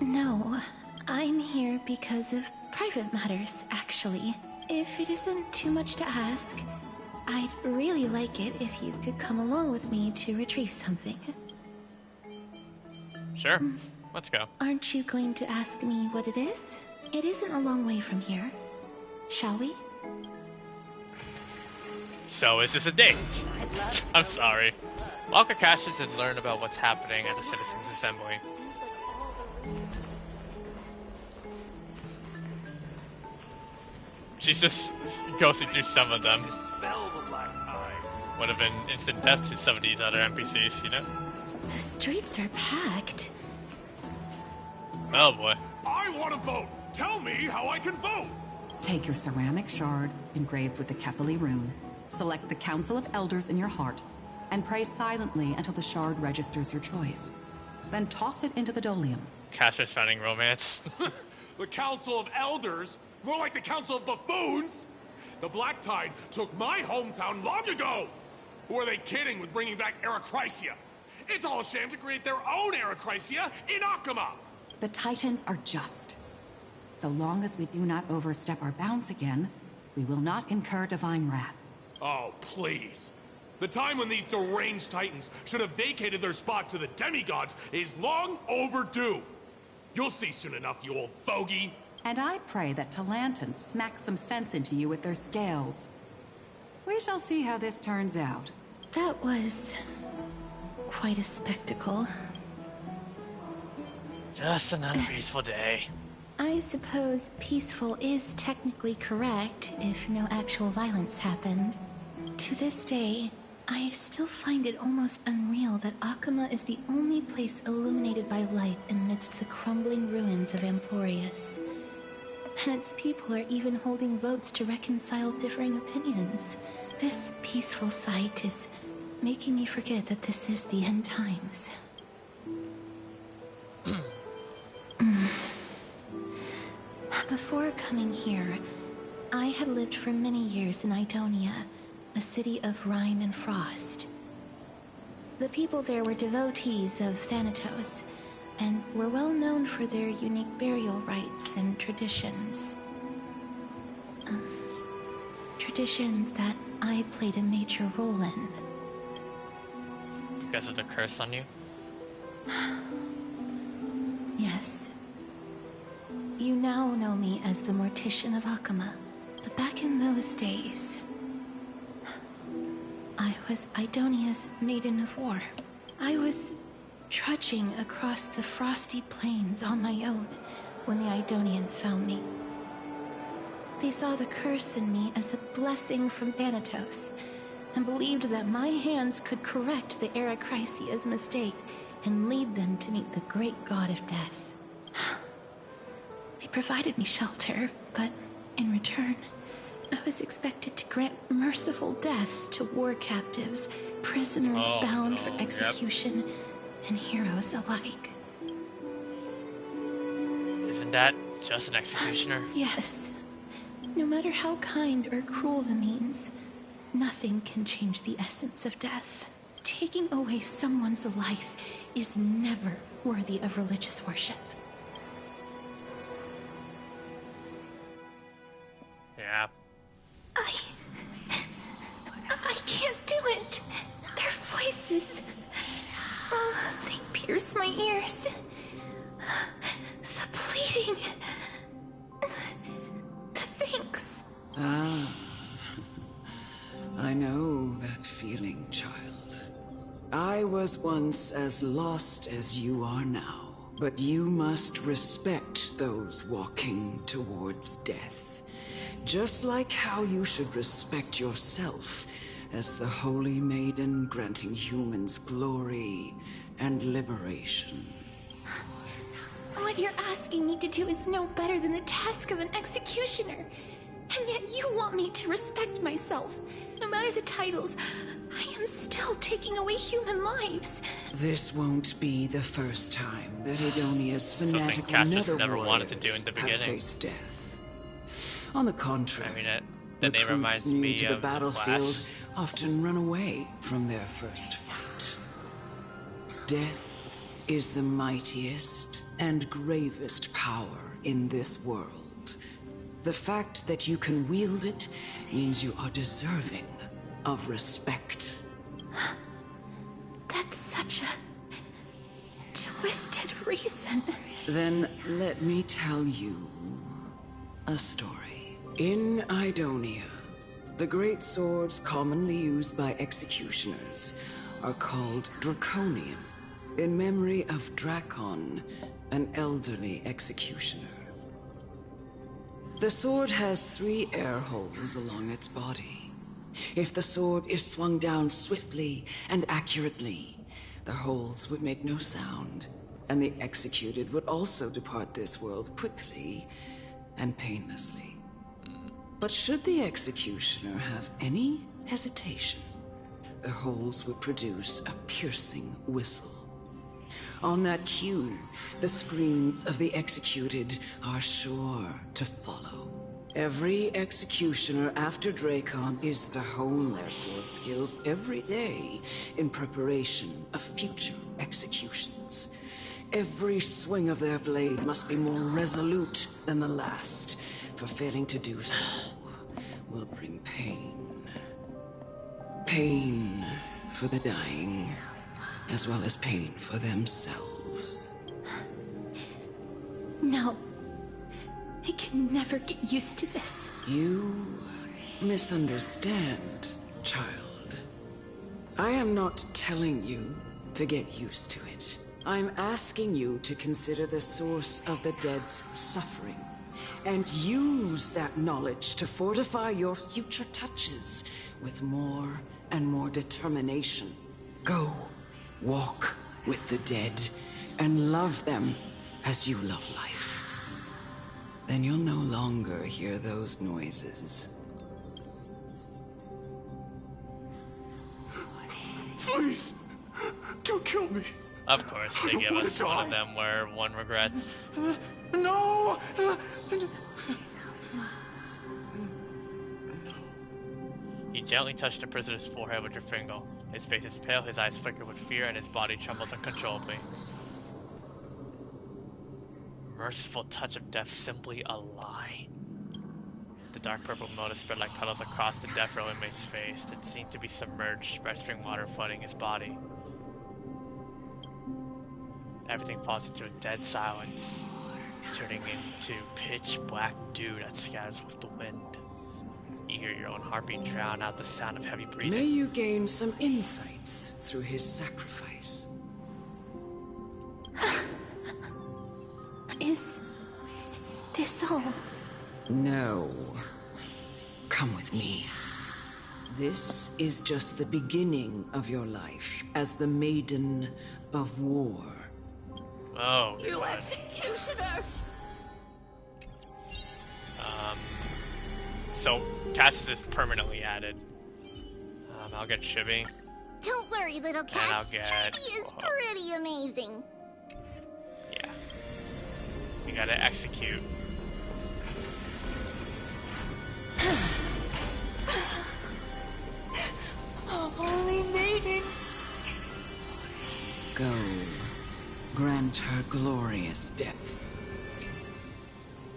Speaker 20: No. I'm here because of private matters, actually. If it isn't too much to ask, I'd really like it if you could come along with me to retrieve something.
Speaker 1: Sure. Let's go.
Speaker 20: Aren't you going to ask me what it is? It isn't a long way from here. Shall we?
Speaker 1: So is this a date? I'm sorry. Walker Castorice and learn about what's happening at the Citizens' Assembly. She's just ghosting through some of them. Would have been instant death to some of these other NPCs, you know?
Speaker 20: The streets are packed.
Speaker 1: Oh boy.
Speaker 16: I want to vote! Tell me how I can vote!
Speaker 17: Take your ceramic shard engraved with the Kethali rune, select the Council of Elders in your heart, and pray silently until the shard registers your choice. Then toss it into the Dolium.
Speaker 1: Castorice finding romance.
Speaker 16: The Council of Elders? More like the Council of Buffoons! The Black Tide took my hometown long ago! Who are they kidding with bringing back Eracrysia? It's all a sham to create their own Eracrysia in Akama!
Speaker 17: The Titans are just. So long as we do not overstep our bounds again, we will not incur divine wrath.
Speaker 16: Oh, please. The time when these deranged Titans should have vacated their spot to the demigods is long overdue. You'll see soon enough, you old fogey.
Speaker 17: And I pray that Talanton smacks some sense into you with their scales. We shall see how this turns out.
Speaker 20: That was... quite a spectacle.
Speaker 1: Just another peaceful day.
Speaker 20: I suppose peaceful is technically correct if no actual violence happened. To this day, I still find it almost unreal that Akama is the only place illuminated by light amidst the crumbling ruins of Amphoreus. And its people are even holding votes to reconcile differing opinions. This peaceful sight is making me forget that this is the end times. Before coming here, I had lived for many years in Idonia, a city of rime and frost. The people there were devotees of Thanatos, and were well known for their unique burial rites and traditions. Traditions that I played a major role in.
Speaker 1: Because of the curse on you?
Speaker 20: Yes. You now know me as the Mortician of Akama, but back in those days, I was Idonia's Maiden of War. I was trudging across the frosty plains on my own when the Idonians found me. They saw the curse in me as a blessing from Thanatos, and believed that my hands could correct the Eracrisia's mistake and lead them to meet the great god of death. They provided me shelter, but in return, I was expected to grant merciful deaths to war captives, prisoners bound for execution, and heroes alike.
Speaker 1: Isn't that just an executioner?
Speaker 20: Yes. No matter how kind or cruel the means, nothing can change the essence of death. Taking away someone's life is never worthy of religious worship.
Speaker 1: Yeah.
Speaker 20: I can't do it. Their voices. They pierce my ears. The pleading. The thanks.
Speaker 7: Ah. I know that feeling, child. I was once as lost as you are now, but you must respect those walking towards death. Just like how you should respect yourself as the holy maiden granting humans glory and liberation.
Speaker 20: What you're asking me to do is no better than the task of an executioner. And yet you want me to respect myself. No matter the titles, I am still taking away human lives.
Speaker 7: This won't be the first time that Edonia's fanatical
Speaker 1: Castorice never wanted to do in the
Speaker 7: have
Speaker 1: beginning.
Speaker 7: faced death. On the contrary,
Speaker 1: I mean, the name reminds
Speaker 7: new
Speaker 1: me
Speaker 7: to the
Speaker 1: of
Speaker 7: battlefield
Speaker 1: Flash.
Speaker 7: often run away from their first fight. Death is the mightiest and gravest power in this world. The fact that you can wield it means you are deserving of respect.
Speaker 20: That's such a twisted reason.
Speaker 7: Then let me tell you a story. In Idonia, the great swords commonly used by executioners are called Draconian, in memory of Drakon, an elderly executioner. The sword has 3 air holes along its body. If the sword is swung down swiftly and accurately, the holes would make no sound, and the executed would also depart this world quickly and painlessly. But should the executioner have any hesitation, the holes would produce a piercing whistle. On that cue, the screams of the executed are sure to follow. Every executioner after Drakon is to hone their sword skills every day in preparation of future executions. Every swing of their blade must be more resolute than the last, for failing to do so will bring pain. Pain for the dying, as well as pain for themselves.
Speaker 20: No. I can never get used to this.
Speaker 7: You misunderstand, child. I am not telling you to get used to it. I'm asking you to consider the source of the dead's suffering, and use that knowledge to fortify your future touches with more and more determination. Go, walk with the dead, and love them as you love life. Then you'll no longer hear those noises.
Speaker 16: Please, don't kill me.
Speaker 1: Of course, they give us one of them where one regrets.
Speaker 16: No!
Speaker 1: You gently touch the prisoner's forehead with your finger. His face is pale, his eyes flicker with fear, and his body trembles uncontrollably. Merciful touch of death, simply a lie. The dark purple motes spread like petals across the death row inmate's face that seemed to be submerged by spring water flooding his body. Everything falls into a dead silence, turning into pitch black dew that scatters with the wind. You hear your own heartbeat drown out the sound of heavy breathing.
Speaker 7: May you gain some insights through his sacrifice.
Speaker 20: Is this all?
Speaker 7: No. Come with me. This is just the beginning of your life as the Maiden of War.
Speaker 1: Oh,
Speaker 10: You
Speaker 1: God.
Speaker 10: executioner!
Speaker 1: So Cassis is permanently added. I'll get Chibi.
Speaker 2: Don't worry, little
Speaker 1: And I'll
Speaker 2: Cass.
Speaker 1: get...
Speaker 2: Chibi is pretty amazing.
Speaker 1: Yeah. We gotta execute.
Speaker 10: Holy maiden!
Speaker 7: Go. Grant her glorious death.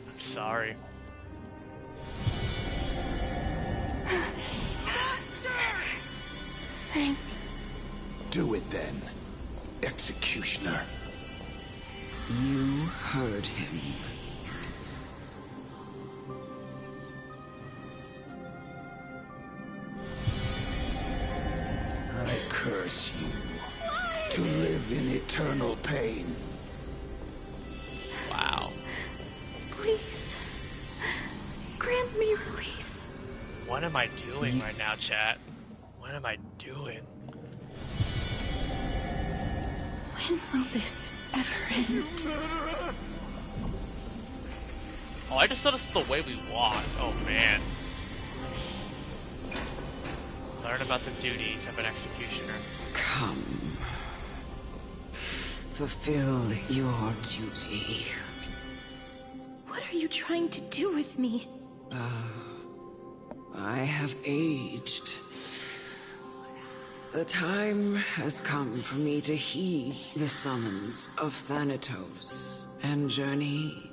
Speaker 1: I'm sorry.
Speaker 12: Do it then, executioner.
Speaker 7: You heard him.
Speaker 12: I curse you to live in eternal pain.
Speaker 1: Wow.
Speaker 20: Please. Grant me release.
Speaker 1: What am I doing right now, chat? What am I doing?
Speaker 20: When will this ever end?
Speaker 1: Oh, I just noticed the way we walk. Oh, man. Learn about the duties of an executioner.
Speaker 7: Come. Fulfill your duty.
Speaker 20: What are you trying to do with me?
Speaker 7: I have aged. The time has come for me to heed the summons of Thanatos and journey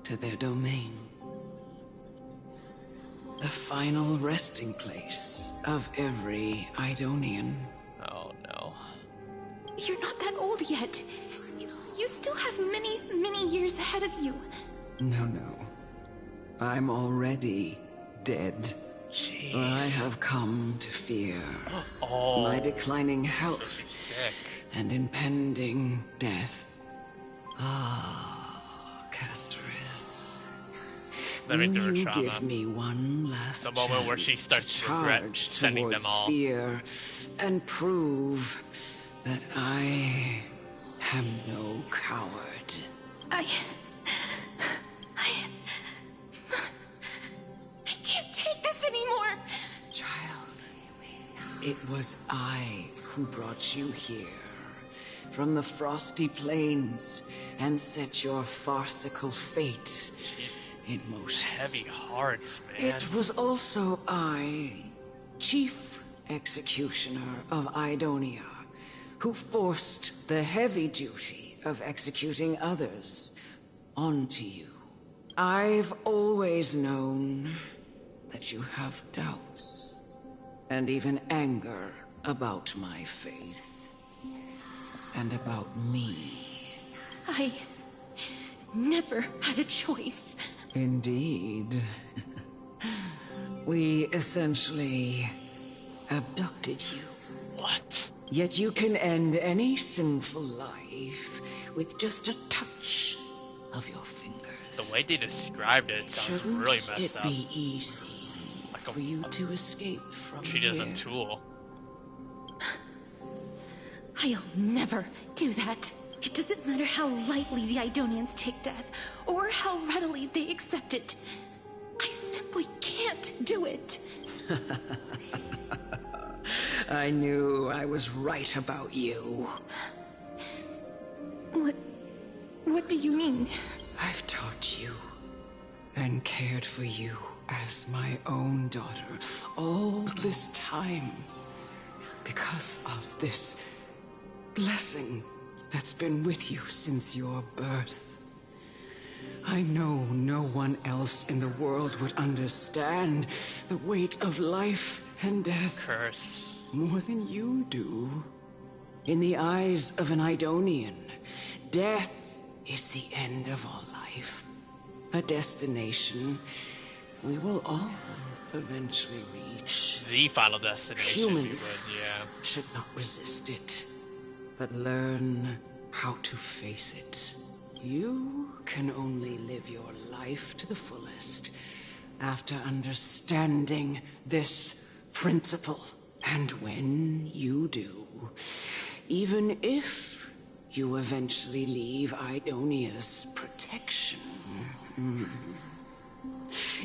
Speaker 7: to their domain. The final resting place of every Idonian.
Speaker 1: Oh, no.
Speaker 20: You're not that old yet. You still have many, many years ahead of you.
Speaker 7: No. I'm already dead.
Speaker 1: Jeez.
Speaker 7: I have come to fear my declining health and impending death. Castorice.
Speaker 1: Let me
Speaker 7: Will
Speaker 1: do her
Speaker 7: you
Speaker 1: trauma.
Speaker 7: give me one last
Speaker 1: The moment where she
Speaker 7: chance
Speaker 1: starts
Speaker 7: to
Speaker 1: to regret
Speaker 7: charge
Speaker 1: sending them
Speaker 7: towards
Speaker 1: all.
Speaker 7: fear and prove that I am no coward?
Speaker 20: I can't take this anymore.
Speaker 7: It was I who brought you here, from the frosty plains, and set your farcical fate in motion.
Speaker 1: Heavy hearts, man.
Speaker 7: It was also I, Chief Executioner of Idonia, who forced the heavy duty of executing others onto you. I've always known that you have doubts and even anger about my faith and about me.
Speaker 20: I never had a choice.
Speaker 7: Indeed. We essentially abducted you.
Speaker 1: What?
Speaker 7: Yet you can end any sinful life with just a touch of your fingers.
Speaker 1: The way they described it sounds
Speaker 7: Shouldn't
Speaker 1: really messed
Speaker 7: it
Speaker 1: up.
Speaker 7: be easy
Speaker 1: Like
Speaker 7: for you to escape from
Speaker 1: treated as a
Speaker 7: here?
Speaker 1: tool.
Speaker 20: I'll never do that. It doesn't matter how lightly the Idonians take death, or how readily they accept it. I simply can't do it.
Speaker 7: I knew I was right about you.
Speaker 20: What do you mean?
Speaker 7: I've taught you and cared for you as my own daughter all this time because of this blessing that's been with you since your birth. I know no one else in the world would understand the weight of life and death more than you do. In the eyes of an Idonian, death is the end of all life. A destination we will all eventually reach.
Speaker 1: The final destination, if you
Speaker 7: Humans
Speaker 1: would, yeah.
Speaker 7: should not resist it, but learn how to face it. You can only live your life to the fullest after understanding this principle. And when you do, even if you eventually leave Idonia's protection,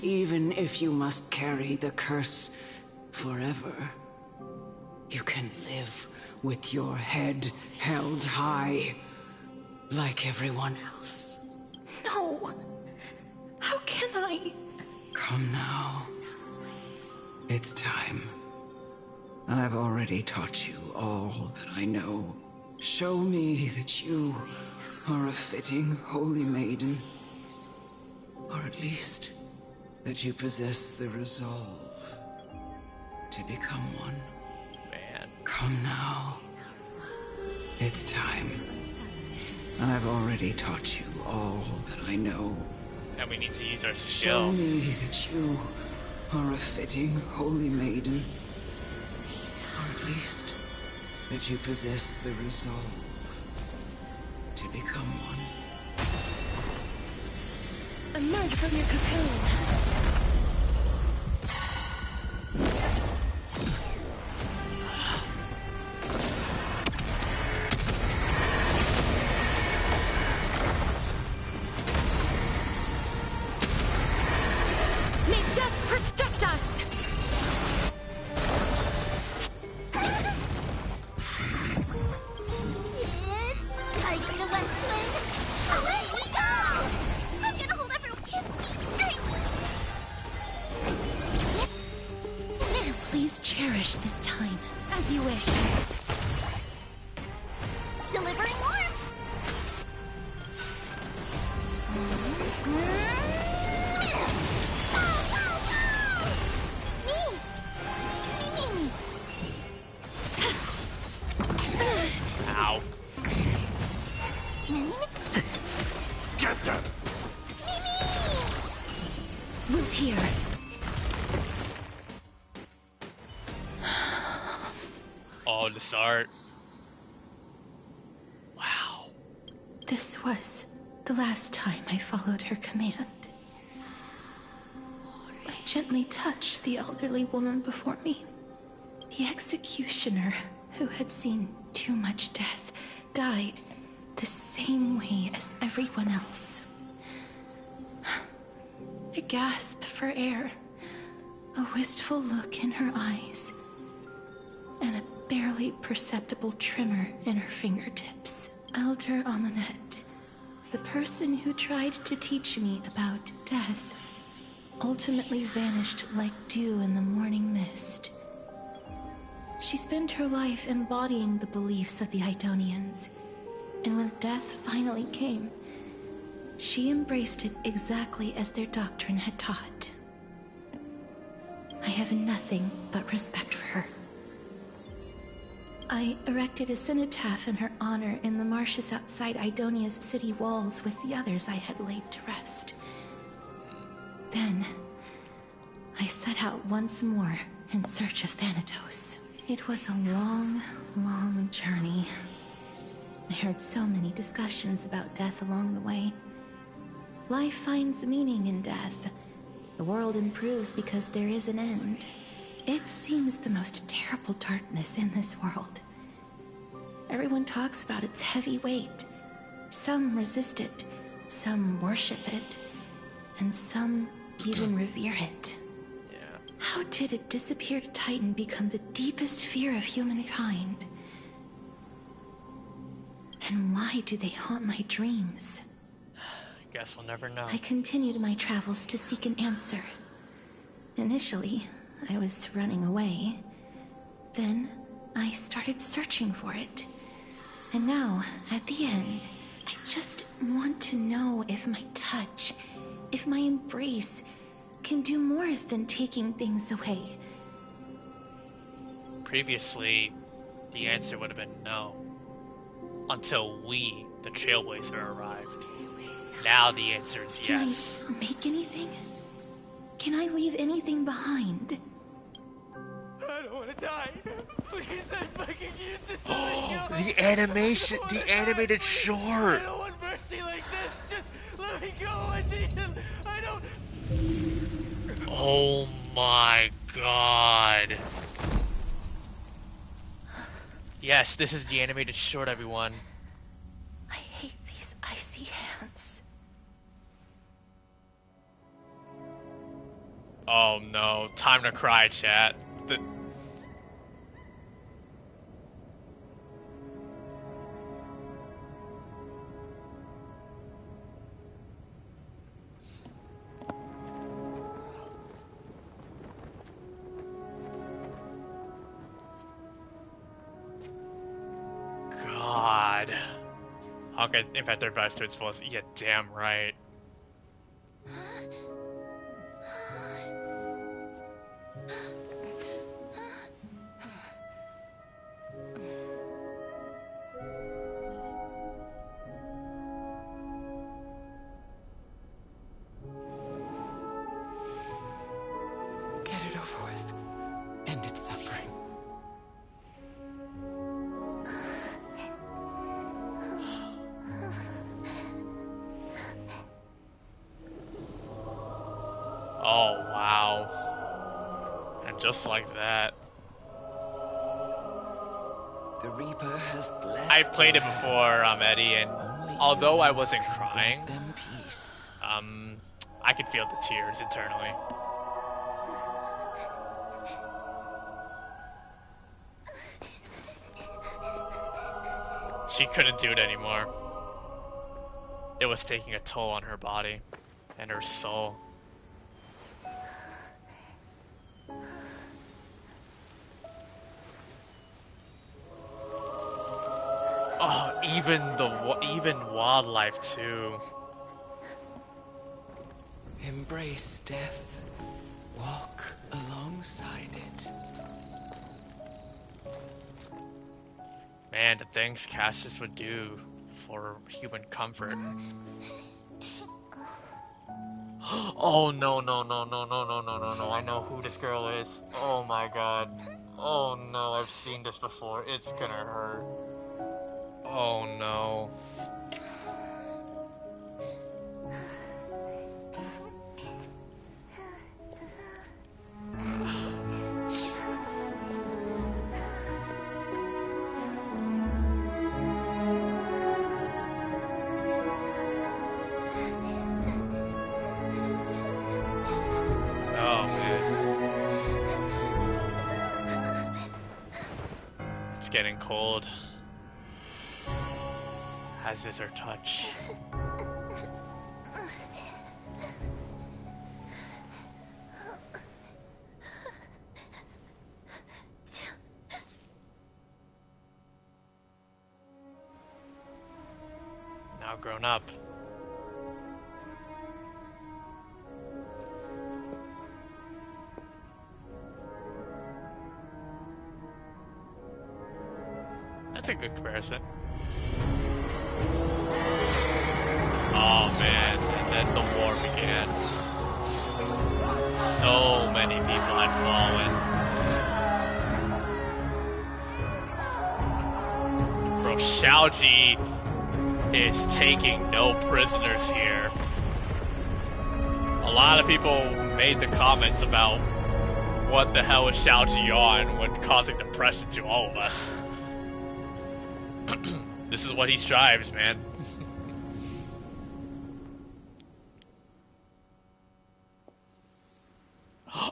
Speaker 7: even if you must carry the curse forever, you can live with your head held high, like everyone else.
Speaker 21: No! How can I?
Speaker 7: Come now. It's time. I've already taught you all that I know. Show me that you are a fitting holy maiden. Or at least, that you possess the resolve to become one.
Speaker 1: Man.
Speaker 7: Come now. It's time. I've already taught you all that I know.
Speaker 1: And we need to use our skill.
Speaker 7: Show me that you are a fitting holy maiden. Or at least, that you possess the resolve to become one.
Speaker 21: Emerge from your cocoon. May death protect us! Cherish this time, as you wish.
Speaker 2: Delivering warmth!
Speaker 1: Ow.
Speaker 16: Get them!
Speaker 21: Root here.
Speaker 1: Oh, the start. Wow.
Speaker 21: This was the last time I followed her command. I gently touched the elderly woman before me. The executioner, who had seen too much death, died the same way as everyone else. A gasp for air, a wistful look in her eyes, and a barely perceptible tremor in her fingertips. Elder Amunet, the person who tried to teach me about death, ultimately vanished like dew in the morning mist. She spent her life embodying the beliefs of the Idonians, and when death finally came, she embraced it exactly as their doctrine had taught. I have nothing but respect for her. I erected a cenotaph in her honor in the marshes outside Idonia's city walls with the others I had laid to rest. Then, I set out once more in search of Thanatos. It was a long, long journey. I heard so many discussions about death along the way. Life finds meaning in death. The world improves because there is an end. It seems the most terrible darkness in this world. Everyone talks about its heavy weight. Some resist it, some worship it, and some even revere it.
Speaker 1: Yeah.
Speaker 21: How did a disappeared titan become the deepest fear of humankind? And why do they haunt my dreams?
Speaker 1: Guess we'll never know.
Speaker 21: I continued my travels to seek an answer. Initially, I was running away. Then, I started searching for it. And now, at the end, I just want to know if my touch, if my embrace, can do more than taking things away.
Speaker 1: Previously, the answer would have been no. Until we, the Trailblazer, arrived. Now the answer is yes.
Speaker 21: Can I make anything? Can I leave anything behind?
Speaker 9: I don't want to die. Please, I fucking use this.
Speaker 1: Oh, the animation, the animated short.
Speaker 9: I don't want mercy like this. Just let I don't...
Speaker 1: Oh my god. Yes, this is the animated short, everyone.
Speaker 21: I hate these icy hands.
Speaker 1: Oh no, time to cry, chat. God. Honkai impact their advice to its fullest. Yeah, damn right.
Speaker 7: Get it over with. End its suffering.
Speaker 1: Oh, wow. And just like that.
Speaker 7: The Reaper has blessed.
Speaker 1: I played it before, Eddie, and although I wasn't crying, I could feel the tears internally. She couldn't do it anymore. It was taking a toll on her body and her soul. Oh, even wildlife too.
Speaker 7: Embrace death. Walk alongside it.
Speaker 1: Man, the things Cassius would do for human comfort. Oh no, no, no, no, no, no, no, no, no. I know who this girl is. Oh my god. Oh no, I've seen this before. It's gonna hurt. Oh no. Oh man. It's getting cold. As is her touch. Now grown up. That's a good comparison. Oh man, and then the war began. So many people had fallen. Bro, Xiaoji is taking no prisoners here. A lot of people made the comments about what the hell is Xiaoji on when causing depression to all of us. This is what he strives, man.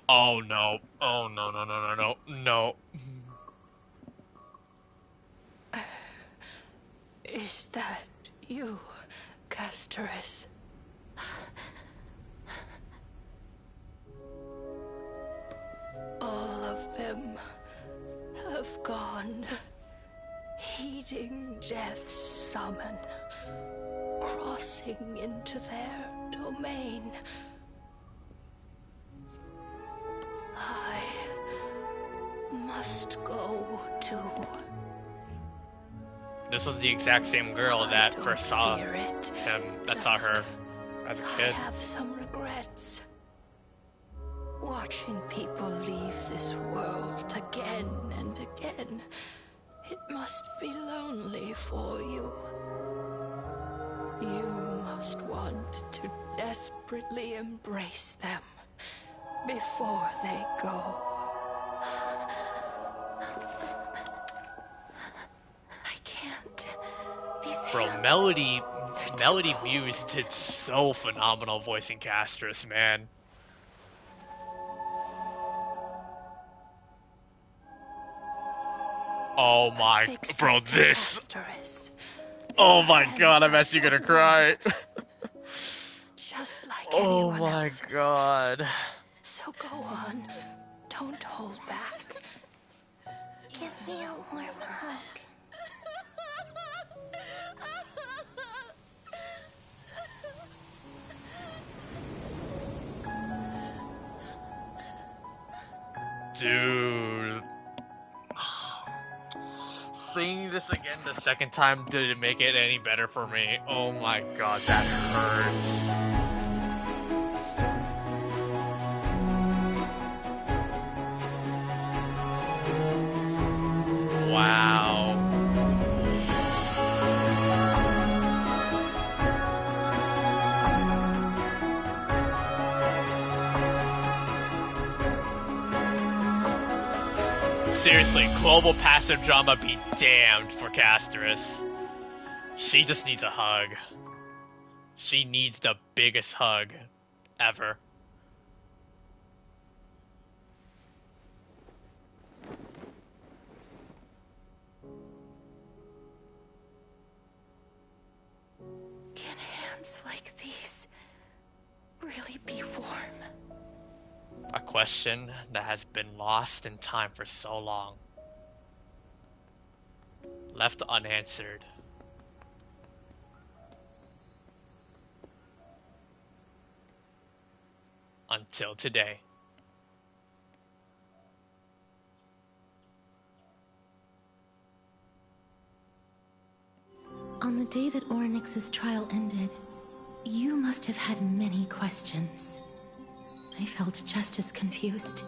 Speaker 1: Oh no. Oh no, no, no, no, no, no.
Speaker 21: Is that you, Castorice? All of them have gone, heeding death's summon, crossing into their domain. I must go too.
Speaker 1: This was the exact same girl that first saw him, that saw her as a kid.
Speaker 21: I have some regrets. Watching people leave this world again and again, it must be lonely for you. You
Speaker 13: must want to desperately embrace them before they go. I can't.
Speaker 1: Bro, Melody Muse did so phenomenal voicing Castorice, man. Oh my, bro, this. Oh my god, I'm actually gonna cry.
Speaker 13: Just like
Speaker 1: Oh
Speaker 13: anyone
Speaker 1: my
Speaker 13: else's.
Speaker 1: god.
Speaker 13: So go on. Don't hold back.
Speaker 2: Give me a warm hug.
Speaker 1: Dude. Seeing this again the second time didn't make it any better for me. Oh my god, that hurts. Wow. Seriously, global passive drama be damned for Castorice. She just needs a hug. She needs the biggest hug ever.
Speaker 13: Can hands like these really be warm?
Speaker 1: A question that has been lost in time for so long. Left unanswered. Until today.
Speaker 4: On the day that Oronyx's trial ended, you must have had many questions. I felt just as confused.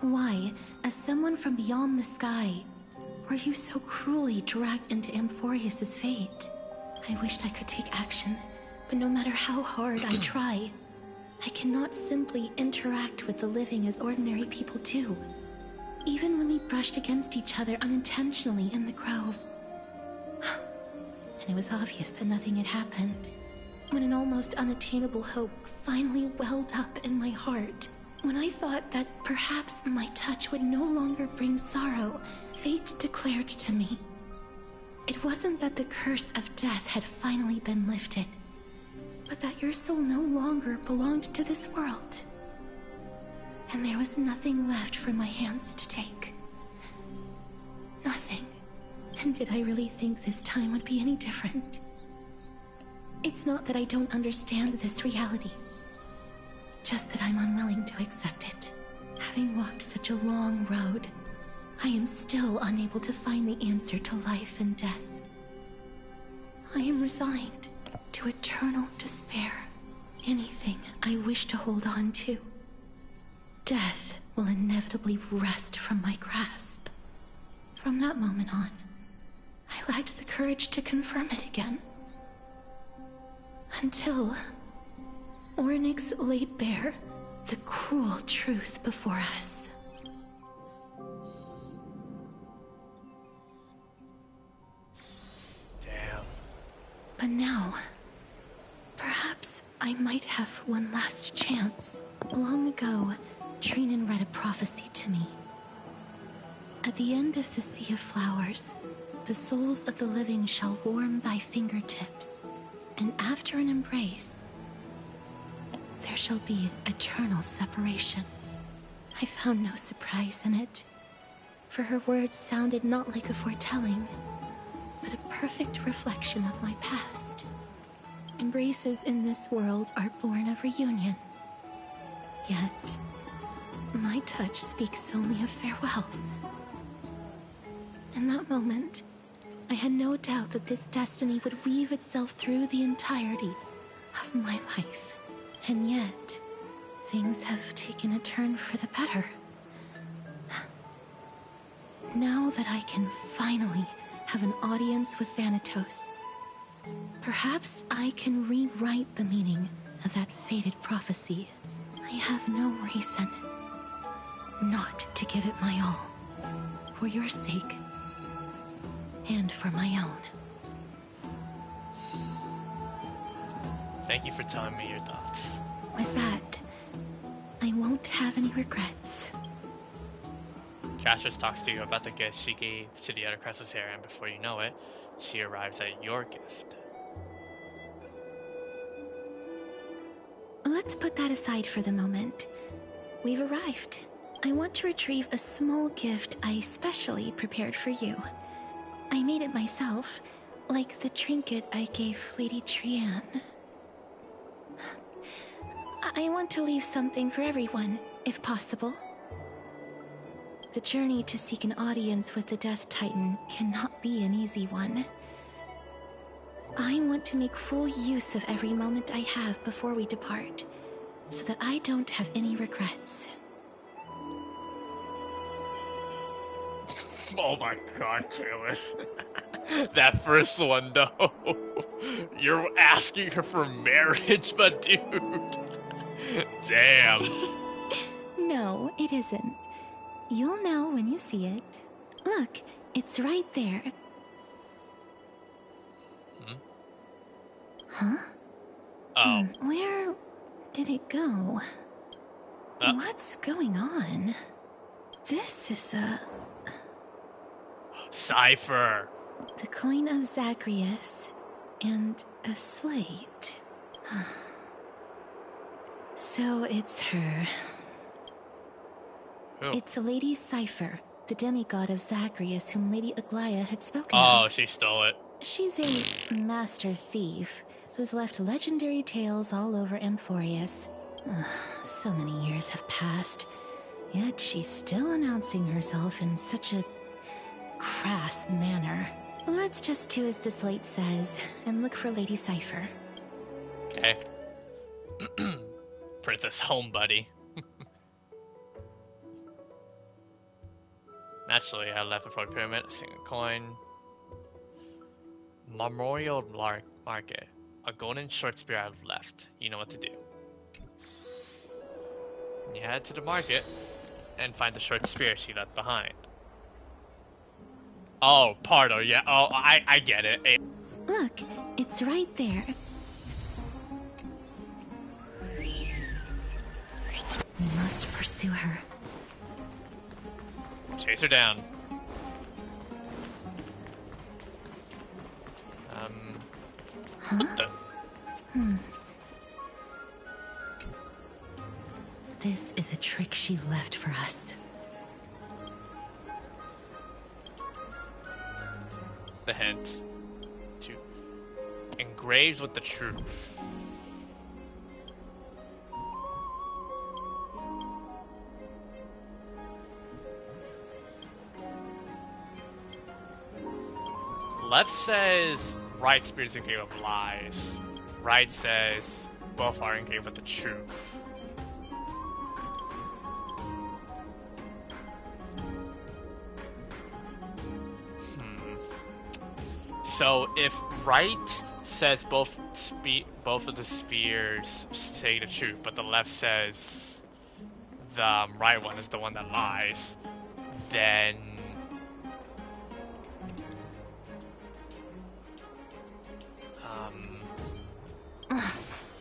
Speaker 4: Why, as someone from beyond the sky, were you so cruelly dragged into Amphoreus' fate? I wished I could take action, but no matter how hard I try, I cannot simply interact with the living as ordinary people do. Even when we brushed against each other unintentionally in the grove. And it was obvious that nothing had happened. When an almost unattainable hope finally welled up in my heart. When I thought that perhaps my touch would no longer bring sorrow, fate declared to me. It wasn't that the curse of death had finally been lifted, but that your soul no longer belonged to this world. And there was nothing left for my hands to take. Nothing. And did I really think this time would be any different? It's not that I don't understand this reality. Just that I'm unwilling to accept it. Having walked such a long road, I am still unable to find the answer to life and death. I am resigned to eternal despair. Anything I wish to hold on to, death will inevitably wrest from my grasp. From that moment on, I lacked the courage to confirm it again. Until Oronyx laid bare the cruel truth before us.
Speaker 1: Damn.
Speaker 4: But now, perhaps I might have one last chance. Long ago, Trinan read a prophecy to me. At the end of the Sea of Flowers, the souls of the living shall warm thy fingertips, and after an embrace, there shall be eternal separation. I found no surprise in it, for her words sounded not like a foretelling, but a perfect reflection of my past. Embraces in this world are born of reunions, yet my touch speaks only of farewells. In that moment, I had no doubt that this destiny would weave itself through the entirety of my life. And yet, things have taken a turn for the better. Now that I can finally have an audience with Thanatos,
Speaker 21: Perhaps I can rewrite the meaning of that fated prophecy. I have no reason not to give it my all. For your sake. And for my own.
Speaker 1: Thank you for telling me your thoughts.
Speaker 21: With that, I won't have any regrets.
Speaker 1: Castorice talks to you about the gift she gave to the other Crescent Hair, and before you know it, she arrives at your gift.
Speaker 21: Let's put that aside for the moment. We've arrived. I want to retrieve a small gift I specially prepared for you. I made it myself, like the trinket I gave Lady Trianne. I want to leave something for everyone, if possible. The journey to seek an audience with the Death Titan cannot be an easy one. I want to make full use of every moment I have before we depart, so that I don't have any regrets.
Speaker 1: Oh my god, Trailblaze. That first one, though. You're asking her for marriage, but dude. Damn.
Speaker 21: No, it isn't. You'll know when you see it. Look, it's right there. Huh?
Speaker 1: Oh.
Speaker 21: Where did it go? What's going on? This is a...
Speaker 1: Cipher.
Speaker 21: The coin of Zagreus and a slate. So it's her.
Speaker 1: Who?
Speaker 21: It's Lady Cipher, the demigod of Zagreus whom Lady Aglaea had spoken
Speaker 1: Oh,
Speaker 21: of.
Speaker 1: she stole it.
Speaker 21: She's a master thief who's left legendary tales all over Amphoreus. So many years have passed, yet she's still announcing herself in such a crass manner. Let's just do as the slate says and look for Lady Cipher.
Speaker 1: Okay. Princess Home Buddy. Naturally, I left before the pyramid, a single coin. Memorial Market. A golden short spear I've left. You know what to do. You head to the market and find the short spear she left behind. Oh, Pardo, yeah. Oh, I get it.
Speaker 21: Look, it's right there. We must pursue her.
Speaker 1: Chase her down.
Speaker 21: Huh?
Speaker 1: What the?
Speaker 21: This is a trick she left for us.
Speaker 1: The hint. To engraved with the truth. Left says right spear is engraved with lies. Right says both are engraved with the truth. So if right says both of the spears say the truth, but the left says the right one is the one that lies, then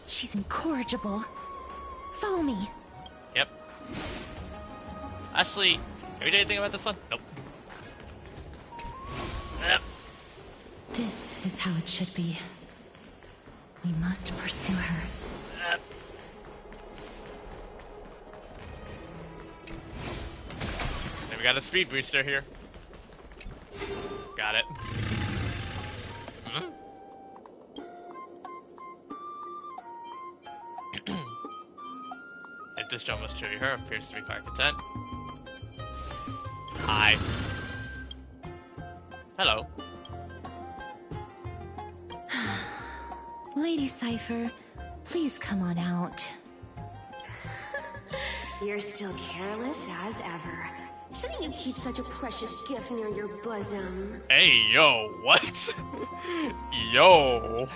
Speaker 21: she's incorrigible. Follow me.
Speaker 1: Yep. Actually, have you did anything about this one? Nope. Yep.
Speaker 21: This is how it should be. We must pursue her.
Speaker 1: Yep. Then we got a speed booster here. Got it. If this drum was truly her, appears to be quite content. Hi. Hello.
Speaker 21: Lady Cipher, please come on out.
Speaker 14: You're still careless as ever. Shouldn't you keep such a precious gift near your bosom?
Speaker 1: Hey, yo, what? Yo.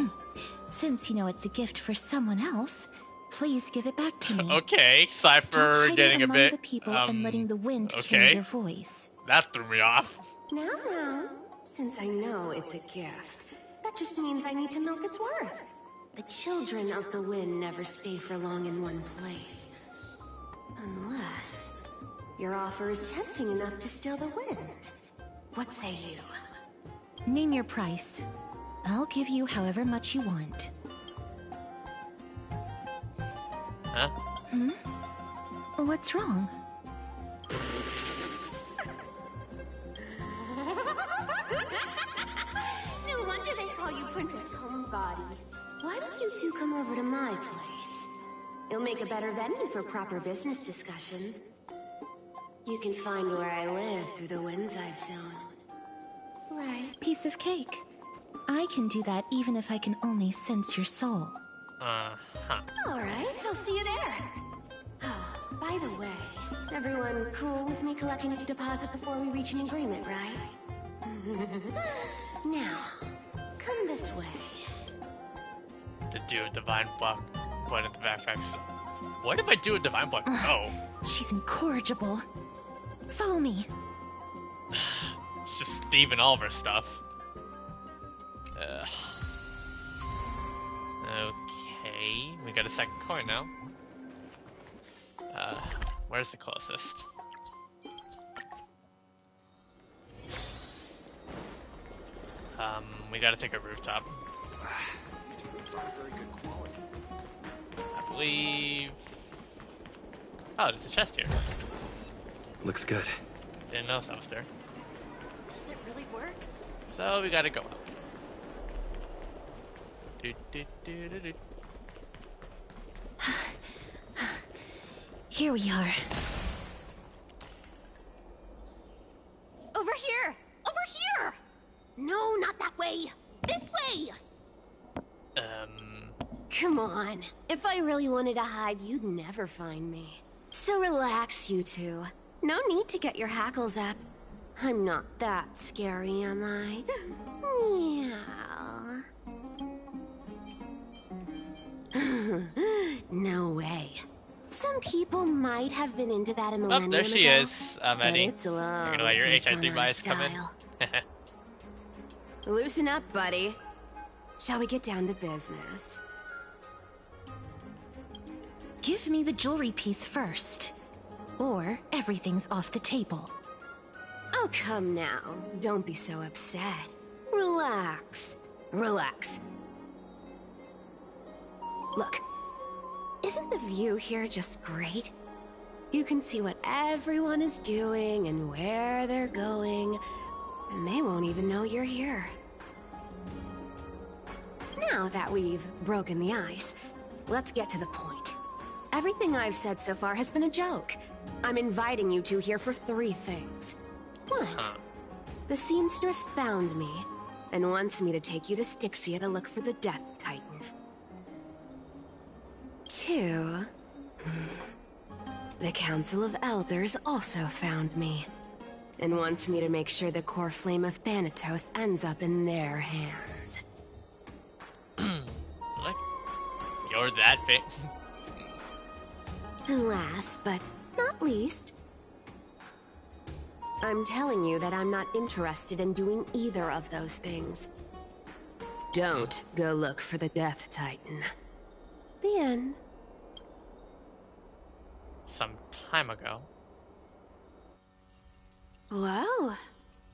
Speaker 20: Since you know it's a gift for someone else, please give it back to me.
Speaker 1: Okay,
Speaker 20: Stop
Speaker 1: Cypher
Speaker 20: hiding
Speaker 1: getting a
Speaker 20: among
Speaker 1: bit.
Speaker 20: the people and letting the wind
Speaker 1: okay.
Speaker 20: change your voice.
Speaker 1: That threw me off.
Speaker 14: Now, since I know it's a gift, that just means I need to milk its worth. The children of the wind never stay for long in one place. Unless your offer is tempting enough to steal the wind. What say you?
Speaker 20: Name your price. I'll give you however much you want.
Speaker 1: Huh?
Speaker 20: Hmm? What's wrong?
Speaker 14: No wonder they call you Princess Homebody. Why don't you two come over to my place? It'll make a better venue for proper business discussions. You can find where I live through the winds I've sown.
Speaker 20: Right. Piece of cake. I can do that even if I can only sense your soul.
Speaker 14: Alright, I'll see you there. Oh, by the way, everyone cool with me collecting a deposit before we reach an agreement, right? Now, come this way.
Speaker 1: To do a divine block. Point at the backpacks. What if I do a divine block? Oh.
Speaker 20: She's incorrigible. Follow me.
Speaker 1: It's just Steve and all of her stuff. Okay, we got a second coin now. Where's the closest? We gotta take a rooftop. I believe... Oh, there's a chest here.
Speaker 8: Looks good.
Speaker 1: Didn't know so was there.
Speaker 14: Does it really work?
Speaker 1: So we gotta go up. Do.
Speaker 20: Here we are.
Speaker 14: Over here! Over here! No, not that way! This way! Come on. If I really wanted to hide, you'd never find me. So relax, you two. No need to get your hackles up. I'm not that scary, am I? Meow. No way. Some people might have been into that a millennium
Speaker 1: there she
Speaker 14: ago,
Speaker 1: is, Eddie.
Speaker 14: It's long
Speaker 1: You're gonna let your
Speaker 14: since
Speaker 1: HI3
Speaker 14: gone
Speaker 1: bias come in?
Speaker 14: style. Loosen up, buddy. Shall we get down to business?
Speaker 20: Give me the jewelry piece first. Or everything's off the table.
Speaker 14: Oh, come now. Don't be so upset. Relax. Relax. Look. Isn't the view here just great? You can see what everyone is doing and where they're going, and they won't even know you're here. Now that we've broken the ice, let's get to the point. Everything I've said so far has been a joke. I'm inviting you two here for 3 things. 1. The seamstress found me and wants me to take you to Stixia to look for the Death Titan. 2. The Council of Elders also found me and wants me to make sure the core flame of Thanatos ends up in their hands.
Speaker 1: Like, you're that big.
Speaker 14: And last but not least, I'm telling you that I'm not interested in doing either of those things. Don't go look for the Death Titan. The end.
Speaker 1: Some time ago.
Speaker 14: Whoa,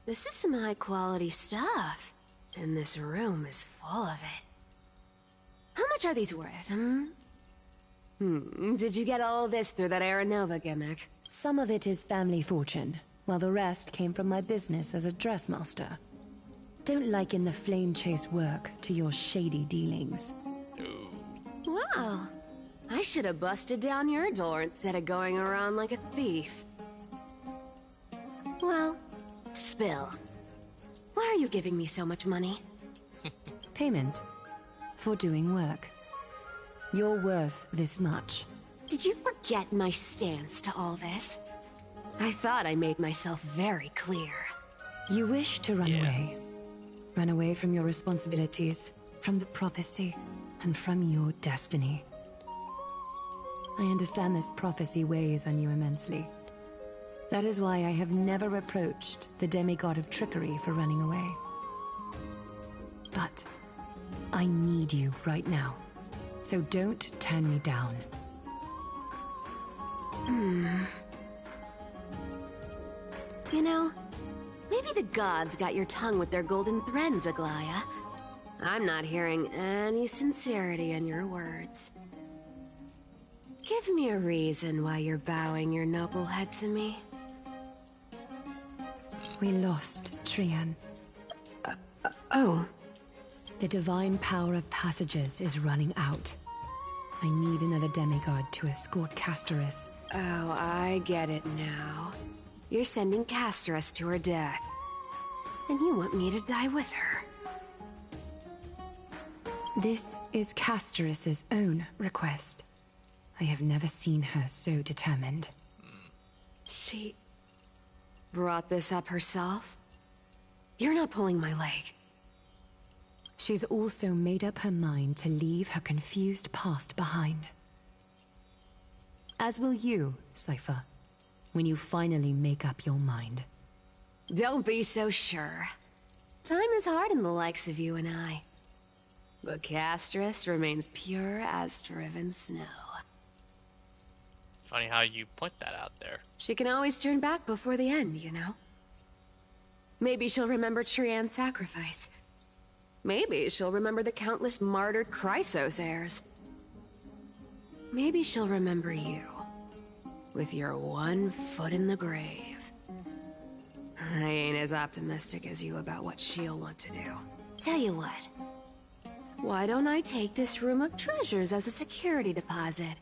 Speaker 14: this is some high-quality stuff. And this room is full of it. How much are these worth, Did you get all of this through that Aranova gimmick?
Speaker 4: Some of it is family fortune, while the rest came from my business as a dressmaster. Don't liken the flame chase work to your shady dealings.
Speaker 14: Wow. I should have busted down your door instead of going around like a thief. Well, spill. Why are you giving me so much money?
Speaker 4: Payment for doing work. You're worth this much.
Speaker 14: Did you forget my stance to all this? I thought I made myself very clear.
Speaker 4: You wish to run away. Run away from your responsibilities, from the prophecy, and from your destiny. I understand this prophecy weighs on you immensely. That is why I have never reproached the demigod of trickery for running away. But I need you right now, so don't turn me down.
Speaker 14: You know, maybe the gods got your tongue with their golden threads, Aglaea. I'm not hearing any sincerity in your words. Give me a reason why you're bowing your noble head to me.
Speaker 4: We lost Trian.
Speaker 14: Oh.
Speaker 4: The divine power of passages is running out. I need another demigod to escort Castorice.
Speaker 14: Oh, I get it now. You're sending Castorice to her death. And you want me to die with her.
Speaker 4: This is Castorice's own request. I have never seen her so determined.
Speaker 14: She brought this up herself? You're not pulling my leg.
Speaker 4: She's also made up her mind to leave her confused past behind. As will you, Cypher, when you finally make up your mind.
Speaker 14: Don't be so sure. Time is hard in the likes of you and I. But Castorice remains pure as driven snow.
Speaker 1: Funny how you point that out there.
Speaker 14: She can always turn back before the end, you know? Maybe she'll remember Trian's sacrifice. Maybe she'll remember the countless martyred Chrysos heirs. Maybe she'll remember you, with your one foot in the grave. I ain't as optimistic as you about what she'll want to do. Tell you what, why don't I take this room of treasures as a security deposit,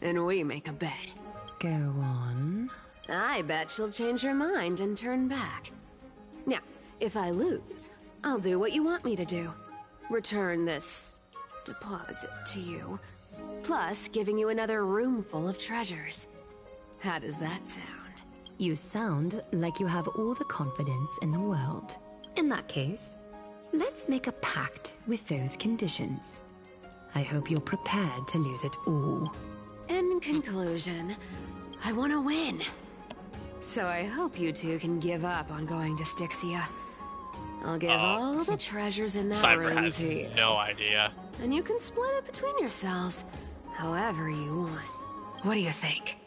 Speaker 14: and we make a bet?
Speaker 4: Go on.
Speaker 14: I bet she'll change her mind and turn back. Now, if I lose, I'll do what you want me to do. Return this deposit to you, plus giving you another room full of treasures. How does that sound?
Speaker 4: You sound like you have all the confidence in the world. In that case, let's make a pact with those conditions. I hope you're prepared to lose it all.
Speaker 14: In conclusion, I want to win. So I hope you two can give up on going to Stixia. I'll give all the treasures in that
Speaker 1: Cypher
Speaker 14: room
Speaker 1: has
Speaker 14: to you.
Speaker 1: no idea.
Speaker 14: And you can split it between yourselves, however you want. What do you think?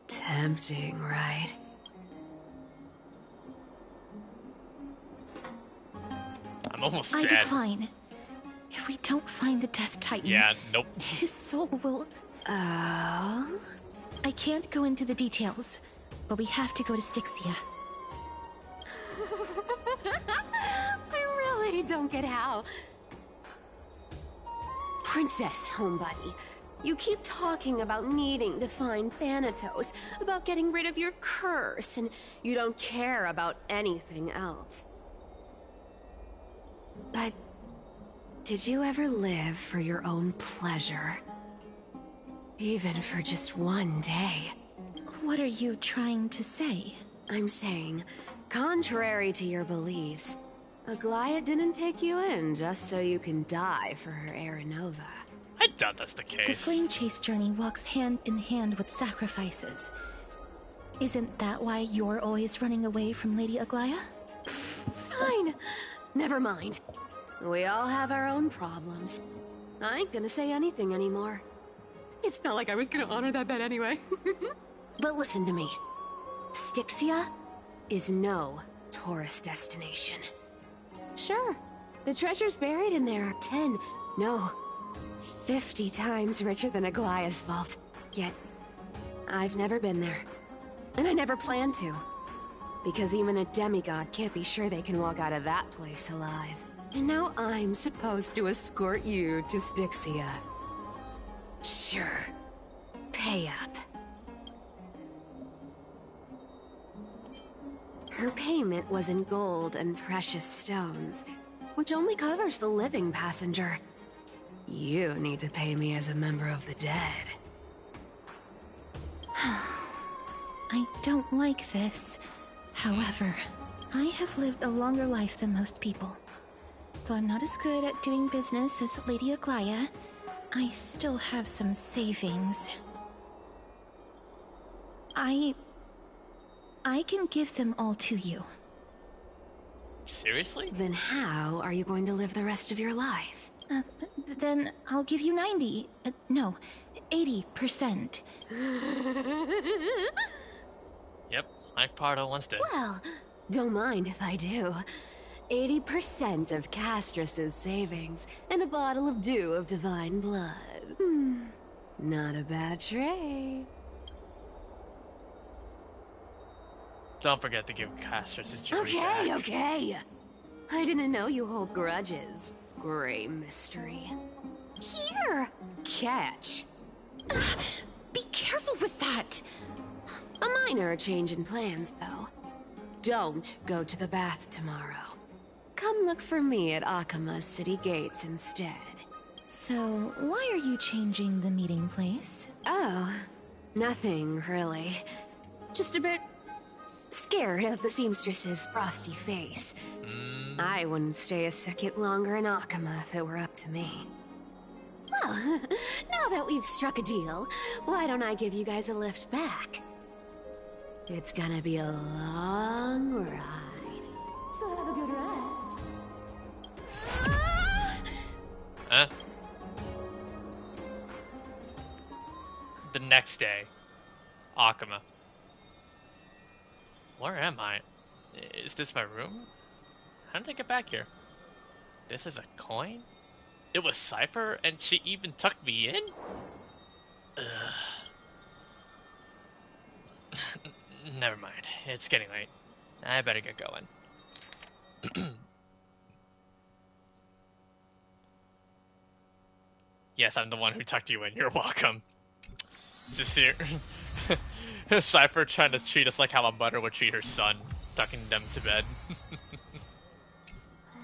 Speaker 14: Tempting, right?
Speaker 1: I'm almost
Speaker 21: I
Speaker 1: dead.
Speaker 21: decline. If we don't find the Death Titan...
Speaker 1: Yeah, nope.
Speaker 21: His soul will...
Speaker 14: Oh?
Speaker 21: I can't go into the details, but we have to go to Stixia.
Speaker 14: I really don't get how. Princess, homebuddy, you keep talking about needing to find Thanatos, about getting rid of your curse, and you don't care about anything else. But did you ever live for your own pleasure? Even for just one day?
Speaker 21: What are you trying to say?
Speaker 14: I'm saying, contrary to your beliefs, Aglaea didn't take you in just so you can die for her Aranova.
Speaker 1: I doubt that's the case.
Speaker 21: The flame chase journey walks hand in hand with sacrifices. Isn't that why you're always running away from Lady Aglaea?
Speaker 14: Fine. Never mind. We all have our own problems. I ain't gonna say anything anymore.
Speaker 5: It's not like I was gonna honor that bet anyway.
Speaker 14: But listen to me. Stixia is no tourist destination. Sure, the treasures buried in there are 10, no, 50 times richer than Aglaea's vault. Yet, I've never been there. And I never plan to. Because even a demigod can't be sure they can walk out of that place alive. And now I'm supposed to escort you to Stixia. Sure. Pay up. Her payment was in gold and precious stones, which only covers the living passenger. You need to pay me as a member of the dead.
Speaker 21: I don't like this. However, I have lived a longer life than most people. Though I'm not as good at doing business as Lady Aglaea, I still have some savings. I can give them all to you.
Speaker 1: Seriously?
Speaker 14: Then how are you going to live the rest of your life?
Speaker 21: Then I'll give you 90. No, 80%.
Speaker 1: Yep, like Pardo once did.
Speaker 14: Well, don't mind if I do. 80% of Castorice's savings and a bottle of dew of divine blood. Not a bad trade.
Speaker 1: Don't forget to give Castorice his jewelry back.
Speaker 14: Okay. I didn't know you hold grudges. Gray mystery. Here! Catch.
Speaker 21: Be careful with that!
Speaker 14: A minor change in plans, though. Don't go to the bath tomorrow. Come look for me at Akima's city gates instead.
Speaker 21: So, why are you changing the meeting place?
Speaker 14: Oh, nothing really. Just a bit scared of the seamstress's frosty face. I wouldn't stay a second longer in Akima if it were up to me. Well, now that we've struck a deal, why don't I give you guys a lift back? It's gonna be a long ride. So have a good rest.
Speaker 1: Huh? The next day, Akima. Where am I? Is this my room? How did I get back here? This is a coin? It was Cypher, and she even tucked me in? Never mind. It's getting late. I better get going. Yes, I'm the one who tucked you in. You're welcome. Sincere. Cypher trying to treat us like how a mother would treat her son, tucking them to bed.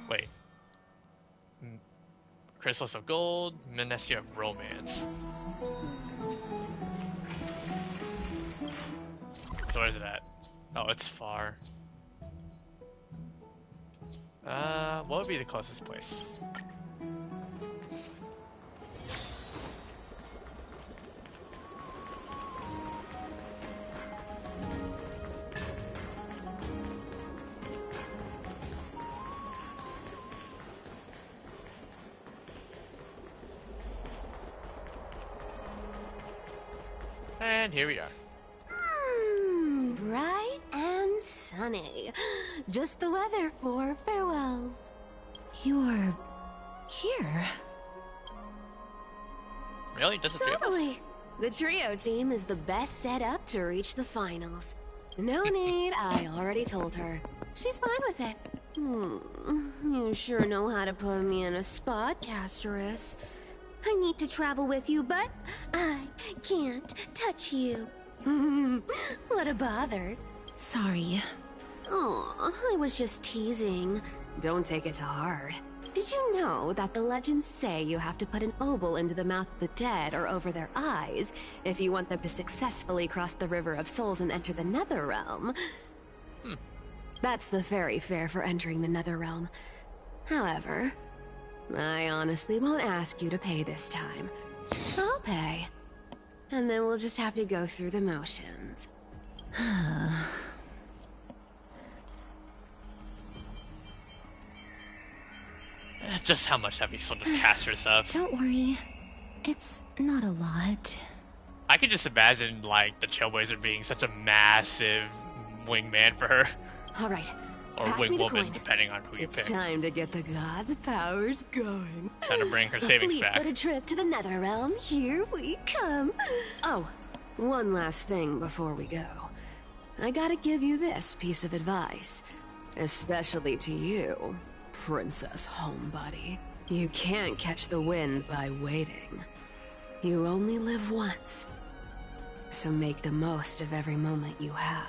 Speaker 1: Wait. Crystals of Gold, Ministry of Romance. So where is it at? Oh, it's far. What would be the closest place? And here we are.
Speaker 14: Bright and sunny. Just the weather for farewells.
Speaker 21: You're here.
Speaker 1: Really? Just the three of us?
Speaker 14: Totally. The trio team is the best set up to reach the finals. No need, I already told her. She's fine with it. You sure know how to put me in a spot, Castorice. I need to travel with you, but I can't touch you. What a bother.
Speaker 21: Sorry.
Speaker 14: Aw, I was just teasing. Don't take it to heart. Did you know that the legends say you have to put an obol into the mouth of the dead or over their eyes if you want them to successfully cross the River of Souls and enter the Netherrealm? That's the fairy fare for entering the Netherrealm. However, I honestly won't ask you to pay this time. I'll pay. And then we'll just have to go through the motions.
Speaker 1: Just how much have you sold the caster stuff?
Speaker 21: Don't worry. It's not a lot.
Speaker 1: I could just imagine, like, the Trailblazer being such a massive wingman for her.
Speaker 14: Alright.
Speaker 1: Or wingwoman, depending on who you pick.
Speaker 14: It's time to get the gods' powers going.
Speaker 1: Time to bring her savings back.
Speaker 14: A trip to the Netherrealm. Here we come. Oh, one last thing before we go. I gotta give you this piece of advice. Especially to you, Princess Homebody. You can't catch the wind by waiting. You only live once. So make the most of every moment you have.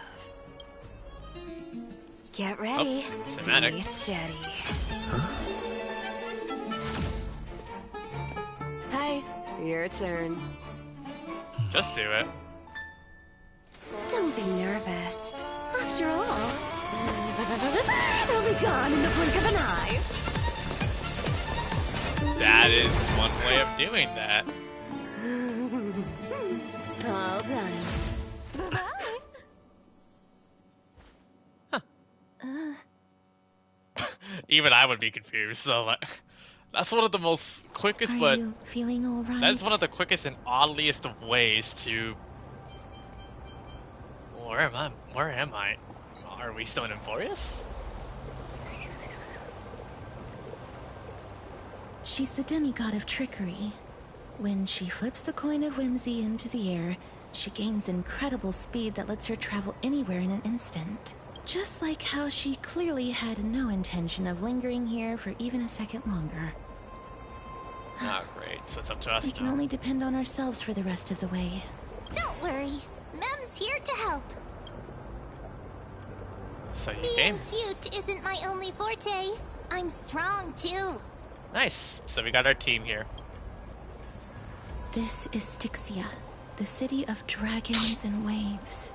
Speaker 14: Get ready.
Speaker 1: Cinematic.
Speaker 14: Be steady. Hi, your turn.
Speaker 1: Just do it.
Speaker 14: Don't be nervous. after all. It'll be gone in the blink of an eye.
Speaker 1: That is one way of doing that.
Speaker 14: All done.
Speaker 1: Even I would be confused. So like, that's one of the most quickest,
Speaker 20: Are
Speaker 1: but
Speaker 20: you feeling all right?
Speaker 1: that's one of the quickest and oddliest of ways to. Where am I? Where am I? Are we still in Amphoreus?
Speaker 20: She's the demigod of trickery. When she flips the coin of whimsy into the air, she gains incredible speed that lets her travel anywhere in an instant. Just like how she clearly had no intention of lingering here for even a second longer.
Speaker 1: Ah, great. So it's up to us
Speaker 20: We can
Speaker 1: now.
Speaker 20: only depend on ourselves for the rest of the way.
Speaker 2: Don't worry. Mem's here to help.
Speaker 1: So you
Speaker 2: Being
Speaker 1: came.
Speaker 2: cute isn't my only forte. I'm strong too.
Speaker 1: Nice. So we got our team here.
Speaker 20: This is Stixia, the city of dragons and waves.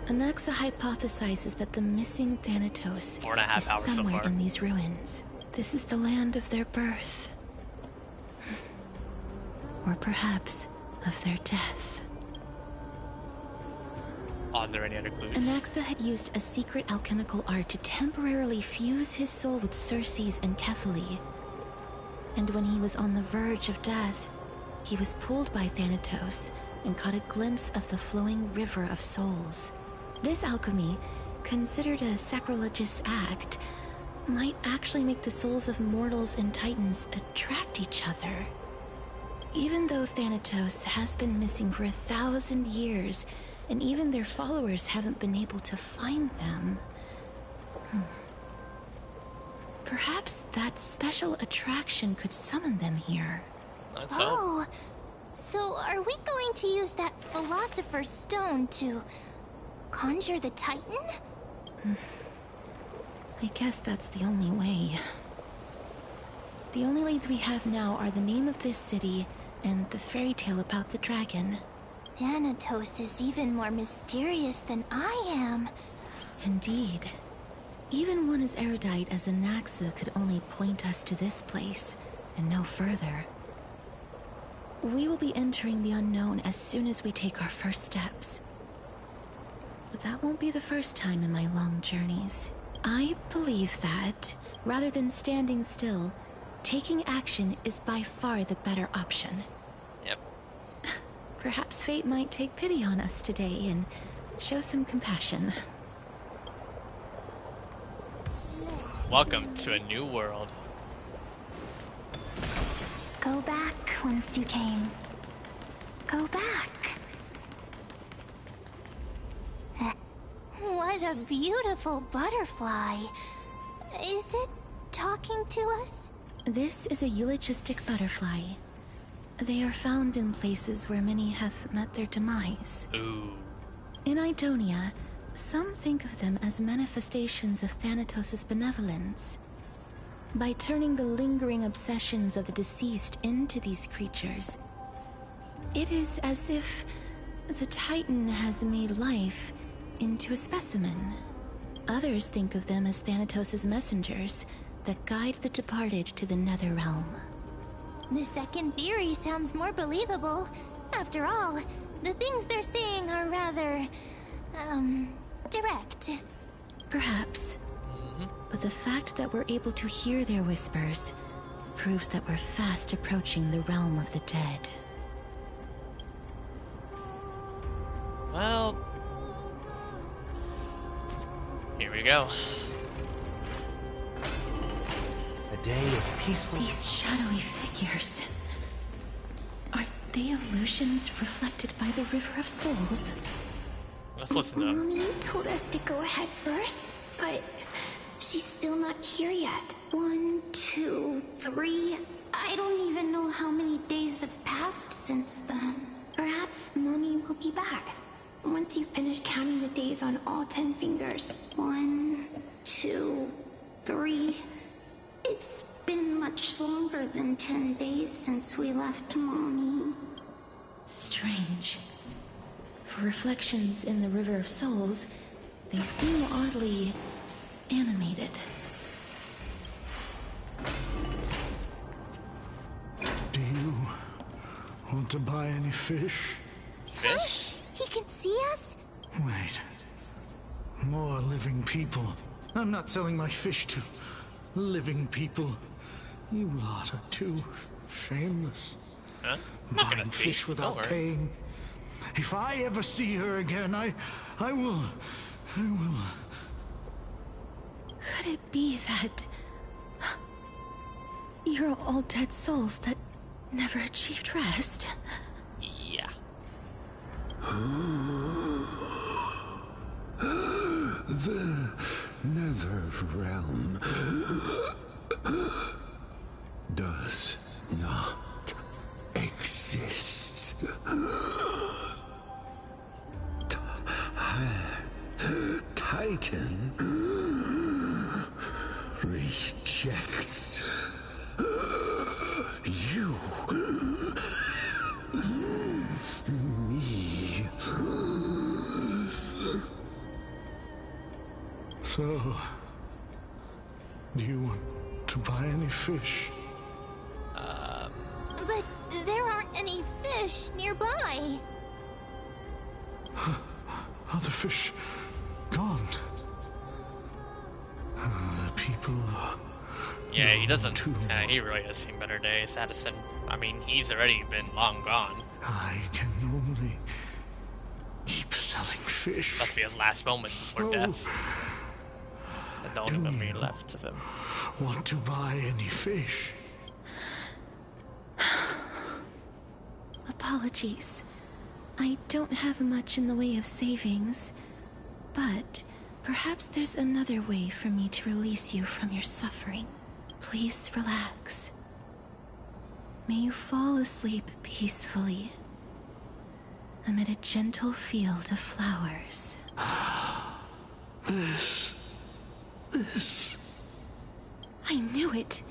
Speaker 20: Anaxa hypothesizes that the missing Thanatos
Speaker 1: 4.5 hours
Speaker 20: is
Speaker 1: so
Speaker 20: somewhere
Speaker 1: far.
Speaker 20: in these ruins. This is the land of their birth. Or perhaps of their death.
Speaker 1: Are there any other clues?
Speaker 20: Anaxa had used a secret alchemical art to temporarily fuse his soul with Circe's and Kephae. And when he was on the verge of death, he was pulled by Thanatos and caught a glimpse of the flowing river of souls. This alchemy, considered a sacrilegious act, might actually make the souls of mortals and titans attract each other. Even though Thanatos has been missing for 1,000 years, and even their followers haven't been able to find them. Perhaps that special attraction could summon them here.
Speaker 2: Oh, so are we going to use that Philosopher's Stone to conjure the Titan?
Speaker 20: I guess that's the only way. The only leads we have now are the name of this city and the fairy tale about the dragon.
Speaker 2: Thanatos is even more mysterious than I am.
Speaker 20: Indeed. Even one as erudite as Anaxa could only point us to this place, and no further. We will be entering the unknown as soon as we take our first steps. But that won't be the first time in my long journeys. I believe that, rather than standing still, taking action is by far the better option.
Speaker 1: Yep.
Speaker 20: Perhaps fate might take pity on us today and show some compassion.
Speaker 1: Welcome to a new world.
Speaker 2: Go back whence you came. Go back. What a beautiful butterfly. Is it talking to us?
Speaker 20: This is a eulogistic butterfly. They are found in places where many have met their demise.
Speaker 1: Ooh.
Speaker 20: In Idonia, some think of them as manifestations of Thanatos' benevolence. By turning the lingering obsessions of the deceased into these creatures, it is as if the Titan has made life into a specimen. Others think of them as Thanatos' messengers that guide the departed to the Netherrealm.
Speaker 2: The second theory sounds more believable. After all, the things they're saying are rather, direct.
Speaker 20: Perhaps. But the fact that we're able to hear their whispers proves that we're fast approaching the realm of the dead.
Speaker 1: Well, here we go.
Speaker 6: A day of peaceful...
Speaker 20: These shadowy figures... Are they illusions reflected by the River of Souls?
Speaker 1: Let's listen to them.
Speaker 2: Mommy told us to go ahead first, but she's still not here yet. 1, 2, 3... I don't even know how many days have passed since then. Perhaps Mommy will be back. Once you finish counting the days on all 10 fingers. 1, 2, 3... It's been much longer than 10 days since we left Mommy.
Speaker 20: Strange.
Speaker 21: for reflections in the River of Souls, they seem oddly animated.
Speaker 12: Do you want to buy any fish?
Speaker 1: Fish?
Speaker 2: He can see us?
Speaker 12: Wait. More living people. I'm not selling my fish to living people. You lot are too shameless.
Speaker 1: Huh?
Speaker 12: Buying fish without paying. If I ever see her again, I will.
Speaker 21: Could it be that you're all dead souls that never achieved rest?
Speaker 1: Yeah.
Speaker 11: The Nether Realm does not exist. Titan rejects you. Me.
Speaker 12: So, do you want to buy any fish?
Speaker 2: But there aren't any fish nearby.
Speaker 12: Are the fish gone? The people are...
Speaker 1: Yeah, he doesn't. He really has seen better days. Addison, I mean, he's already been long gone.
Speaker 12: I can only keep selling fish.
Speaker 1: Must be his last moment before death. The only memory left of him.
Speaker 12: Want to buy any fish?
Speaker 21: Apologies. I don't have much in the way of savings, but perhaps there's another way for me to release you from your suffering. Please relax. May you fall asleep peacefully amid a gentle field of flowers.
Speaker 12: This...
Speaker 21: I knew it.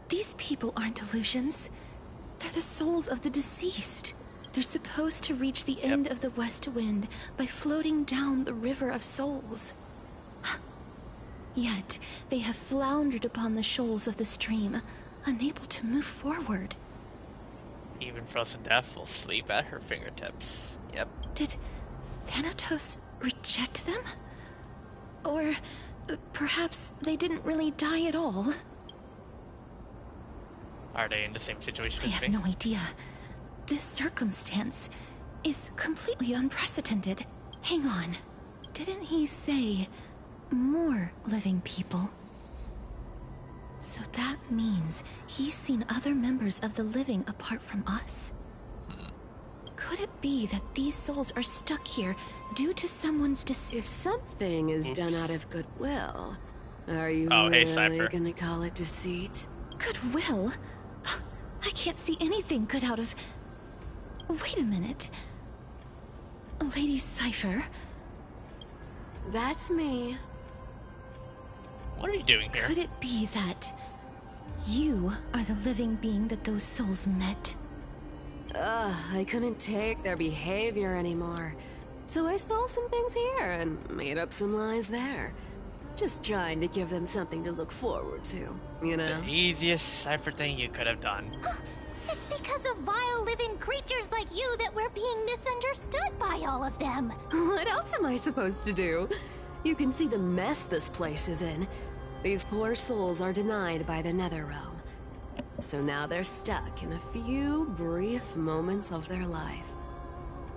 Speaker 21: These people aren't illusions. They're the souls of the deceased. They're supposed to reach the end of the West Wind by floating down the River of Souls. Yet, they have floundered upon the shoals of the stream, unable to move forward.
Speaker 1: Even Frozen Death will sleep at her fingertips. Yep.
Speaker 21: Did Thanatos reject them? Or perhaps they didn't really die at all?
Speaker 1: Are they in the same situation
Speaker 21: I
Speaker 1: as
Speaker 21: have
Speaker 1: me?
Speaker 21: no idea. This circumstance is completely unprecedented. Hang on. Didn't he say more living people? So that means he's seen other members of the living apart from us? Could it be that these souls are stuck here due to someone's deceit?
Speaker 14: If something is done out of goodwill, are you
Speaker 1: hey,
Speaker 14: really
Speaker 1: Cypher.
Speaker 14: gonna call it deceit?
Speaker 21: Goodwill? I can't see anything good out of... Wait a minute. Lady Cypher?
Speaker 14: That's me.
Speaker 1: What are you doing here?
Speaker 21: Could it be that you are the living being that those souls met?
Speaker 14: I couldn't take their behavior anymore. So I stole some things here and made up some lies there. Just trying to give them something to look forward to, you know?
Speaker 1: The easiest Cypher thing you could have done.
Speaker 2: It's because of vile living creatures like you that we're being misunderstood by all of them.
Speaker 14: What else am I supposed to do? You can see the mess this place is in. These poor souls are denied by the Nether Realm. So now they're stuck in a few brief moments of their life.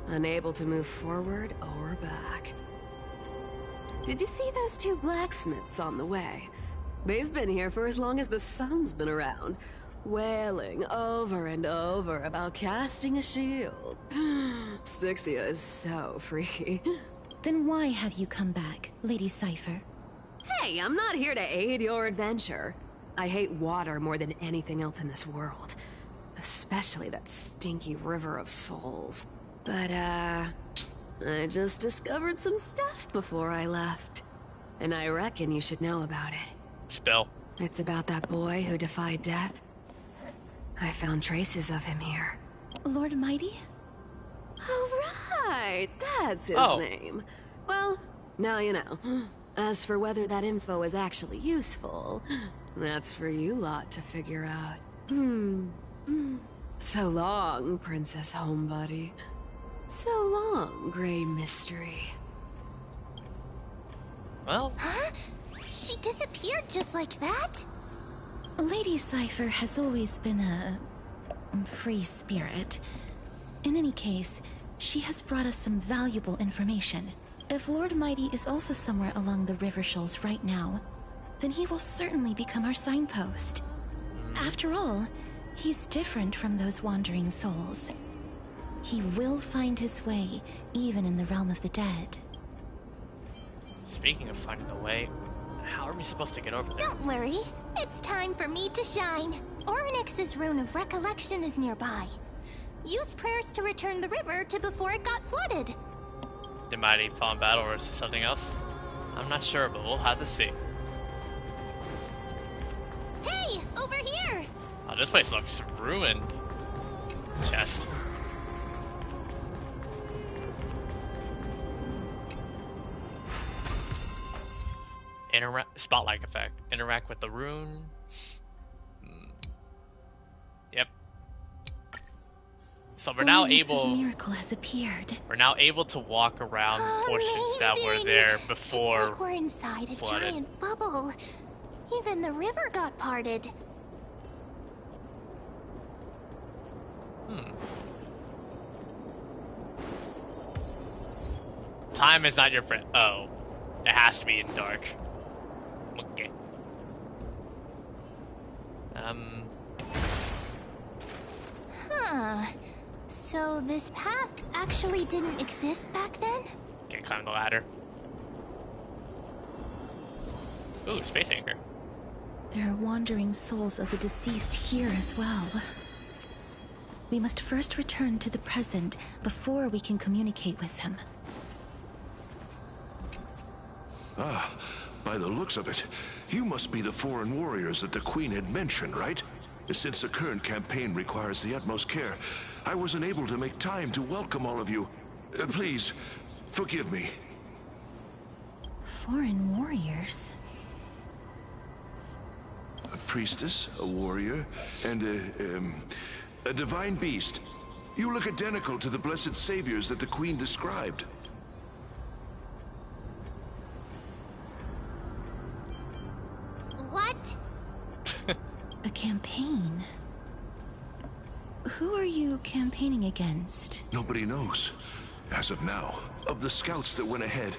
Speaker 14: Unable to move forward or back. Did you see those two blacksmiths on the way? They've been here for as long as the sun's been around, wailing over and over about casting a shield. Stixia is so freaky.
Speaker 21: Then why have you come back, Lady Cypher?
Speaker 14: Hey, I'm not here to aid your adventure. I hate water more than anything else in this world. Especially that stinky River of Souls. But, I just discovered some stuff before I left. And I reckon you should know about it.
Speaker 1: Spill.
Speaker 14: It's about that boy who defied death. I found traces of him here.
Speaker 21: Lord Mighty?
Speaker 2: Oh,
Speaker 14: right, that's his name. Well, now you know. As for whether that info is actually useful, that's for you lot to figure out. So long, Princess Homebody. So long, Grey Mystery.
Speaker 1: Well...
Speaker 2: Huh? She disappeared just like that?
Speaker 21: Lady Cypher has always been a free spirit. In any case, she has brought us some valuable information. If Lord Mighty is also somewhere along the river shoals right now, then he will certainly become our signpost. After all, he's different from those wandering souls. He will find his way, even in the realm of the dead.
Speaker 1: Speaking of finding the way, how are we supposed to get over there?
Speaker 2: Don't worry. It's time for me to shine. Oronyx's rune of recollection is nearby. Use prayers to return the river to before it got flooded.
Speaker 1: Did Mighty fall in battle, or is it something else? I'm not sure, but we'll have to see.
Speaker 2: Hey, over here!
Speaker 1: Oh, this place looks ruined. Chest. Spotlight effect. Interact with the rune. Yep. So we're now able.
Speaker 21: Miracle has appeared.
Speaker 1: We're now able to walk around portions that were there before.
Speaker 2: It's like we're inside a giant bubble. Even the river got parted.
Speaker 1: Time is not your friend. Oh, it has to be in dark. Okay.
Speaker 2: Huh. So this path actually didn't exist back then?
Speaker 1: Can't climb the ladder. Ooh, space anchor.
Speaker 21: There are wandering souls of the deceased here as well. We must first return to the present before we can communicate with them.
Speaker 18: Ah, by the looks of it, you must be the foreign warriors that the Queen had mentioned, right? Since the current campaign requires the utmost care, I wasn't able to make time to welcome all of you. Please, forgive me.
Speaker 21: Foreign warriors?
Speaker 18: A priestess, a warrior, and a divine beast. You look identical to the blessed saviors that the Queen described.
Speaker 2: What?
Speaker 21: A campaign? Who are you campaigning against?
Speaker 18: Nobody knows. As of now, of the scouts that went ahead,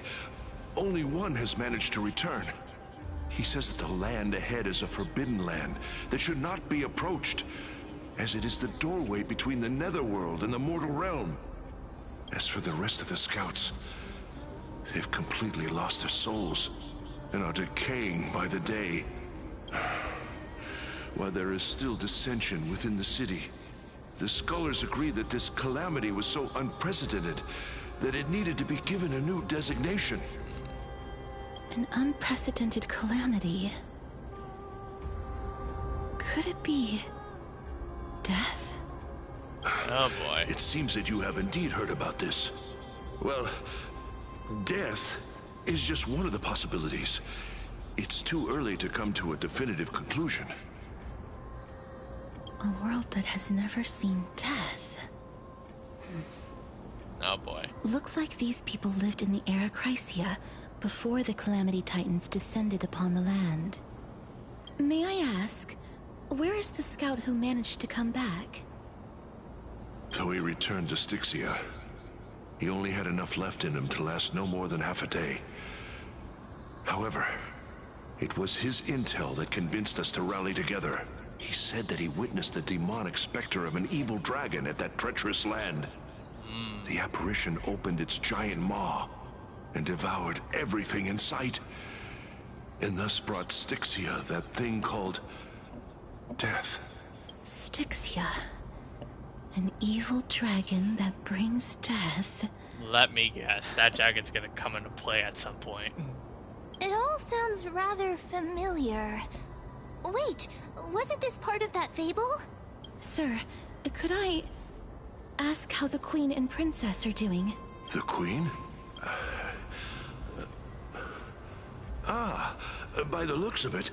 Speaker 18: only one has managed to return. He says that the land ahead is a forbidden land that should not be approached, as it is the doorway between the netherworld and the mortal realm. As for the rest of the scouts, they've completely lost their souls and are decaying by the day. While there is still dissension within the city, the scholars agree that this calamity was so unprecedented that it needed to be given a new designation.
Speaker 21: An unprecedented calamity. Could it be death?
Speaker 1: Oh boy.
Speaker 18: It seems that you have indeed heard about this. Well, death is just one of the possibilities. It's too early to come to a definitive conclusion.
Speaker 21: A world that has never seen death.
Speaker 1: Oh boy.
Speaker 21: Looks like these people lived in the era Chrysia before the Calamity Titans descended upon the land. May I ask, where is the scout who managed to come back?
Speaker 18: So he returned to Stixia. He only had enough left in him to last no more than half a day. However, it was his intel that convinced us to rally together. He said that he witnessed the demonic specter of an evil dragon at that treacherous land. The apparition opened its giant maw and devoured everything in sight, and thus brought Stixia that thing called death.
Speaker 21: Stixia. An evil dragon that brings death.
Speaker 1: Let me guess, that dragon's gonna come into play at some point.
Speaker 2: It all sounds rather familiar. Wait, wasn't this part of that fable?
Speaker 21: Sir, could I ask how the Queen and Princess are doing?
Speaker 18: The Queen? By the looks of it,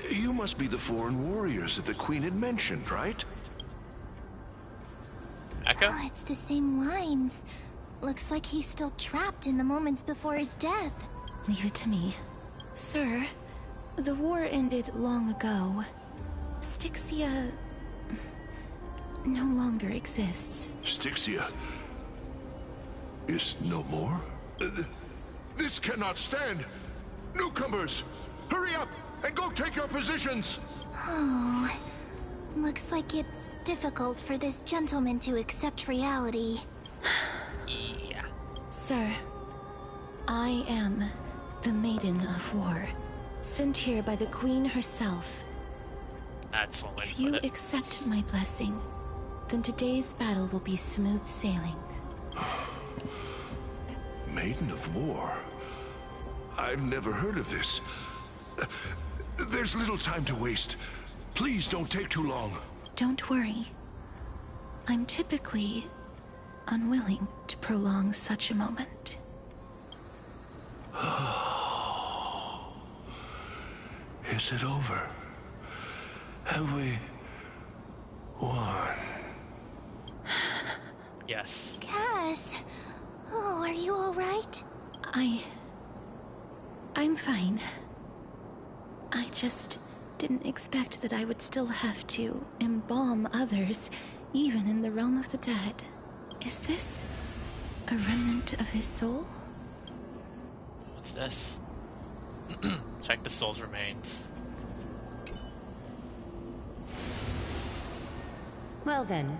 Speaker 18: you must be the foreign warriors that the Queen had mentioned, right?
Speaker 1: Echo?
Speaker 2: Oh, it's the same lines. Looks like he's still trapped in the moments before his death.
Speaker 21: Leave it to me. Sir, the war ended long ago. Stixia no longer exists.
Speaker 18: Stixia is no more? This cannot stand! Newcomers, hurry up and go take your positions!
Speaker 2: Oh, looks like it's difficult for this gentleman to accept reality.
Speaker 1: Yeah.
Speaker 21: Sir, I am the Maiden of War, sent here by the Queen herself.
Speaker 1: That's one way to
Speaker 21: If
Speaker 1: put
Speaker 21: you
Speaker 1: it.
Speaker 21: accept my blessing, then today's battle will be smooth sailing.
Speaker 18: Maiden of War? I've never heard of this. There's little time to waste. Please don't take too long.
Speaker 21: Don't worry. I'm typically unwilling to prolong such a moment.
Speaker 18: Is it over? Have we won?
Speaker 1: Yes.
Speaker 2: Cass! Oh, are you alright?
Speaker 21: I'm fine. I just didn't expect that I would still have to embalm others, even in the realm of the dead. Is this a remnant of his soul?
Speaker 1: What's this? Check the soul's remains.
Speaker 4: Well then,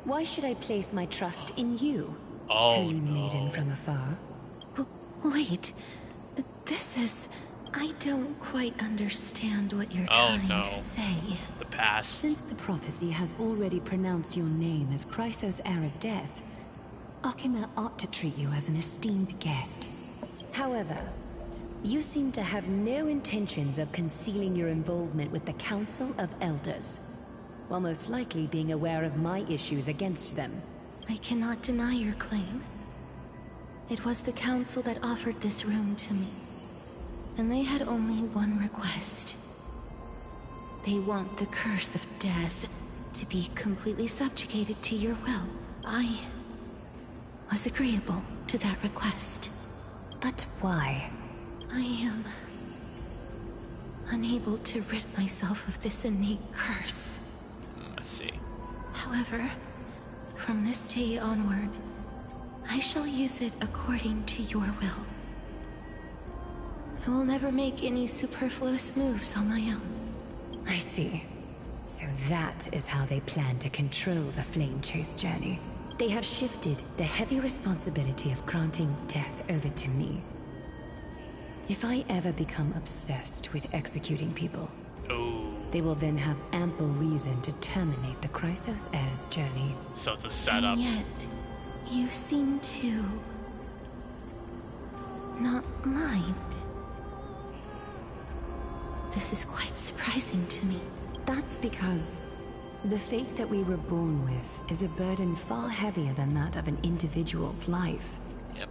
Speaker 4: why should I place my trust in you,
Speaker 1: Oh,
Speaker 4: holy
Speaker 1: no.
Speaker 4: maiden from afar?
Speaker 21: Wait, this is... I don't quite understand what you're
Speaker 1: Oh,
Speaker 21: trying
Speaker 1: no.
Speaker 21: to say.
Speaker 1: The past.
Speaker 4: Since the prophecy has already pronounced your name as Chrysos' heir of death, Aglaea ought to treat you as an esteemed guest. However, you seem to have no intentions of concealing your involvement with the Council of Elders, while most likely being aware of my issues against them.
Speaker 21: I cannot deny your claim. It was the Council that offered this room to me. And they had only one request. They want the curse of death to be completely subjugated to your will. I was agreeable to that request.
Speaker 4: But why?
Speaker 21: I am unable to rid myself of this innate curse.
Speaker 1: I see.
Speaker 21: However, from this day onward, I shall use it according to your will. I will never make any superfluous moves on my own.
Speaker 4: I see. So that is how they plan to control the Flame Chase journey. They have shifted the heavy responsibility of granting death over to me. If I ever become obsessed with executing people, they will then have ample reason to terminate the Chrysos heir's journey.
Speaker 1: So it's a setup.
Speaker 21: And yet, you seem to not mind. This is quite surprising to me.
Speaker 4: That's because the fate that we were born with is a burden far heavier than that of an individual's life.
Speaker 1: Yep.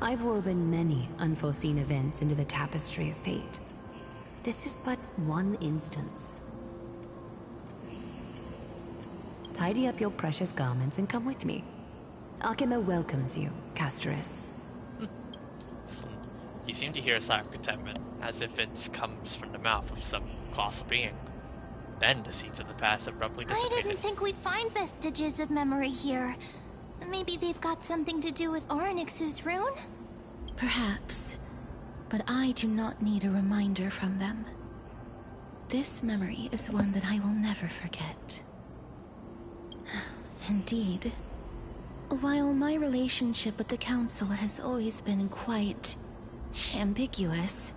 Speaker 4: I've woven many unforeseen events into the tapestry of fate. This is but one instance. Tidy up your precious garments and come with me. Aglaea welcomes you, Castorice.
Speaker 1: You seem to hear a sigh of contentment, as if it comes from the mouth of some colossal being. Then the seeds of the past abruptly
Speaker 2: I
Speaker 1: dissipated.
Speaker 2: didn't think we'd find vestiges of memory here. Maybe they've got something to do with Oronyx's rune?
Speaker 21: Perhaps, but I do not need a reminder from them. This memory is one that I will never forget. Indeed, while my relationship with the Council has always been quite ambiguous,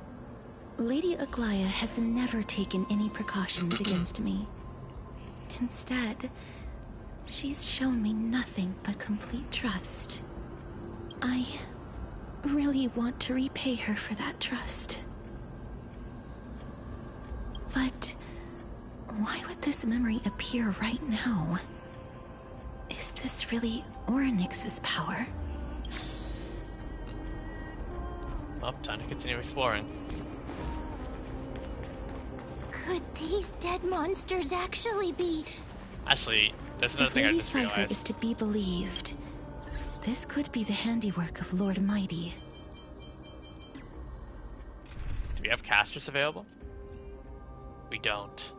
Speaker 21: Lady Aglaea has never taken any precautions against me. Instead, she's shown me nothing but complete trust. I really want to repay her for that trust. But why would this memory appear right now? Is this really Oronyx's power?
Speaker 1: Oh, time to continue exploring.
Speaker 2: Could these dead monsters actually be...
Speaker 1: Actually, that's another
Speaker 21: If
Speaker 1: thing I
Speaker 21: Lady
Speaker 1: just
Speaker 21: Cipher
Speaker 1: realized.
Speaker 21: is to be believed, this could be the handiwork of Lord Mighty.
Speaker 1: Do we have Castorice available? We don't.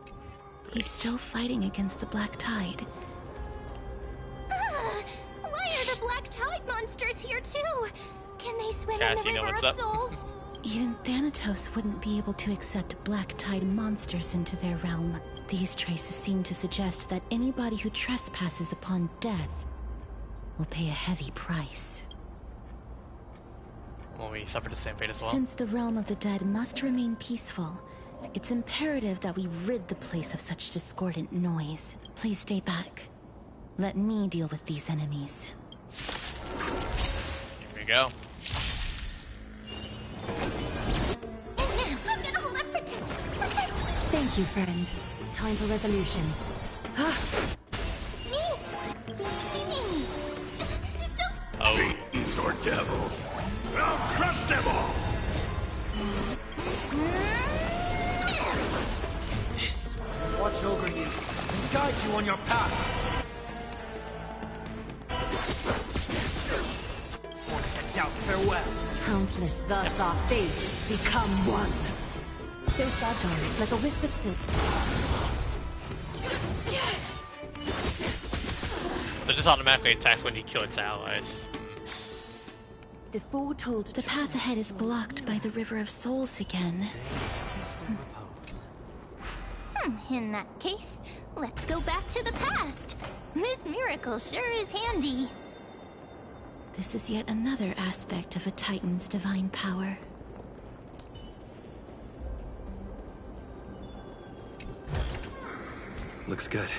Speaker 21: He's still fighting against the Black Tide.
Speaker 2: Why are the Black Tide monsters here too? Can they swim
Speaker 1: Cass,
Speaker 2: in
Speaker 1: you
Speaker 2: the
Speaker 1: know
Speaker 2: River
Speaker 1: what's
Speaker 2: of
Speaker 1: up?
Speaker 2: Souls?
Speaker 21: Even Thanatos wouldn't be able to accept Black Tide monsters into their realm. These traces seem to suggest that anybody who trespasses upon death will pay a heavy price.
Speaker 1: Will we suffer the same fate as well?
Speaker 21: Since the realm of the dead must remain peaceful, it's imperative that we rid the place of such discordant noise. Please stay back. Let me deal with these enemies.
Speaker 1: Here we go.
Speaker 2: I'm gonna hold up, protect.
Speaker 15: Thank you, friend. Time for resolution.
Speaker 2: Me.
Speaker 1: Oh.
Speaker 12: Thetans or devils, I'll crush them all!
Speaker 9: This will watch over you and guide you on your path. Born to doubt farewell.
Speaker 15: Countless, thus our fates become one. So fragile, like a wisp of silk.
Speaker 1: So it just automatically attacks when you kill its allies.
Speaker 15: The foretold
Speaker 21: The path ahead is blocked by the River of Souls again.
Speaker 2: In that case, let's go back to the past. This miracle sure is handy.
Speaker 21: This is yet another aspect of a Titan's divine power.
Speaker 3: Looks good.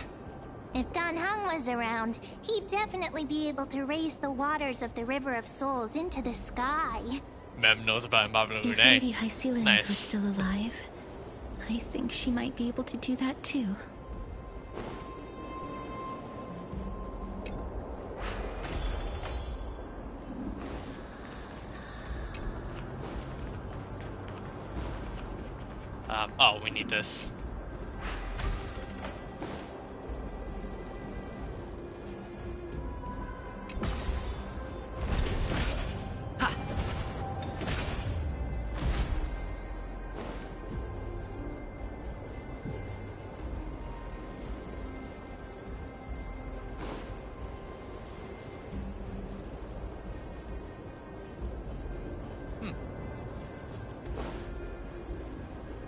Speaker 2: If Dan Heng was around, he'd definitely be able to raise the waters of the River of Souls into the sky.
Speaker 1: Mem knows about Mbabla
Speaker 21: If
Speaker 1: Lune.
Speaker 21: Lady Hycelians
Speaker 1: Nice.
Speaker 21: was still alive, I think she might be able to do that too.
Speaker 1: Oh, we need this.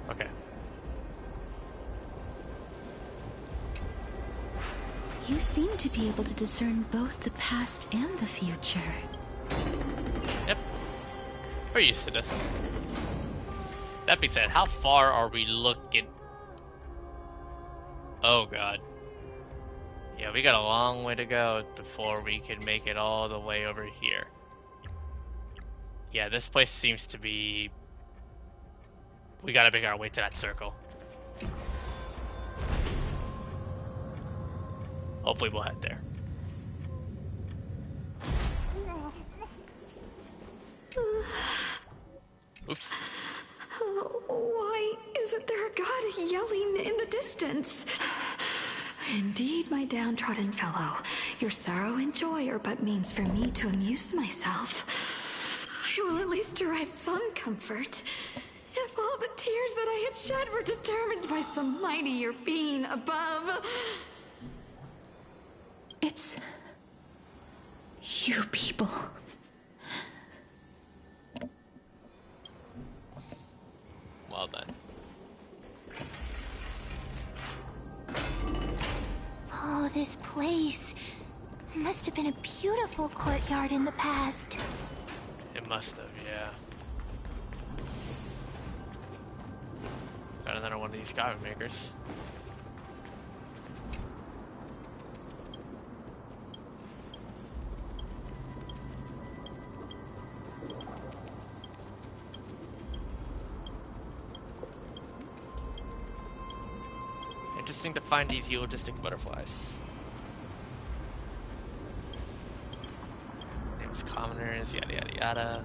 Speaker 1: Okay.
Speaker 21: You seem to be able to discern both the past and the future.
Speaker 1: Yep. We're used to this. That being said, how far are we looking? Oh god. Yeah, we got a long way to go before we can make it all the way over here. Yeah, this place seems to be... We gotta make our way to that circle. Hopefully we'll head there. Oops.
Speaker 22: Why isn't there a god yelling in the distance? Indeed, my downtrodden fellow, your sorrow and joy are but means for me to amuse myself. I will at least derive some comfort. If all the tears that I had shed were determined by some mightier being above.
Speaker 21: It's... you people.
Speaker 1: Well done.
Speaker 2: Oh, this place. Must have been a beautiful courtyard in the past.
Speaker 1: It must have, yeah. Got another one of these sky makers. Interesting to find these eulogistic butterflies. Names commoners, yada yada yada.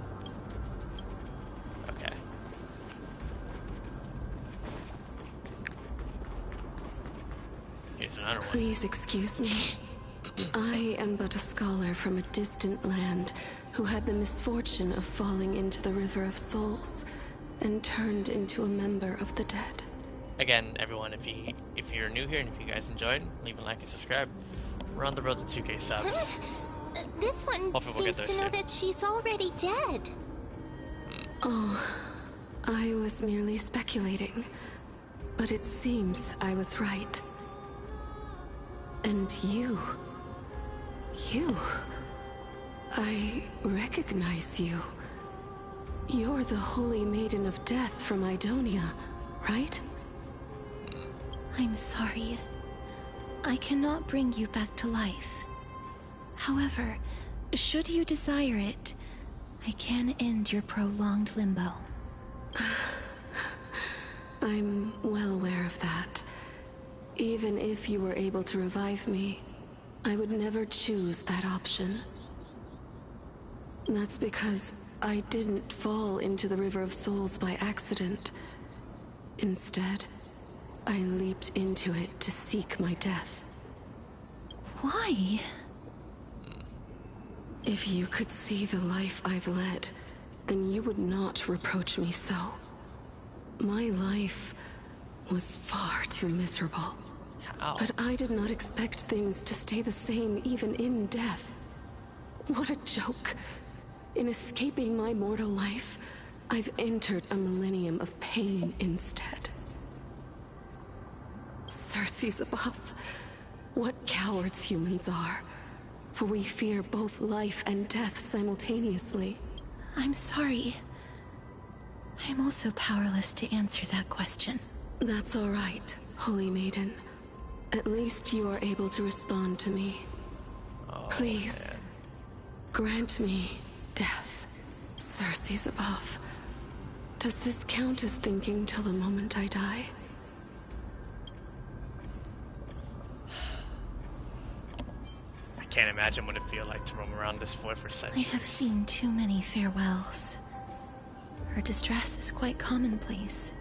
Speaker 1: another one.
Speaker 10: Please excuse me. I am but a scholar from a distant land who had the misfortune of falling into the River of Souls and turned into a member of the dead.
Speaker 1: Again, everyone, if you're new here and if you guys enjoyed, leave a like and subscribe. We're on the road to 2K subs.
Speaker 2: This one
Speaker 1: Hopefully we'll
Speaker 2: seems
Speaker 1: get
Speaker 2: to
Speaker 1: there
Speaker 2: know
Speaker 1: soon.
Speaker 2: that she's already dead.
Speaker 10: Oh, I was merely speculating, but it seems I was right. And you, I recognize you. You're the Holy Maiden of Death from Idonia, right?
Speaker 21: I'm sorry. I cannot bring you back to life. However, should you desire it, I can end your prolonged limbo.
Speaker 10: I'm well aware of that. Even if you were able to revive me, I would never choose that option. That's because I didn't fall into the River of Souls by accident. Instead, I leaped into it to seek my death.
Speaker 21: Why?
Speaker 10: If you could see the life I've led, then you would not reproach me so. My life was far too miserable.
Speaker 1: How?
Speaker 10: But I did not expect things to stay the same even in death. What a joke. In escaping my mortal life, I've entered a millennium of pain instead. Circe's above. What cowards humans are. For we fear both life and death simultaneously.
Speaker 21: I'm sorry. I'm also powerless to answer that question.
Speaker 10: That's all right, Holy Maiden. At least you are able to respond to me. Please, grant me death. Circe's above. Does this count as thinking till the moment I die?
Speaker 1: I can't imagine what it feels like to roam around this void for
Speaker 21: I
Speaker 1: centuries.
Speaker 21: have seen too many farewells. Her distress is quite commonplace.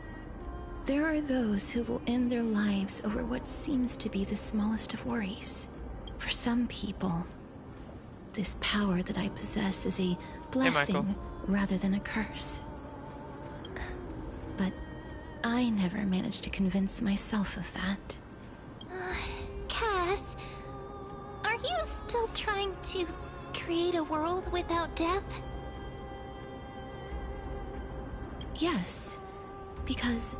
Speaker 21: There are those who will end their lives over what seems to be the smallest of worries. For some people, this power that I possess is a blessing rather than a curse. But I never managed to convince myself of that.
Speaker 2: Cass, are you still trying to create a world without death?
Speaker 21: Yes, because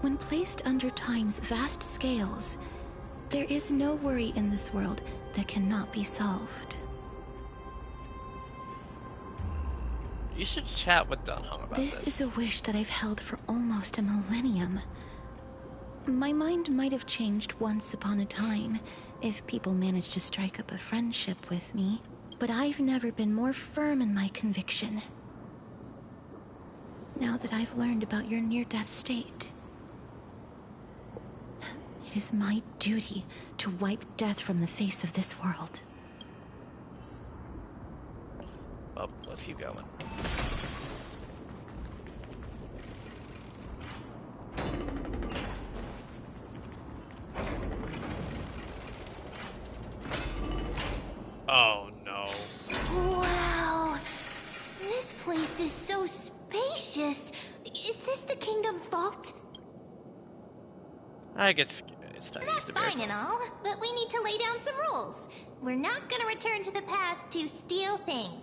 Speaker 21: when placed under time's vast scales, there is no worry in this world that cannot be solved.
Speaker 1: You should chat with Dunhung about this.
Speaker 21: This is a wish that I've held for almost a millennium. My mind might have changed once upon a time if people managed to strike up a friendship with me, but I've never been more firm in my conviction. Now that I've learned about your near-death state, it is my duty to wipe death from the face of this world.
Speaker 1: Well, let's keep going. Oh no.
Speaker 2: Wow. This place is so spacious. Is this the kingdom's vault?
Speaker 1: I guess it's time to use
Speaker 2: That's
Speaker 1: the bear.
Speaker 2: fine and all, but we need to lay down some rules. We're not gonna return to the past to steal things.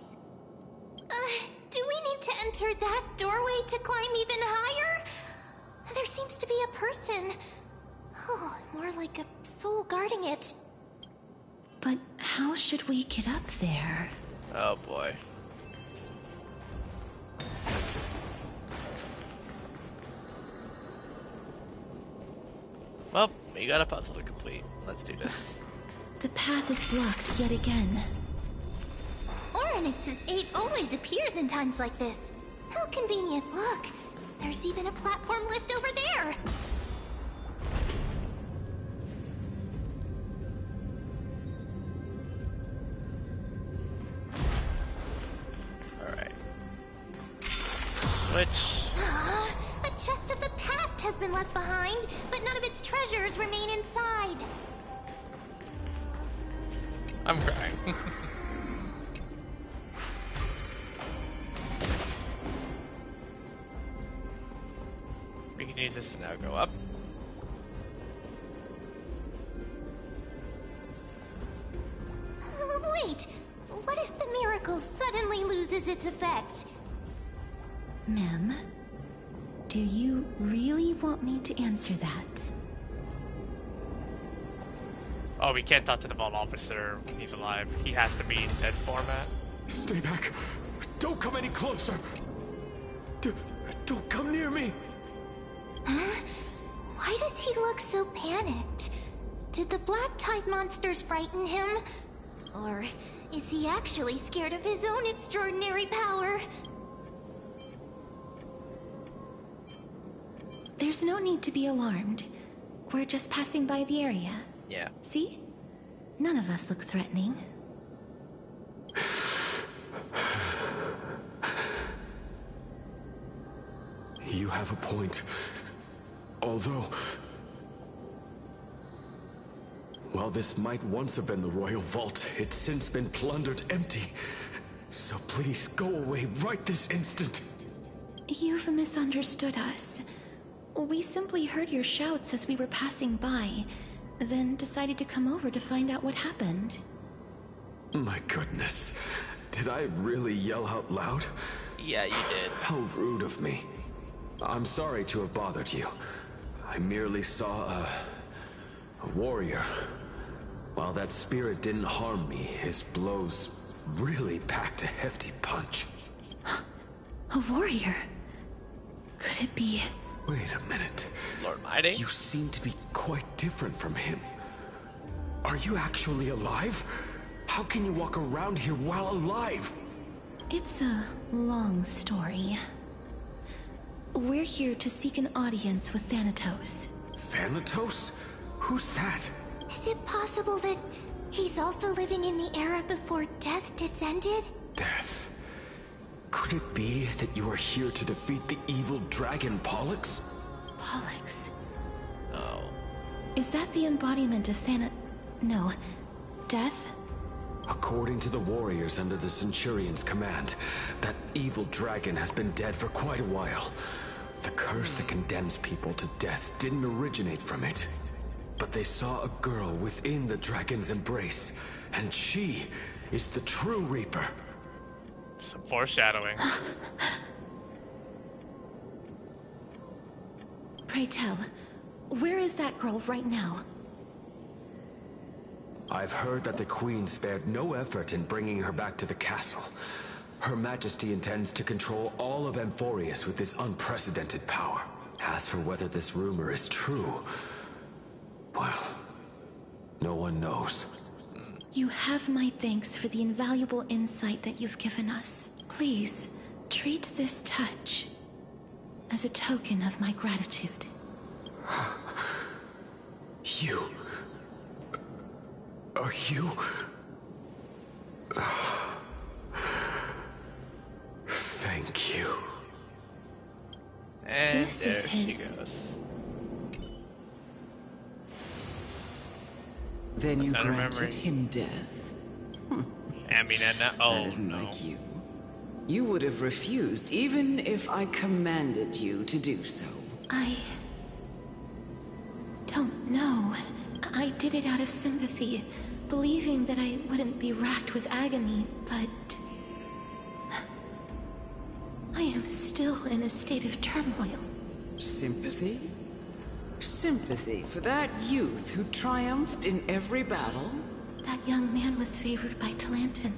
Speaker 2: Do we need to enter that doorway to climb even higher? There seems to be a person. Oh, more like a soul guarding it.
Speaker 21: But how should we get up there?
Speaker 1: Oh boy. Well, we got a puzzle to complete. Let's do this.
Speaker 21: The path is blocked yet again.
Speaker 2: Oronyx's 8 always appears in times like this. How convenient. Look, there's even a platform lift over there.
Speaker 1: Alright. Switch.
Speaker 2: A chest of the past has been left behind, but none of its treasures remain inside.
Speaker 1: I'm crying. We can use this to now go up.
Speaker 2: Wait, what if the miracle suddenly loses its effect?
Speaker 21: Ma'am, do you really want me to answer that?
Speaker 1: Oh, we can't talk to the vault officer when he's alive. He has to be in dead format.
Speaker 9: Stay back. Don't come any closer. Don't come near me.
Speaker 2: Huh? Why does he look so panicked? Did the Black Tide monsters frighten him? Or is he actually scared of his own extraordinary power?
Speaker 21: There's no need to be alarmed. We're just passing by the area.
Speaker 1: Yeah.
Speaker 21: See? None of us look threatening.
Speaker 9: You have a point. Although... while this might once have been the royal vault, it's since been plundered empty. So please go away right this instant.
Speaker 21: You've misunderstood us. We simply heard your shouts as we were passing by, then decided to come over to find out what happened.
Speaker 9: My goodness. Did I really yell out loud?
Speaker 1: Yeah, you did.
Speaker 9: How rude of me. I'm sorry to have bothered you. I merely saw a warrior. While that spirit didn't harm me, his blows really packed a hefty punch.
Speaker 21: A warrior? Could it be...
Speaker 9: Wait a minute.
Speaker 1: Lord Mighty?
Speaker 9: You seem to be quite different from him. Are you actually alive? How can you walk around here while alive?
Speaker 21: It's a long story. We're here to seek an audience with Thanatos.
Speaker 9: Thanatos? Who's that?
Speaker 2: Is it possible that he's also living in the era before death descended?
Speaker 9: Death? Could it be that you are here to defeat the evil dragon Pollux?
Speaker 21: Pollux?
Speaker 1: Oh.
Speaker 21: Is that the embodiment of No. Death?
Speaker 9: According to the warriors under the Centurion's command, that evil dragon has been dead for quite a while. The curse that condemns people to death didn't originate from it. But they saw a girl within the dragon's embrace, and she is the true Reaper.
Speaker 1: Some foreshadowing.
Speaker 21: Pray tell, where is that girl right now?
Speaker 9: I've heard that the Queen spared no effort in bringing her back to the castle. Her Majesty intends to control all of Amphoreus with this unprecedented power. As for whether this rumor is true, well, no one knows.
Speaker 21: You have my thanks for the invaluable insight that you've given us. Please, treat this touch as a token of my gratitude.
Speaker 9: You... Are you... Thank you.
Speaker 1: And
Speaker 21: this
Speaker 1: there
Speaker 21: is
Speaker 1: she
Speaker 21: his.
Speaker 1: goes.
Speaker 7: Then you
Speaker 1: Another
Speaker 7: granted
Speaker 1: memory.
Speaker 7: him death?
Speaker 1: Oh,
Speaker 7: that isn't
Speaker 1: no.
Speaker 7: like you. You would have refused even if I commanded you to do so.
Speaker 21: I don't know. I did it out of sympathy, believing that I wouldn't be racked with agony, but I am still in a state of turmoil.
Speaker 7: Sympathy? Sympathy for that youth who triumphed in every battle?
Speaker 21: That young man was favored by Talantin,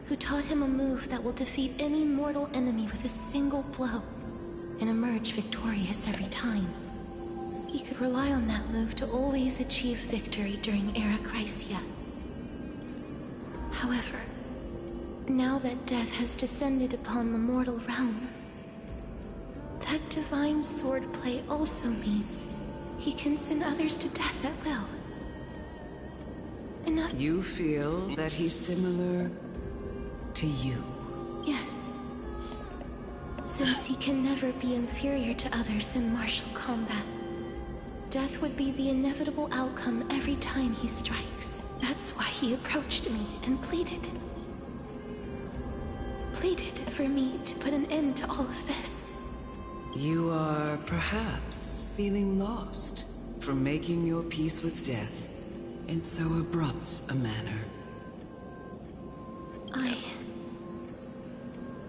Speaker 21: who taught him a move that will defeat any mortal enemy with a single blow and emerge victorious every time. He could rely on that move to always achieve victory during Era Chrysia. However, now that death has descended upon the mortal realm, that divine swordplay also means he can send others to death at will.
Speaker 7: You feel that he's similar to you?
Speaker 21: Yes. Since he can never be inferior to others in martial combat, death would be the inevitable outcome every time he strikes. That's why he approached me and pleaded. Pleaded for me to put an end to all of this.
Speaker 7: You are perhaps feeling lost from making your peace with death in so abrupt a manner.
Speaker 21: I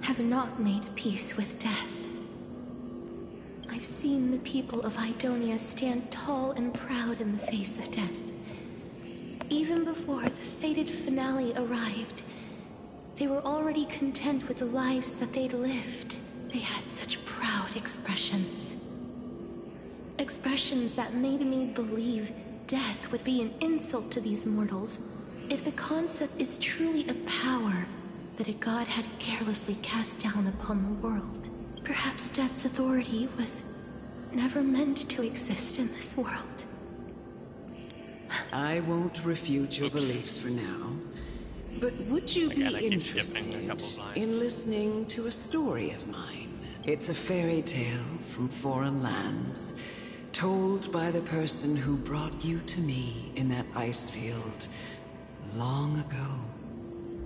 Speaker 21: have not made peace with death. I've seen the people of Idonia stand tall and proud in the face of death. Even before the fated finale arrived, they were already content with the lives that they'd lived. They had such proud expressions. Expressions that made me believe death would be an insult to these mortals. If the concept is truly a power that a god had carelessly cast down upon the world, perhaps death's authority was never meant to exist in this world.
Speaker 7: I won't refute your beliefs for now, but would you be interested in listening to a story of mine? It's a fairy tale from foreign lands, told by the person who brought you to me in that ice field long ago.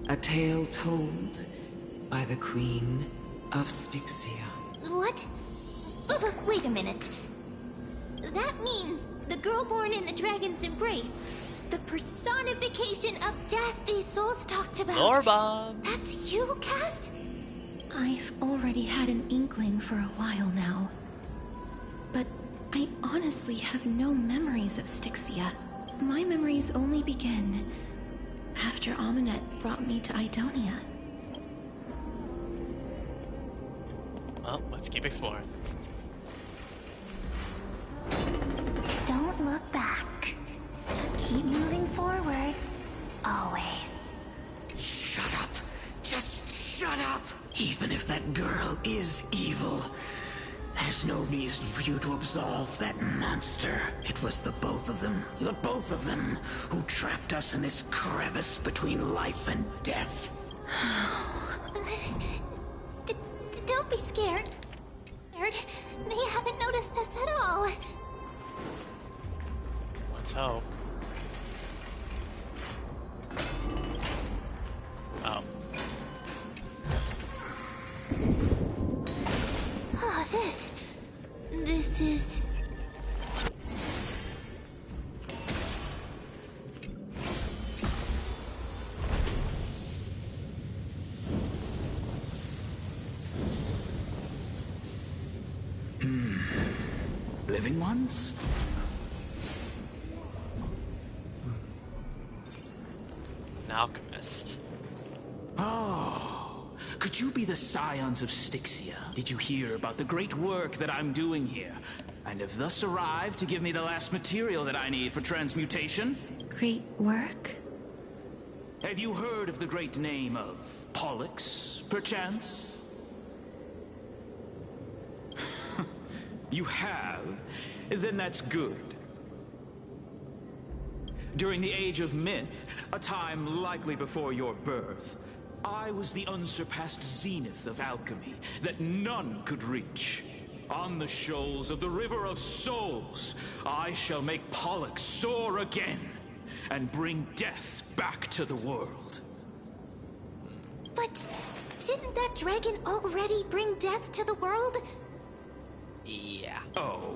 Speaker 7: A tale told by the Queen of Stixia.
Speaker 2: What? Wait a minute. That means the girl born in the dragon's embrace, the personification of death these souls talked about.
Speaker 1: Lore bomb.
Speaker 2: That's you, Cass?
Speaker 21: I've already had an inkling for a while now. But I honestly have no memories of Stixia. My memories only begin after Aminet brought me to Idonia.
Speaker 1: Well, let's keep exploring.
Speaker 2: Don't look back. Keep moving forward. Always.
Speaker 17: Shut up. Just shut up. Even if that girl is evil, there's no reason for you to absolve that monster. It was the both of them, who trapped us in this crevice between life and death.
Speaker 2: Don't be scared. They haven't noticed us at all.
Speaker 1: Let's hope. Oh.
Speaker 2: Oh, this is...
Speaker 17: Living ones?
Speaker 1: An alchemist.
Speaker 19: Oh, could you be the scions of Stixia? Did you hear about the great work that I'm doing here? And have thus arrived to give me the last material that I need for transmutation?
Speaker 21: Great work?
Speaker 19: Have you heard of the great name of Pollux, perchance? You have? Then that's good. During the Age of Myth, a time likely before your birth, I was the unsurpassed zenith of alchemy that none could reach. On the shoals of the River of Souls, I shall make Pollux soar again and bring death back to the world.
Speaker 2: But didn't that dragon already bring death to the world?
Speaker 1: Yeah.
Speaker 19: Oh,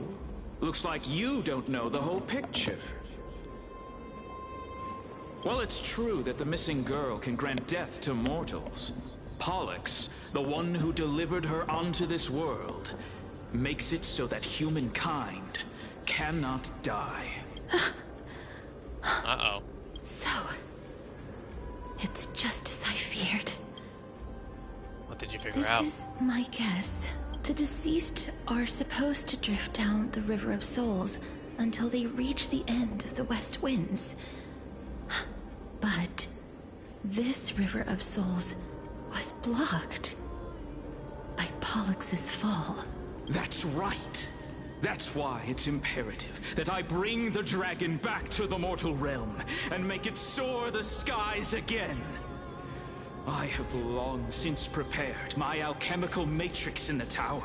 Speaker 19: looks like you don't know the whole picture. Well, it's true that the missing girl can grant death to mortals. Pollux, the one who delivered her onto this world, makes it so that humankind cannot die.
Speaker 1: Uh-oh.
Speaker 21: So, it's just as I feared.
Speaker 1: What did you figure out?
Speaker 21: This is my guess. The deceased are supposed to drift down the River of Souls until they reach the end of the West Winds. But this River of Souls was blocked by Pollux's fall.
Speaker 19: That's right. That's why it's imperative that I bring the dragon back to the mortal realm and make it soar the skies again. I have long since prepared my alchemical matrix in the tower.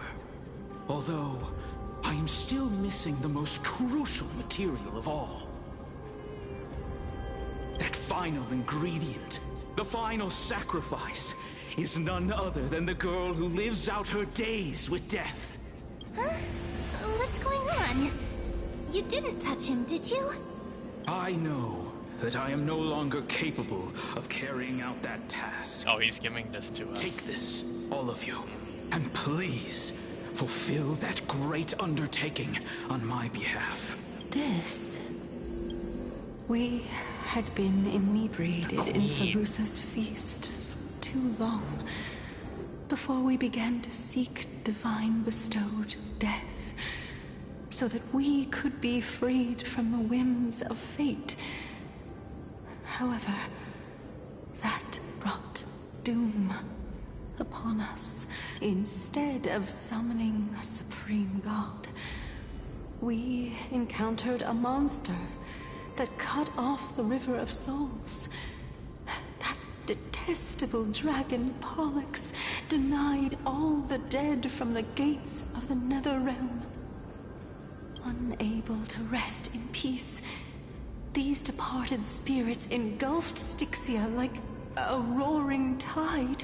Speaker 19: Although, I am still missing the most crucial material of all. That final ingredient, the final sacrifice, is none other than the girl who lives out her days with death.
Speaker 2: Huh? What's going on? You didn't touch him, did you?
Speaker 19: I know that I am no longer capable of carrying out that task.
Speaker 1: Oh, he's giving this to us.
Speaker 19: Take this, all of you, and please fulfill that great undertaking on my behalf.
Speaker 10: This... We had been inebriated in Fagusa's feast for too long before we began to seek divine bestowed death, so that we could be freed from the whims of fate. However, that brought doom upon us. Instead of summoning a supreme god, we encountered a monster that cut off the River of Souls. That detestable dragon Pollux denied all the dead from the gates of the Nether Realm. Unable to rest in peace, these departed spirits engulfed Stixia like a roaring tide.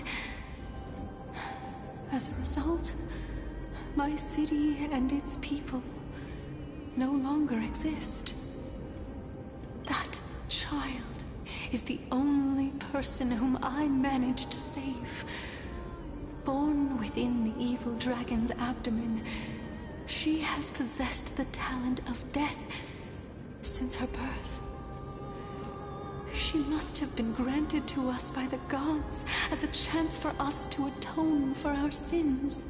Speaker 10: As a result, my city and its people no longer exist. That child is the only person whom I managed to save. Born within the evil dragon's abdomen, she has possessed the talent of death since her birth. She must have been granted to us by the gods as a chance for us to atone for our sins.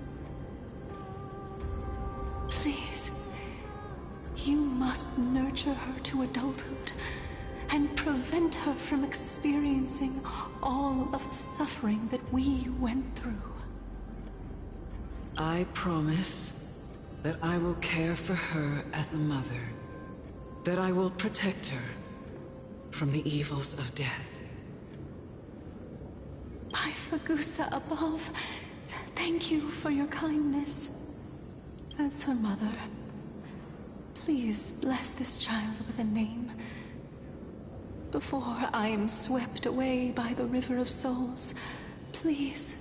Speaker 10: Please, you must nurture her to adulthood and prevent her from experiencing all of the suffering that we went through.
Speaker 7: I promise that I will care for her as a mother, that I will protect her from the evils of death.
Speaker 10: By Fagusa above, thank you for your kindness. As her mother, please bless this child with a name. Before I am swept away by the River of Souls, please,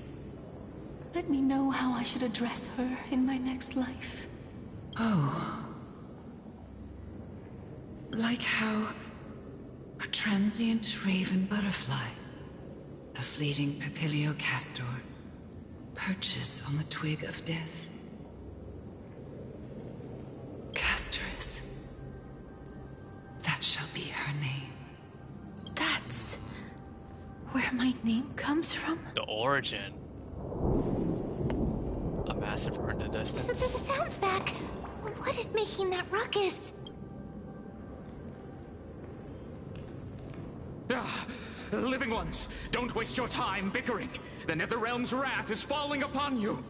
Speaker 10: let me know how I should address her in my next life.
Speaker 7: Oh. Like how a transient raven butterfly, a fleeting papilio castor, perches on the twig of death. Castorice. That shall be her name.
Speaker 21: That's where my name comes from?
Speaker 1: The origin. A massive hurt in the distance.
Speaker 2: The sound's back. What is making that ruckus?
Speaker 19: Ah, living ones, don't waste your time bickering. The Netherrealm's wrath is falling upon you.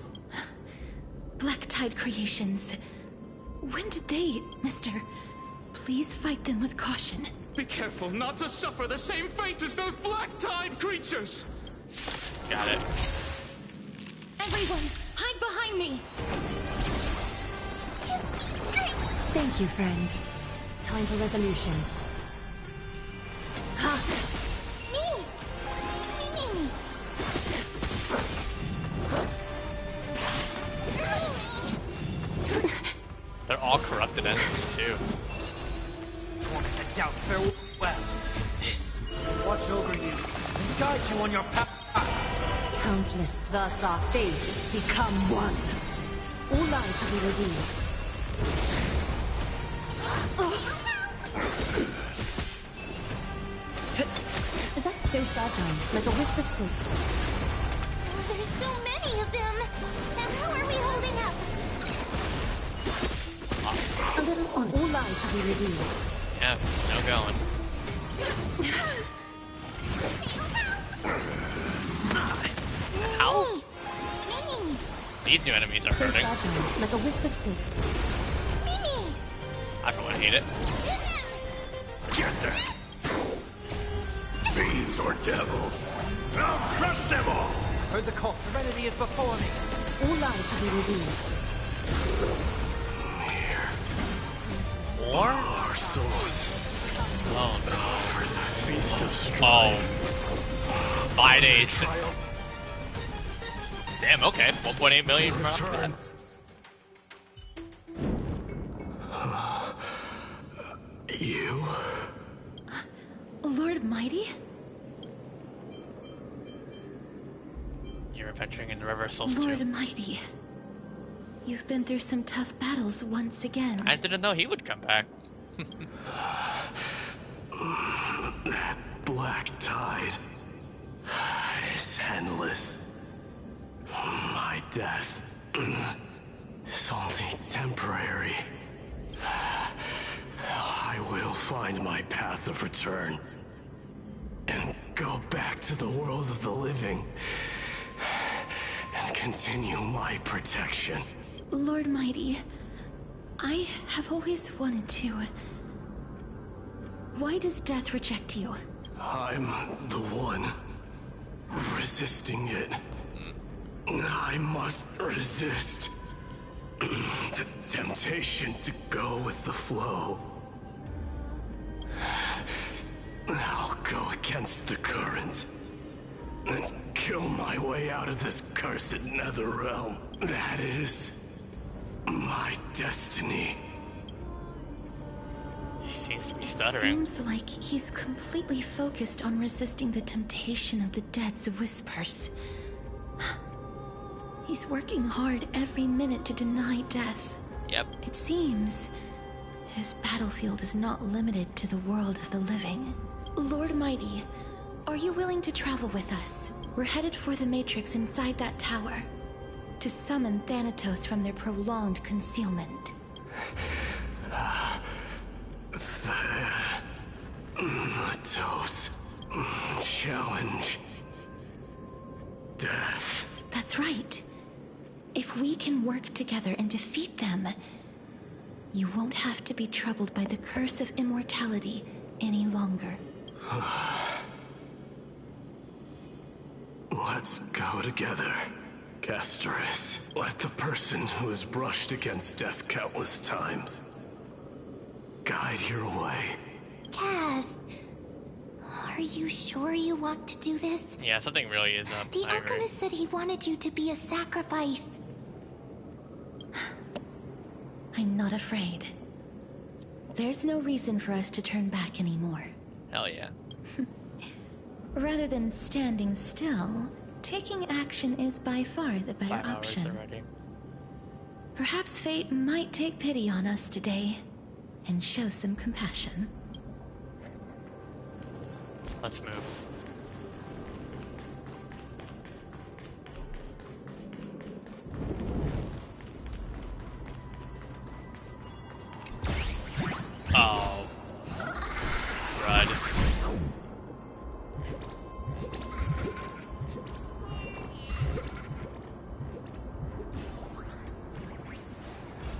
Speaker 21: Black Tide creations. When did they, Mister? Please fight them with caution.
Speaker 19: Be careful not to suffer the same fate as those Black Tide creatures.
Speaker 1: Got it.
Speaker 21: Everyone, hide behind me.
Speaker 15: Thank you, friend. Time for resolution.
Speaker 2: Ha! Me! Me!
Speaker 1: They're all corrupted enemies too.
Speaker 6: Torment and doubt farewell. This will watch over you and guide you on your path.
Speaker 15: Countless thus our fates become one. All lives will be revealed. Is that so fragile, like a wisp of silk?
Speaker 2: There's so many of them! And how are we holding up?
Speaker 15: A little on. All lives will be revealed.
Speaker 1: Yeah, no going. Ow!
Speaker 2: Mimi!
Speaker 1: These new enemies are
Speaker 15: So
Speaker 1: hurting.
Speaker 15: fragile, like a wisp of silk.
Speaker 2: Mimi!
Speaker 1: I for one hate it.
Speaker 11: Get them! Fiends or devils! I'll crush them all!
Speaker 6: Heard the call. Serenity is before me.
Speaker 15: All lives will be revealed.
Speaker 1: War?
Speaker 11: Our souls.
Speaker 1: Oh no.
Speaker 9: For the feast of strife.
Speaker 1: Oh. 5 days. Damn, okay. 1.8 million from that.
Speaker 9: You?
Speaker 21: Lord Mighty?
Speaker 1: You're adventuring in the reversals too.
Speaker 21: Lord Mighty. You've been through some tough battles once again.
Speaker 1: I didn't know he would come back.
Speaker 9: That black tide is endless. My death is only temporary. I will find my path of return and go back to the world of the living and continue my protection.
Speaker 21: Lord Mighty, I have always wanted to. Why does death reject you?
Speaker 9: I'm the one resisting it. I must resist the temptation to go with the flow. I'll go against the current and kill my way out of this cursed nether realm. That is my destiny.
Speaker 1: He seems to be
Speaker 21: It
Speaker 1: stuttering.
Speaker 21: seems like he's completely focused on resisting the temptation of the dead's whispers. He's working hard every minute to deny death.
Speaker 1: Yep.
Speaker 21: It seems his battlefield is not limited to the world of the living. Lord Mighty, are you willing to travel with us? We're headed for the Matrix inside that tower to summon Thanatos from their prolonged concealment.
Speaker 9: Thanatos challenge. Death.
Speaker 21: That's right. If we can work together and defeat them, you won't have to be troubled by the curse of immortality any longer.
Speaker 9: Let's go together, Castorice. Let the person who has brushed against death countless times guide your way.
Speaker 2: Cass, are you sure you want to do this?
Speaker 1: Yeah, something really is up.
Speaker 2: The
Speaker 1: I agree.
Speaker 2: alchemist said he wanted you to be a sacrifice.
Speaker 21: I'm not afraid. There's no reason for us to turn back anymore.
Speaker 1: Hell yeah.
Speaker 21: Rather than standing still, taking action is by far the better
Speaker 1: 5 hours
Speaker 21: option.
Speaker 1: already.
Speaker 21: Perhaps fate might take pity on us today and show some compassion.
Speaker 1: Let's move. Oh. Rud.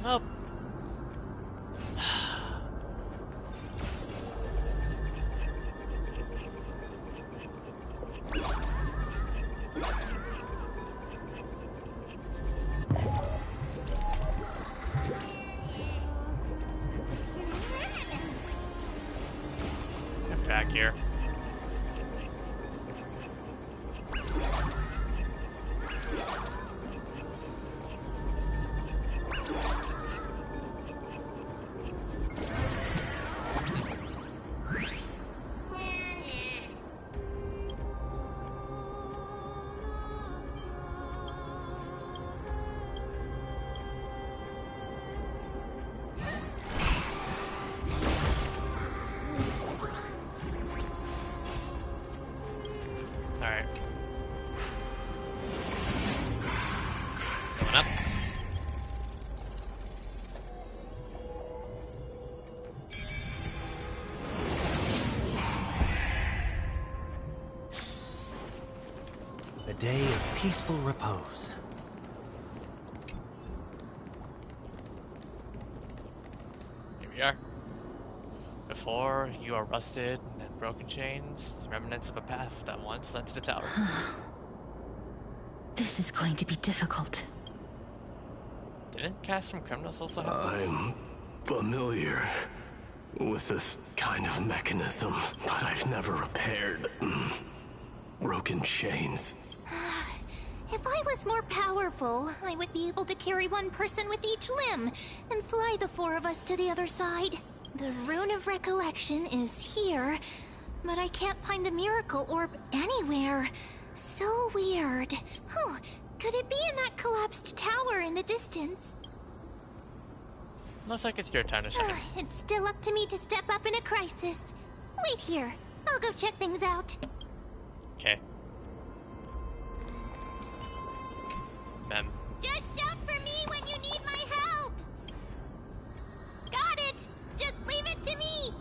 Speaker 1: Oh. Get back here. Alright. Going up.
Speaker 6: A day of peaceful repose.
Speaker 1: Here we are. Before, you are rusted and broken chains, the remnants of a path that once led to the tower.
Speaker 21: This is going to be difficult.
Speaker 1: Didn't Cast from Criminals also have this?
Speaker 9: I'm familiar
Speaker 13: with this kind of mechanism, but I've never repaired broken chains.
Speaker 2: If I was more powerful, I would be able to carry one person with each limb and fly the 4 of us to the other side. The Rune of Recollection is here, but I can't find a miracle orb anywhere. So weird. Oh, could it be in that collapsed tower in the distance?
Speaker 1: Looks like it's your turn to shine.
Speaker 2: It's still up to me to step up in a crisis. Wait here. I'll go check things out.
Speaker 1: Okay. Mem.
Speaker 2: Just shout for me when you need my help! Got it! Just leave it to me!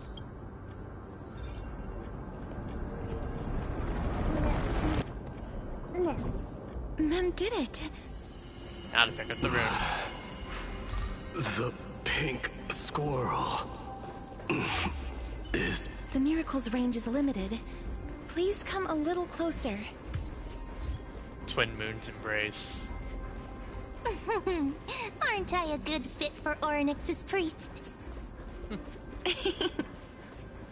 Speaker 20: Mem did it.
Speaker 1: Now to pick up the rune.
Speaker 13: The pink squirrel is...
Speaker 20: The miracle's range is limited. Please come a little closer.
Speaker 1: Twin Moon's Embrace.
Speaker 2: Aren't I a good fit for Oronyx's priest?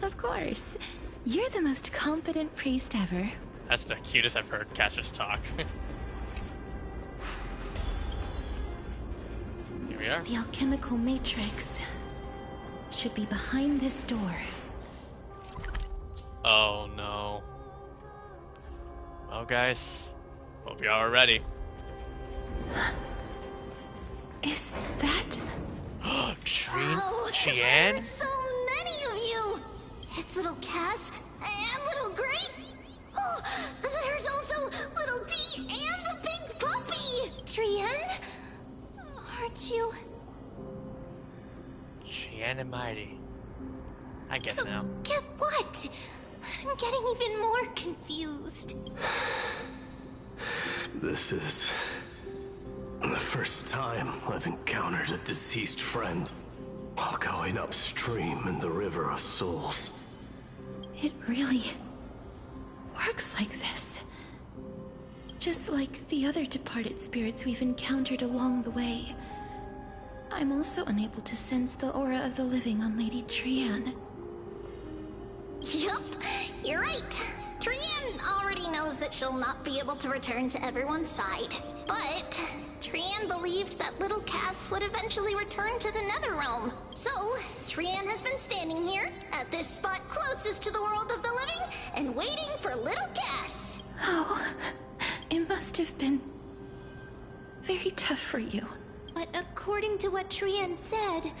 Speaker 20: Of course. You're the most competent priest ever.
Speaker 1: That's the cutest I've heard Castorice talk. Here we are.
Speaker 20: The alchemical matrix should be behind this door.
Speaker 1: Oh no. Well guys, hope y'all are ready.
Speaker 20: Is that...
Speaker 1: Chien?
Speaker 2: There's so many of you! It's little Cass and little Gray. Oh, there's also little D and the pink puppy! Trien? Aren't you...
Speaker 1: Chien and Mighty. I get it now.
Speaker 2: Get what? I'm getting even more confused.
Speaker 13: This is the first time I've encountered a deceased friend while going upstream in the River of Souls.
Speaker 20: It really works like this. Just like the other departed spirits we've encountered along the way. I'm also unable to sense the aura of the living on Lady Trien.
Speaker 2: Yup, you're right. Trien already knows that she'll not be able to return to everyone's side. But Trien believed that little Cass would eventually return to the Netherrealm. So, Trien has been standing here, at this spot closest to the world of the living, and waiting for little Cass.
Speaker 20: Oh, it must have been very tough for you.
Speaker 2: But according to what Trien said,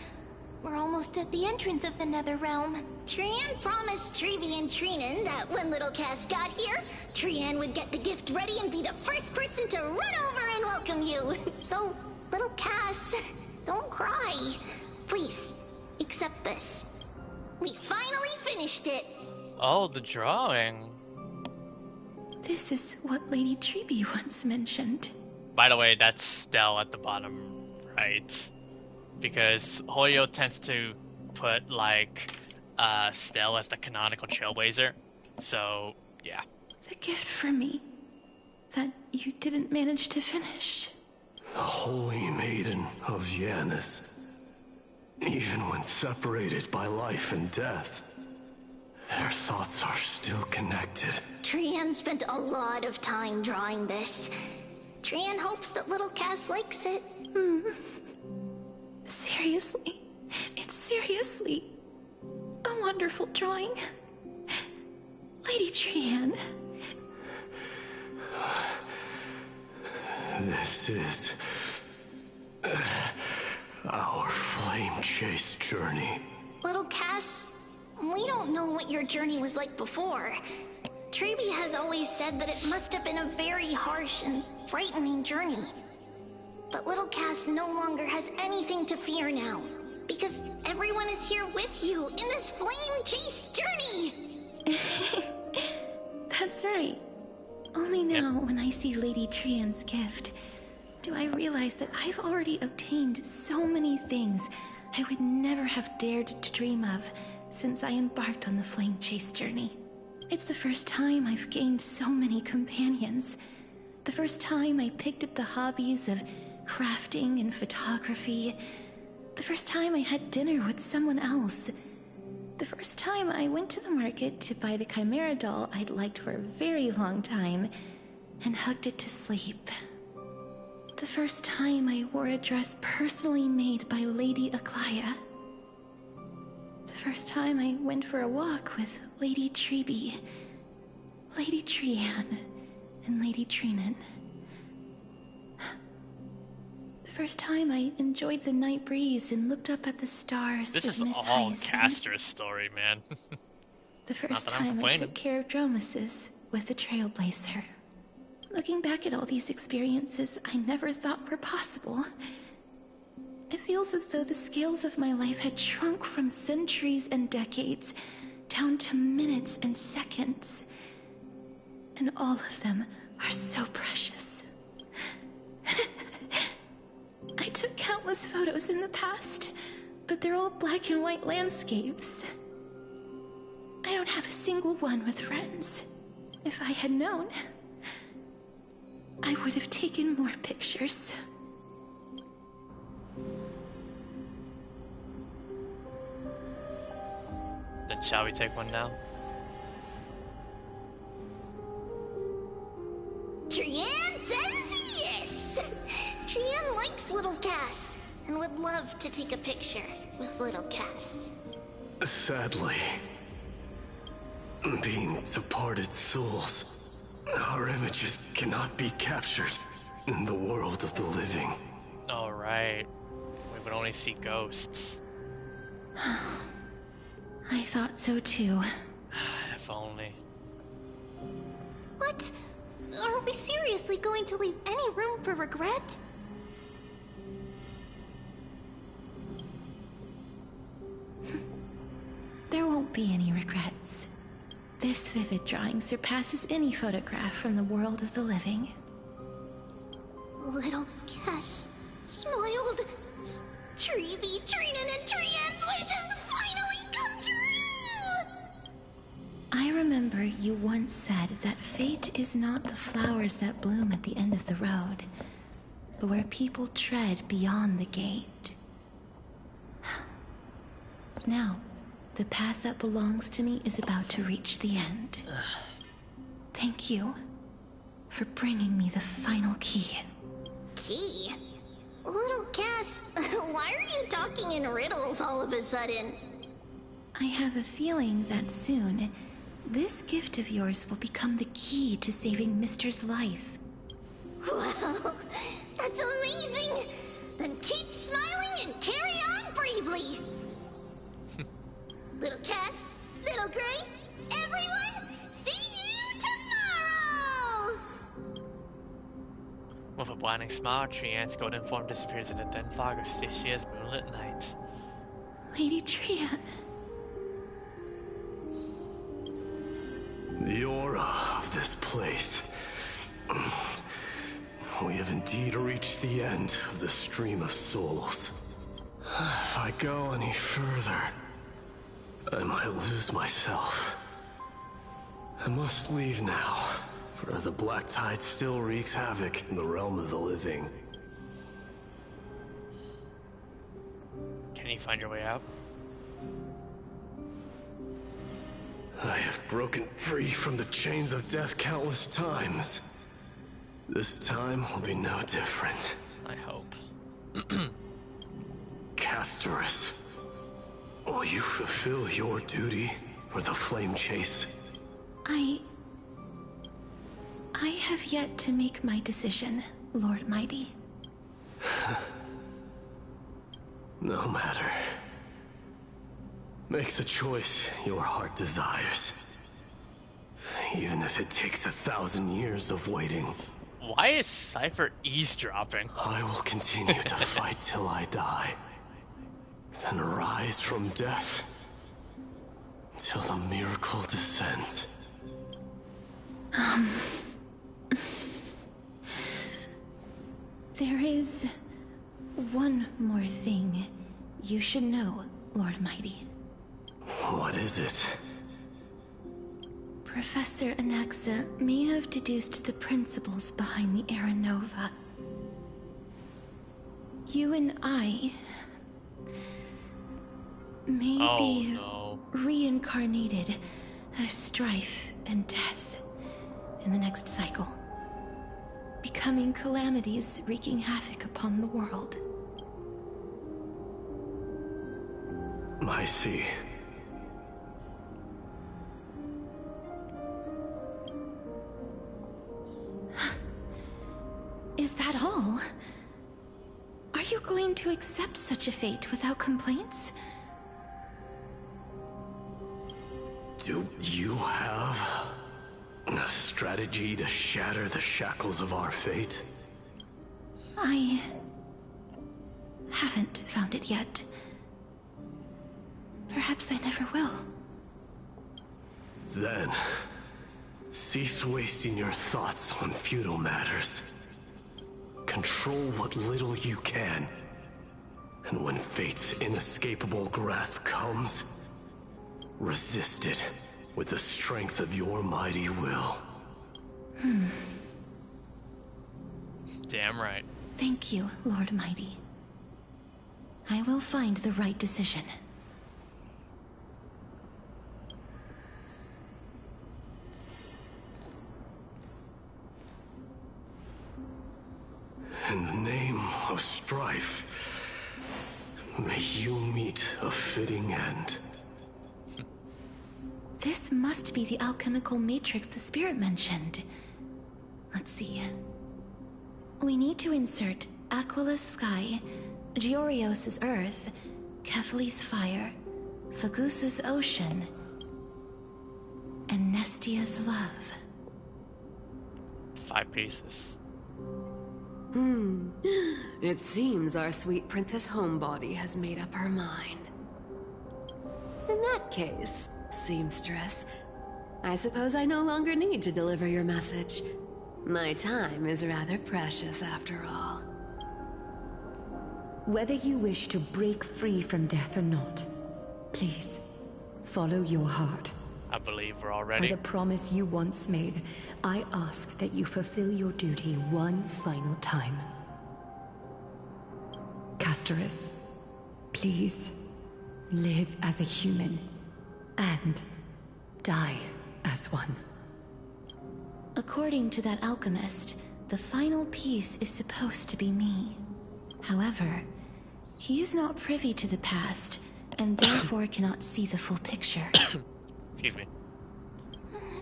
Speaker 2: we're almost at the entrance of the Netherrealm. Trien promised Trevi and Trinen that when little Cass got here, Trien would get the gift ready and be the first person to run over and welcome you. So, little Cass, don't cry. Please, accept this. We finally finished it.
Speaker 1: Oh, the drawing.
Speaker 20: This is what Lady Trevi once mentioned.
Speaker 1: By the way, that's Stell at the bottom right. Because Hoyo tends to put, like, Stell as the canonical Trailblazer. So, yeah.
Speaker 20: The gift for me that you didn't manage to finish.
Speaker 13: The Holy Maiden of Janus. Even when separated by life and death, their thoughts are still connected.
Speaker 2: Trien spent a lot of time drawing this. Trien hopes that little Cass likes it.
Speaker 20: Seriously? It's seriously a wonderful drawing. Lady Trien.
Speaker 13: This is our flame chase journey.
Speaker 2: Little Cass, we don't know what your journey was like before. Trevi has always said that it must have been a very harsh and frightening journey. But little Cass no longer has anything to fear now, because everyone is here with you in this flame chase journey!
Speaker 20: That's right. Only now, when I see Lady Trien's gift, do I realize that I've already obtained so many things I would never have dared to dream of since I embarked on the flame chase journey. It's the first time I've gained so many companions. The first time I picked up the hobbies of crafting and photography. The first time I had dinner with someone else.
Speaker 21: The first time I went to the market to buy the Chimera doll I'd liked for a very long time and hugged it to sleep. The first time I wore a dress personally made by Lady Aglaea. The first time I went for a walk with Lady Treeby, Lady Trianne, and Lady Trinan. The first time I enjoyed the night breeze and looked up at the stars
Speaker 1: This
Speaker 21: with
Speaker 1: is
Speaker 21: Miss
Speaker 1: all
Speaker 21: Hyson.
Speaker 1: Castorice story, man.
Speaker 21: The first time I took care of Dromesis with the Trailblazer. Looking back at all these experiences I never thought were possible, it feels as though the scales of my life had shrunk from centuries and decades down to minutes and seconds. And all of them are so precious. I took countless photos in the past, but they're all black and white landscapes. I don't have a single one with friends. If I had known, I would have taken more pictures.
Speaker 1: Then shall we take one now?
Speaker 2: Trianne says yes! Trianne likes little Cass and would love to take a picture with little Cass.
Speaker 13: Sadly, being departed souls, our images cannot be captured in the world of the living.
Speaker 1: Alright. We would only see ghosts.
Speaker 21: I thought so too.
Speaker 1: If only.
Speaker 2: What? Are we seriously going to leave any room for regret?
Speaker 21: There won't be any regrets. This vivid drawing surpasses any photograph from the world of the living.
Speaker 2: Little Cass smiled. Treeby, Trinan, and Trianne's wishes finally come true!
Speaker 21: I remember you once said that fate is not the flowers that bloom at the end of the road, but where people tread beyond the gate. Now, the path that belongs to me is about to reach the end. Thank you for bringing me the final key.
Speaker 2: Key? Little Cass, why are you talking in riddles all of a sudden?
Speaker 21: I have a feeling that soon, this gift of yours will become the key to saving Mister's life.
Speaker 2: Wow, that's amazing! Then keep smiling and carry on bravely! Little Cass, Little Gray, everyone, see you tomorrow!
Speaker 1: With a blinding smile, Trianne's golden form disappears in the thin fog of Stixia's moonlit night.
Speaker 21: Lady Trianne.
Speaker 13: The aura of this place. We have indeed reached the end of the stream of souls. If I go any further, I might lose myself. I must leave now, for the black tide still wreaks havoc in the realm of the living.
Speaker 1: Can you find your way out?
Speaker 13: I have broken free from the chains of death countless times. This time will be no different.
Speaker 1: I hope.
Speaker 13: Castorice, will you fulfill your duty for the flame chase?
Speaker 21: I have yet to make my decision, Lord Mighty.
Speaker 13: No matter. Make the choice your heart desires. Even if it takes 1,000 years of waiting.
Speaker 1: Why is Cypher eavesdropping?
Speaker 13: I will continue to fight till I die. Then rise from death. Till the miracle descends.
Speaker 21: There is one more thing you should know, Lord Mighty.
Speaker 13: What is it?
Speaker 21: Professor Anaxa may have deduced the principles behind the Era Nova. You and I may be reincarnated as strife and death in the next cycle, becoming calamities wreaking havoc upon the world.
Speaker 13: I see.
Speaker 21: Is that all? Are you going to accept such a fate without complaints?
Speaker 13: Do you have a strategy to shatter the shackles of our fate?
Speaker 21: I haven't found it yet. Perhaps I never will.
Speaker 13: Then, cease wasting your thoughts on futile matters. Control what little you can. And when fate's inescapable grasp comes, resist it with the strength of your mighty will.
Speaker 1: Damn right.
Speaker 21: Thank you, Lord Mighty. I will find the right decision.
Speaker 13: In the name of strife, may you meet a fitting end.
Speaker 21: This must be the alchemical matrix the spirit mentioned. Let's see. We need to insert Aquila's sky, Georios' earth, Kephales's fire, Fagusa's ocean, and Nestia's love.
Speaker 1: 5 pieces.
Speaker 14: It seems our sweet Princess Homebody has made up her mind. In that case, seamstress, I suppose I no longer need to deliver your message. My time is rather precious after all.
Speaker 4: Whether you wish to break free from death or not, please, follow your heart.
Speaker 1: I believe we're all
Speaker 4: By
Speaker 1: ready.
Speaker 4: the promise you once made, I ask that you fulfill your duty one final time. Castorice, please, live as a human, and die as one.
Speaker 21: According to that alchemist, the final piece is supposed to be me. However, he is not privy to the past, and therefore cannot see the full picture.
Speaker 1: Excuse me.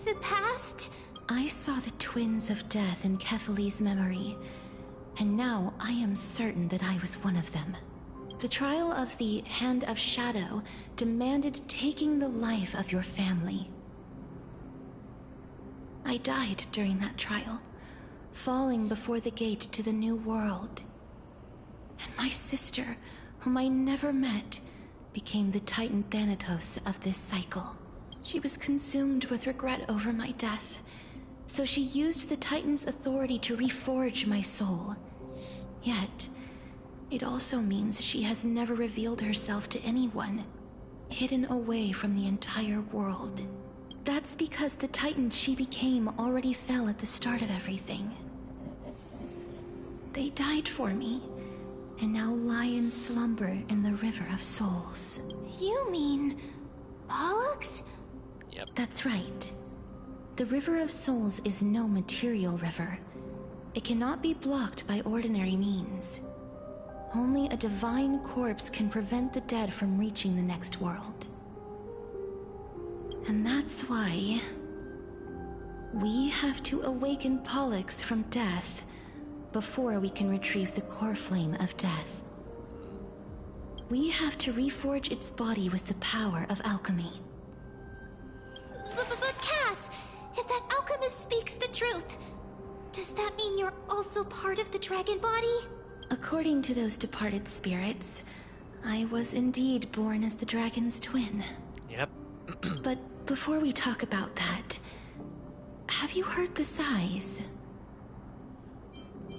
Speaker 21: The past? I saw the twins of death in Kephales's memory, and now I am certain that I was one of them. The trial of the Hand of Shadow demanded taking the life of your family. I died during that trial, falling before the gate to the new world. And my sister, whom I never met, became the Titan Thanatos of this cycle. She was consumed with regret over my death, so she used the Titan's authority to reforge my soul. Yet, it also means she has never revealed herself to anyone, hidden away from the entire world. That's because the Titan she became already fell at the start of everything. They died for me, and now lie in slumber in the River of Souls.
Speaker 2: You mean... Pollux?
Speaker 1: Yep.
Speaker 21: That's right. The River of Souls is no material river. It cannot be blocked by ordinary means. Only a divine corpse can prevent the dead from reaching the next world. And that's why we have to awaken Pollux from death before we can retrieve the core flame of death. We have to reforge its body with the power of alchemy.
Speaker 2: But Cass, if that alchemist speaks the truth, does that mean you're also part of the dragon body?
Speaker 21: According to those departed spirits, I was indeed born as the dragon's twin.
Speaker 1: Yep.
Speaker 21: But before we talk about that, have you heard the sighs?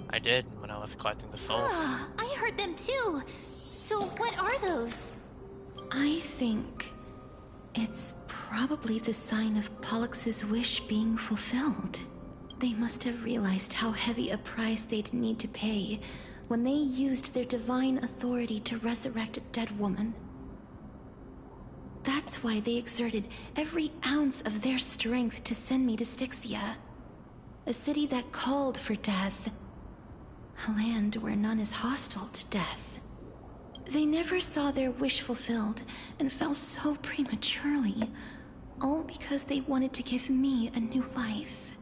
Speaker 1: I did when I was collecting the souls.
Speaker 2: I heard them too. So what are those?
Speaker 21: I think it's probably the sign of Pollux's wish being fulfilled. They must have realized how heavy a price they'd need to pay when they used their divine authority to resurrect a dead woman. That's why they exerted every ounce of their strength to send me to Stixia. A city that called for death. A land where none is hostile to death. They never saw their wish fulfilled and fell so prematurely, all because they wanted to give me a new life.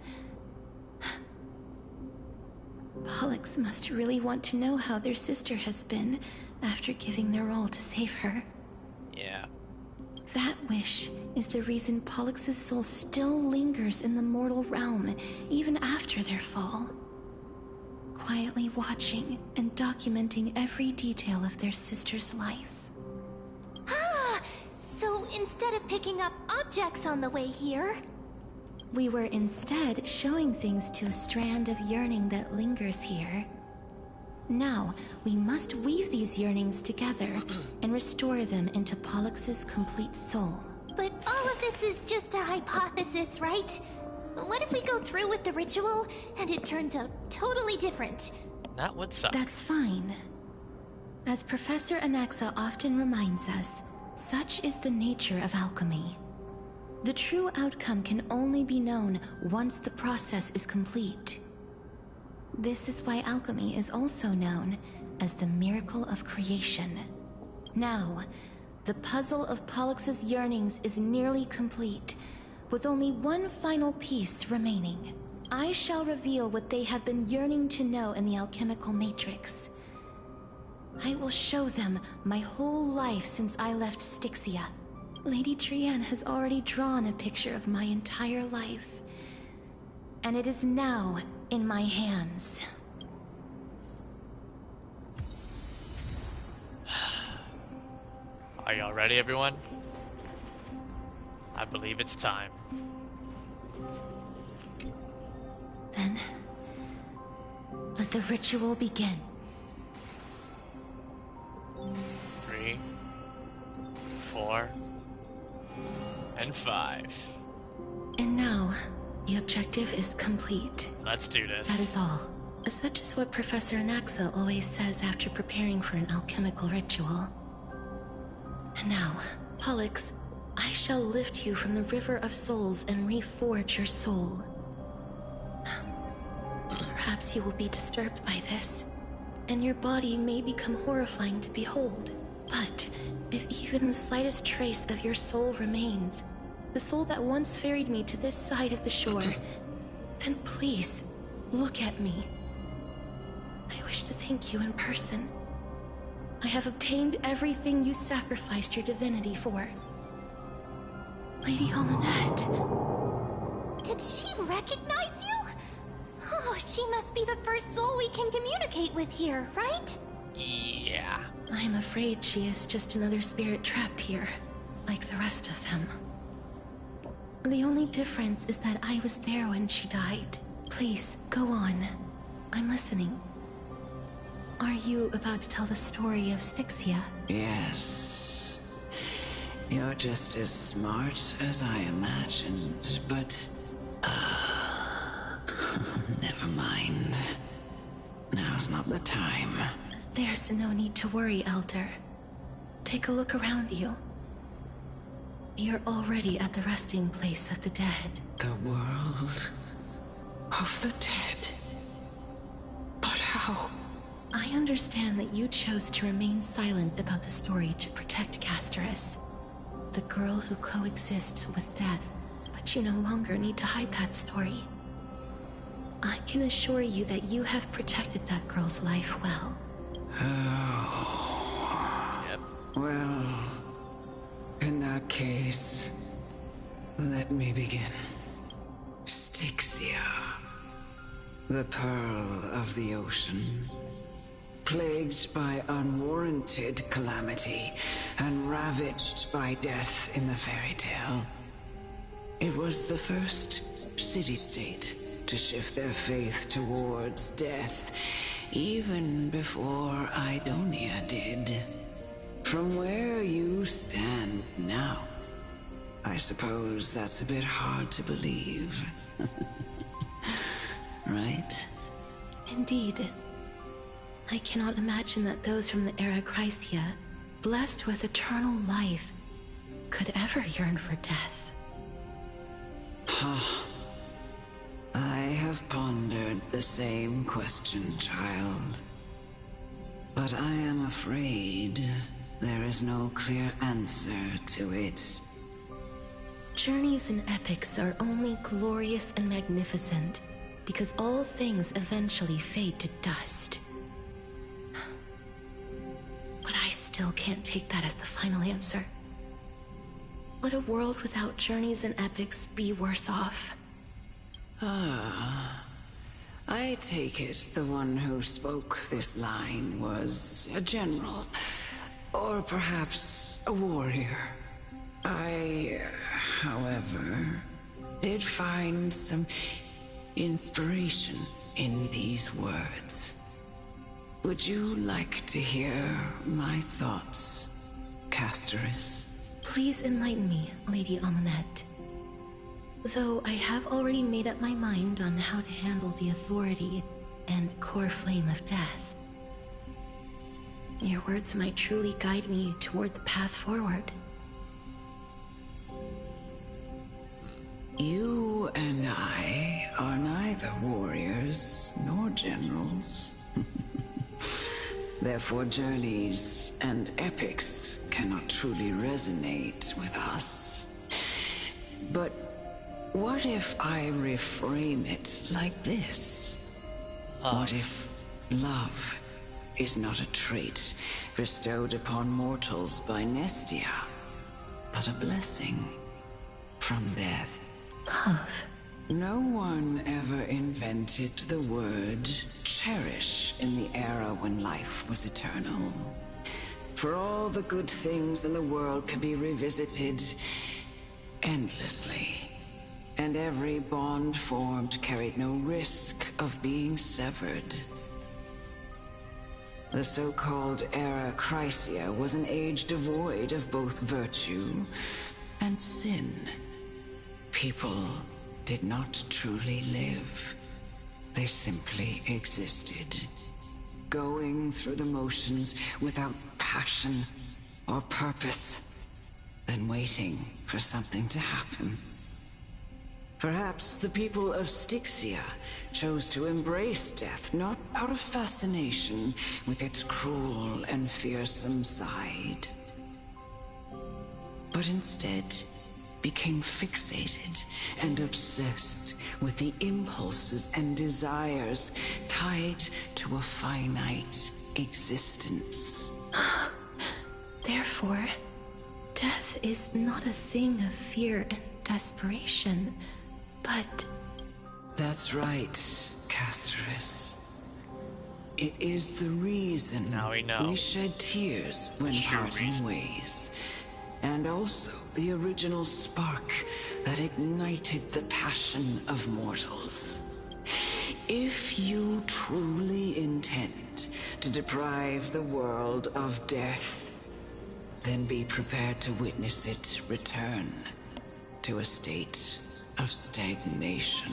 Speaker 21: Pollux must really want to know how their sister has been after giving their all to save her.
Speaker 1: Yeah.
Speaker 21: That wish is the reason Pollux's soul still lingers in the mortal realm even after their fall. Quietly watching and documenting every detail of their sister's life.
Speaker 2: Ah! So instead of picking up objects on the way here...
Speaker 21: We were instead showing things to a strand of yearning that lingers here. Now, we must weave these yearnings together and restore them into Pollux's complete soul.
Speaker 2: But all of this is just a hypothesis, right? What if we go through with the ritual and it turns out totally different?
Speaker 1: That would suck.
Speaker 21: That's fine. As Professor Anaxa often reminds us, such is the nature of alchemy. The true outcome can only be known once the process is complete. This is why alchemy is also known as the miracle of creation. Now, the puzzle of Pollux's yearnings is nearly complete, with only one final piece remaining. I shall reveal what they have been yearning to know in the alchemical matrix. I will show them my whole life since I left Stixia. Lady Trianne has already drawn a picture of my entire life, and it is now in my hands.
Speaker 1: Are y'all ready, everyone? I believe it's time.
Speaker 21: Then, let the ritual begin.
Speaker 1: 3, 4, and 5.
Speaker 21: And now, the objective is complete.
Speaker 1: Let's do this.
Speaker 21: That is all. Such is what Professor Anaxa always says after preparing for an alchemical ritual. And now, Pollux, I shall lift you from the river of souls and reforge your soul. Perhaps you will be disturbed by this, and your body may become horrifying to behold. But if even the slightest trace of your soul remains, the soul that once ferried me to this side of the shore, then please, look at me. I wish to thank you in person. I have obtained everything you sacrificed your divinity for. Lady Hollinette.
Speaker 2: Did she recognize you? Oh, she must be the first soul we can communicate with here, right?
Speaker 1: Yeah.
Speaker 21: I'm afraid she is just another spirit trapped here, like the rest of them. The only difference is that I was there when she died. Please, go on. I'm listening. Are you about to tell the story of Stixia?
Speaker 7: Yes. You're just as smart as I imagined, but... never mind. Now's not the time.
Speaker 21: There's no need to worry, Elder. Take a look around you. You're already at the resting place of the dead.
Speaker 7: The world of the dead? But how?
Speaker 21: I understand that you chose to remain silent about the story to protect Castorice, the girl who coexists with death, but you no longer need to hide that story. I can assure you that you have protected that girl's life well.
Speaker 7: Oh.
Speaker 1: Yep.
Speaker 7: Well, in that case, let me begin. Stixia, the pearl of the ocean, plagued by unwarranted calamity and ravaged by death in the fairy tale. It was the first city-state to shift their faith towards death, even before Idonia did. From where you stand now, I suppose that's a bit hard to believe. Right?
Speaker 21: Indeed. I cannot imagine that those from the era Chrysia, blessed with eternal life, could ever yearn for death.
Speaker 7: I have pondered the same question, child. But I am afraid there is no clear answer to it.
Speaker 21: Journeys and epics are only glorious and magnificent because all things eventually fade to dust. But I still can't take that as the final answer. Would a world without journeys and epics be worse off?
Speaker 7: I take it the one who spoke this line was a general, or perhaps a warrior. I, however, did find some inspiration in these words. Would you like to hear my thoughts, Castorice?
Speaker 21: Please enlighten me, Lady Amunet. Though I have already made up my mind on how to handle the authority and core flame of death. Your words might truly guide me toward the path forward.
Speaker 7: You and I are neither warriors nor generals. Therefore, journeys and epics cannot truly resonate with us. But what if I reframe it like this? What if love is not a trait bestowed upon mortals by Nestia, but a blessing from death?
Speaker 21: Love.
Speaker 7: No one ever invented the word cherish in the era when life was eternal. For all the good things in the world can be revisited endlessly, and every bond formed carried no risk of being severed. The so-called Era Chrysia was an age devoid of both virtue and sin. People did not truly live. They simply existed, going through the motions without passion or purpose, then waiting for something to happen. Perhaps the people of Stixia chose to embrace death not out of fascination with its cruel and fearsome side, but instead became fixated and obsessed with the impulses and desires tied to a finite existence.
Speaker 21: Therefore, death is not a thing of fear and desperation, but...
Speaker 7: That's right, Castorice. It is the reason
Speaker 1: now
Speaker 7: we shed tears when parting ways. And also the original spark that ignited the passion of mortals. If you truly intend to deprive the world of death, then be prepared to witness it return to a state of stagnation.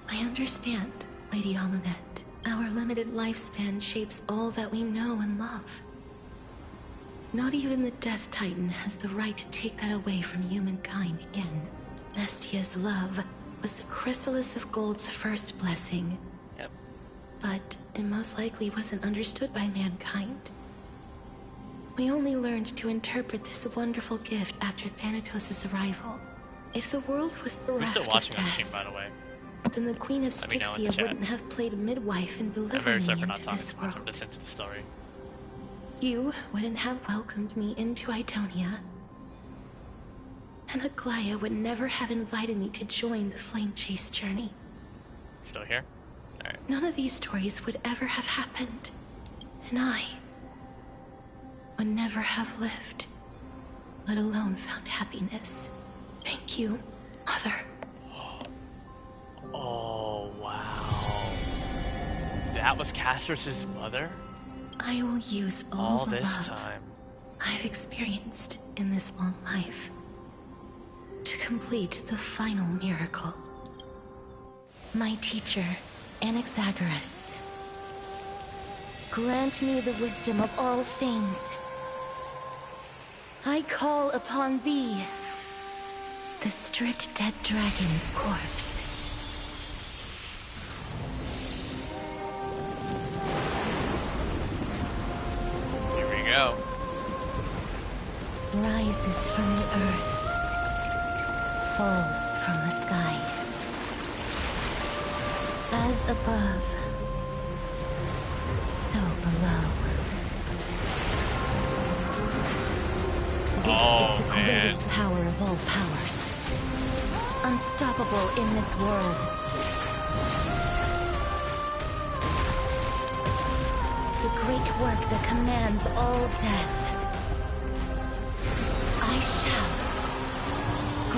Speaker 21: I understand, Lady Amunet. Our limited lifespan shapes all that we know and love. Not even the Death Titan has the right to take that away from humankind again. Nestia's love was the chrysalis of Gold's first blessing.
Speaker 1: Yep.
Speaker 21: But it most likely wasn't understood by mankind. We only learned to interpret this wonderful gift after Thanatos' arrival. If the world was bereft of
Speaker 1: watching
Speaker 21: death,
Speaker 1: the stream, by the way.
Speaker 21: then the Queen of Stixia wouldn't have played midwife in delivering me into this world.
Speaker 1: Listen to the story.
Speaker 21: You wouldn't have welcomed me into Idonia. And Aglaea would never have invited me to join the Flame Chase journey.
Speaker 1: Still here? Alright.
Speaker 21: None of these stories would ever have happened. And I would never have lived, let alone found happiness. Thank you, Mother.
Speaker 1: Oh, wow. That was Castorice's mother?
Speaker 21: I will use all the
Speaker 1: this
Speaker 21: love
Speaker 1: time
Speaker 21: I've experienced in this long life to complete the final miracle. My teacher, Anaxagoras, grant me the wisdom of all things.
Speaker 15: I call upon thee, the stripped dead dragon's corpse.
Speaker 1: Here we go.
Speaker 15: Rises from the earth, falls from the sky. As above, so below. This is the greatest power of all powers. Unstoppable in this world. The great work that commands all death. I shall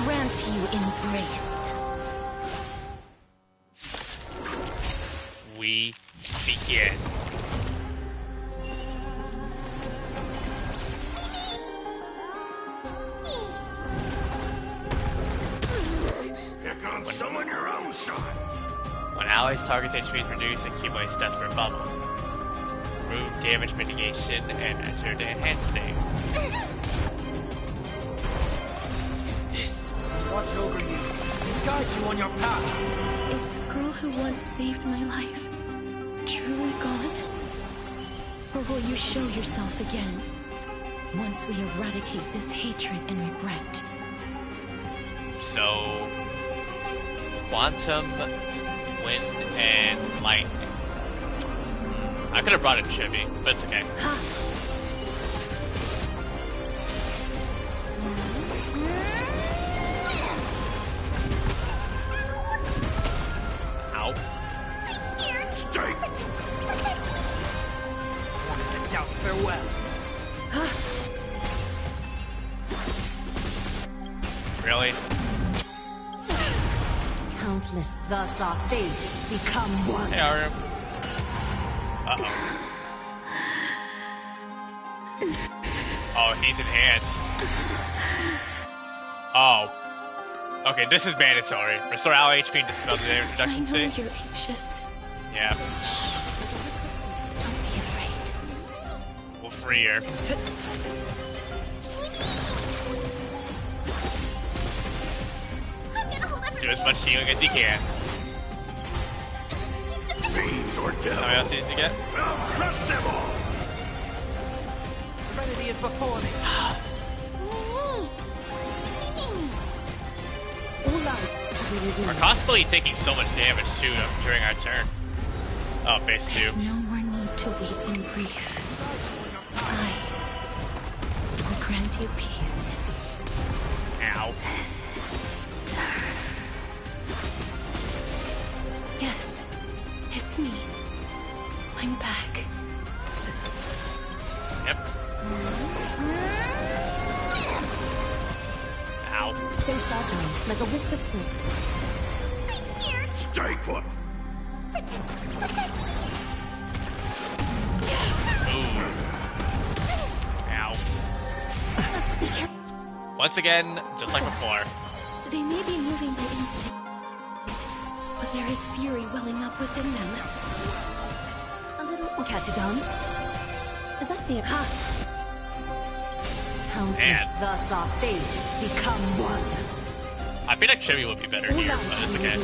Speaker 15: grant you embrace.
Speaker 1: We begin.
Speaker 12: Pick on someone your own size.
Speaker 1: When allies' target's HP is reduced, accumulates Desperate Bubble. Remove damage mitigation and enter the enhanced state.
Speaker 6: This will watch over you and guide you on your path.
Speaker 21: Is the girl who once saved my life truly gone? Or will you show yourself again once we eradicate this hatred and regret?
Speaker 1: So, Quantum, Wind, and Lightning. I could have brought in Chibi, but it's okay. Ow.
Speaker 12: Stay!
Speaker 6: Wanted to doubt farewell.
Speaker 1: Really?
Speaker 15: Countless thus our fates become one.
Speaker 1: Hey, Arum. Uh-oh. Oh, he's enhanced. Oh. Okay, this is mandatory. Restore ally HP and dispel the damage reduction
Speaker 21: I know
Speaker 1: state.
Speaker 21: you're anxious.
Speaker 1: Yeah.
Speaker 21: Don't be afraid.
Speaker 1: We'll free her. Do as much healing as you can.
Speaker 12: Fiends or devils.
Speaker 1: How many else did you get?
Speaker 12: I'll crush them all.
Speaker 6: Serenity is before me.
Speaker 1: We're constantly taking so much damage too during our turn. Oh, phase 2.
Speaker 21: There's no more need to weep in grief. I will grant you peace.
Speaker 1: Ow.
Speaker 21: Yes, it's me. I'm back.
Speaker 1: Yep. Ow.
Speaker 15: So fragile, like a wisp of silk.
Speaker 12: Stay put.
Speaker 1: Ooh. Ow. Once again, just like before.
Speaker 21: They may be moving by instinct, but there is fury welling up within them.
Speaker 15: A little catchy dance. Is that the Countless thus our fates become one.
Speaker 1: I feel like Chibi would be better here, but it's okay.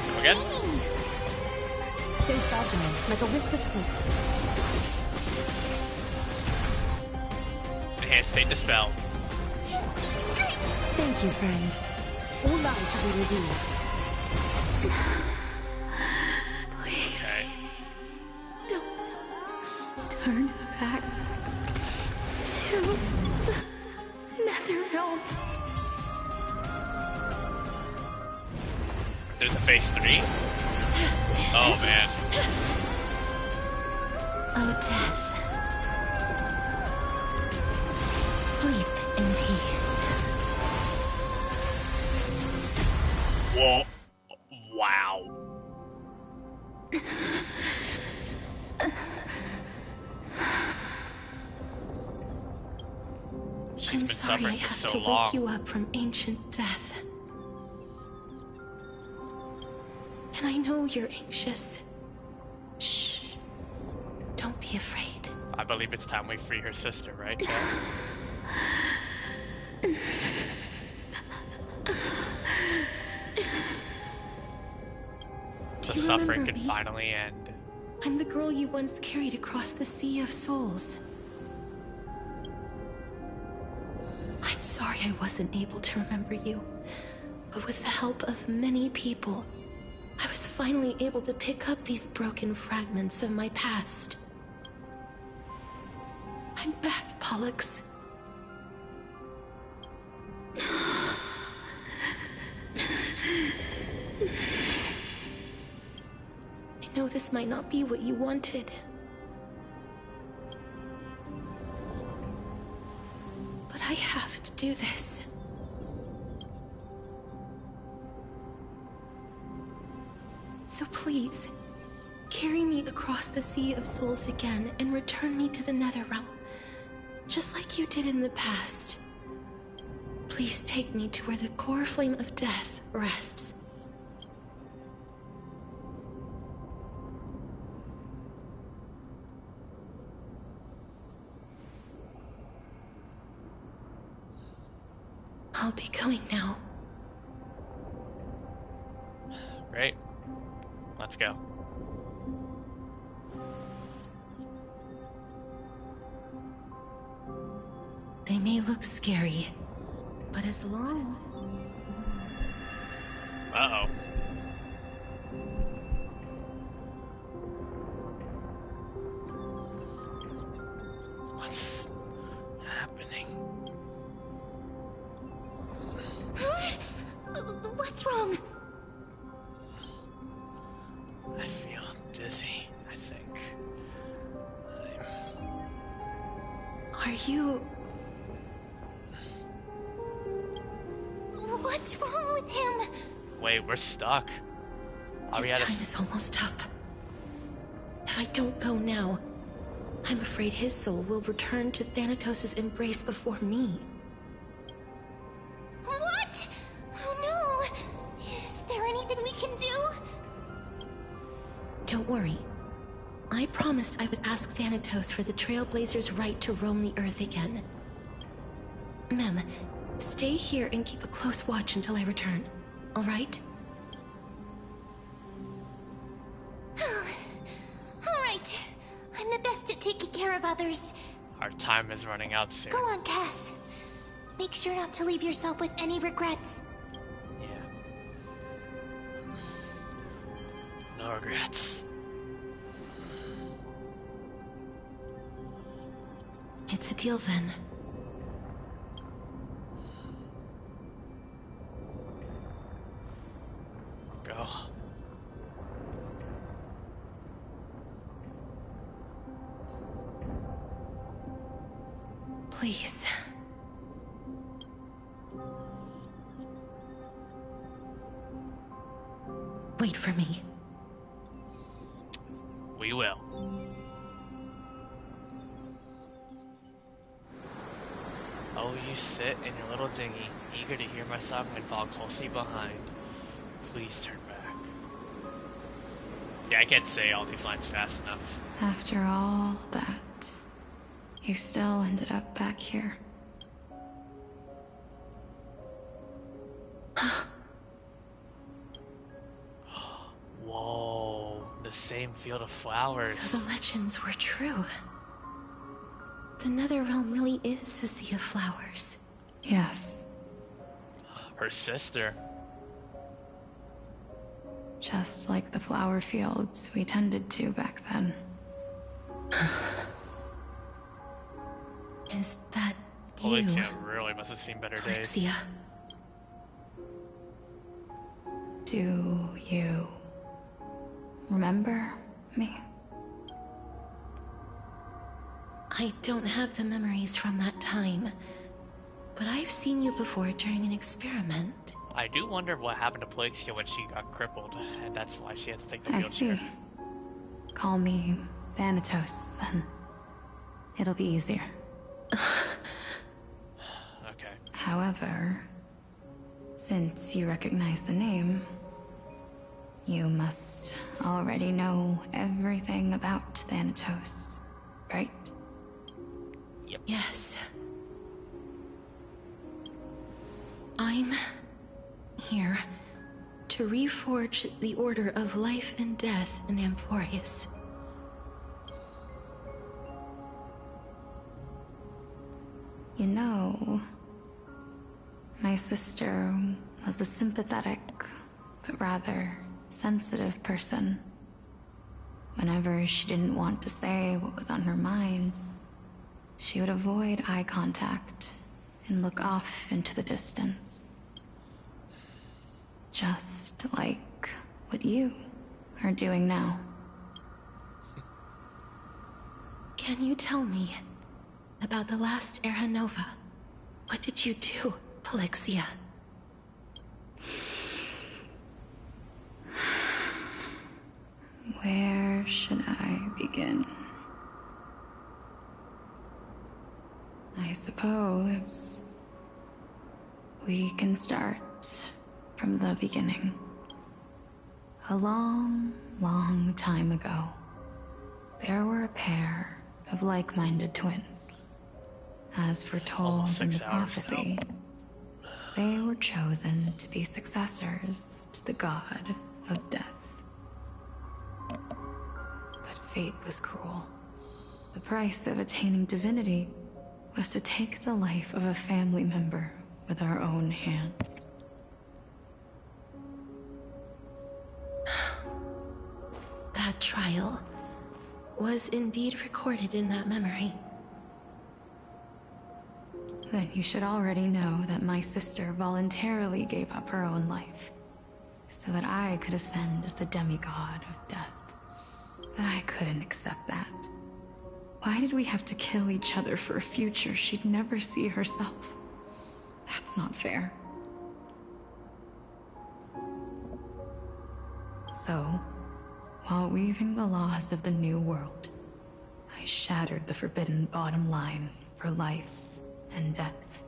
Speaker 1: Come again?
Speaker 15: So fragile, like a wisp of silk.
Speaker 1: Enhanced state dispel.
Speaker 15: Thank you, friend. All lies shall be revealed.
Speaker 21: Please,
Speaker 1: Okay.
Speaker 21: don't turn back to the Nether Realm.
Speaker 1: There's a phase 3? Oh man.
Speaker 15: Oh, death. Sleep in peace.
Speaker 1: Whoa. Wow. She's been
Speaker 21: I'm sorry I
Speaker 1: suffering for
Speaker 21: have
Speaker 1: so
Speaker 21: to
Speaker 1: long.
Speaker 21: wake you up from ancient death. And And I know you're anxious. Shh. Don't be afraid.
Speaker 1: I believe it's time we free her sister, right, Joe? The suffering can finally end.
Speaker 21: I'm the girl you once carried across the Sea of Souls. I'm sorry I wasn't able to remember you, but with the help of many people, I was finally able to pick up these broken fragments of my past. I'm back, Pollux. I know this might not be what you wanted. But I have to do this. So please, carry me across the Sea of Souls again and return me to the Netherrealm, just like you did in the past. Please take me to where the core flame of death rests. I'll be going now.
Speaker 1: Great. Let's go.
Speaker 21: They may look scary, but as long as...
Speaker 1: Uh-oh. What's happening?
Speaker 22: What's wrong?
Speaker 1: I feel dizzy, I think.
Speaker 21: Are you...
Speaker 22: What's wrong with him?
Speaker 1: Wait, we're stuck.
Speaker 21: His time is almost up. If I don't go now, I'm afraid his soul will return to Thanatos' embrace before me.
Speaker 22: What? Oh no! Is there anything we can do?
Speaker 21: Don't worry. I promised I would ask Thanatos for the Trailblazers' right to roam the Earth again. Mem, stay here and keep a close watch until I return, alright?
Speaker 22: Alright. I'm the best at taking care of others.
Speaker 1: Our time is running out soon.
Speaker 22: Go on, Cass. Make sure not to leave yourself with any regrets.
Speaker 1: No regrets.
Speaker 21: It's a deal then.
Speaker 1: Go.
Speaker 21: Please. Wait for me.
Speaker 1: We will. Oh, you sit in your little dinghy, eager to hear my song and fall closely behind. Please turn back. Yeah, I can't say all these lines fast enough.
Speaker 8: After all that, you still ended up back here.
Speaker 1: Whoa, the same field of flowers.
Speaker 21: So the legends were true. The Netherrealm really is a sea of flowers.
Speaker 8: Yes.
Speaker 1: Her sister.
Speaker 8: Just like the flower fields we tended to back then.
Speaker 21: Is that
Speaker 1: Polixia
Speaker 21: you?
Speaker 1: really must have seen better days.
Speaker 21: Polixia.
Speaker 8: Do you remember me?
Speaker 21: I don't have the memories from that time, but I've seen you before during an experiment.
Speaker 1: I do wonder what happened to Polixia when she got crippled, and that's why she had to take the
Speaker 8: I
Speaker 1: wheelchair.
Speaker 8: see. Call me Thanatos, then. It'll be easier.
Speaker 1: Okay.
Speaker 8: However, since you recognize the name, You must already know everything about Thanatos, right?
Speaker 1: Yep.
Speaker 21: Yes. I'm here to reforge the order of life and death in Amphoreus.
Speaker 8: You know, my sister was a sympathetic, but rather sensitive person. Whenever she didn't want to say what was on her mind, she would avoid eye contact and look off into the distance. Just like what you are doing now.
Speaker 21: Can you tell me about the last Era Nova? What did you do, Polixia?
Speaker 8: Where should I begin? I suppose we can start from the beginning. A long, long time ago, there were a pair of like-minded twins. As foretold in the prophecy, they were chosen to be successors to the god of death. But fate was cruel. The price of attaining divinity was to take the life of a family member with our own hands.
Speaker 21: That trial was indeed recorded in that memory.
Speaker 8: Then you should already know that my sister voluntarily gave up her own life, so that I could ascend as the demigod of death. But I couldn't accept that. Why did we have to kill each other for a future she'd never see herself? That's not fair. So, while weaving the laws of the new world, I shattered the forbidden bottom line for life and death.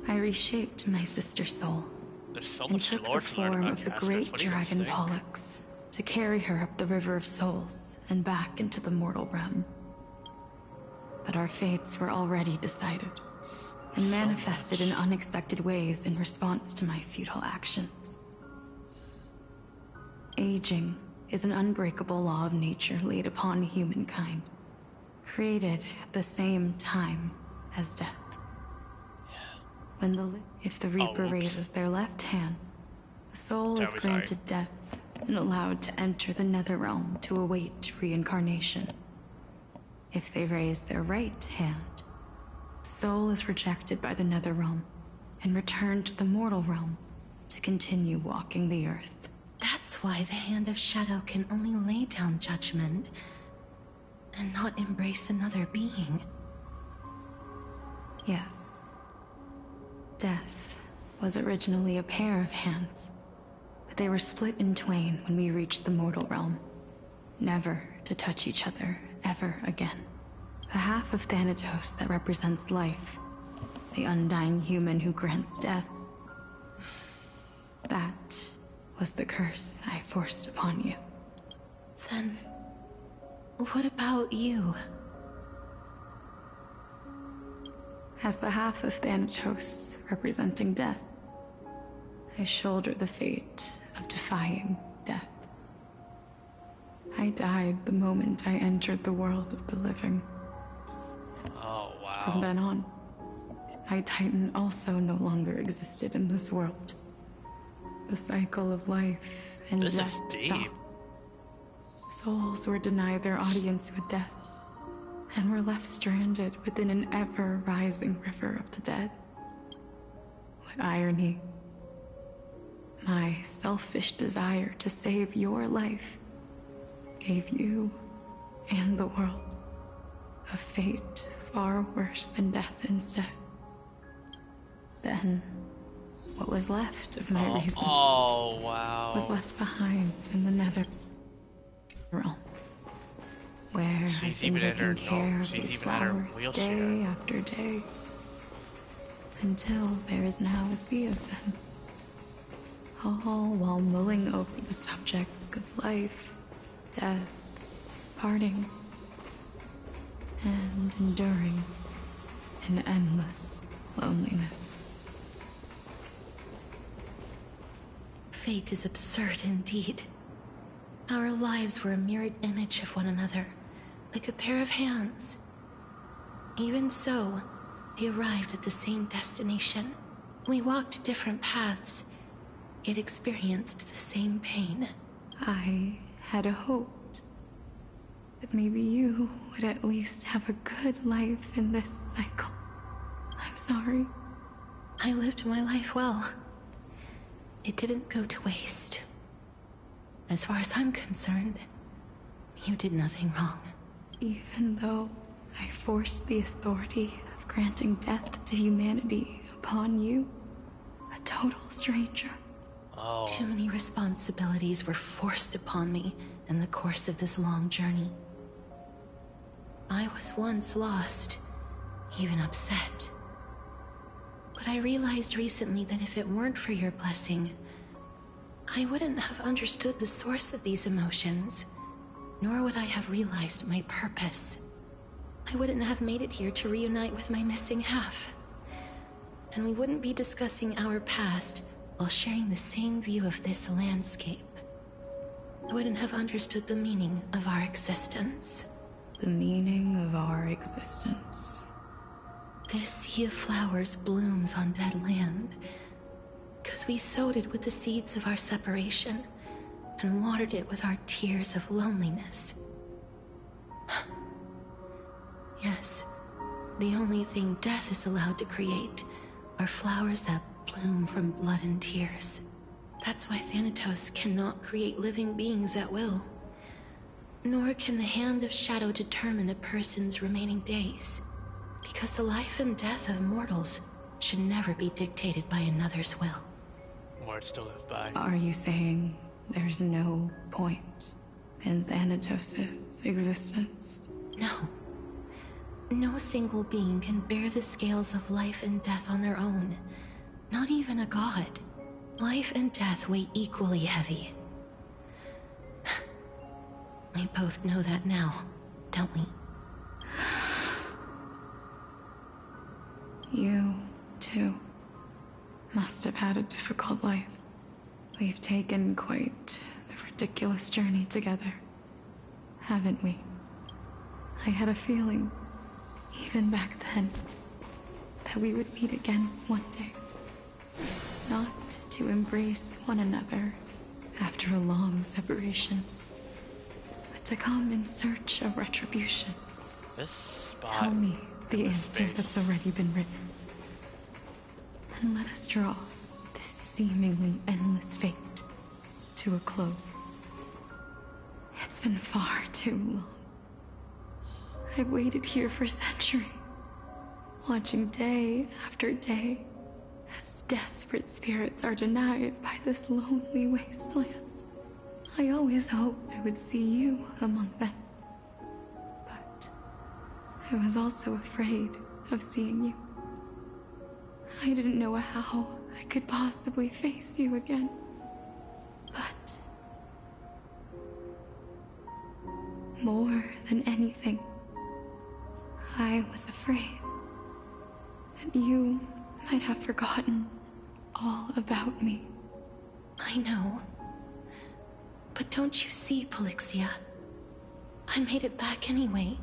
Speaker 8: I reshaped my sister's soul.
Speaker 1: There's so
Speaker 8: and
Speaker 1: much
Speaker 8: took
Speaker 1: lore
Speaker 8: the
Speaker 1: to learn
Speaker 8: form
Speaker 1: about
Speaker 8: of the
Speaker 1: Castorice.
Speaker 8: great
Speaker 1: What do you guys
Speaker 8: dragon
Speaker 1: think?
Speaker 8: Pollux to carry her up the River of Souls and back into the mortal realm. But our fates were already decided and manifested in unexpected ways in response to my futile actions. Aging is an unbreakable law of nature laid upon humankind, created at the same time as death. When if the Reaper raises their left hand, the soul is granted death and allowed to enter the Netherrealm to await reincarnation. If they raise their right hand, the soul is rejected by the Netherrealm and returned to the mortal realm to continue walking the earth.
Speaker 21: That's why the Hand of Shadow can only lay down judgment and not embrace another being.
Speaker 8: Yes. Death was originally a pair of hands, but they were split in twain when we reached the mortal realm, never to touch each other ever again. The half of Thanatos that represents life, the undying human who grants death, that was the curse I forced upon you.
Speaker 21: Then, what about you?
Speaker 8: As the half of Thanatos representing death, I shoulder the fate of defying death. I died the moment I entered the world of the living.
Speaker 1: Oh, wow.
Speaker 8: From then on, my Titan also no longer existed in this world. The cycle of life and death stopped. Souls were denied their audience with death, and were left stranded within an ever-rising river of the dead. What irony. My selfish desire to save your life gave you and the world a fate far worse than death instead. Then, what was left of my reason was left behind in the Nether realm, where I've been taking care of these flowers day after day, until there is now a sea of them, all while mulling over the subject of life, death, parting, and enduring an endless loneliness.
Speaker 21: Fate is absurd indeed. Our lives were a mirrored image of one another, like a pair of hands. Even so, we arrived at the same destination. We walked different paths, yet experienced the same pain.
Speaker 8: I had hoped that maybe you would at least have a good life in this cycle. I'm sorry.
Speaker 21: I lived my life well. It didn't go to waste. As far as I'm concerned, you did nothing wrong.
Speaker 8: Even though I forced the authority of granting death to humanity upon you, a total stranger.
Speaker 21: Oh. Too many responsibilities were forced upon me in the course of this long journey. I was once lost, even upset. But I realized recently that if it weren't for your blessing, I wouldn't have understood the source of these emotions, nor would I have realized my purpose. I wouldn't have made it here to reunite with my missing half. And we wouldn't be discussing our past while sharing the same view of this landscape. I wouldn't have understood the meaning of our existence.
Speaker 8: The meaning of our existence.
Speaker 21: This sea of flowers blooms on dead land, because we sowed it with the seeds of our separation, and watered it with our tears of loneliness. Yes, the only thing death is allowed to create are flowers that bloom from blood and tears. That's why Thanatos cannot create living beings at will. Nor can the Hand of Shadow determine a person's remaining days, because the life and death of mortals should never be dictated by another's will.
Speaker 1: Words to live by.
Speaker 8: Are you saying there's no point in Thanatos' existence?
Speaker 21: No. No single being can bear the scales of life and death on their own. Not even a god. Life and death weigh equally heavy. We both know that now, don't we?
Speaker 8: You, too, must have had a difficult life. We've taken quite the ridiculous journey together, haven't we? I had a feeling, even back then, that we would meet again one day. Not to embrace one another after a long separation, but to come in search of retribution.
Speaker 1: This spot.
Speaker 8: Tell me the answer that's already been written. And let us draw this seemingly endless fate to a close. It's been far too long. I've waited here for centuries, watching day after day as desperate spirits are denied by this lonely wasteland. I always hoped I would see you among them. But I was also afraid of seeing you. I didn't know how I could possibly face you again. But more than anything, I was afraid that you might have forgotten all about me.
Speaker 21: I know. But don't you see, Polixia? I made it back anyway.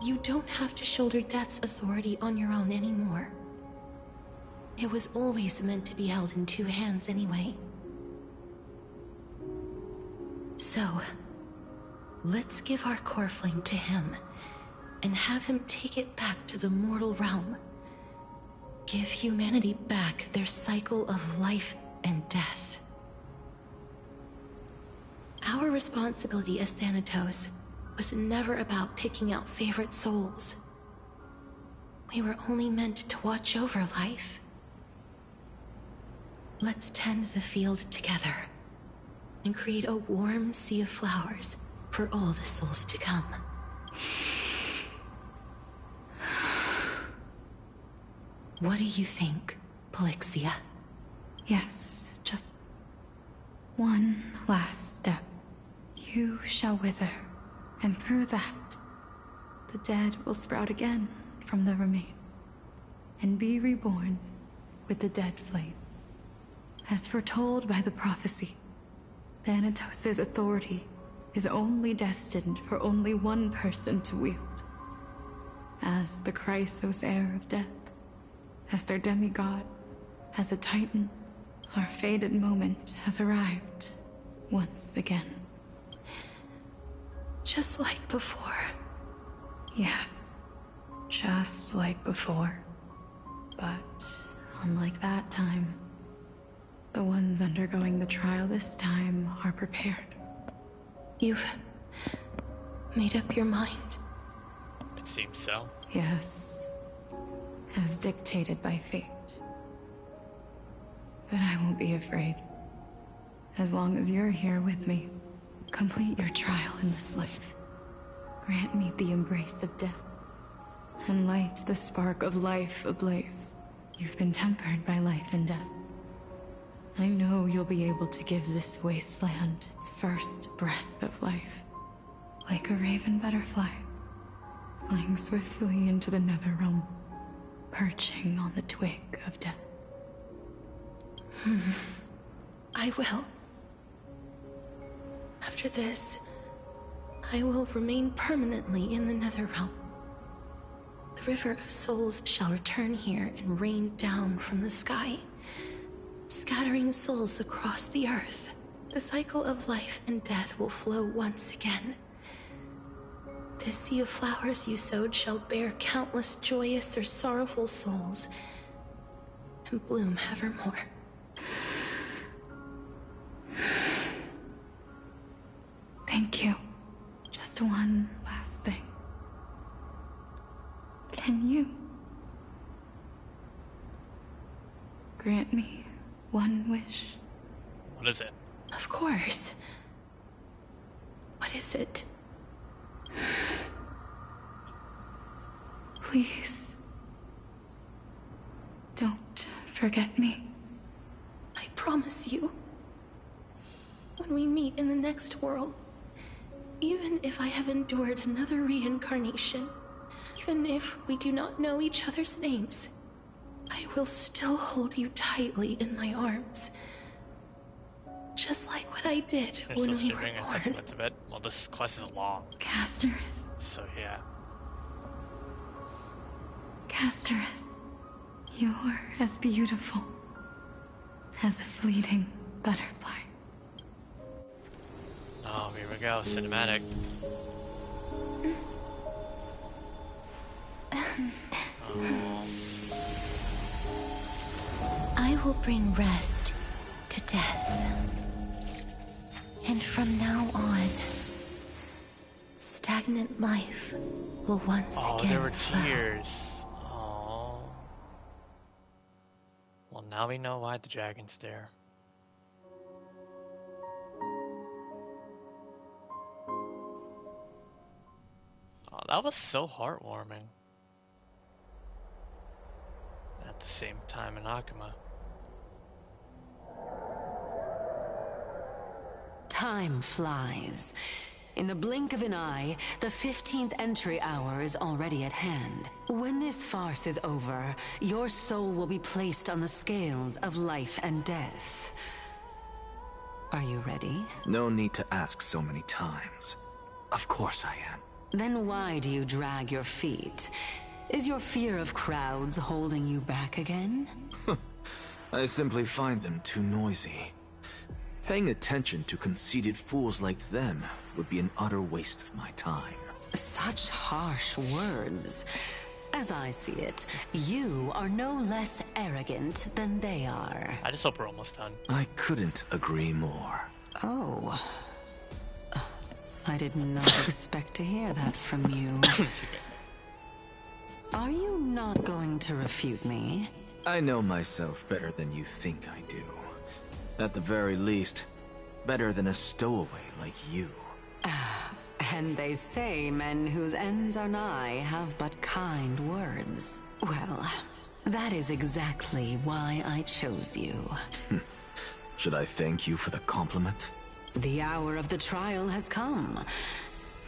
Speaker 21: You don't have to shoulder death's authority on your own anymore. It was always meant to be held in two hands anyway. So, let's give our core flame to him, and have him take it back to the mortal realm. Give humanity back their cycle of life and death. Our responsibility as Thanatos was never about picking out favorite souls. We were only meant to watch over life. Let's tend the field together. and create a warm sea of flowers for all the souls to come. What do you think, Polixia?
Speaker 8: Yes, just one last step. You shall wither, and through that, the dead will sprout again from the remains, and be reborn with the dead flame. As foretold by the prophecy, Thanatos' authority is only destined for only one person to wield. As the Chrysos heir of death, as their demigod, as a titan, our fated moment has arrived once again.
Speaker 21: Just like before.
Speaker 8: Yes, just like before. But unlike that time, the ones undergoing the trial this time are prepared.
Speaker 21: You've made up your mind?
Speaker 1: It seems so.
Speaker 8: Yes, as dictated by fate. But I won't be afraid. As long as you're here with me, complete your trial in this life. Grant me the embrace of death, and light the spark of life ablaze. You've been tempered by life and death. I know you'll be able to give this wasteland its first breath of life. Like a raven butterfly, flying swiftly into the netherrealm, perching on the twig of death.
Speaker 21: I will. After this, I will remain permanently in the Netherrealm. The River of Souls shall return here and rain down from the sky, scattering souls across the earth. The cycle of life and death will flow once again. This sea of flowers you sowed shall bear countless joyous or sorrowful souls, and bloom evermore.
Speaker 8: Thank you. Just one last thing. Can you grant me one wish?
Speaker 1: What is it?
Speaker 21: Of course. What is it?
Speaker 8: Please, don't forget me.
Speaker 21: I promise you. When we meet in the next world, even if I have endured another reincarnation, even if we do not know each other's names, I will still hold you tightly in my arms. Just like what I did when we were born.
Speaker 1: I went to bed. Well, this quest is long.
Speaker 8: Castorice.
Speaker 1: So yeah.
Speaker 8: Castorice, you're as beautiful as a fleeting butterfly.
Speaker 1: Oh, here we go. Cinematic. Oh.
Speaker 21: I will bring rest to death. And from now on, stagnant life will once again
Speaker 1: there were
Speaker 21: flow.
Speaker 1: tears. Oh. Well, now we know why the dragon's there. Oh, that was so heartwarming. At the same time in Akuma.
Speaker 10: Time flies. In the blink of an eye, the 15th entry hour is already at hand. When this farce is over, your soul will be placed on the scales of life and death. Are you ready?
Speaker 3: No need to ask so many times. Of course I am.
Speaker 10: Then why do you drag your feet? Is your fear of crowds holding you back again?
Speaker 3: I simply find them too noisy. Paying attention to conceited fools like them would be an utter waste of my time.
Speaker 10: Such harsh words. As I see it, you are no less arrogant than they are.
Speaker 1: I just hope we're almost done.
Speaker 3: I couldn't agree more.
Speaker 10: Oh. I did not expect to hear that from you. Are you not going to refute me?
Speaker 3: I know myself better than you think I do. At the very least, better than a stowaway like you.
Speaker 10: And they say men whose ends are nigh have but kind words. Well, that is exactly why I chose you.
Speaker 3: Should I thank you for the compliment?
Speaker 10: The hour of the trial has come.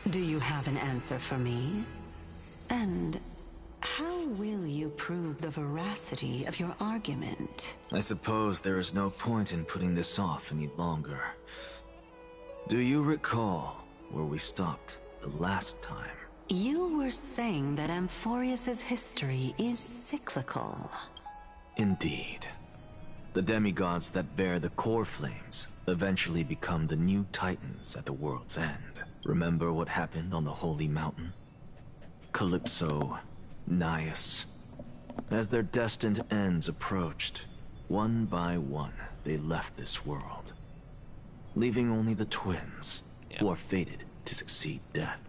Speaker 10: Do you have an answer for me? And how will you prove the veracity of your argument?
Speaker 3: I suppose there is no point in putting this off any longer. Do you recall where we stopped the last time?
Speaker 10: You were saying that Amphoreus' history is cyclical.
Speaker 3: Indeed. The demigods that bear the core flames eventually become the new titans at the world's end. Remember what happened on the Holy Mountain? Calypso, Naias. As their destined ends approached, one by one they left this world, leaving only the twins, who are fated to succeed death.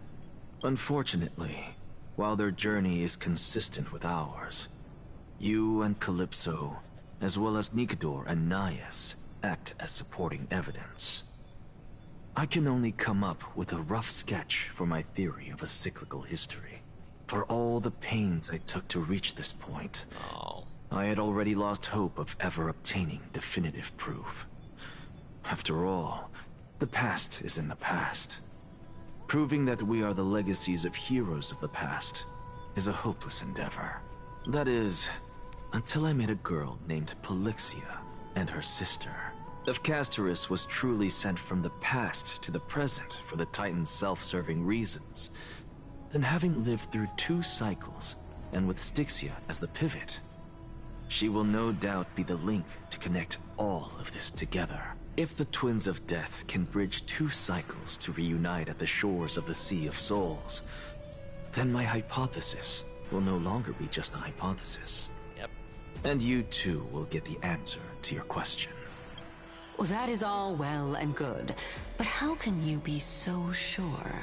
Speaker 3: Unfortunately, while their journey is consistent with ours, you and Calypso, as well as Nicodor and Naias, act as supporting evidence. I can only come up with a rough sketch for my theory of a cyclical history. For all the pains I took to reach this point, I had already lost hope of ever obtaining definitive proof. After all, the past is in the past. Proving that we are the legacies of heroes of the past is a hopeless endeavor. That is, until I met a girl named Polixia and her sister. If Castorice was truly sent from the past to the present for the Titan's self-serving reasons, then having lived through 2 cycles, and with Stixia as the pivot, she will no doubt be the link to connect all of this together. If the Twins of Death can bridge 2 cycles to reunite at the shores of the Sea of Souls, then my hypothesis will no longer be just a hypothesis.
Speaker 1: Yep.
Speaker 3: And you too will get the answer to your question.
Speaker 10: Well, that is all well and good, but how can you be so sure?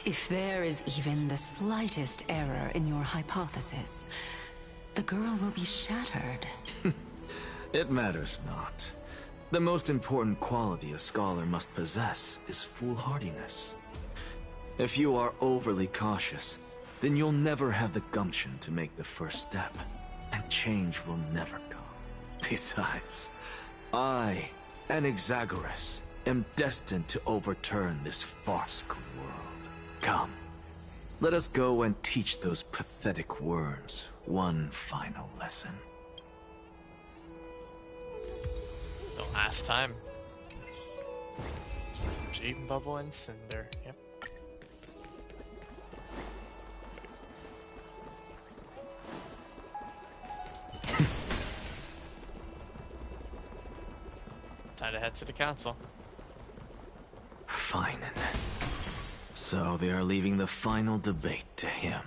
Speaker 10: If there is even the slightest error in your hypothesis, the girl will be shattered.
Speaker 3: It matters not. The most important quality a scholar must possess is foolhardiness. If you are overly cautious, then you'll never have the gumption to make the first step, and change will never come. Besides, I, Anaxagoras, am destined to overturn this farcical world. Come, let us go and teach those pathetic worms one final lesson.
Speaker 1: The last time. Jade, Bubble, and Cinder. Yep. Time to head to the council.
Speaker 3: Fine. So they are leaving the final debate to him.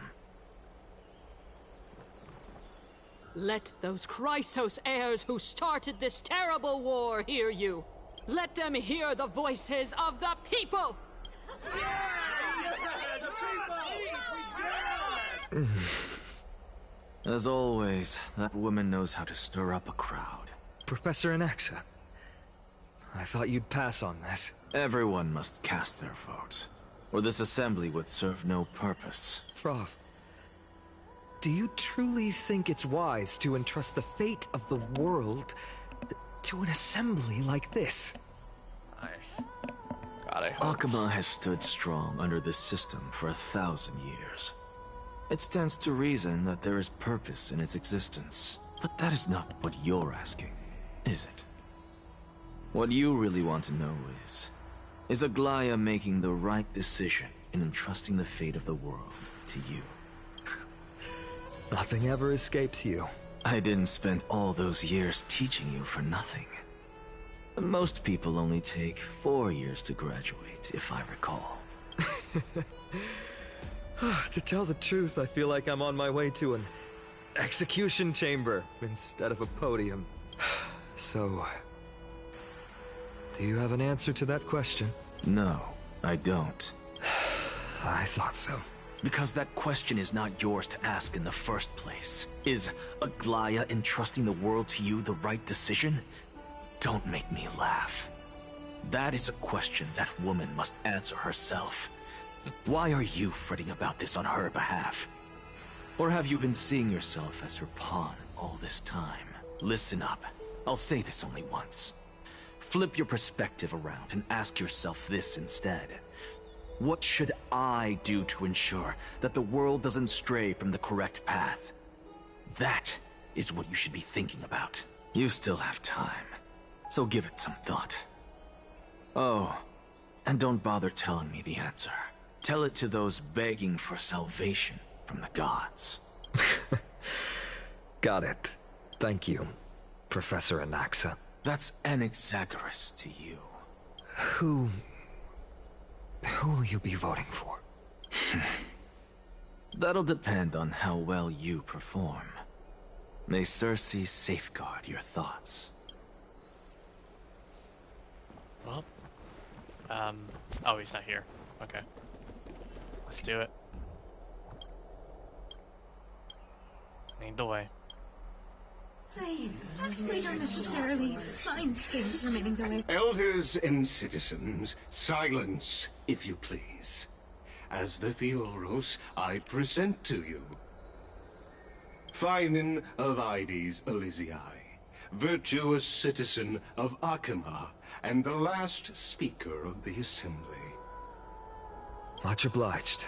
Speaker 5: Let those Chrysos heirs who started this terrible war hear you. Let them hear the voices of the people!
Speaker 3: As always, that woman knows how to stir up a crowd.
Speaker 16: Professor Anaxa, I thought you'd pass on this.
Speaker 3: Everyone must cast their vote, or this assembly would serve no purpose.
Speaker 16: Prof, do you truly think it's wise to entrust the fate of the world to an assembly like this?
Speaker 1: God, I hope.
Speaker 3: Akama has stood strong under this system for 1,000 years. It stands to reason that there is purpose in its existence. But that is not what you're asking, is it? What you really want to know is Aglaea making the right decision in entrusting the fate of the world to you?
Speaker 16: Nothing ever escapes you.
Speaker 3: I didn't spend all those years teaching you for nothing. Most people only take 4 years to graduate, if I recall.
Speaker 16: To tell the truth, I feel like I'm on my way to an execution chamber instead of a podium. So, do you have an answer to that question?
Speaker 3: No, I don't.
Speaker 16: I thought so.
Speaker 3: Because that question is not yours to ask in the first place. Is Aglaea entrusting the world to you the right decision? Don't make me laugh. That is a question that woman must answer herself. Why are you fretting about this on her behalf? Or have you been seeing yourself as her pawn all this time? Listen up. I'll say this only once. Flip your perspective around and ask yourself this instead. What should I do to ensure that the world doesn't stray from the correct path? That is what you should be thinking about. You still have time, so give it some thought. Oh, and don't bother telling me the answer. Tell it to those begging for salvation from the gods.
Speaker 16: Got it. Thank you, Professor Anaxa.
Speaker 3: That's Anaxagoras to you.
Speaker 16: Who will you be voting for?
Speaker 3: That'll depend on how well you perform. May Circe safeguard your thoughts.
Speaker 1: Well, oh, he's not here. Okay. Let's do it. Lead the way.
Speaker 22: I actually don't necessarily mind things remaining the way.
Speaker 11: Elders and citizens, silence, if you please. As the Theoros, I present to you Phinin of Ides Elysiae, virtuous citizen of Akima, and the last speaker of the assembly.
Speaker 16: Much obliged,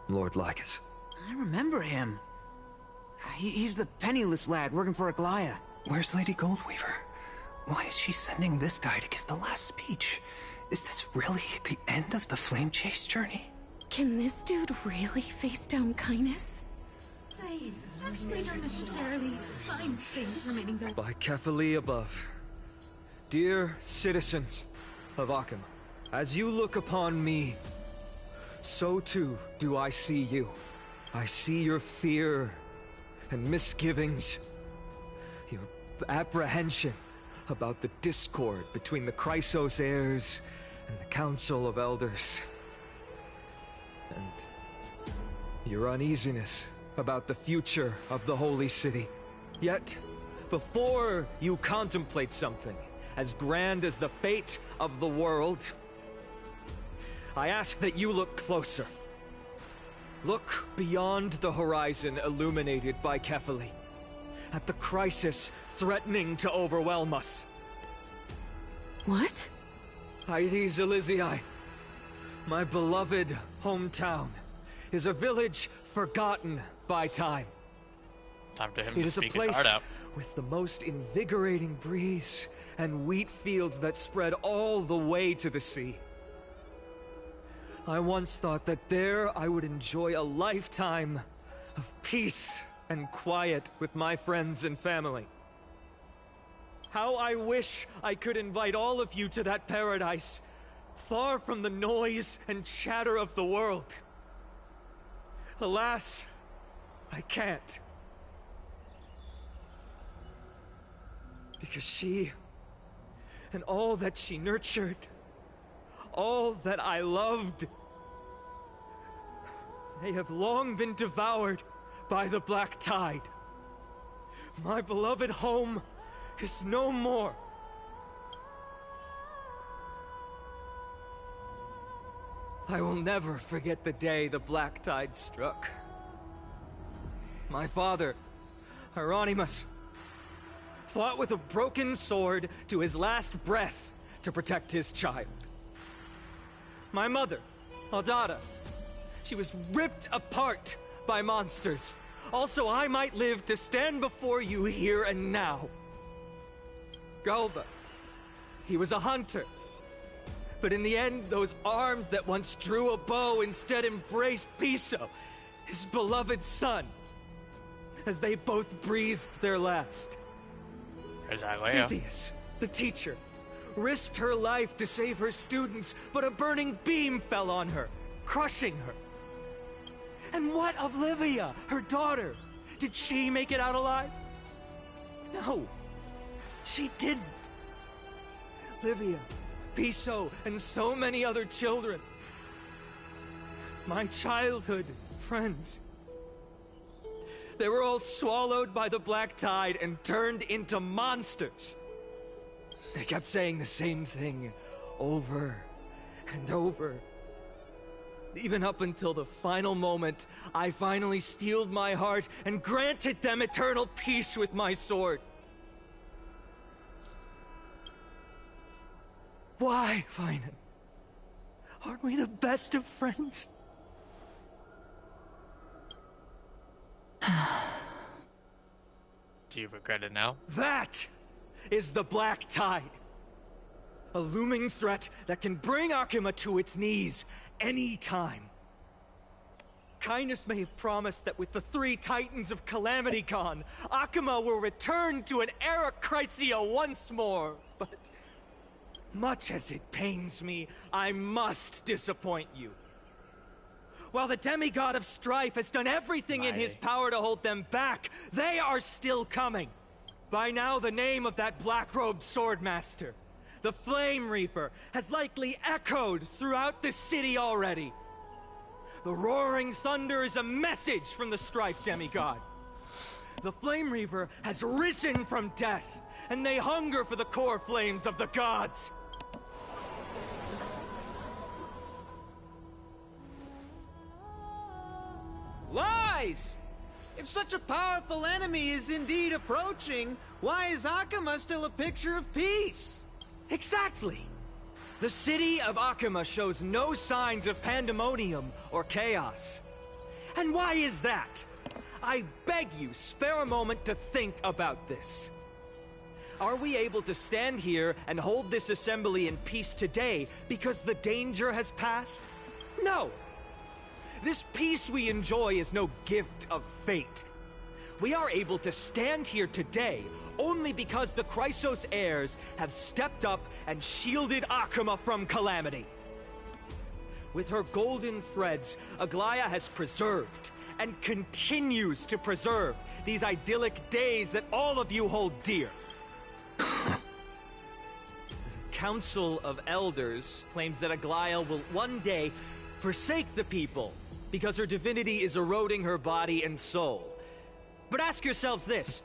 Speaker 16: Lord Lycus.
Speaker 6: I remember him. He's the penniless lad working for Aglaea.
Speaker 17: Where's Lady Goldweaver? Why is she sending this guy to give the last speech? Is this really the end of the Flame Chase journey?
Speaker 22: Can this dude really face down kindness? I actually don't necessarily mind things remaining the way.
Speaker 16: By Kefali above. Dear citizens of Akima, as you look upon me, so too do I see you. I see your fear and misgivings, your apprehension about the discord between the Chrysos heirs and the Council of Elders, and your uneasiness about the future of the Holy City. Yet, before you contemplate something as grand as the fate of the world, I ask that you look closer. Look beyond the horizon illuminated by Kefali, at the crisis threatening to overwhelm us.
Speaker 22: What?
Speaker 16: Ides Elysiae, my beloved hometown, is a village forgotten by time.
Speaker 1: Time for him
Speaker 16: It
Speaker 1: to
Speaker 16: is a
Speaker 1: speak his
Speaker 16: place
Speaker 1: heart out.
Speaker 16: with the most invigorating breeze and wheat fields that spread all the way to the sea. I once thought that there I would enjoy a lifetime of peace and quiet with my friends and family. How I wish I could invite all of you to that paradise, far from the noise and chatter of the world. Alas, I can't. Because she, and all that she nurtured, all that I loved, they have long been devoured by the black tide. My beloved home is no more. I will never forget the day the black tide struck. My father, Oronyx, fought with a broken sword to his last breath to protect his child. My mother, Aldada, she was ripped apart by monsters. Also, I might live to stand before you here and now. Galba, he was a hunter. But in the end, those arms that once drew a bow instead embraced Piso, his beloved son, as they both breathed their last.
Speaker 1: There's Aglaea.
Speaker 16: Pythias, the teacher, risked her life to save her students, but a burning beam fell on her, crushing her. And what of Livia, her daughter? Did she make it out alive? No, she didn't. Livia, Piso, and so many other children. My childhood friends. They were all swallowed by the black tide and turned into monsters. They kept saying the same thing over and over. Even up until the final moment, I finally steeled my heart and granted them eternal peace with my sword. Why, Finan? Aren't we the best of friends?
Speaker 1: Do you regret it now?
Speaker 16: That is the Black Tide. A looming threat that can bring Akuma to its knees any time. Kindness may have promised that with the 3 Titans of Calamity Con, Akuma will return to an era Chrysia once more, but much as it pains me, I must disappoint you. While the demigod of strife has done everything in his power to hold them back, they are still coming. By now, the name of that black-robed swordmaster, the Flame Reaper, has likely echoed throughout the city already. The roaring thunder is a message from the strife demigod. The Flame Reaper has risen from death, and they hunger for the core flames of the gods.
Speaker 18: Lies! If such a powerful enemy is indeed approaching, why is Akuma still a picture of peace?
Speaker 16: Exactly! The city of Akuma shows no signs of pandemonium or chaos. And why is that? I beg you, spare a moment to think about this. Are we able to stand here and hold this assembly in peace today because the danger has passed? No! This peace we enjoy is no gift of fate. We are able to stand here today only because the Chrysos heirs have stepped up and shielded Akuma from calamity. With her golden threads, Aglaea has preserved and continues to preserve these idyllic days that all of you hold dear. The Council of Elders claims that Aglaea will one day forsake the people because her divinity is eroding her body and soul. But ask yourselves this.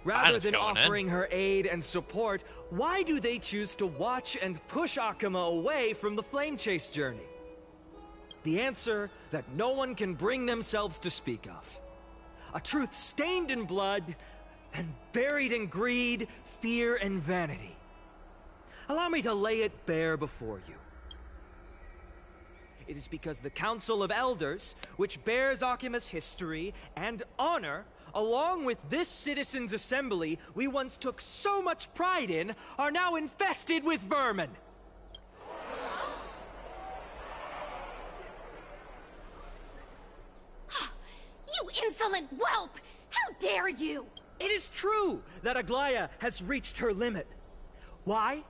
Speaker 16: Rather than offering her aid and support, why do they choose to watch and push Akuma away from the Flame Chase journey? The answer that no one can bring themselves to speak of. A truth stained in blood and buried in greed, fear, and vanity. Allow me to lay it bare before you. It is because the Council of Elders, which bears Akuma's history and honor, along with this citizens' assembly we once took so much pride in, are now infested with vermin.
Speaker 19: You insolent whelp! How dare you!
Speaker 16: It is true that Aglaea has reached her limit. Why?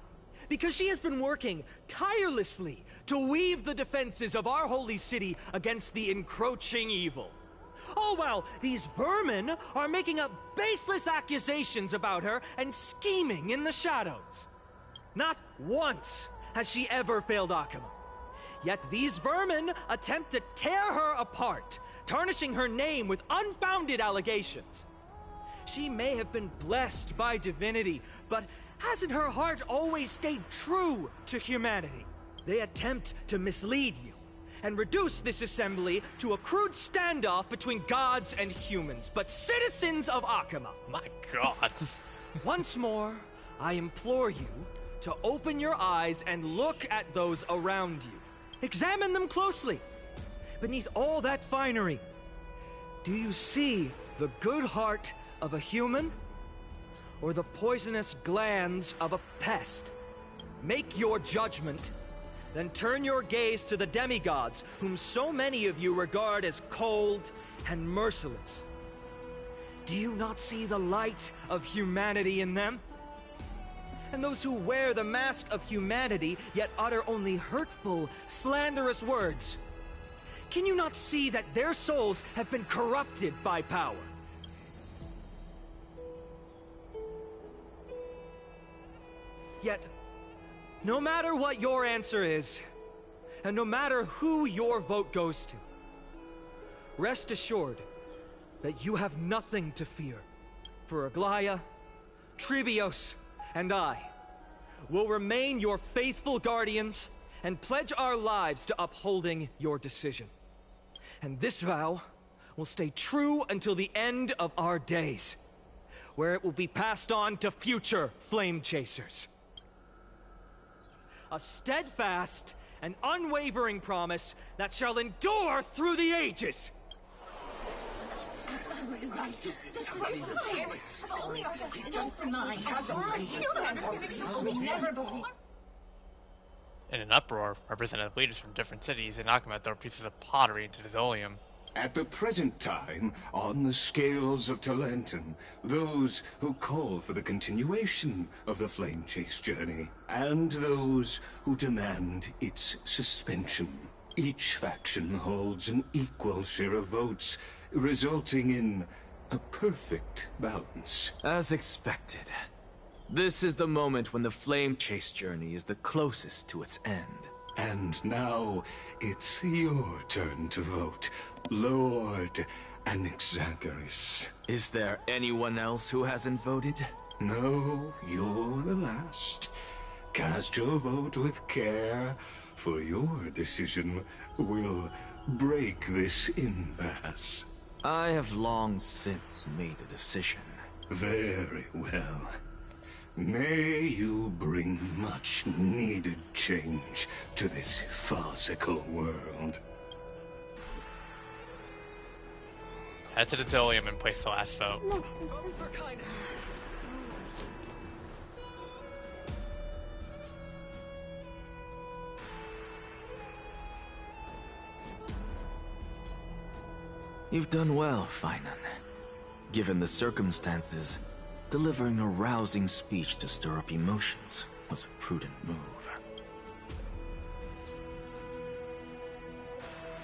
Speaker 16: Because she has been working tirelessly to weave the defenses of our holy city against the encroaching evil. All while these vermin are making up baseless accusations about her and scheming in the shadows. Not once has she ever failed Akuma. Yet these vermin attempt to tear her apart, tarnishing her name with unfounded allegations. She may have been blessed by divinity, but hasn't her heart always stayed true to humanity? They attempt to mislead you and reduce this assembly to a crude standoff between gods and humans, but citizens of Akuma.
Speaker 1: My God.
Speaker 16: Once more, I implore you to open your eyes and look at those around you. Examine them closely. Beneath all that finery, do you see the good heart of a human or the poisonous glands of a pest? Make your judgment, then turn your gaze to the demigods whom so many of you regard as cold and merciless. Do you not see the light of humanity in them? And those who wear the mask of humanity yet utter only hurtful, slanderous words. Can you not see that their souls have been corrupted by power? Yet, no matter what your answer is, and no matter who your vote goes to, rest assured that you have nothing to fear. For Aglaea, Trebios, and I, will remain your faithful guardians and pledge our lives to upholding your decision. And this vow will stay true until the end of our days, where it will be passed on to future flame chasers. A steadfast and unwavering promise that shall endure through the ages.
Speaker 19: Absolutely right. The crisis heirs have only our best interests in mind. I still don't understand it. You will never believe.
Speaker 1: In an uproar, representative leaders from different cities in Akuma throw pieces of pottery into the Zolium.
Speaker 11: At the present time, on the scales of Talentum, those who call for the continuation of the Flame Chase journey, and those who demand its suspension. Each faction holds an equal share of votes, resulting in a perfect balance.
Speaker 3: As expected. This is the moment when the Flame Chase journey is the closest to its end.
Speaker 11: And now, it's your turn to vote, Lord Anniversary.
Speaker 3: Is there anyone else who hasn't voted?
Speaker 11: No, you're the last. Cast your vote with care, for your decision will break this impasse.
Speaker 3: I have long since made a decision.
Speaker 11: Very well. May you bring much needed change to this farcical world.
Speaker 1: Head to the Zolium and place the last vote.
Speaker 3: You've done well, Finan. Given the circumstances, delivering a rousing speech to stir up emotions was a prudent move.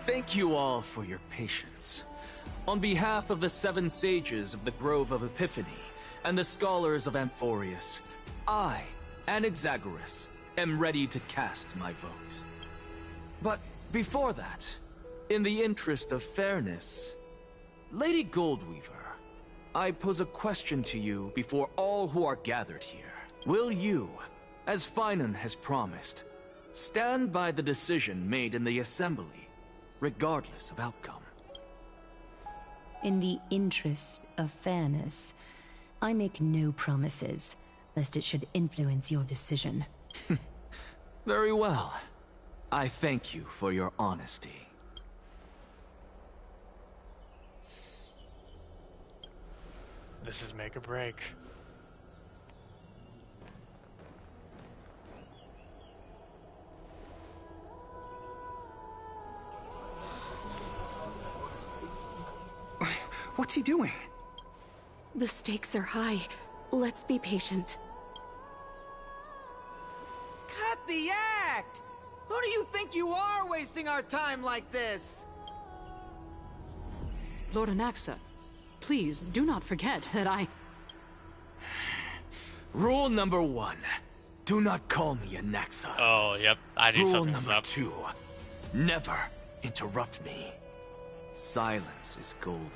Speaker 3: Thank you all for your patience. On behalf of the 7 sages of the Grove of Epiphany and the scholars of Amphoreus, I, Anniversary, am ready to cast my vote. But before that, in the interest of fairness, Lady Goldweaver, I pose a question to you before all who are gathered here. Will you, as Finan has promised, stand by the decision made in the Assembly, regardless of outcome?
Speaker 4: In the interest of fairness, I make no promises, lest it should influence your decision.
Speaker 3: Very well. I thank you for your honesty.
Speaker 1: This is make or break.
Speaker 17: What's he doing?
Speaker 22: The stakes are high. Let's be patient.
Speaker 18: Cut the act! Who do you think you are wasting our time like this?
Speaker 5: Lord Anaxa, please do not forget that I...
Speaker 3: Rule number 1. Do not call me Anaxa.
Speaker 1: Oh, yep. I knew something was up.
Speaker 3: Rule number 2. Never interrupt me. Silence is golden.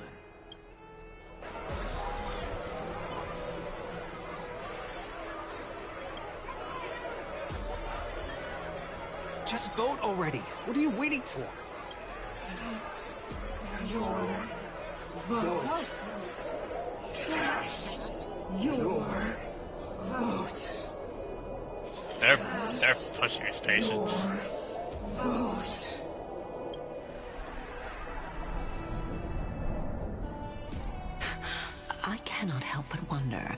Speaker 17: Just vote already. What are you waiting for?
Speaker 19: Your vote. Cast your vote.
Speaker 1: They're pushing his patience.
Speaker 19: Vote.
Speaker 10: I cannot help but wonder,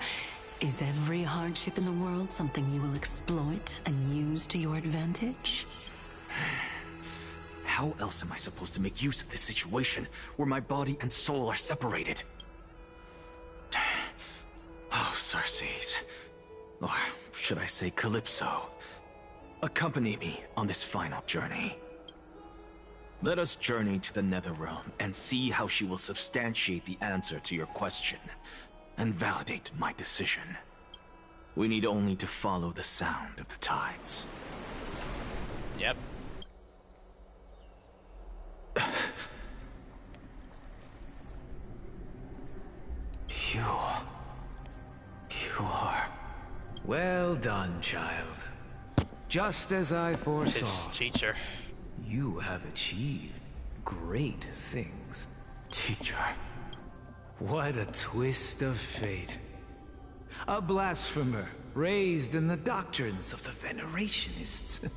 Speaker 10: is every hardship in the world something you will exploit and use to your advantage?
Speaker 3: How else am I supposed to make use of this situation where my body and soul are separated? Oh, Circes. Or should I say Calypso? Accompany me on this final journey. Let us journey to the Netherrealm and see how she will substantiate the answer to your question and validate my decision. We need only to follow the sound of the tides.
Speaker 1: Yep.
Speaker 3: You are
Speaker 17: Well done, child. Just as I foresaw.
Speaker 1: His teacher.
Speaker 17: You have achieved great things.
Speaker 3: Teacher.
Speaker 17: What a twist of fate. A blasphemer raised in the doctrines of the Venerationists.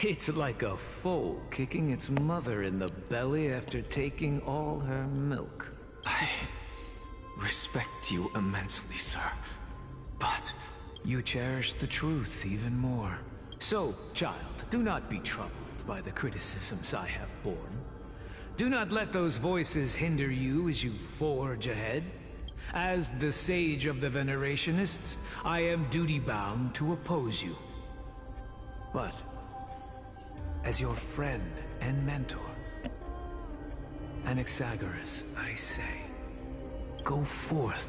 Speaker 17: It's like a foal kicking its mother in the belly after taking all her milk.
Speaker 3: I respect you immensely, sir. But
Speaker 17: you cherish the truth even more. So, child, do not be troubled by the criticisms I have borne. Do not let those voices hinder you as you forge ahead. As the sage of the Venerationists, I am duty-bound to oppose you. But, as your friend and mentor, Anaxagoras, I say, go forth,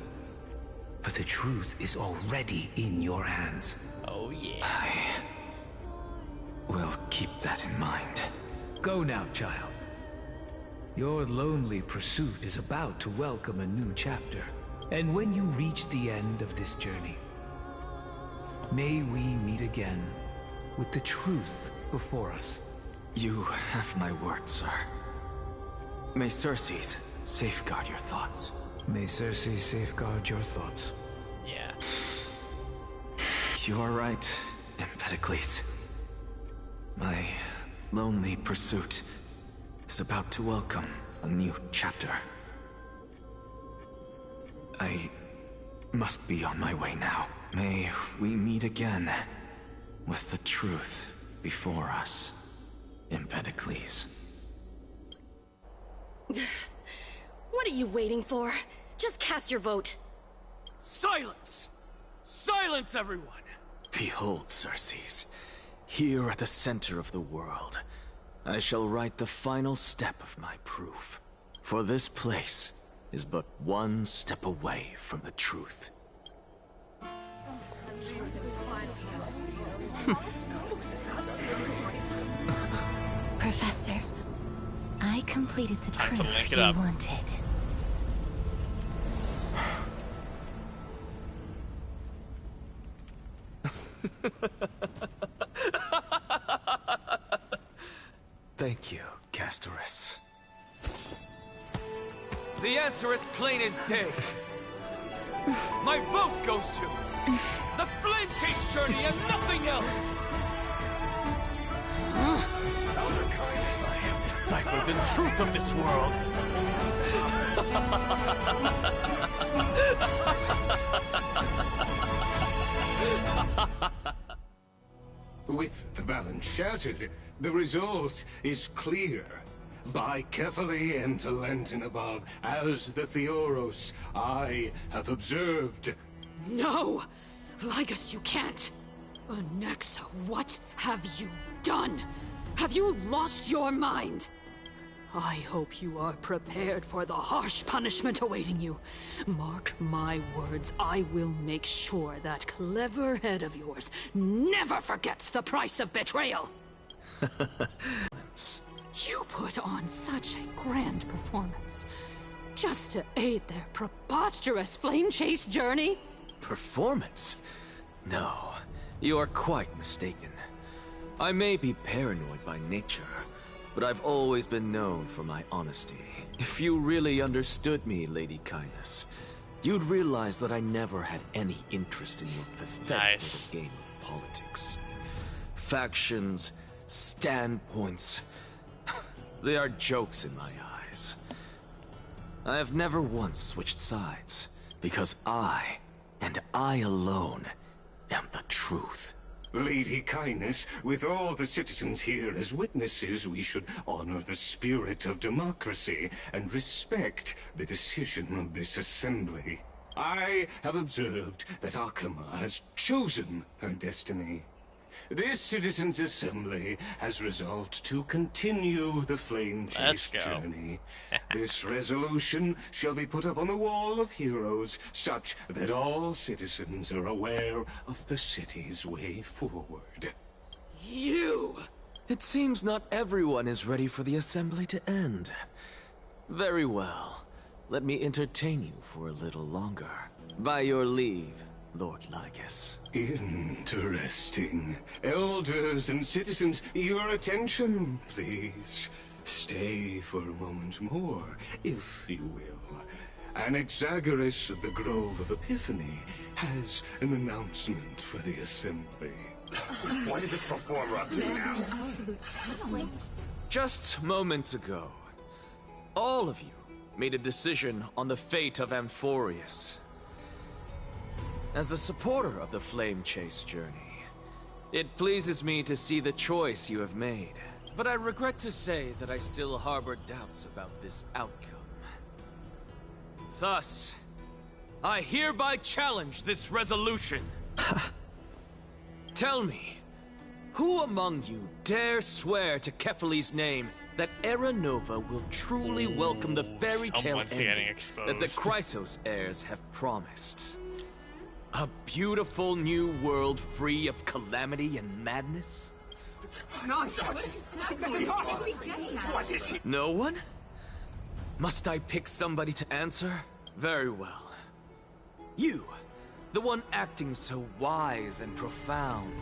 Speaker 17: for the truth is already in your hands.
Speaker 1: Oh yeah.
Speaker 3: I will keep that in mind.
Speaker 17: Go now, child. Your lonely pursuit is about to welcome a new chapter. And when you reach the end of this journey, may we meet again with the truth before us.
Speaker 3: You have my word, sir. May Circe's safeguard your thoughts.
Speaker 17: May Circe safeguard your thoughts.
Speaker 1: Yeah.
Speaker 3: You are right, Empedocles. My lonely pursuit is about to welcome a new chapter. I must be on my way now. May we meet again with the truth before us, Empedocles.
Speaker 9: What are you waiting for? Just cast your vote.
Speaker 6: Silence! Silence, everyone!
Speaker 3: Behold, Circe, here at the center of the world, I shall write the final step of my proof. For this place is but one step away from the truth.
Speaker 21: Professor, I completed the
Speaker 1: Time to
Speaker 21: proof
Speaker 1: link it
Speaker 21: you
Speaker 1: up.
Speaker 21: wanted.
Speaker 3: Thank you, Castorice.
Speaker 6: The answer is plain as day. My vote goes to the Flame Chase journey and nothing else!
Speaker 13: Elder Kindness, I have deciphered the truth of this world.
Speaker 11: With the balance shattered, the result is clear. By carefully enter Lenten above, as the Theoros I have observed.
Speaker 5: No! Ligus, you can't! Anaxa, what have you done? Have you lost your mind? I hope you are prepared for the harsh punishment awaiting you. Mark my words, I will make sure that clever head of yours never forgets the price of betrayal. You put on such a grand performance, just to aid their preposterous flame chase journey?
Speaker 3: Performance? No, you are quite mistaken. I may be paranoid by nature, but I've always been known for my honesty. If you really understood me, Lady Kindness, you'd realize that I never had any interest in your pathetic little game of politics. Factions, standpoints, they are jokes in my eyes. I have never once switched sides, because I, and I alone, am the truth.
Speaker 11: Lady Kindness, with all the citizens here as witnesses, we should honor the spirit of democracy and respect the decision of this assembly. I have observed that Akama has chosen her destiny. This citizens' assembly has resolved to continue the flame chase journey. This resolution shall be put up on the wall of heroes, such that all citizens are aware of the city's way forward.
Speaker 5: You!
Speaker 3: It seems not everyone is ready for the assembly to end. Very well. Let me entertain you for a little longer. By your leave, Lord Lycus.
Speaker 11: Interesting. Elders and citizens, your attention, please. Stay for a moment more, if you will. Anaxagoras of the Grove of Epiphany has an announcement for the Assembly.
Speaker 14: What is this performer up to now?
Speaker 6: Just moments ago, all of you made a decision on the fate of Amphoreus. As a supporter of the Flame Chase journey, it pleases me to see the choice you have made. But I regret to say that I still harbor doubts about this outcome. Thus, I hereby challenge this resolution. Tell me, who among you dare swear to Kefali's name that Era Nova will truly welcome the fairy tale ending that the Chrysos heirs have promised? A beautiful new world free of calamity and madness?
Speaker 14: Nonsense! What is he?
Speaker 6: No one? Must I pick somebody to answer? Very well. You, the one acting so wise and profound.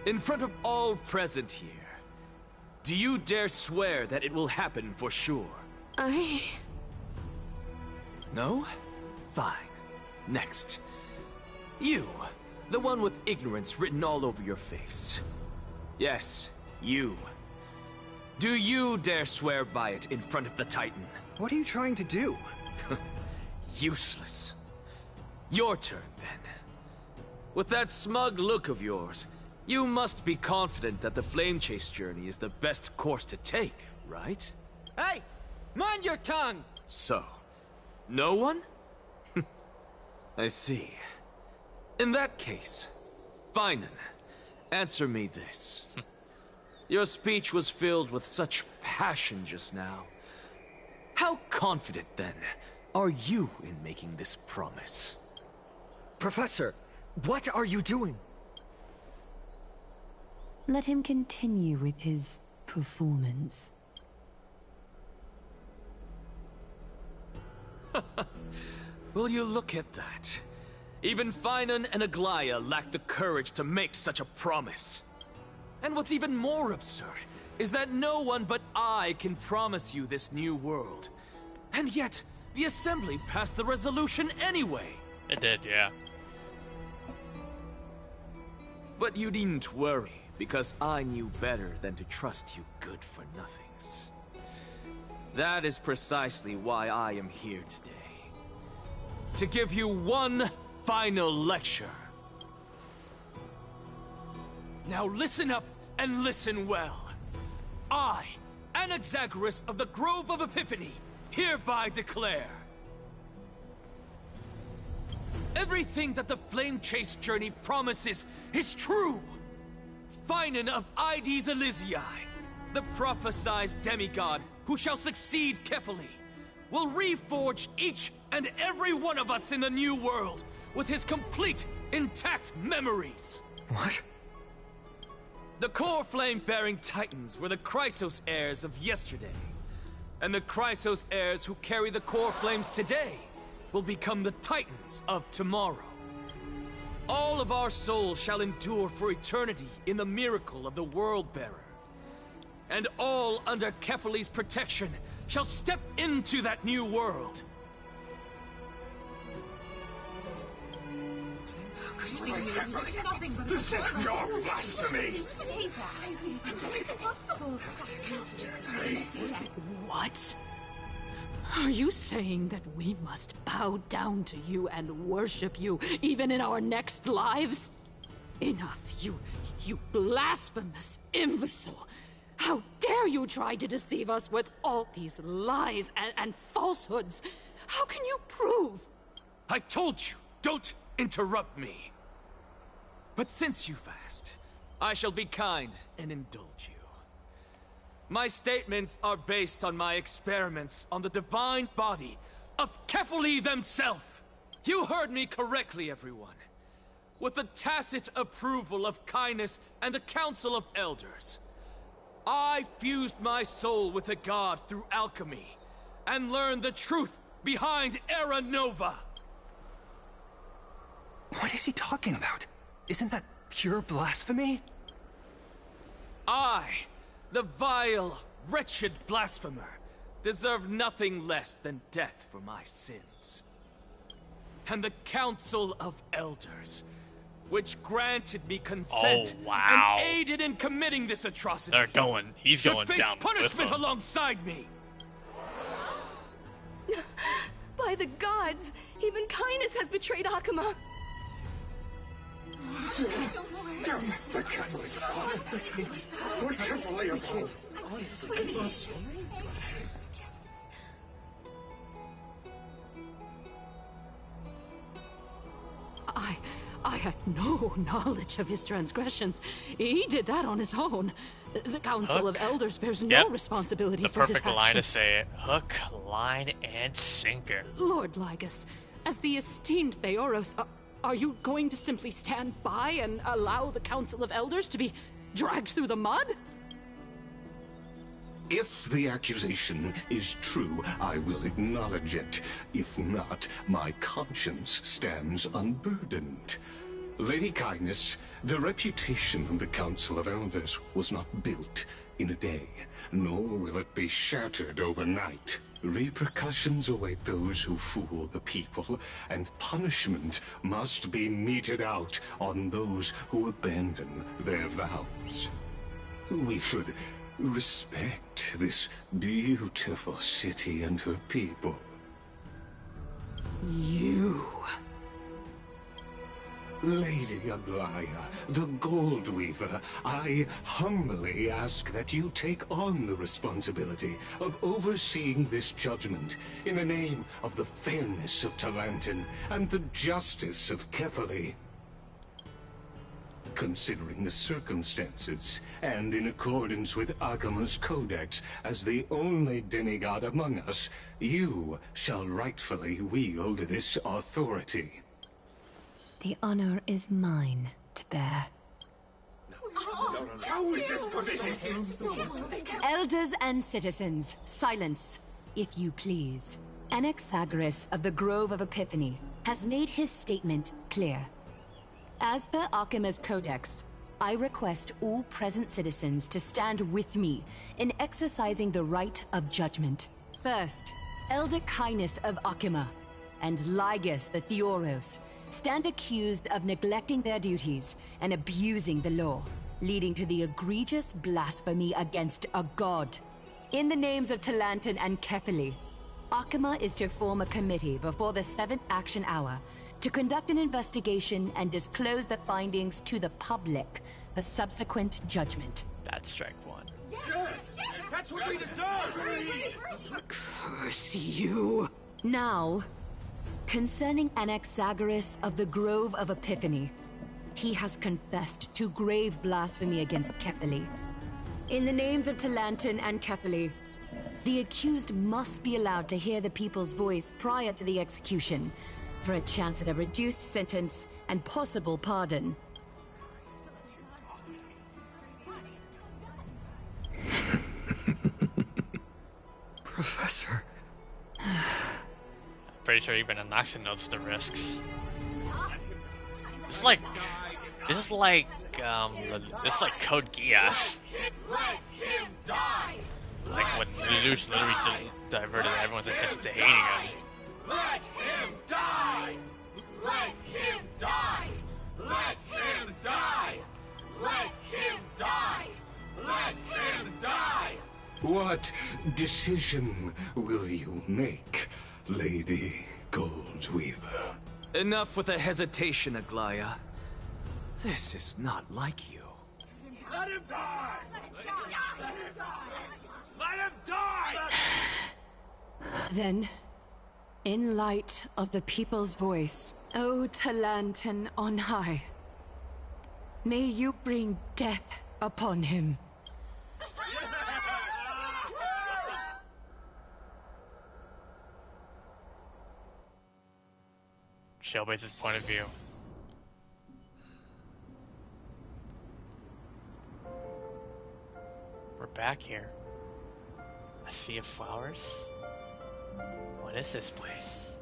Speaker 6: In front of all present here, do you dare swear that it will happen for sure? No? Fine. Next. You, the one with ignorance written all over your face. Yes, you. Do you dare swear by it in front of the Titan?
Speaker 20: What are you trying to do?
Speaker 6: Useless. Your turn, then. With that smug look of yours, you must be confident that the Flame Chase journey is the best course to take, right?
Speaker 18: Hey! Mind your tongue!
Speaker 6: So, no one? I see. In that case, Finan, answer me this. Your speech was filled with such passion just now. How confident, then, are you in making this promise?
Speaker 20: Professor, what are you doing?
Speaker 4: Let him continue with his performance.
Speaker 6: Will you look at that? Even Finan and Aglaea lack the courage to make such a promise. And what's even more absurd is that no one but I can promise you this new world. And yet, the Assembly passed the resolution anyway.
Speaker 1: It did, yeah.
Speaker 6: But you needn't worry, because I knew better than to trust you good-for-nothings. That is precisely why I am here today. To give you one final lecture. Now listen up and listen well. I, Anaxagoras of the Grove of Epiphany, hereby declare everything that the Flame Chase journey promises is true. Finan of Ides Elysiae, the prophesied demigod who shall succeed Kefali, will reforge each and every one of us in the new world with his complete, intact memories.
Speaker 20: What?
Speaker 6: The core flame-bearing titans were the Chrysos heirs of yesterday. And the Chrysos heirs who carry the core flames today will become the titans of tomorrow. All of our souls shall endure for eternity in the miracle of the World-Bearer. And all under Kefali's protection shall step into that new world.
Speaker 14: This is pure blasphemy!
Speaker 19: It's impossible!
Speaker 5: What? Are you saying that we must bow down to you and worship you, even in our next lives? Enough, you blasphemous imbecile! How dare you try to deceive us with all these lies and falsehoods? How can you prove?
Speaker 6: I told you, don't interrupt me. But since you've asked, I shall be kind and indulge you. My statements are based on my experiments on the divine body of Kefali themselves. You heard me correctly, everyone. With the tacit approval of Kindness and the Council of Elders, I fused my soul with the god through alchemy and learned the truth behind Era Nova.
Speaker 2: What is he talking about? Isn't that pure blasphemy?
Speaker 6: I, the vile, wretched blasphemer, deserve nothing less than death for my sins. And the Council of Elders, which granted me consent and aided in committing this atrocity,
Speaker 1: he's going
Speaker 6: should face
Speaker 1: down
Speaker 6: punishment
Speaker 1: with him.
Speaker 6: alongside me.
Speaker 9: By the gods, even kindness has betrayed Akuma.
Speaker 14: The Catholics. We're carefully involved.
Speaker 5: I had no knowledge of his transgressions. He did that on his own. The Council of Elders bears no responsibility for his actions.
Speaker 1: The perfect line to say it. Hook, line, and sinker.
Speaker 5: Lord Lygus, as the esteemed Theoros, are you going to simply stand by and allow the Council of Elders to be dragged through the mud?
Speaker 11: If the accusation is true, I will acknowledge it. If not, my conscience stands unburdened. Lady Kindness, the reputation of the Council of Elders was not built in a day, nor will it be shattered overnight. Repercussions await those who fool the people, and punishment must be meted out on those who abandon their vows. We should respect this beautiful city and her people.
Speaker 5: You...
Speaker 11: Lady Aglaea, the Gold Weaver, I humbly ask that you take on the responsibility of overseeing this judgment in the name of the fairness of Talantin and the justice of Kefali. Considering the circumstances, and in accordance with Akuma's codex as the only demigod among us, you shall rightfully wield this authority.
Speaker 4: The honor is mine to bear.
Speaker 14: How is this permitted?
Speaker 15: Elders and citizens, silence, if you please. Anaxagoras of the Grove of Epiphany has made his statement clear. As per Akuma's codex, I request all present citizens to stand with me in exercising the right of judgment. First, Elder Kindness of Akuma and Lygus the Theoros stand accused of neglecting their duties and abusing the law, leading to the egregious blasphemy against a god. In the names of Talantin and Kefali, Akuma is to form a committee before the 7th action hour to conduct an investigation and disclose the findings to the public for subsequent judgment.
Speaker 1: That's strike one.
Speaker 14: Yes! That's what we deserve!
Speaker 5: Curse you!
Speaker 15: Now, concerning Anaxagoras of the Grove of Epiphany, he has confessed to grave blasphemy against Kefali. In the names of Talantin and Kefali, the accused must be allowed to hear the people's voice prior to the execution, for a chance at a reduced sentence and possible pardon.
Speaker 16: Professor.
Speaker 1: Pretty sure even Anaxa knows the risks. This is like Code Geass.
Speaker 14: Let him die!
Speaker 1: Like when Lelouch literally diverted everyone's attention to hating him.
Speaker 14: Let him die! Let him die! Let him die! Let him die! Let him die!
Speaker 11: What decision will you make, Lady Goldweaver?
Speaker 6: Enough with the hesitation, Aglaea. This is not like you.
Speaker 14: Let him die! Let him die! Let him die!
Speaker 15: Then, in light of the people's voice, O Talantin on high, may you bring death upon him.
Speaker 1: Trailblaze's point of view. We're back here. A sea of flowers? What is this place?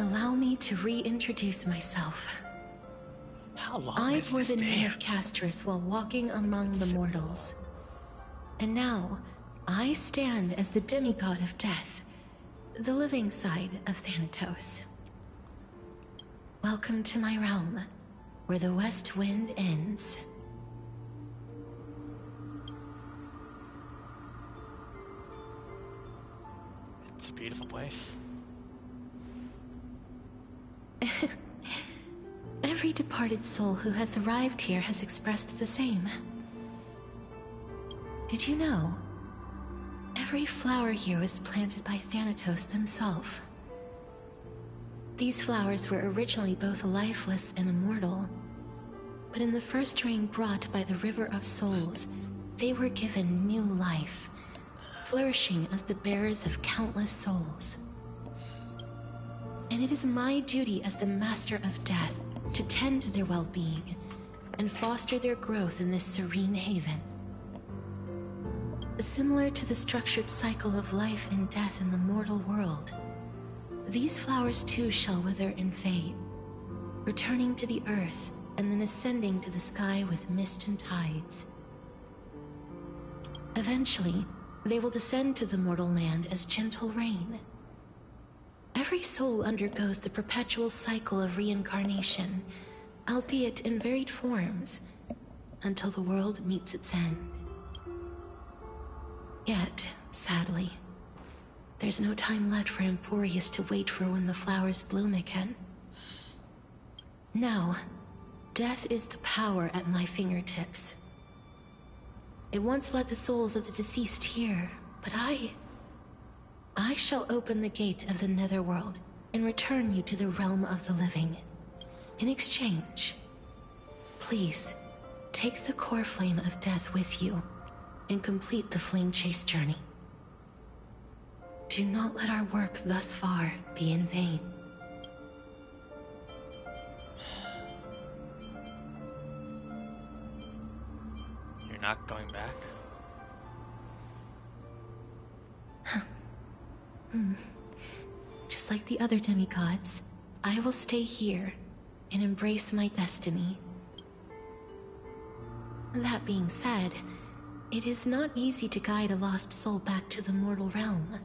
Speaker 21: Allow me to reintroduce myself.
Speaker 1: How long
Speaker 21: I
Speaker 1: is
Speaker 21: bore
Speaker 1: this
Speaker 21: the name
Speaker 1: damn?
Speaker 21: of Castorice while walking among the mortals. And now, I stand as the demigod of death, the living side of Thanatos. Welcome to my realm, where the west wind ends.
Speaker 1: It's a beautiful place.
Speaker 21: Every departed soul who has arrived here has expressed the same. Did you know? Every flower here was planted by Thanatos himself. These flowers were originally both lifeless and immortal, but in the first rain brought by the River of Souls, they were given new life, flourishing as the bearers of countless souls. And it is my duty as the Master of Death to tend to their well-being and foster their growth in this serene haven. Similar to the structured cycle of life and death in the mortal world, these flowers too shall wither and fade, returning to the earth and then ascending to the sky with mist and tides. Eventually, they will descend to the mortal land as gentle rain. Every soul undergoes the perpetual cycle of reincarnation, albeit in varied forms, until the world meets its end. Yet, sadly, there's no time left for Amphoreus to wait for when the flowers bloom again. Now, death is the power at my fingertips. It once led the souls of the deceased here, but I shall open the gate of the netherworld and return you to the realm of the living. In exchange, please, take the core flame of death with you and complete the flame chase journey. Do not let our work thus far be in vain.
Speaker 1: You're not going back?
Speaker 21: Just like the other demigods, I will stay here and embrace my destiny. That being said, it is not easy to guide a lost soul back to the mortal realm.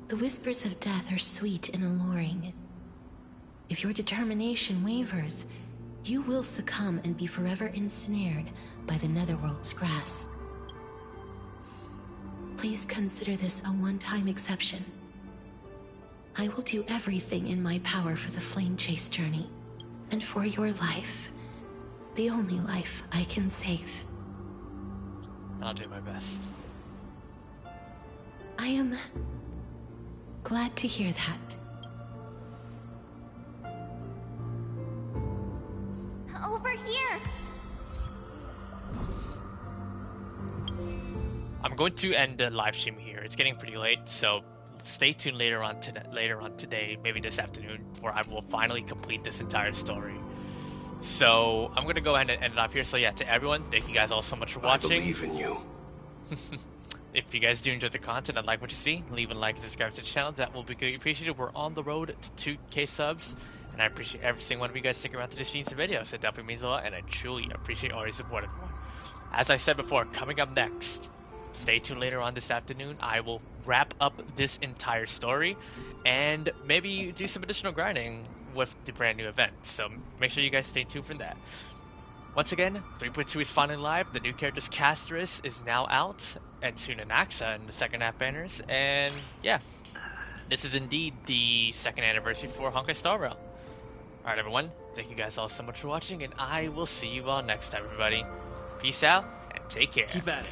Speaker 21: The whispers of death are sweet and alluring. If your determination wavers, you will succumb and be forever ensnared by the netherworld's grasp. Please consider this a one-time exception. I will do everything in my power for the flame chase journey, and for your life, the only life I can save.
Speaker 1: I'll do my best.
Speaker 21: I am glad to hear that.
Speaker 19: Over here!
Speaker 1: I'm going to end the live stream here. It's getting pretty late, so stay tuned later on today, maybe this afternoon, where I will finally complete this entire story. So I'm gonna go ahead and end it off here. So yeah, to everyone, thank you guys all so much for watching.
Speaker 13: I believe in you.
Speaker 1: If you guys do enjoy the content and like what you see, leave a like and subscribe to the channel. That will be greatly appreciated. We're on the road to 2K subs, and I appreciate every single one of you guys sticking around to this video. So it definitely means a lot, and I truly appreciate all your support, everyone. As I said before, coming up next, stay tuned later on this afternoon. I will wrap up this entire story and maybe do some additional grinding with the brand new event. So make sure you guys stay tuned for that. Once again, 3.2 is finally live. The new characters Castorice is now out, and soon Anaxa in the second half banners. And yeah, this is indeed the second anniversary for Honkai Star Rail. Alright everyone, thank you guys all so much for watching, and I will see you all next time, everybody. Peace out, and take care.
Speaker 6: Keep at it.